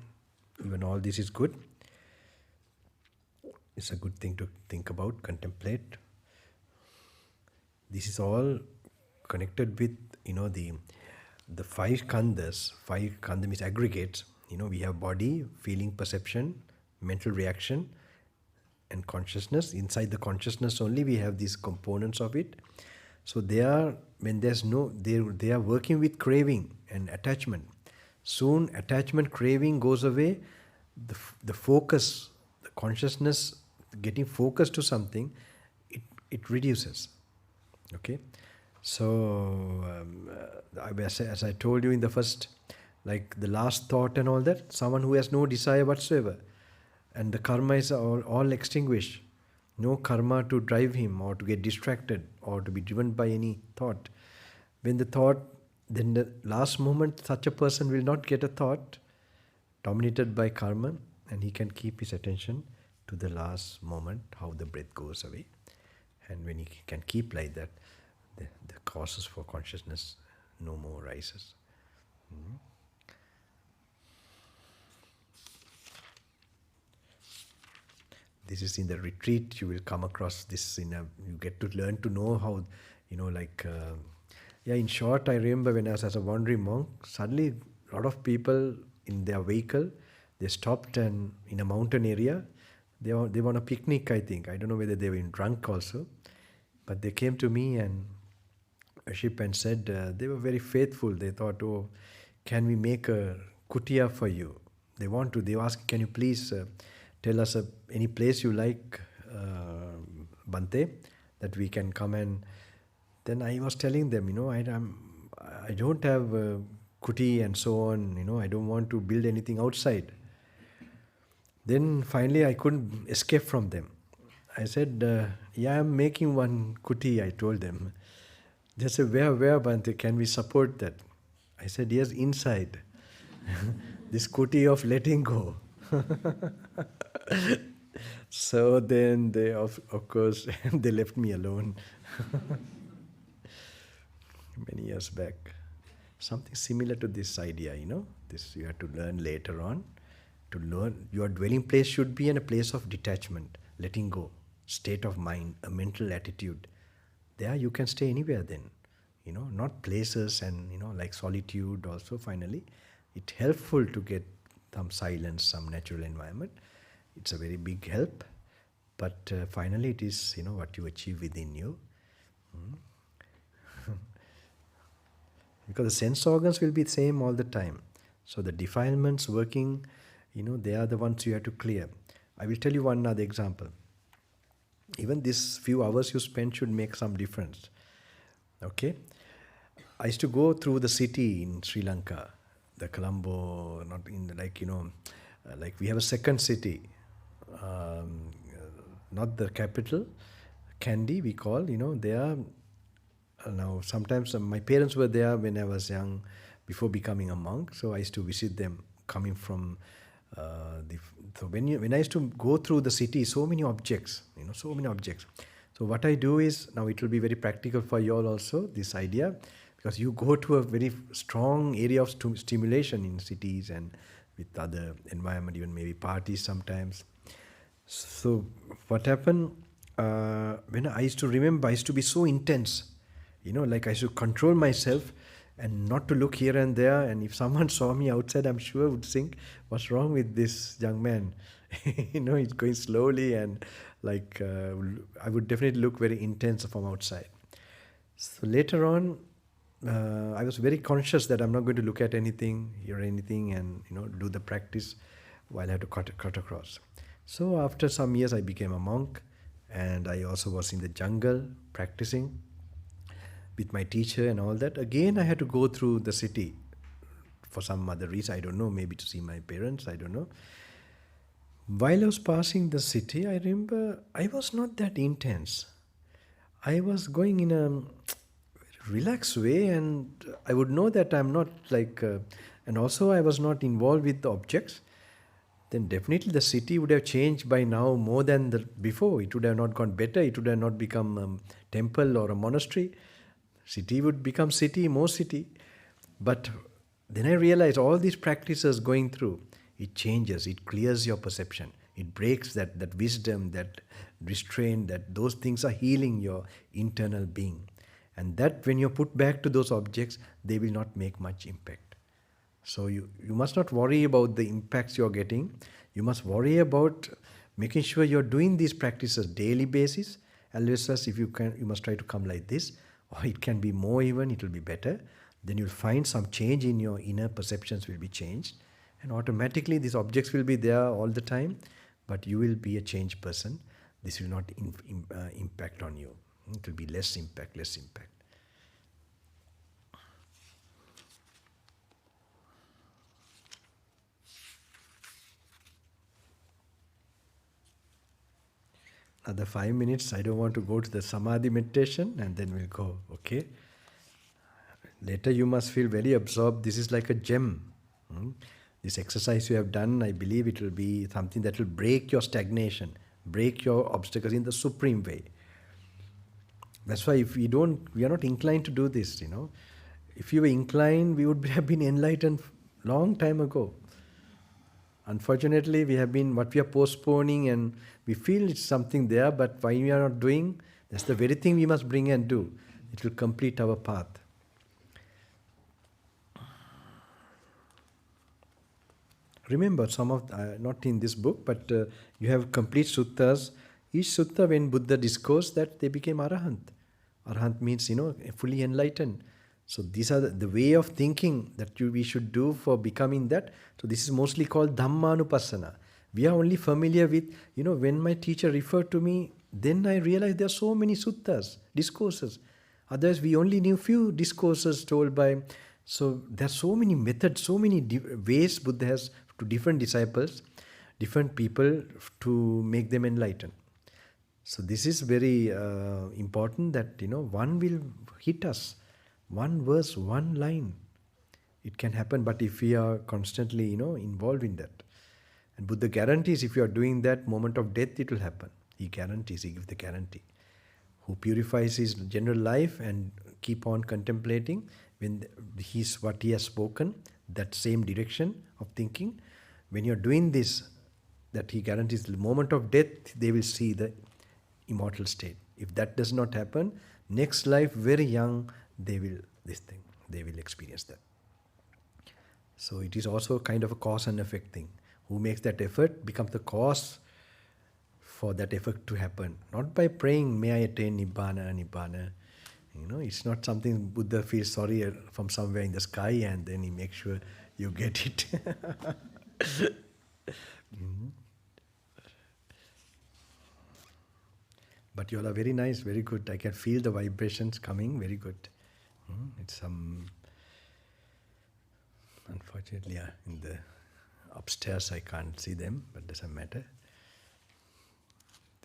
even all this is good. It's a good thing to think about, contemplate. This is all connected with, the five khandhas. Five khandha means aggregates. We have body, feeling, perception, mental reaction, and consciousness. Inside the consciousness only we have these components of it. So they are working with craving and attachment. Soon attachment, craving goes away. The focus, the consciousness getting focused to something, it reduces. Okay. So as I told you in the first, like the last thought and all that, someone who has no desire whatsoever, and the karma is all extinguished. No karma to drive him or to get distracted or to be driven by any thought. When then the last moment, such a person will not get a thought dominated by karma, and he can keep his attention to the last moment, how the breath goes away. And when he can keep like that, the causes for consciousness no more rises. This is in the retreat. You will come across this you get to learn to know how, yeah. In short, I remember when I was as a wandering monk, suddenly a lot of people in their vehicle, they stopped and in a mountain area. They were on a picnic, I think. I don't know whether they were drunk also, but they came to me and worship and said they were very faithful. They thought, oh, can we make a kutia for you? They were asking, can you please tell us any place you like, Bante, that we can come. And then I was telling them, I don't have kuti and so on, I don't want to build anything outside. Then finally I couldn't escape from them. I said, yeah, I'm making one kuti, I told them. They said, where, Bante, can we support that? I said, yes, inside. This kuti of letting go. So then they, of course, they left me alone. Many years back. Something similar to this idea, this you have to learn later on. To learn, your dwelling place should be in a place of detachment, letting go, state of mind, a mental attitude. There you can stay anywhere then, not places and, like solitude also finally. It's helpful to get some silence, some natural environment. It's a very big help. But finally it is, what you achieve within you. Because the sense organs will be the same all the time. So the defilements working, they are the ones you have to clear. I will tell you one other example. Even this few hours you spend should make some difference. Okay? I used to go through the city in Sri Lanka, the Colombo, not in like we have a second city, not the capital, Kandy we call, they are now sometimes my parents were there when I was young, before becoming a monk, so I used to visit them coming from so when I used to go through the city, so many objects. So what I do is, now it will be very practical for you all also, this idea, because you go to a very strong area of stimulation in cities and with other environment, even maybe parties sometimes. So what happened, when I used to remember, I used to be so intense, like I used to control myself and not to look here and there. And if someone saw me outside, I'm sure would think, what's wrong with this young man? He's going slowly, and like I would definitely look very intense from outside. So later on, I was very conscious that I'm not going to look at anything, hear anything, and do the practice while I had to cut across. So after some years, I became a monk, and I also was in the jungle practicing with my teacher and all that. Again, I had to go through the city for some other reason. I don't know, maybe to see my parents, I don't know. While I was passing the city, I remember I was not that intense. I was going in a relaxed way, and I would know that I'm not like, and also I was not involved with the objects. Then definitely the city would have changed by now more than the before. It would have not gone better. It would have not become a temple or a monastery. City would become city, more city. But then I realized all these practices going through, it changes, it clears your perception. It breaks that wisdom, that restraint, that those things are healing your internal being. And that when you're put back to those objects, they will not make much impact. So you must not worry about the impacts you're getting. You must worry about making sure you're doing these practices daily basis. Always says, if you can, you must try to come like this. Or it can be more even, it will be better. Then you'll find some change in your inner perceptions will be changed. And automatically these objects will be there all the time, but you will be a changed person. This will not impact on you. It will be less impact. Another 5 minutes. I don't want to go to the Samadhi meditation, and then we'll go, okay? Later you must feel very absorbed. This is like a gem. This exercise you have done, I believe it will be something that will break your stagnation, break your obstacles in the supreme way. That's why if we are not inclined to do this, If you were inclined, we would have been enlightened long time ago. Unfortunately, we are postponing, and we feel it's something there, but why we are not doing, that's the very thing we must bring and do. It will complete our path. Remember, some of, not in this book, but you have complete suttas. Each sutta, when Buddha discoursed that, they became Arahant. Arahant means, fully enlightened. So these are the way of thinking that we should do for becoming that. So this is mostly called Dhammanupassana. We are only familiar with, when my teacher referred to me, then I realized there are so many suttas, discourses. Otherwise, we only knew few discourses told by. So there are so many methods, so many ways Buddha has to different disciples, different people to make them enlightened. So this is very important that, one will hit us. One verse, one line. It can happen, but if we are constantly, involved in that. And Buddha guarantees if you are doing that, moment of death, it will happen. He guarantees, he gives the guarantee. Who purifies his general life and keep on contemplating when what he has spoken, that same direction of thinking. When you are doing this, that he guarantees the moment of death, they will see the immortal state. If that does not happen, next life, very young, they will experience that. So it is also kind of a cause and effect thing. Who makes that effort becomes the cause for that effort to happen. Not by praying, may I attain Nibbana, Nibbana. It's not something Buddha feels sorry from somewhere in the sky and then he makes sure you get it. But you all are very nice, very good. I can feel the vibrations coming, very good. It's unfortunately, in the upstairs I can't see them, but doesn't matter.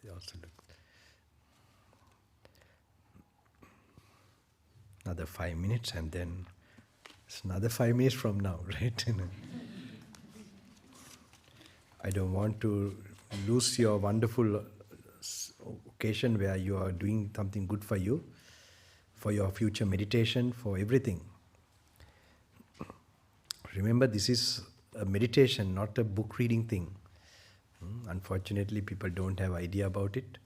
They also look. Another 5 minutes and then it's another 5 minutes from now, right? I don't want to lose your wonderful occasion where you are doing something good for you, for your future meditation, for everything. Remember, this is a meditation, not a book reading thing. Unfortunately, people don't have idea about it.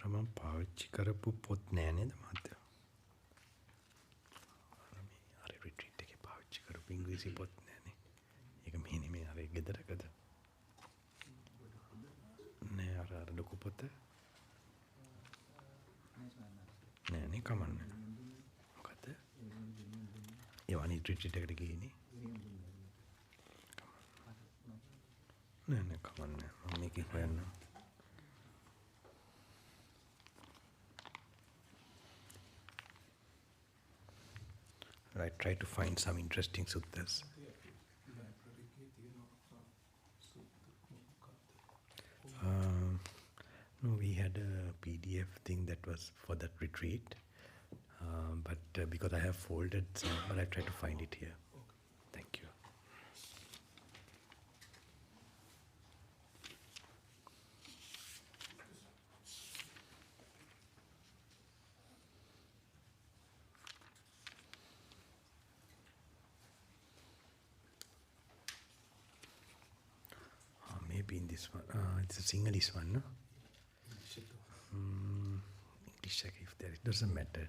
මම පාවිච්චි කරපු පොත් නෑ නේද මහත්තයා? අර retreat එකේ පාවිච්චි කරපු ඉංග්‍රීසි පොත් නෑනේ. ඒක මෙහෙ නෙමෙයි අර ගෙදරකද? නෑ අර ලොකු පොත. නෑනේ කමන්නේ. මොකද? ඒවනි රිට්‍රීට් එකට ගියේනේ. නෑ කමන්නේ. මම මේකේ හොයන්න. I try to find some interesting suttas. No, we had a PDF thing that was for that retreat, but because I have folded some, but I try to find it here. Thank you. Maybe in this one. It's a Sinhalese one, no? English, if there, it doesn't matter.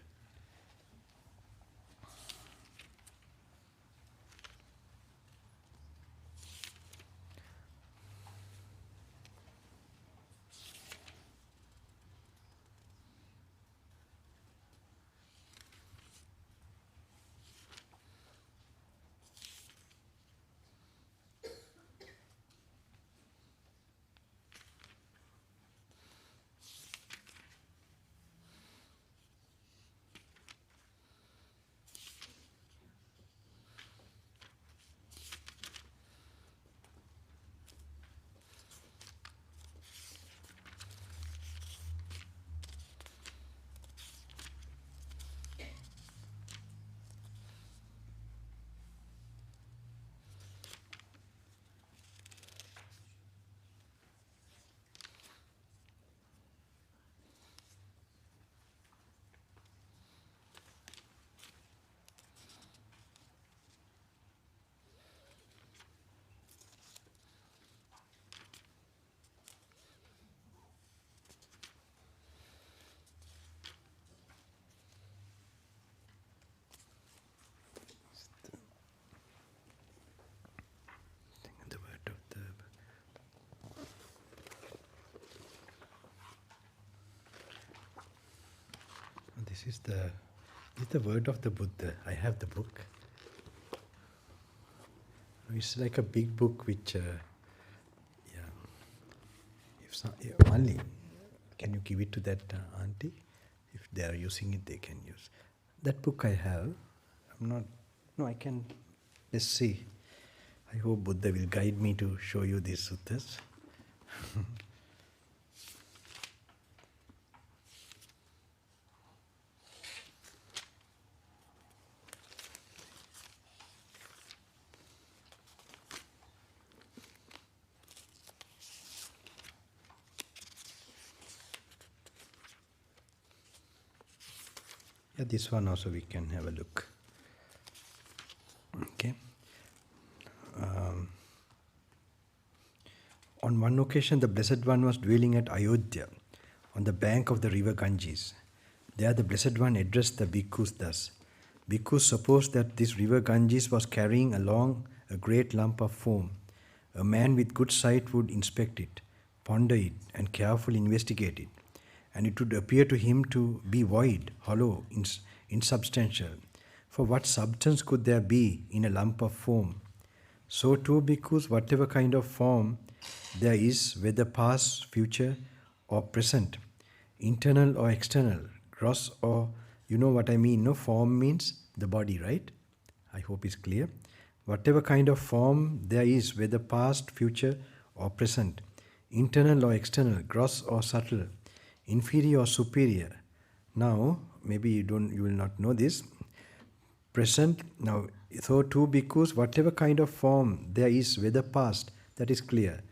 This is the word of the Buddha. I have the book. It's like a big book which, yeah. Only, can you give it to that auntie? If they are using it, they can use. That book I have. I'm not. No, I can. Let's see. I hope Buddha will guide me to show you these suttas. Yeah, this one also we can have a look. Okay. On one occasion, the Blessed One was dwelling at Ayodhya, on the bank of the river Ganges. There the Blessed One addressed the bhikkhus thus. Bhikkhus supposed that this river Ganges was carrying along a great lump of foam. A man with good sight would inspect it, ponder it, and carefully investigate it, and it would appear to him to be void, hollow, insubstantial. For what substance could there be in a lump of foam? So too, bhikkhus, whatever kind of form there is, whether past, future, or present, internal or external, gross or, you know what I mean, no? Form means the body, right? I hope it's clear. Whatever kind of form there is, whether past, future, or present, internal or external, gross or subtle, inferior or superior. Now, maybe you will not know this. Present, now, so too, bhikkhus, whatever kind of form there is, whether past, that is clear.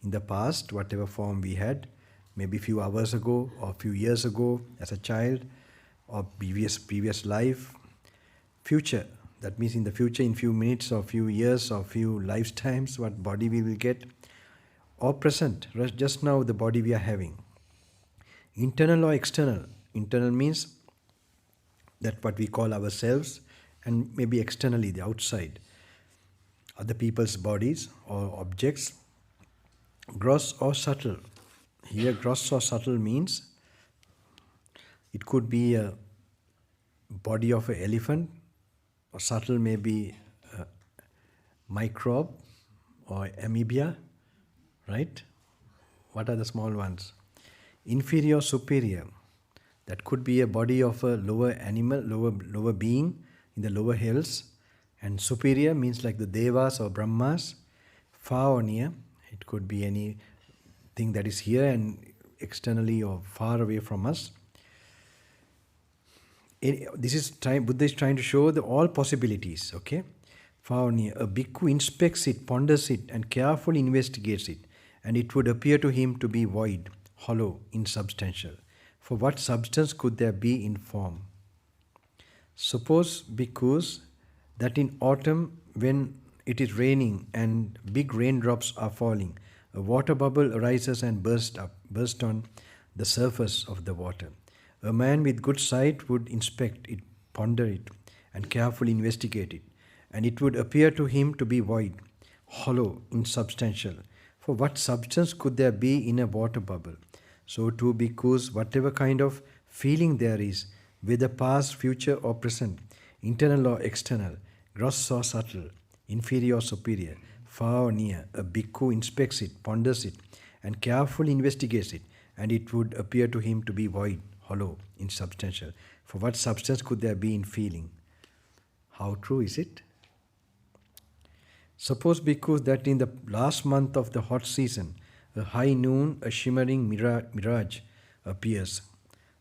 In the past, whatever form we had, maybe a few hours ago or a few years ago as a child, or previous life. Future, that means in the future, in few minutes or few years or few lifetimes, what body we will get. Or present, just now the body we are having. Internal or external. Internal means that what we call ourselves, and maybe externally, the outside. Other people's bodies or objects. Gross or subtle. Here gross or subtle means it could be a body of an elephant, or subtle may be a microbe or amoeba, right? What are the small ones? Inferior, superior. That could be a body of a lower animal, lower being in the lower hells. And superior means like the devas or brahmas, far or near. It could be anything that is here and externally or far away from us. This is Buddha is trying to show all possibilities, okay? Far or near. A bhikkhu inspects it, ponders it, and carefully investigates it, and it would appear to him to be void, hollow, insubstantial. For what substance could there be in form? Suppose, bhikkhus, that in autumn, when it is raining and big raindrops are falling, a water bubble arises and bursts on the surface of the water. A man with good sight would inspect it, ponder it, and carefully investigate it, and it would appear to him to be void, hollow, insubstantial. For what substance could there be in a water bubble? So too, bhikkhus, whatever kind of feeling there is, whether past, future, or present, internal or external, gross or subtle, inferior or superior, far or near, a bhikkhu inspects it, ponders it, and carefully investigates it, and it would appear to him to be void, hollow, insubstantial. For what substance could there be in feeling? How true is it? Suppose, bhikkhus, that in the last month of the hot season, a high noon, a shimmering mirage appears.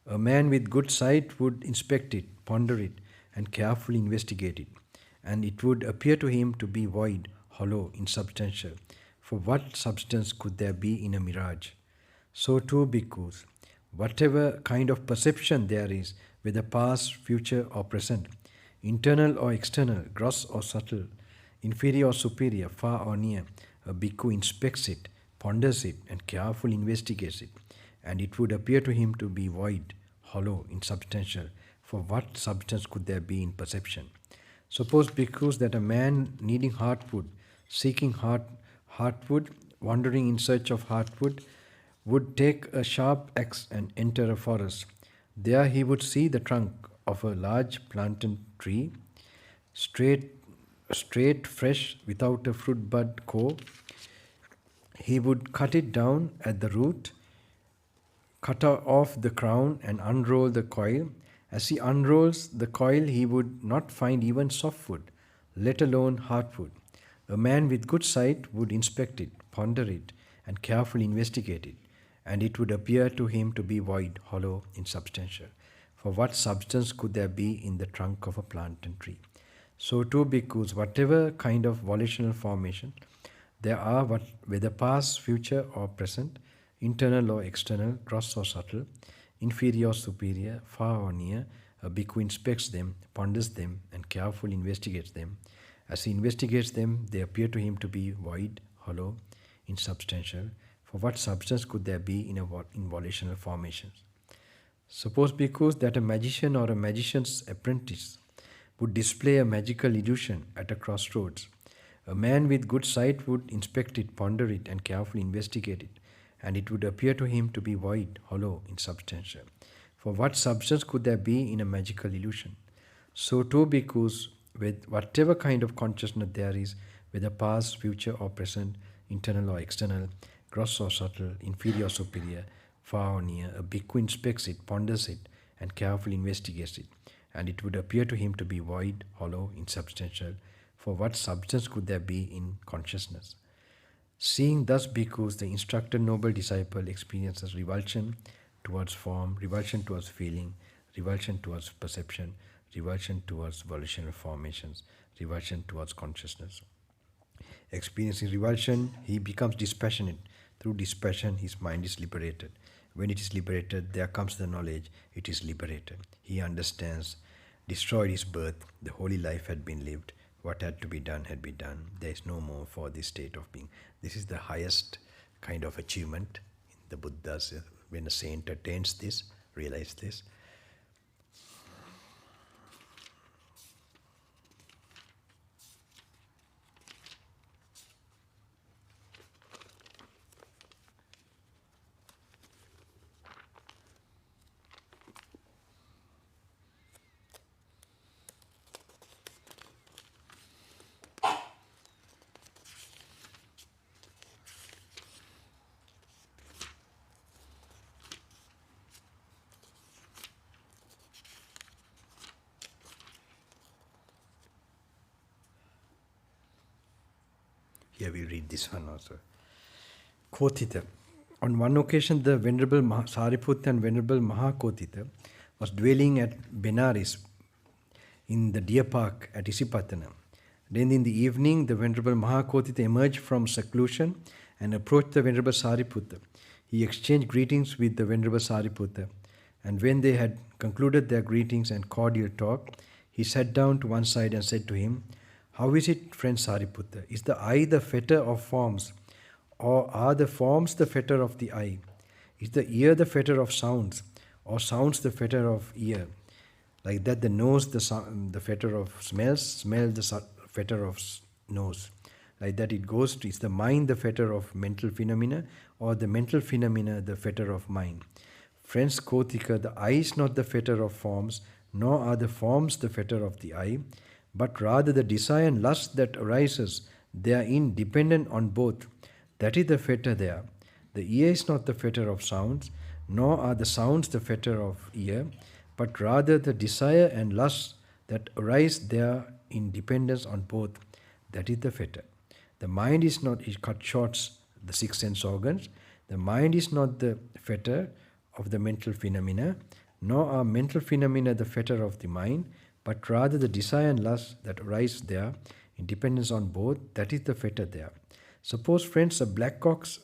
A man with good sight would inspect it, ponder it, and carefully investigate it, and it would appear to him to be void, hollow, insubstantial. For what substance could there be in a mirage? So too, bhikkhus, whatever kind of perception there is, whether past, future, or present, internal or external, gross or subtle, inferior or superior, far or near, a bhikkhu inspects it, ponders it, and carefully investigates it, and it would appear to him to be void, hollow, insubstantial. For what substance could there be in perception? Suppose, bhikkhus, that a man needing heartwood, seeking heartwood, wandering in search of heartwood, would take a sharp axe and enter a forest. There he would see the trunk of a large plantain tree, straight, fresh, without a fruit bud core. He would cut it down at the root, cut off the crown and unroll the coil. As he unrolls the coil, he would not find even softwood, let alone hardwood. A man with good sight would inspect it, ponder it, and carefully investigate it, and it would appear to him to be void, hollow, insubstantial. For what substance could there be in the trunk of a plantain tree? So too, bhikkhus, whatever kind of volitional formation there are, whether past, future, or present, internal or external, gross or subtle, inferior or superior, far or near, a bhikkhu inspects them, ponders them, and carefully investigates them. As he investigates them, they appear to him to be void, hollow, insubstantial. For what substance could there be in volitional formations? Suppose, bhikkhus, that a magician or a magician's apprentice would display a magical illusion at a crossroads. A man with good sight would inspect it, ponder it, and carefully investigate it, and it would appear to him to be void, hollow, insubstantial. For what substance could there be in a magical illusion? So too, bhikkhus, with whatever kind of consciousness there is, whether past, future, or present, internal or external, gross or subtle, inferior or superior, far or near, a bhikkhu inspects it, ponders it, and carefully investigates it, and it would appear to him to be void, hollow, insubstantial. For what substance could there be in consciousness? Seeing thus, bhikkhus, the instructed noble disciple experiences revulsion towards form, revulsion towards feeling, revulsion towards perception, revulsion towards volitional formations, revulsion towards consciousness. Experiencing revulsion, he becomes dispassionate. Through dispassion, his mind is liberated. When it is liberated, there comes the knowledge, it is liberated. He understands, destroyed his birth, the holy life had been lived, what had to be done had been done. There is no more for this state of being. This is the highest kind of achievement in the Buddhas. When a saint attains this, realize this. Here we read this one also. Kotita. On one occasion, the Venerable Sariputta and Venerable Mahakotita was dwelling at Benares in the deer park at Isipatana. Then in the evening, the Venerable Mahakotita emerged from seclusion and approached the Venerable Sariputta. He exchanged greetings with the Venerable Sariputta, and when they had concluded their greetings and cordial talk, he sat down to one side and said to him, "How is it, friend Sariputta? Is the eye the fetter of forms, or are the forms the fetter of the eye? Is the ear the fetter of sounds, or sounds the fetter of ear? Like that, the nose the fetter of smells, smell the fetter of nose. Like that, it goes to, is the mind the fetter of mental phenomena, or the mental phenomena the fetter of mind? Friends Kotika, the eye is not the fetter of forms, nor are the forms the fetter of the eye, but rather the desire and lust that arises therein dependent on both. That is the fetter there. The ear is not the fetter of sounds, nor are the sounds the fetter of ear, but rather the desire and lust that arise there in dependence on both. That is the fetter. The mind is not, it cut short the six sense organs. The mind is not the fetter of the mental phenomena, nor are mental phenomena the fetter of the mind, but rather the desire and lust that arise there in dependence on both. That is the fetter there. Suppose, friends, a black ox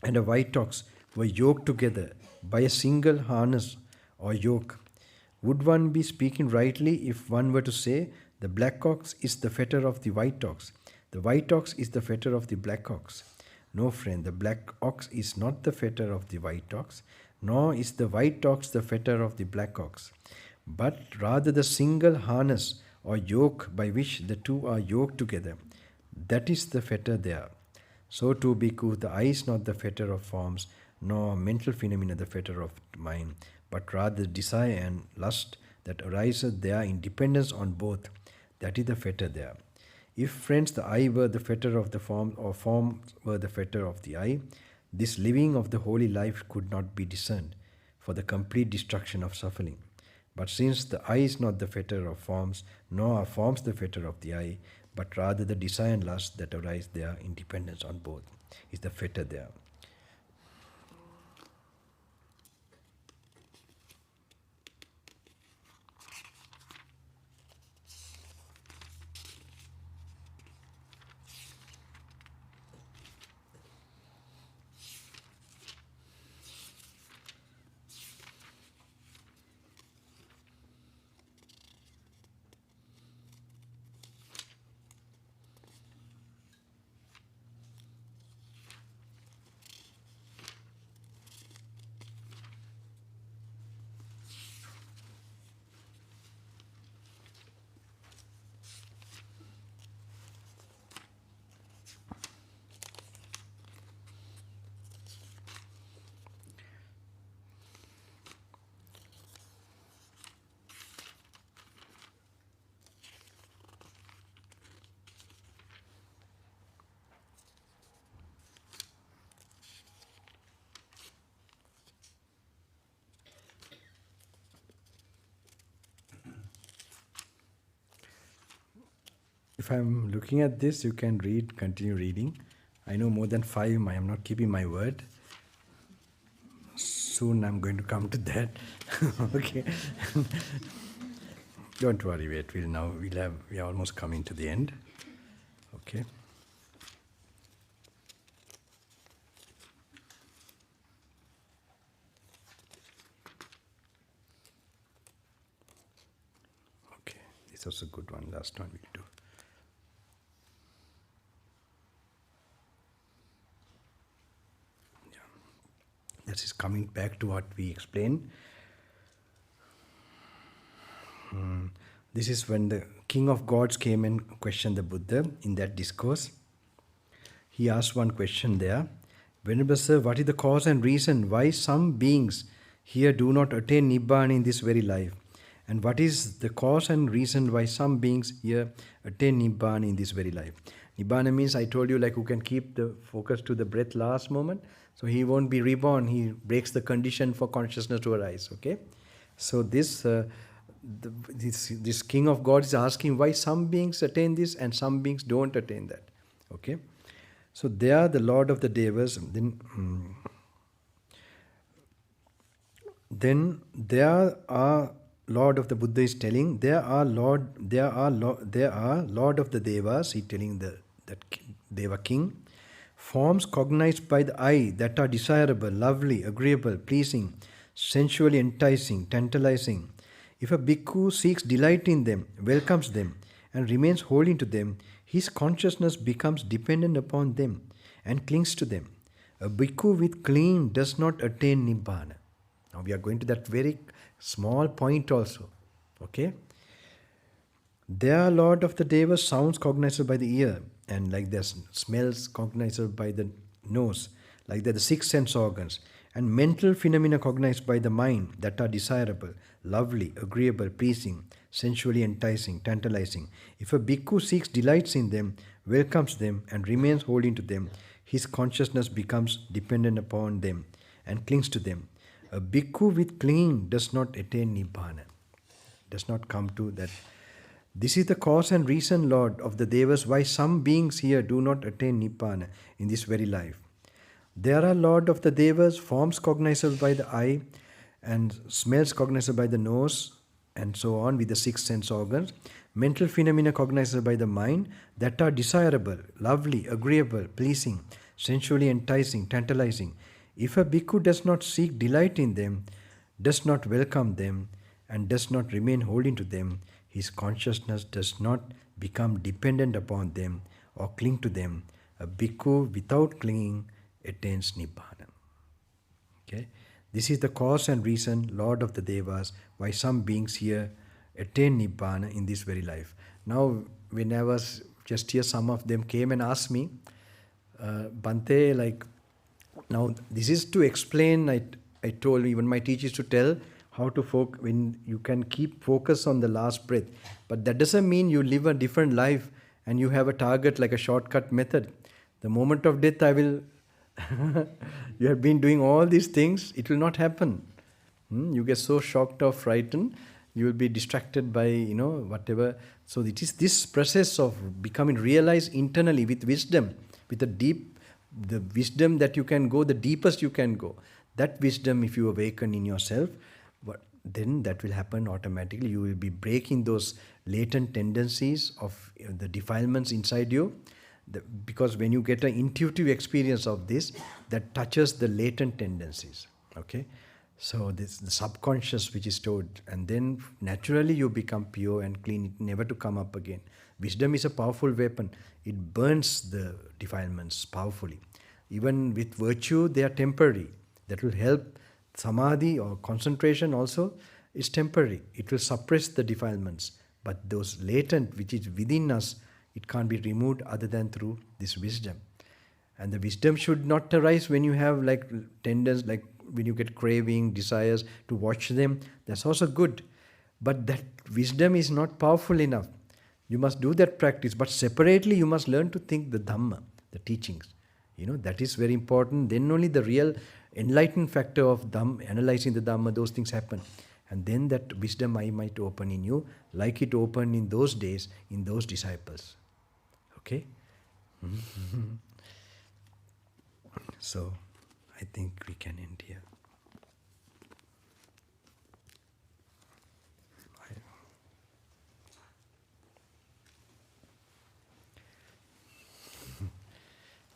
and a white ox were yoked together by a single harness or yoke. Would one be speaking rightly if one were to say, the black ox is the fetter of the white ox, the white ox is the fetter of the black ox? No, friend, the black ox is not the fetter of the white ox, nor is the white ox the fetter of the black ox, but rather the single harness or yoke by which the two are yoked together. That is the fetter there. So too, bhikkhu, the eye is not the fetter of forms, nor mental phenomena the fetter of mind, but rather the desire and lust that arises there in dependence on both. That is the fetter there. If, friends, the eye were the fetter of the form, or form were the fetter of the eye, this living of the holy life could not be discerned for the complete destruction of suffering. But since the eye is not the fetter of forms, nor are forms the fetter of the eye, but rather the desire and lust that arise there in dependence on both, is the fetter there. If I'm looking at this, you can read, continue reading. I know more than 5, I am not keeping my word. Soon I'm going to come to that. Okay. Don't worry, wait, we are almost coming to the end. Okay. Okay, this was a good one, last one we'll do. This is coming back to what we explained. This is when the King of Gods came and questioned the Buddha in that discourse. He asked one question there. Venerable Sir, what is the cause and reason why some beings here do not attain Nibbana in this very life? And what is the cause and reason why some beings here attain Nibbana in this very life? Nibbana means, I told you, like who can keep the focus to the breath last moment. So he won't be reborn. He breaks the condition for consciousness to arise. Okay. So this King of God is asking why some beings attain this and some beings don't attain that. Okay. So they are the Lord of the Devas. Then there are Lord of the Buddha is telling there are Lord of the Devas. He telling that Deva King. Forms cognized by the eye that are desirable, lovely, agreeable, pleasing, sensually enticing, tantalizing. If a bhikkhu seeks delight in them, welcomes them, and remains holding to them, his consciousness becomes dependent upon them and clings to them. A bhikkhu with clinging does not attain Nibbana. Now we are going to that very small point also. Okay? There are Lord of the Devas, sounds cognizable by the ear, and like there's smells cognizable by the nose, like they're the 6 sense organs, and mental phenomena cognized by the mind that are desirable, lovely, agreeable, pleasing, sensually enticing, tantalizing. If a bhikkhu seeks delights in them, welcomes them, and remains holding to them, his consciousness becomes dependent upon them and clings to them. A bhikkhu with clinging does not attain Nibbana, does not come to that. This is the cause and reason, Lord of the Devas, why some beings here do not attain Nibbana in this very life. There are Lord of the Devas, forms cognizable by the eye and smells cognizable by the nose and so on with the 6 sense organs, mental phenomena cognizable by the mind that are desirable, lovely, agreeable, pleasing, sensually enticing, tantalizing. If a bhikkhu does not seek delight in them, does not welcome them, and does not remain holding to them, his consciousness does not become dependent upon them or cling to them. A bhikkhu without clinging attains Nibbana. Okay? This is the cause and reason, Lord of the Devas, why some beings here attain Nibbana in this very life. Now, when I was just here, some of them came and asked me, Bante, like, now this is to explain, I told even my teachers to tell how to focus, when you can keep focus on the last breath. But that doesn't mean you live a different life and you have a target like a shortcut method. The moment of death, I will, you have been doing all these things, it will not happen. You get so shocked or frightened, you will be distracted by, whatever. So it is this process of becoming realized internally with wisdom, with the wisdom that you can go, the deepest you can go. That wisdom, if you awaken in yourself, then that will happen automatically. You will be breaking those latent tendencies of the defilements inside you. Because when you get an intuitive experience of this, that touches the latent tendencies. Okay? So this the subconscious which is stored, and then naturally you become pure and clean, never to come up again. Wisdom is a powerful weapon. It burns the defilements powerfully. Even with virtue, they are temporary. That will help. Samadhi or concentration also is temporary. It will suppress the defilements. But those latent, which is within us, it can't be removed other than through this wisdom. And the wisdom should not arise when you have like tendencies, like when you get craving, desires to watch them. That's also good. But that wisdom is not powerful enough. You must do that practice. But separately, you must learn to think the Dhamma, the teachings. That is very important. Then only the real enlightened factor of Dhamma, analyzing the Dhamma, those things happen. And then that wisdom eye might open in you, like it opened in those days, in those disciples. Okay? So, I think we can end here.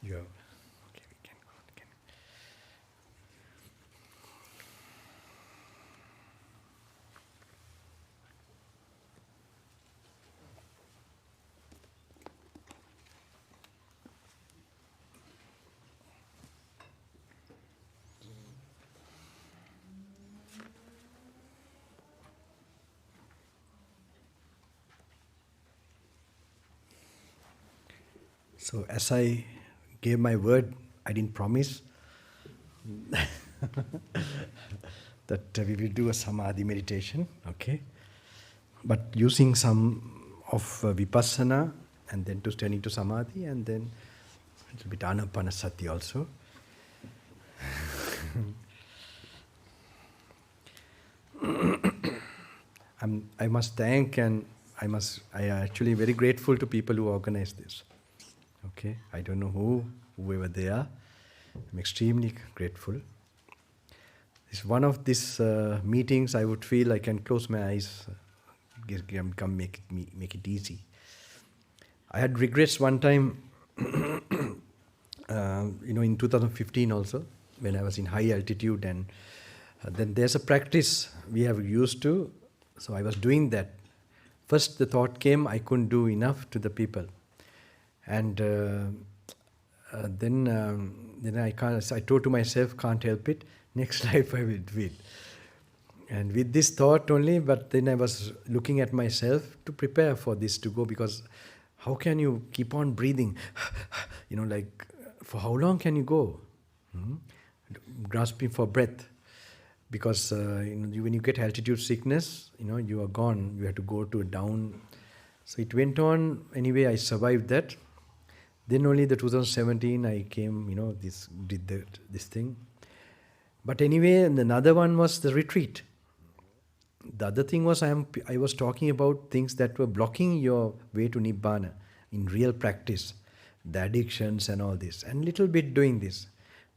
Yeah. Okay, we can go. So as I gave my word, I didn't promise that we will do a samadhi meditation, okay? But using some of vipassana, and then to turn into samadhi, and then a little bit anapanasati also. I must thank, and I am actually very grateful to people who organized this. Okay, I don't know whoever they are. I'm extremely grateful. It's one of these meetings I would feel I can close my eyes, make it easy. I had regrets one time, in 2015 also, when I was in high altitude, and then there's a practice we have used to, so I was doing that. First the thought came, I couldn't do enough to the people. And then I told to myself, can't help it, next life I will do it. And with this thought only, but then I was looking at myself to prepare for this to go, because how can you keep on breathing? Like, for how long can you go? Grasping for breath. Because when you get altitude sickness, you are gone. You have to go to a down. So it went on. Anyway, I survived that. Then only the 2017 I came, did this thing. But anyway, and another one was the retreat. The other thing was I was talking about things that were blocking your way to Nibbana in real practice, the addictions and all this, and little bit doing this.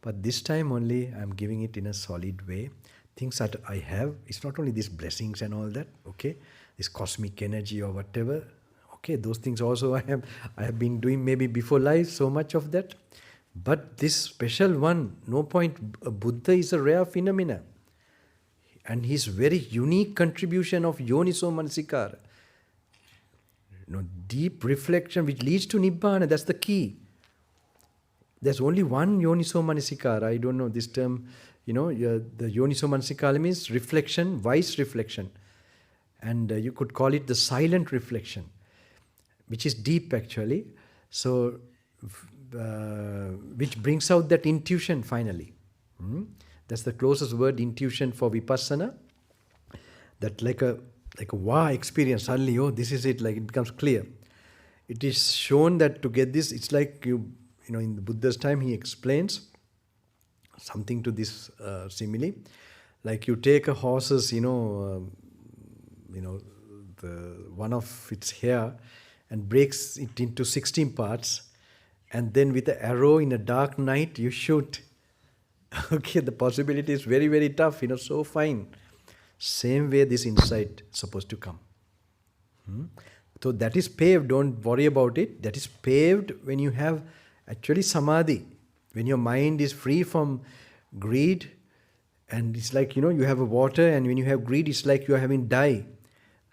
But this time only I'm giving it in a solid way. Things that I have, it's not only these blessings and all that, okay, this cosmic energy or whatever, okay, those things also I have been doing maybe before life, so much of that. But this special one, no point, Buddha is a rare phenomena. And his very unique contribution of yoniso manasikara, deep reflection which leads to Nibbana, that's the key. There's only one yoniso manasikara, I don't know this term, the yoniso manasikara means reflection, wise reflection. And you could call it the silent reflection, which is deep actually. So, which brings out that intuition finally. That's the closest word, intuition, for vipassana. that like a wow experience. Suddenly, oh, this is it. Like it becomes clear. It is shown that to get this, it's like you know, in the Buddha's time, he explains something to this simile. Like you take a horse's, the one of its hair and breaks it into 16 parts, and then with an arrow in a dark night you shoot. Okay, the possibility is very, very tough, so fine. Same way this insight is supposed to come. So that is paved, don't worry about it. That is paved when you have actually samadhi, when your mind is free from greed, and it's like, you have a water, and when you have greed, it's like you are having dye,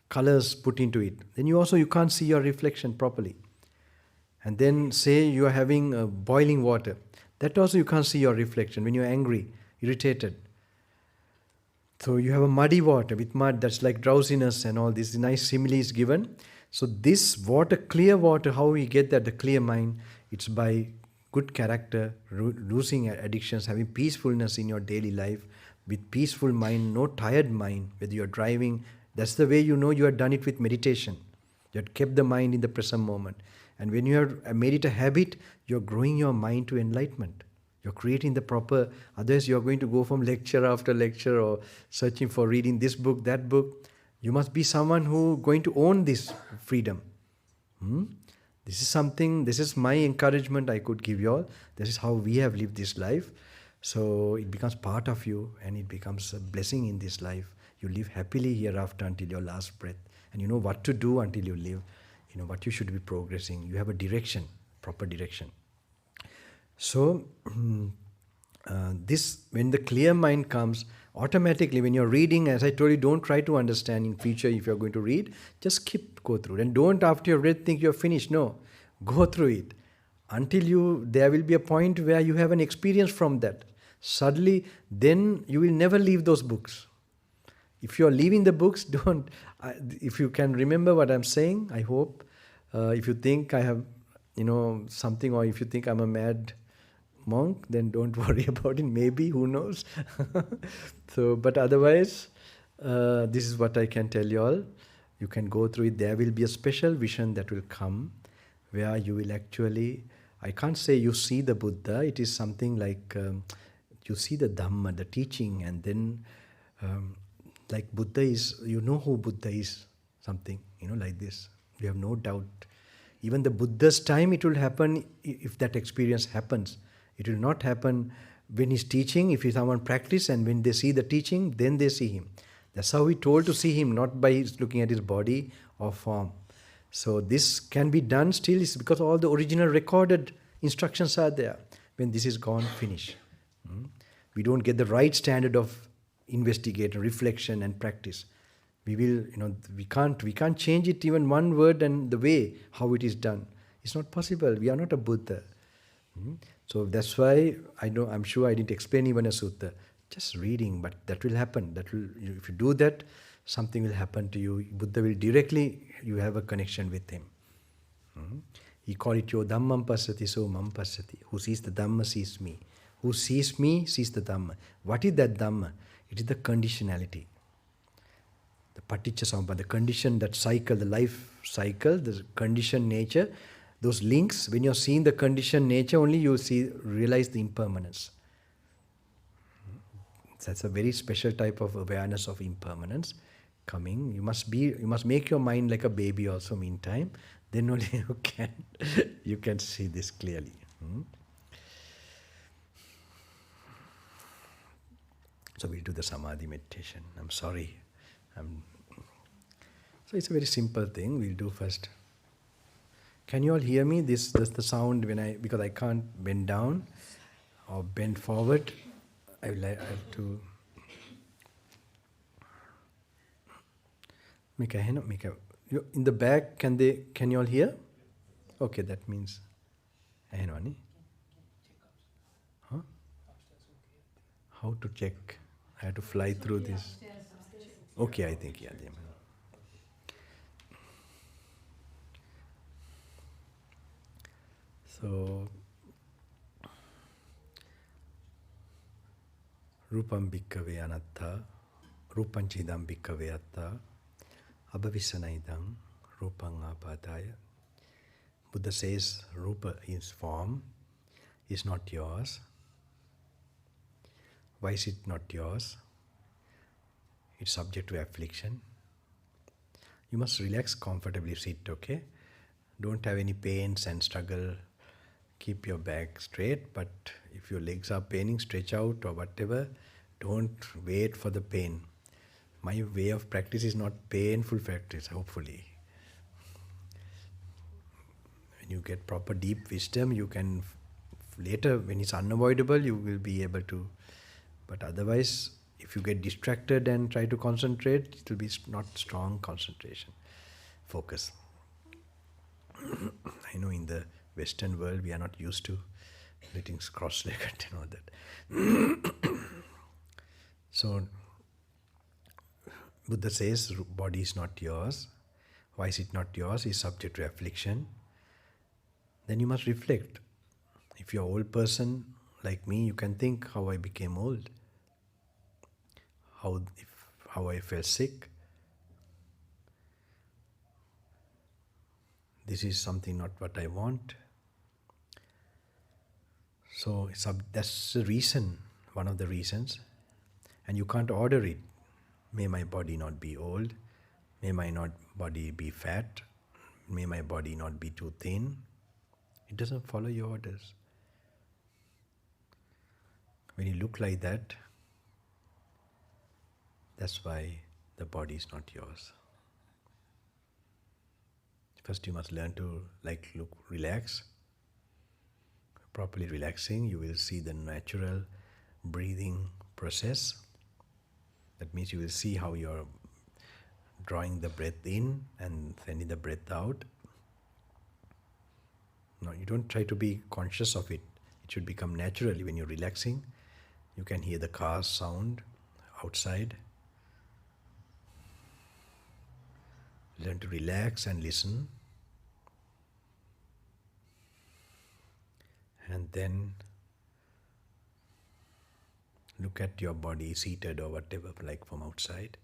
colors put into it. Then you can't see your reflection properly. And then say you are having boiling water. That also you can't see your reflection when you're angry, irritated. So you have a muddy water with mud, that's like drowsiness and all these nice similes given. So this water, clear water, how we get that, the clear mind, it's by good character, losing addictions, having peacefulness in your daily life, with peaceful mind, no tired mind, whether you're driving. That's the way you know you have done it with meditation. You have kept the mind in the present moment. And when you have made it a habit, you're growing your mind to enlightenment. You're creating the proper, otherwise you're going to go from lecture after lecture or searching for reading this book, that book. You must be someone who going to own this freedom. This is something, this is my encouragement I could give you all. This is how we have lived this life. So it becomes part of you and it becomes a blessing in this life. You live happily hereafter until your last breath. And you know what to do until you live. You know what you should be progressing. You have a direction, proper direction. So, this, when the clear mind comes, automatically when you're reading, as I told you, don't try to understand in future if you're going to read, just go through it. And don't after you've read think you're finished. No, go through it until there will be a point where you have an experience from that. Suddenly, then you will never leave those books. If you're leaving the books, don't. If you can remember what I'm saying, I hope. If you think I have, something, or if you think I'm a mad monk, then don't worry about it. Maybe, who knows? So, but otherwise, this is what I can tell you all. You can go through it. There will be a special vision that will come where you will actually, I can't say you see the Buddha. It is something like you see the Dhamma, the teaching, and then like Buddha is, you know who Buddha is, something, like this. You have no doubt. Even the Buddha's time, it will happen if that experience happens. It will not happen when he's teaching. If someone practice and when they see the teaching, then they see him. That's how we told to see him, not by looking at his body or form. So this can be done still, is because all the original recorded instructions are there. When this is gone, finish. We don't get the right standard of investigation, reflection and practice. We will, we can't change it even one word and the way how it is done. It's not possible. We are not a Buddha. So that's why I'm sure I didn't explain even a sutta. Just reading, but that will happen. If you do that, something will happen to you. Buddha will directly, you have a connection with him. He called it yo dhammam passati so mam passati. Who sees the Dhamma sees me. Who sees me sees the Dhamma. What is that Dhamma? It is the conditionality. The paticca samuppada, the condition, that cycle, the life cycle, the conditioned nature, those links, when you're seeing the conditioned nature, only you realize the impermanence. That's a very special type of awareness of impermanence coming. You must make your mind like a baby also meantime. Then only you can see this clearly. So we'll do the samadhi meditation. I'm sorry. So it's a very simple thing. We'll do first. Can you all hear me? That's the sound because I can't bend down or bend forward. I have to make a hand. In the back, can you all hear? Okay, that means huh? How to check? I have to fly through this. Okay, I think, yeah. So, Rupam bhikkhave anatta, Rupanchidam bhikkhave atta abhavisanaidam rupang apadaya. Buddha says rupa is form, is not yours. Why is it not yours? It's subject to affliction. You must relax comfortably, sit, okay? Don't have any pains and struggle. Keep your back straight, but if your legs are paining, stretch out or whatever. Don't wait for the pain. My way of practice is not painful practice, hopefully. When you get proper deep wisdom, you can later, when it's unavoidable, you will be able to. But otherwise, if you get distracted and try to concentrate, it will be not strong concentration, focus. I know in the Western world, we are not used to letting cross-legged and all that. So, Buddha says, body is not yours. Why is it not yours? It's subject to affliction. Then you must reflect. If you're an old person like me, you can think how I became old, how I felt sick. This is something not what I want. So that's the reason, one of the reasons. And you can't order it. May my body not be old. May my body be fat. May my body not be too thin. It doesn't follow your orders. When you look like that, that's why the body is not yours. First you must learn to relax. Properly relaxing, you will see the natural breathing process. That means you will see how you're drawing the breath in and sending the breath out. No, you don't try to be conscious of it. It should become naturally. When you're relaxing, you can hear the car sound outside. Learn to relax and listen. And then look at your body seated or whatever, like from outside.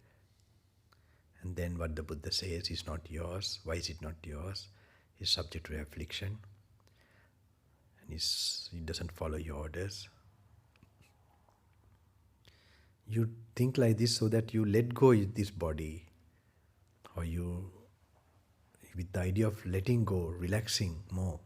And then what the Buddha says is not yours. Why is it not yours? It's subject to affliction. And it doesn't follow your orders. You think like this so that you let go of this body. Or you, with the idea of letting go, relaxing more.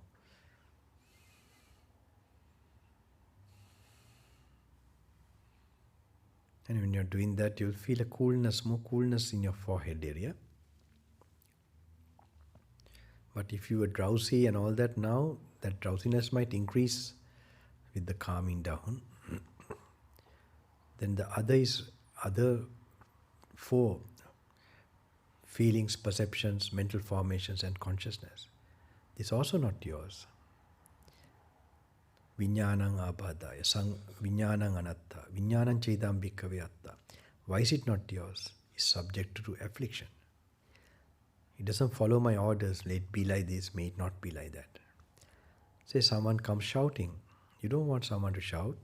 And when you're doing that, you'll feel a coolness, more coolness in your forehead area. But if you are drowsy and all that now, that drowsiness might increase with the calming down. Then the other four feelings, perceptions, mental formations and consciousness. This is also not yours. Vijnanang abhadaya, vijnanang anatta, vijnanang chedam bhikkhave atta. Why is it not yours? It's subject to affliction. It doesn't follow my orders. Let it be like this, may it not be like that. Say someone comes shouting. You don't want someone to shout.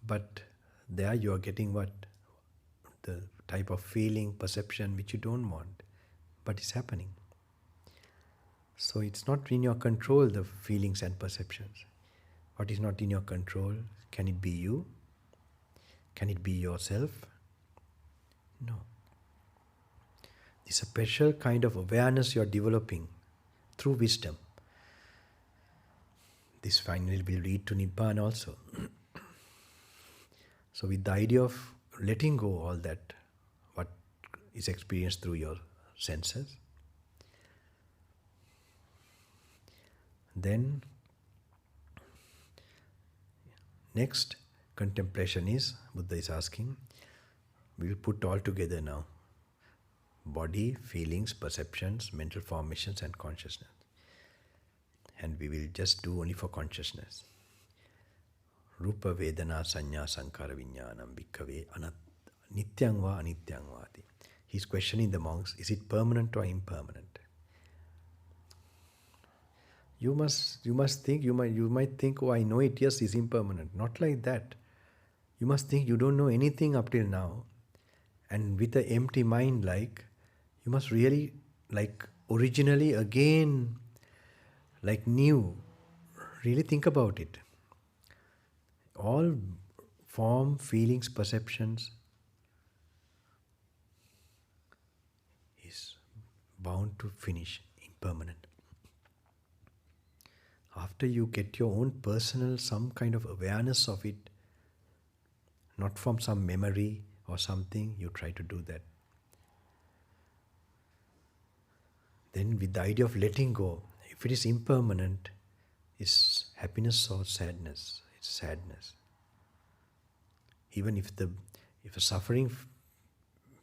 But there you are getting what? The type of feeling, perception which you don't want. But it's happening. So it's not in your control, the feelings and perceptions. What is not in your control? Can it be you? Can it be yourself? No. It's a special kind of awareness you are developing through wisdom. This finally will lead to Nibbana also. So with the idea of letting go all that, what is experienced through your senses, then next contemplation is, Buddha is asking, we will put all together now. Body, feelings, perceptions, mental formations and consciousness. And we will just do only for consciousness. Rupa Vedana Sanya Sankara Vijnanam Bhikkhave Nityang va Anityang vati. He's questioning the monks, is it permanent or impermanent? You must think, you might think, oh, I know it, yes, it's impermanent. Not like that. You must think you don't know anything up till now, and with an empty mind, like, you must really, like, originally again, like new, really think about it. All form, feelings, perceptions is bound to finish impermanent. After you get your own personal, some kind of awareness of it, not from some memory or something, you try to do that. Then with the idea of letting go, if it is impermanent, is happiness or sadness? It's sadness. Even if a suffering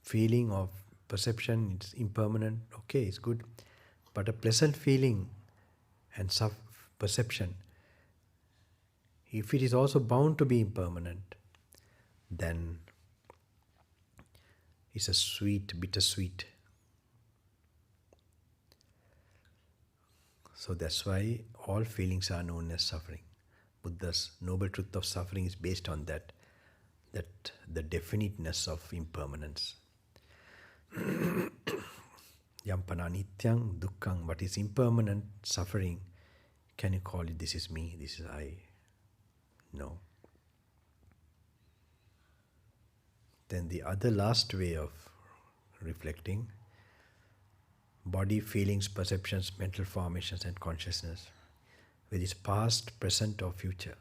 feeling of perception is impermanent, okay, it's good. But a pleasant feeling and perception, if it is also bound to be impermanent, then it's a sweet, bittersweet. So that's why all feelings are known as suffering. Buddha's noble truth of suffering is based on that the definiteness of impermanence. Yampana nityang dukkhang, what is impermanent, suffering, can you call it this is me, this is I? No. Then the other last way of reflecting, body, feelings, perceptions, mental formations and consciousness, whether it's past, present or future.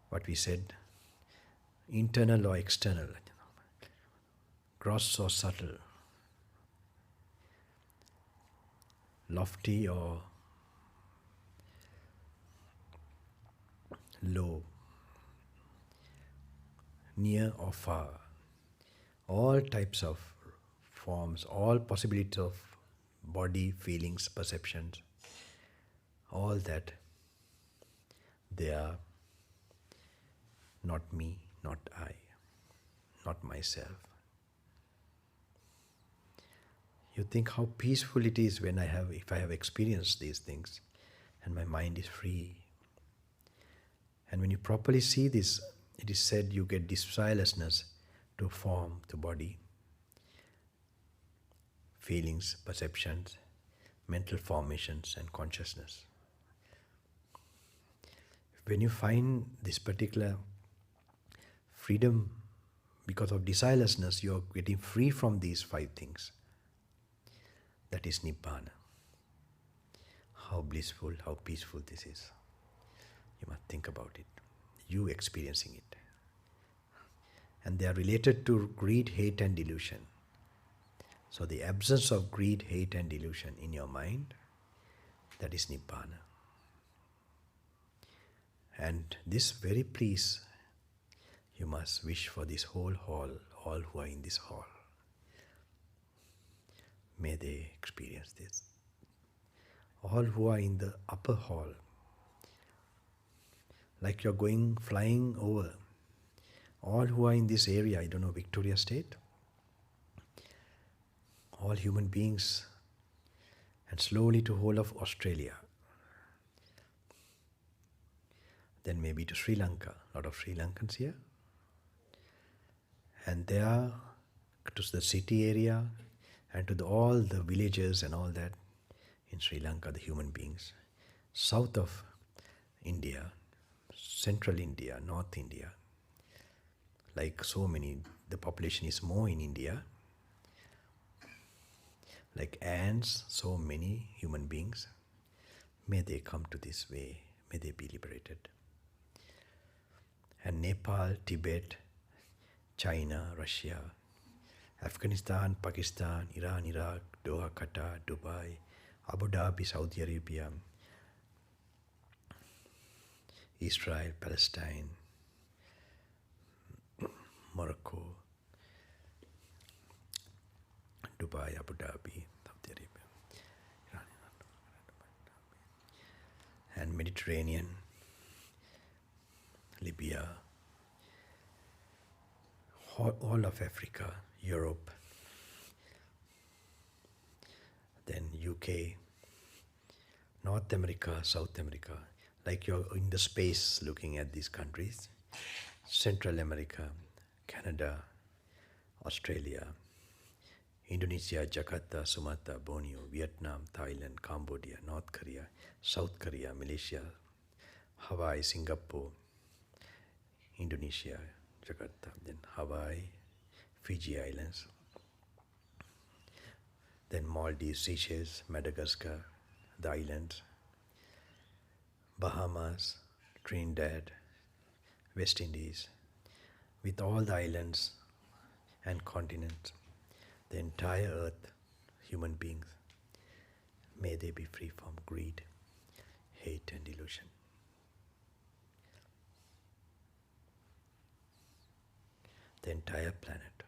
What we said, internal or external, gross or subtle, lofty or low, near or far, all types of forms, all possibilities of body, feelings, perceptions, all that, they are not me, not I, not myself. You think how peaceful it is when if I have experienced these things and my mind is free. And when you properly see this, it is said you get desirelessness to form, to body, feelings, perceptions, mental formations and consciousness. When you find this particular freedom because of desirelessness, you are getting free from these 5 things. That is Nibbana. How blissful, how peaceful this is. You must think about it. You experiencing it. And they are related to greed, hate and delusion. So the absence of greed, hate and delusion in your mind, that is Nibbana. And this very peace, you must wish for this whole hall, all who are in this hall. May they experience this. All who are in the upper hall, like you're flying over. All who are in this area, I don't know, Victoria State, all human beings, and slowly to whole of Australia. Then maybe to Sri Lanka, a lot of Sri Lankans here. And there to the city area and to all the villages and all that in Sri Lanka, the human beings. South of India, central India, North India, like so many, the population is more in India. Like ants, so many human beings. May they come to this way, may they be liberated. And Nepal, Tibet, China, Russia, Afghanistan, Pakistan, Iran, Iraq, Doha, Qatar, Dubai, Abu Dhabi, Saudi Arabia, Israel, Palestine, Morocco, Dubai, Abu Dhabi, Saudi Arabia, Iran, and Mediterranean, Libya, all of Africa, Europe, then UK, North America, South America, like you're in the space looking at these countries, Central America, Canada, Australia, Indonesia, Jakarta, Sumatra, Borneo, Vietnam, Thailand, Cambodia, North Korea, South Korea, Malaysia, Hawaii, Singapore, Indonesia, Jakarta, then Hawaii, Fiji Islands, then Maldives, Seychelles, Madagascar, the islands, Bahamas, Trinidad, West Indies, with all the islands and continents, the entire earth, human beings, may they be free from greed, hate and delusion. The entire planet,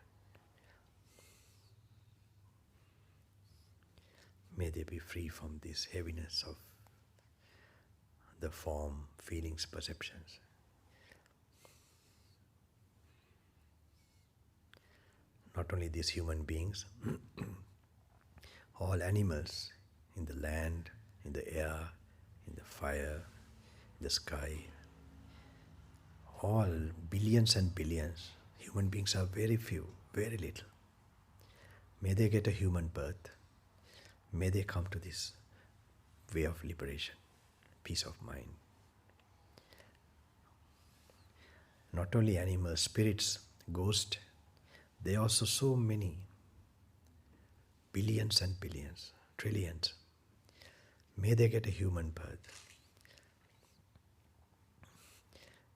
may they be free from this heaviness of the form, feelings, perceptions. Not only these human beings, all animals in the land, in the air, in the fire, in the sky, all billions and billions. Human beings are very few, very little. May they get a human birth. May they come to this way of liberation, peace of mind. Not only animals, spirits, ghosts, there are also so many, billions and billions, trillions. May they get a human birth.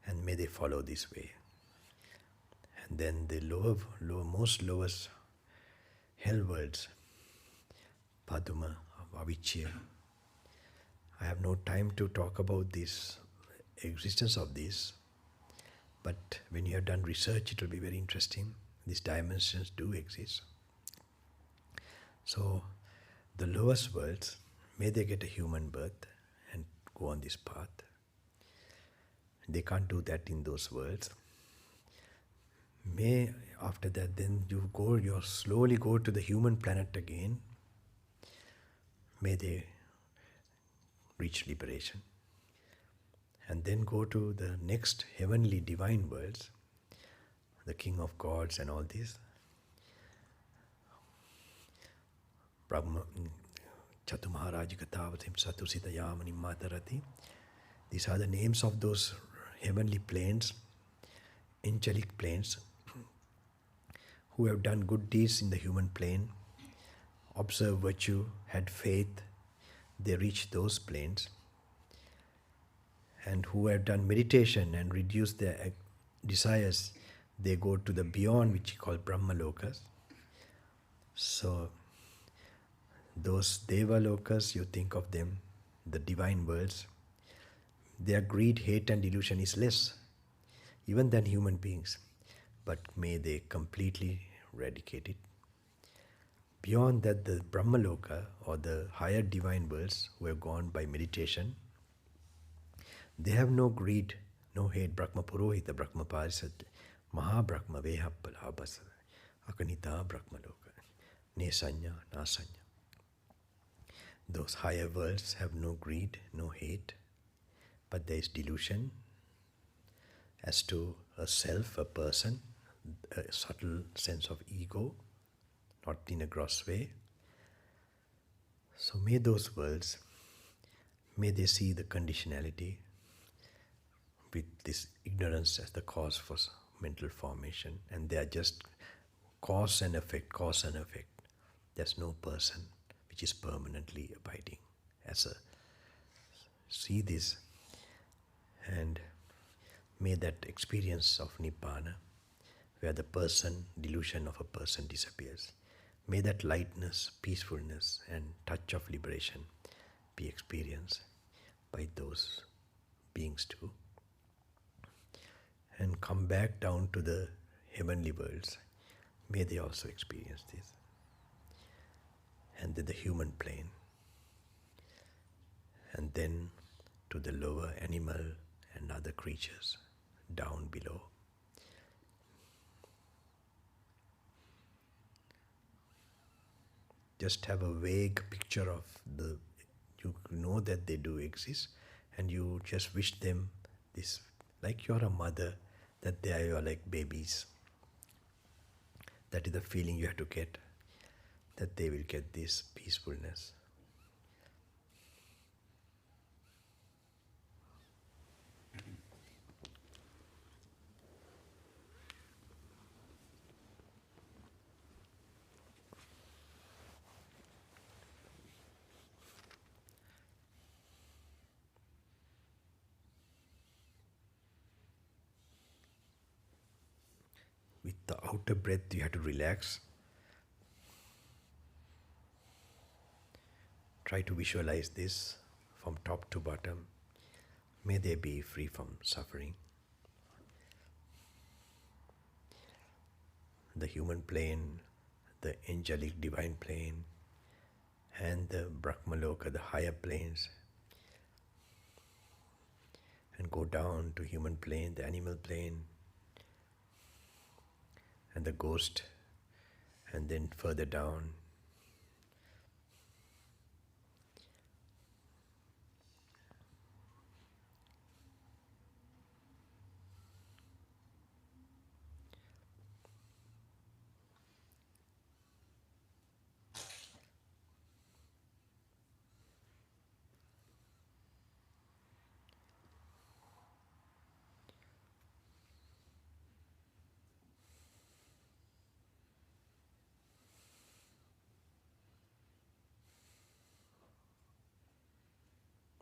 And may they follow this way. And then the most lowest hell worlds, Paduma, Avicchya. I have no time to talk about this existence of this, but when you have done research, it will be very interesting. These dimensions do exist. So, the lowest worlds, may they get a human birth and go on this path. They can't do that in those worlds. May after that, then you slowly go to the human planet again. May they reach liberation. And then go to the next heavenly divine worlds, the King of Gods and all these. Brahma, Chatumaharajikatavatim Satusitayamani Matarati. These are the names of those heavenly planes, angelic planes, who have done good deeds in the human plane, observed virtue, had faith, they reach those planes. And who have done meditation and reduced their desires, they go to the beyond, which we call Brahmalokas. So, those Devalokas, you think of them, the divine worlds, their greed, hate and delusion is less, even than human beings. But may they completely eradicate it. Beyond that, the Brahmaloka, or the higher divine worlds who have gone by meditation, they have no greed, no hate. Brahma Purohita, Brahma Parisat, Maha Brahma Veha Palabhasa, Akanita Brahmaloka, Nesanya, Nasanya. Those higher worlds have no greed, no hate, but there is delusion as to a self, a person, a subtle sense of ego, not in a gross way. So may those worlds, may they see the conditionality with this ignorance as the cause for mental formation, and they are just cause and effect, cause and effect. There's no person which is permanently abiding as a, see this, and may that experience of Nibbana, where the person, delusion of a person disappears, may that lightness, peacefulness and touch of liberation be experienced by those beings too. And come back down to the heavenly worlds, may they also experience this. And then the human plane, and then to the lower animal and other creatures down below. Just have a vague picture of you know that they do exist, and you just wish them this, like you're a mother, that they are like babies. That is the feeling you have to get, that they will get this peacefulness. With the outer breath, you have to relax. Try to visualize this from top to bottom. May they be free from suffering. The human plane, the angelic divine plane, and the Brahmaloka, the higher planes, and go down to human plane, the animal plane, and the ghost, and then further down.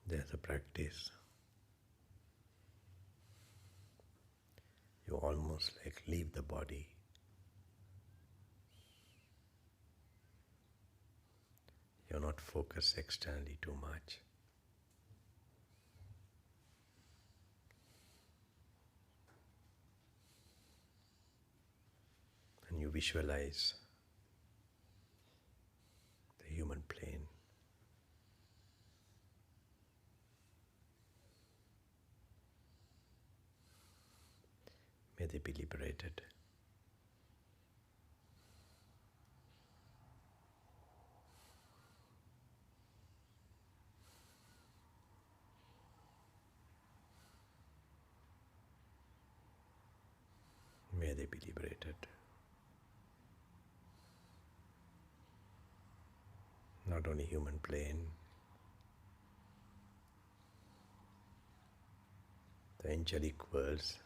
There's a practice. You almost like leave the body. You're not focused externally too much. And you visualize the human plane. May they be liberated. May they be liberated. Not only human plane, the angelic worlds,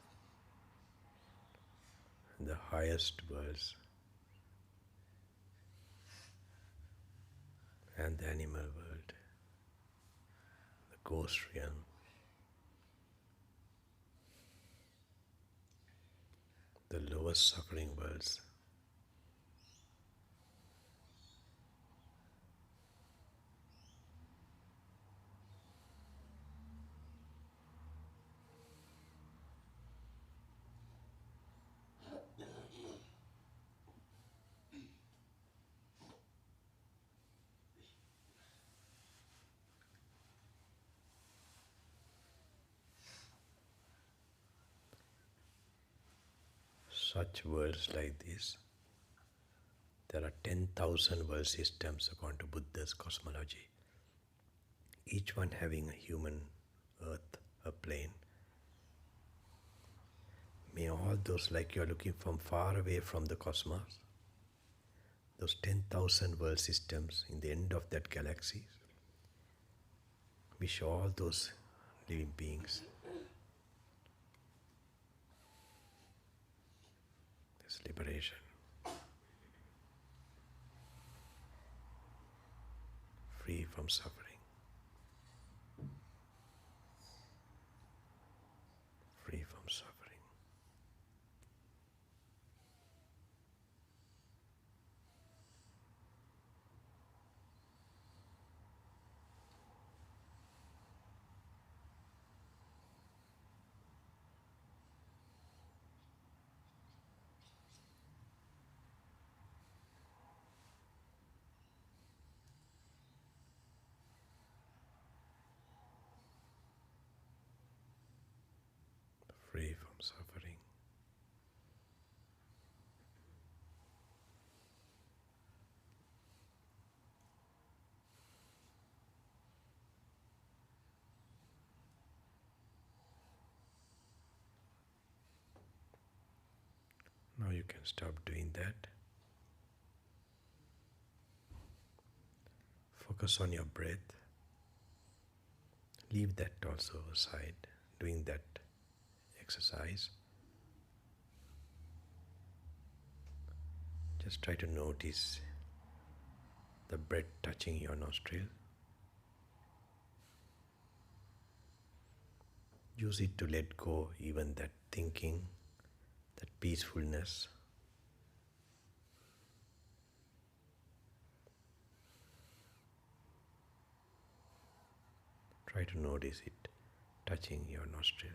and the highest worlds, and the animal world, the ghost realm, the lowest suffering worlds. Such worlds like this, there are 10,000 world systems according to Buddha's cosmology, each one having a human earth, a plane. May all those, like you're looking from far away from the cosmos, those 10,000 world systems in the end of that galaxy, wish all those living beings this liberation, free from suffering, free from suffering. Free from suffering. you can stop doing that. Focus on your breath. Leave that also aside, doing that exercise. Just try to notice the breath touching your nostril. Use it to let go even that thinking, that peacefulness. Try to notice it touching your nostrils.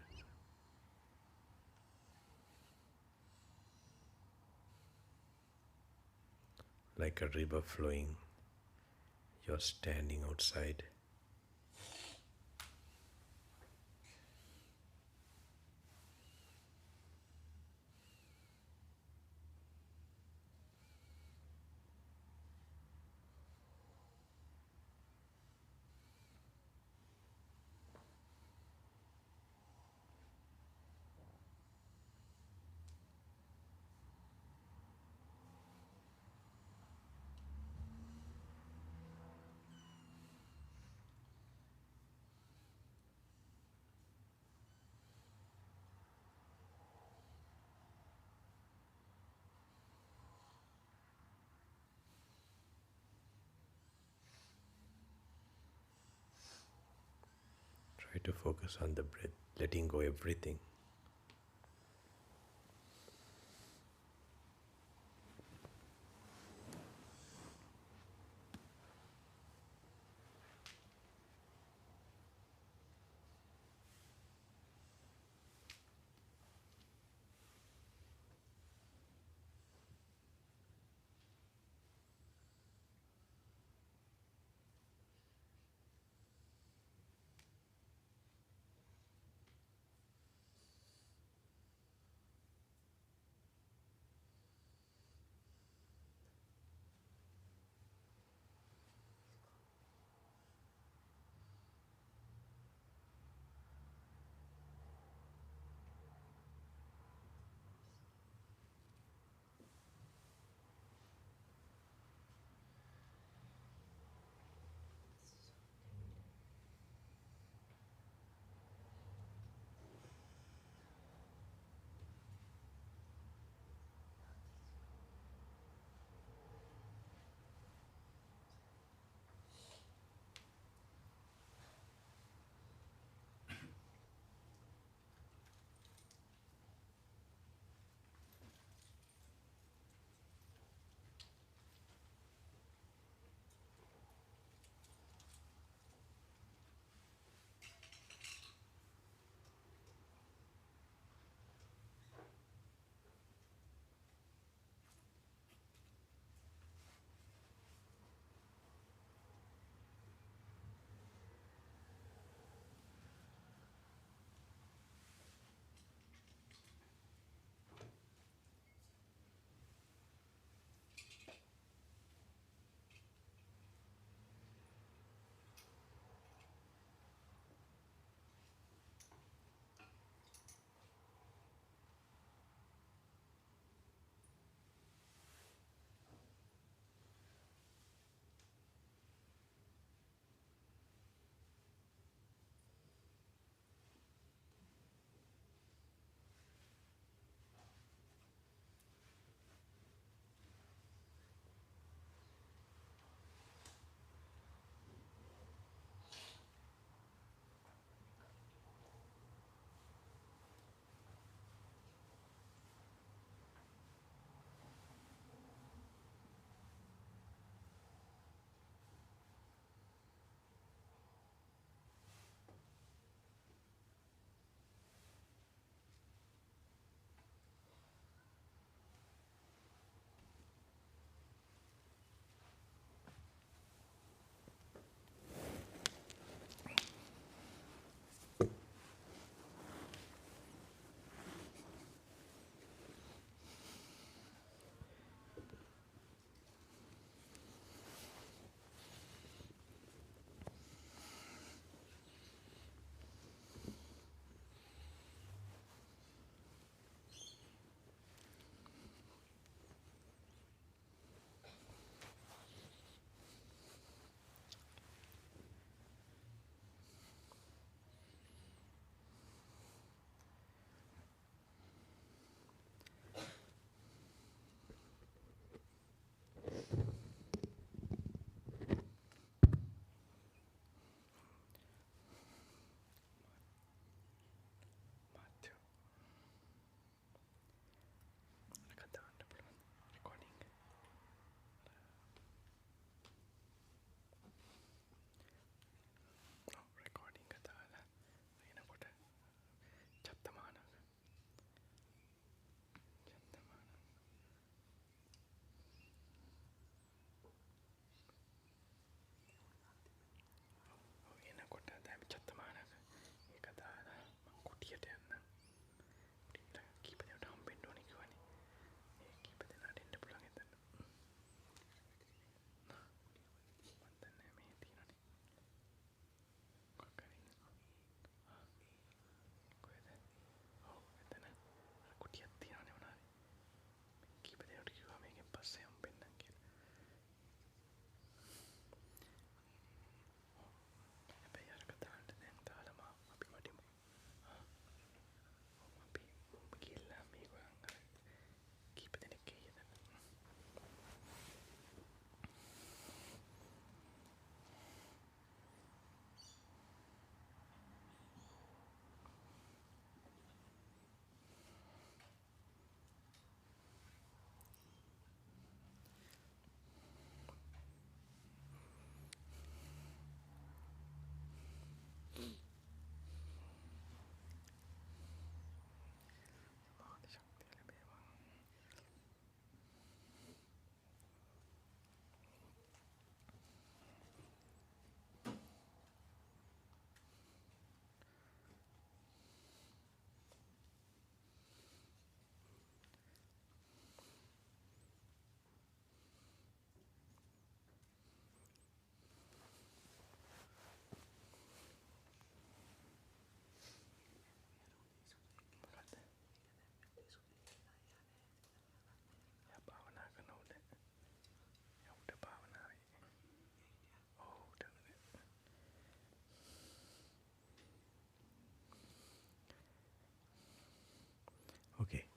Like a river flowing, you're standing outside. Try to focus on the breath, letting go everything.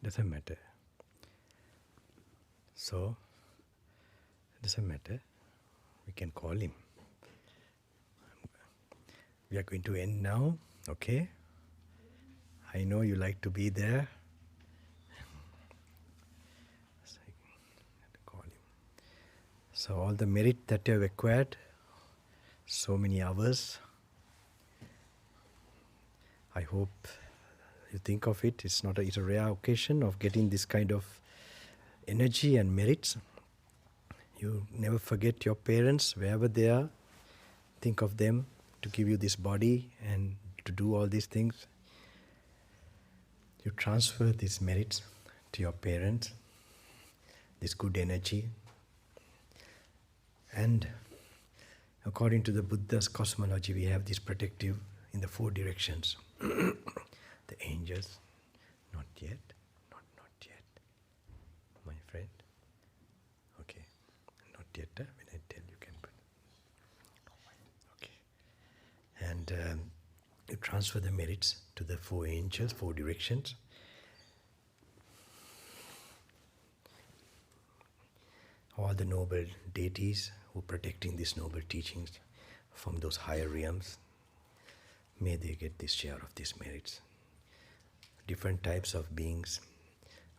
Doesn't matter. So, it doesn't matter. We can call him. We are going to end now, okay? I know you like to be there. So, I have to call him. So all the merit that you have acquired, so many hours, I hope you think of it. It's not it's a rare occasion of getting this kind of energy and merits. You never forget your parents, wherever they are. Think of them to give you this body and to do all these things. You transfer these merits to your parents, this good energy. And according to the Buddha's cosmology, we have this protective in the 4 directions. The angels, not yet, not yet, my friend. Okay, not yet, when I tell you can put. Okay. And you transfer the merits to the 4 angels, 4 directions. All the noble deities who are protecting these noble teachings from those higher realms, may they get this share of these merits. Different types of beings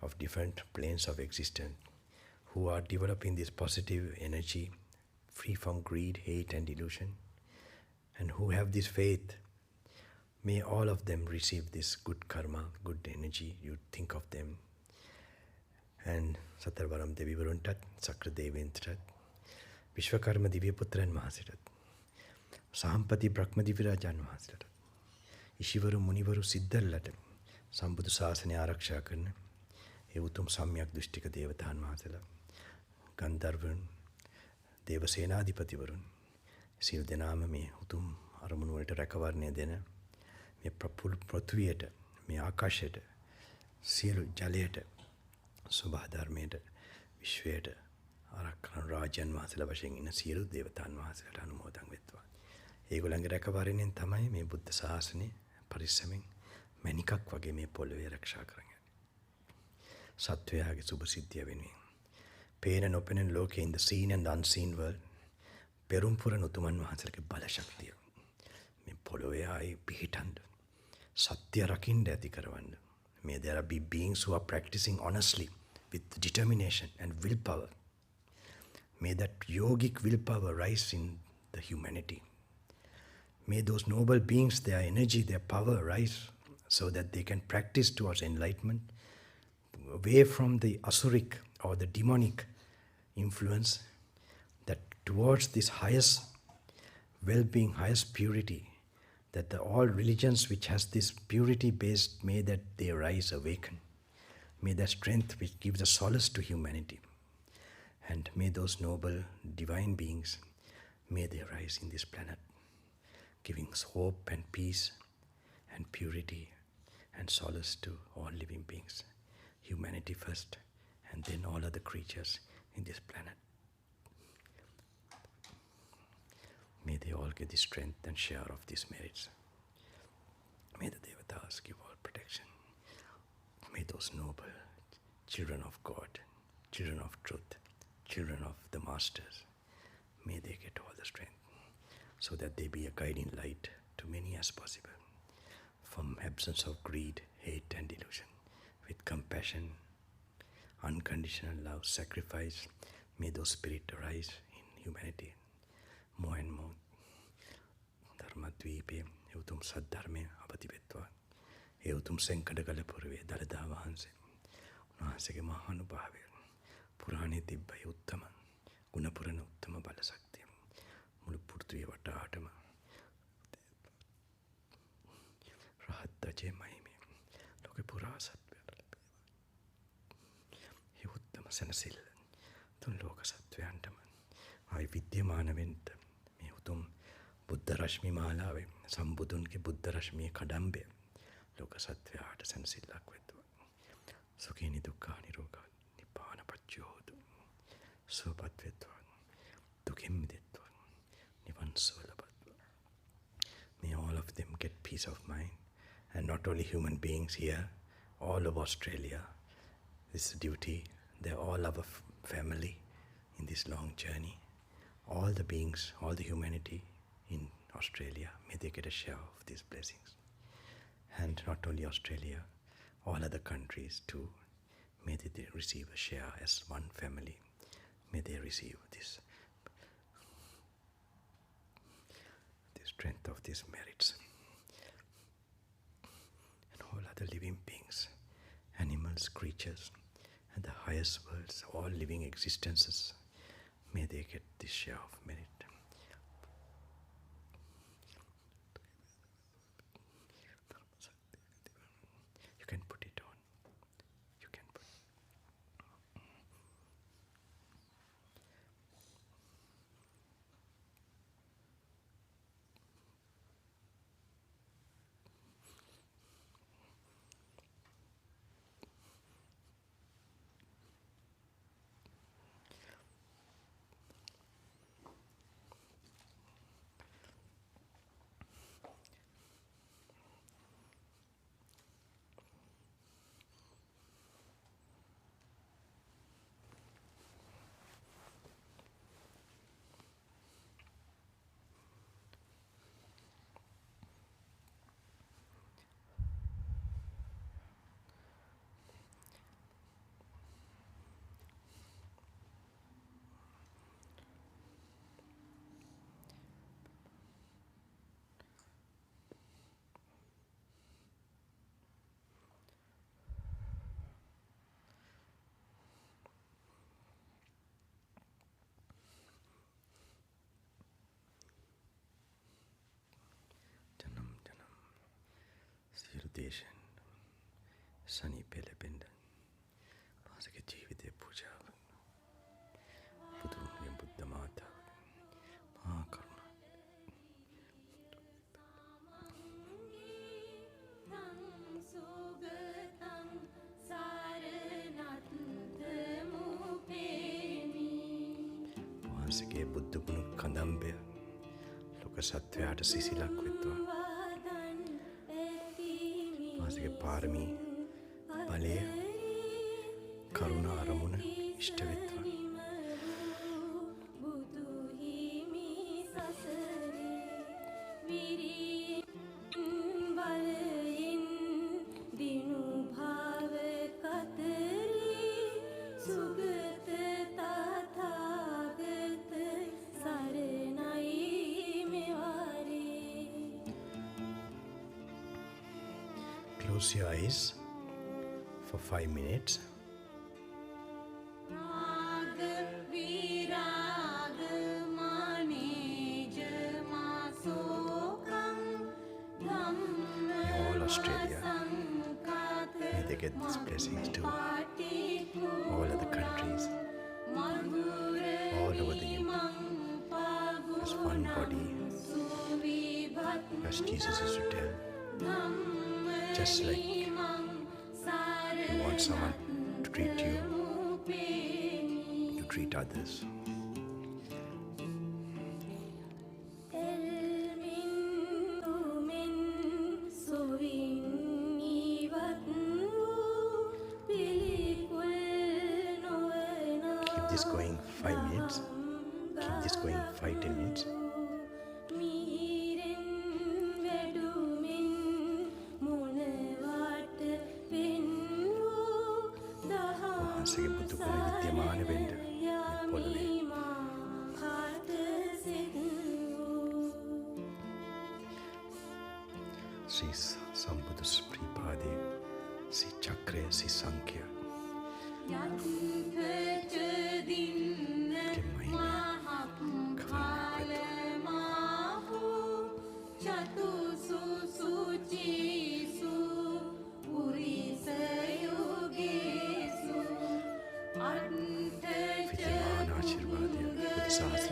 of different planes of existence who are developing this positive energy free from greed, hate and delusion, and who have this faith, may all of them receive this good karma, good energy. You think of them. And Satarvaram Devi Varuntat, Sakra Deventrat, Vishwakarma Divya Putran Mahasirat, Sahampati Brahma Divirajan Mahasirat, Ishivaru Munivaru Siddhallatat, Sambuddha Sasana Araksha Karna, Evutum Samyak Dushtika Devatan Mahasala, Gandharvan, Devasenadipati Varun, Siv Denama me Utum Aramunvalta Rakavarne Dena, me Prathviyata, me Akashata, Sielu Jaleta, Subhadharmයට, Vishwයට, Arakkan Rajan Mahasala වශයෙන් ඉන්න සියලු දේවතාන් වහන්සේලාට අනුමෝදන් වෙත්වා. ඒගොල්ලන්ගේ රැකවරණයෙන් තමයි මේ බුද්ධ ශාසනය පරිස්සමෙන් මණිකක් වගේ මේ පොළවේ ආරක්ෂා කරගන්නේ. සත්වයාගේ සුභ සිද්ධිය වෙනුවෙන්. පේන නොපෙනෙන ලෝකේ in the seen and unseen world පෙරම් පුරන උතුමන් වහන්සේලාගේ බල ශක්තිය මේ පොළවේ ආයි පිහිටන්න සත්‍ය රකින්න ඇති කරවන්න. May there be beings who are practicing honestly with determination and willpower. May that yogic willpower rise in the humanity. May those noble beings, their energy, their power rise so that they can practice towards enlightenment, away from the asuric or the demonic influence, that towards this highest well-being, highest purity, that all religions which has this purity based, may that they rise, awaken. May that strength which gives a solace to humanity. And may those noble divine beings, may they rise in this planet, giving hope and peace and purity and solace to all living beings. Humanity first, and then all other creatures in this planet. May they all get the strength and share of these merits. May the Devatas give all protection. May those noble children of God, children of truth, children of the masters, may they get all the strength so that they be a guiding light to many as possible, from absence of greed, hate and delusion, with compassion, unconditional love, sacrifice. May those spirits arise in humanity more and more. Dharmadvipe, eutum saddharme apativetva, eutum senkadagala purve dalada vahanse, unahasege mahanubhave, purane tibbaye uttama, gunapurana uttama balasakti, mulu purthuye vataatama, rahatta je mahime, loke pura sattva, he uttama sanasilla, tun loka sattvyantama, ai vidyamana venta, me utum Buddha Rashmi Malave, Sambudunke Buddha Rashmi Kadambe, Loka Satvyaata Sansilak Vedva, Sukini Dukkani Roga, Nibbana Pachodu, Sobat Vedva, Dukim Detva, Nivan Solabadva. May all of them get peace of mind, and not only human beings here, all of Australia, This is duty. They're all our family in this long journey. All the beings, all the humanity in Australia, may they get a share of these blessings. And not only Australia, all other countries too, may they receive a share as one family. May they receive this strength of these merits. And all other living beings, animals, creatures, and the highest worlds, all living existences, may they get this share of merit. You can put it on. You can put it. සියලු දේශයන් සනීපේ ලැබෙන්න මාසගේ ජීවිතේ පූජාව බුදුන්ගේ බුද්ධ මාතාවගේ මහා කරුණා වහන්සේගේ බුද්ධ ගුණ කදම්බය ලෝක සත්වයාට සිසිලක් වෙත්වා වහන්සේගේ පාරමී බලය කරුණා අරමුණ ඉෂ්ට වෙත්වා Close your eyes for 5 minutes. In all Australia, may they get these blessings too. All other countries, all over the universe, as one body, as Jesus used to tell. Just like you want someone to treat you, you treat others. Keep this going 5 minutes. Keep this going 5-10 minutes. වහන්සේගේ බුදු ගුණ විද්‍යමාන වෙන්න පොළොවේ ශ්‍රී සම්බුදු ශ්‍රීපාදයේ ශ්‍රී චක්‍රය ශ්‍රී සංඛ්‍ය विद्यमान आशीर्वाद बुद्ध शास्त्र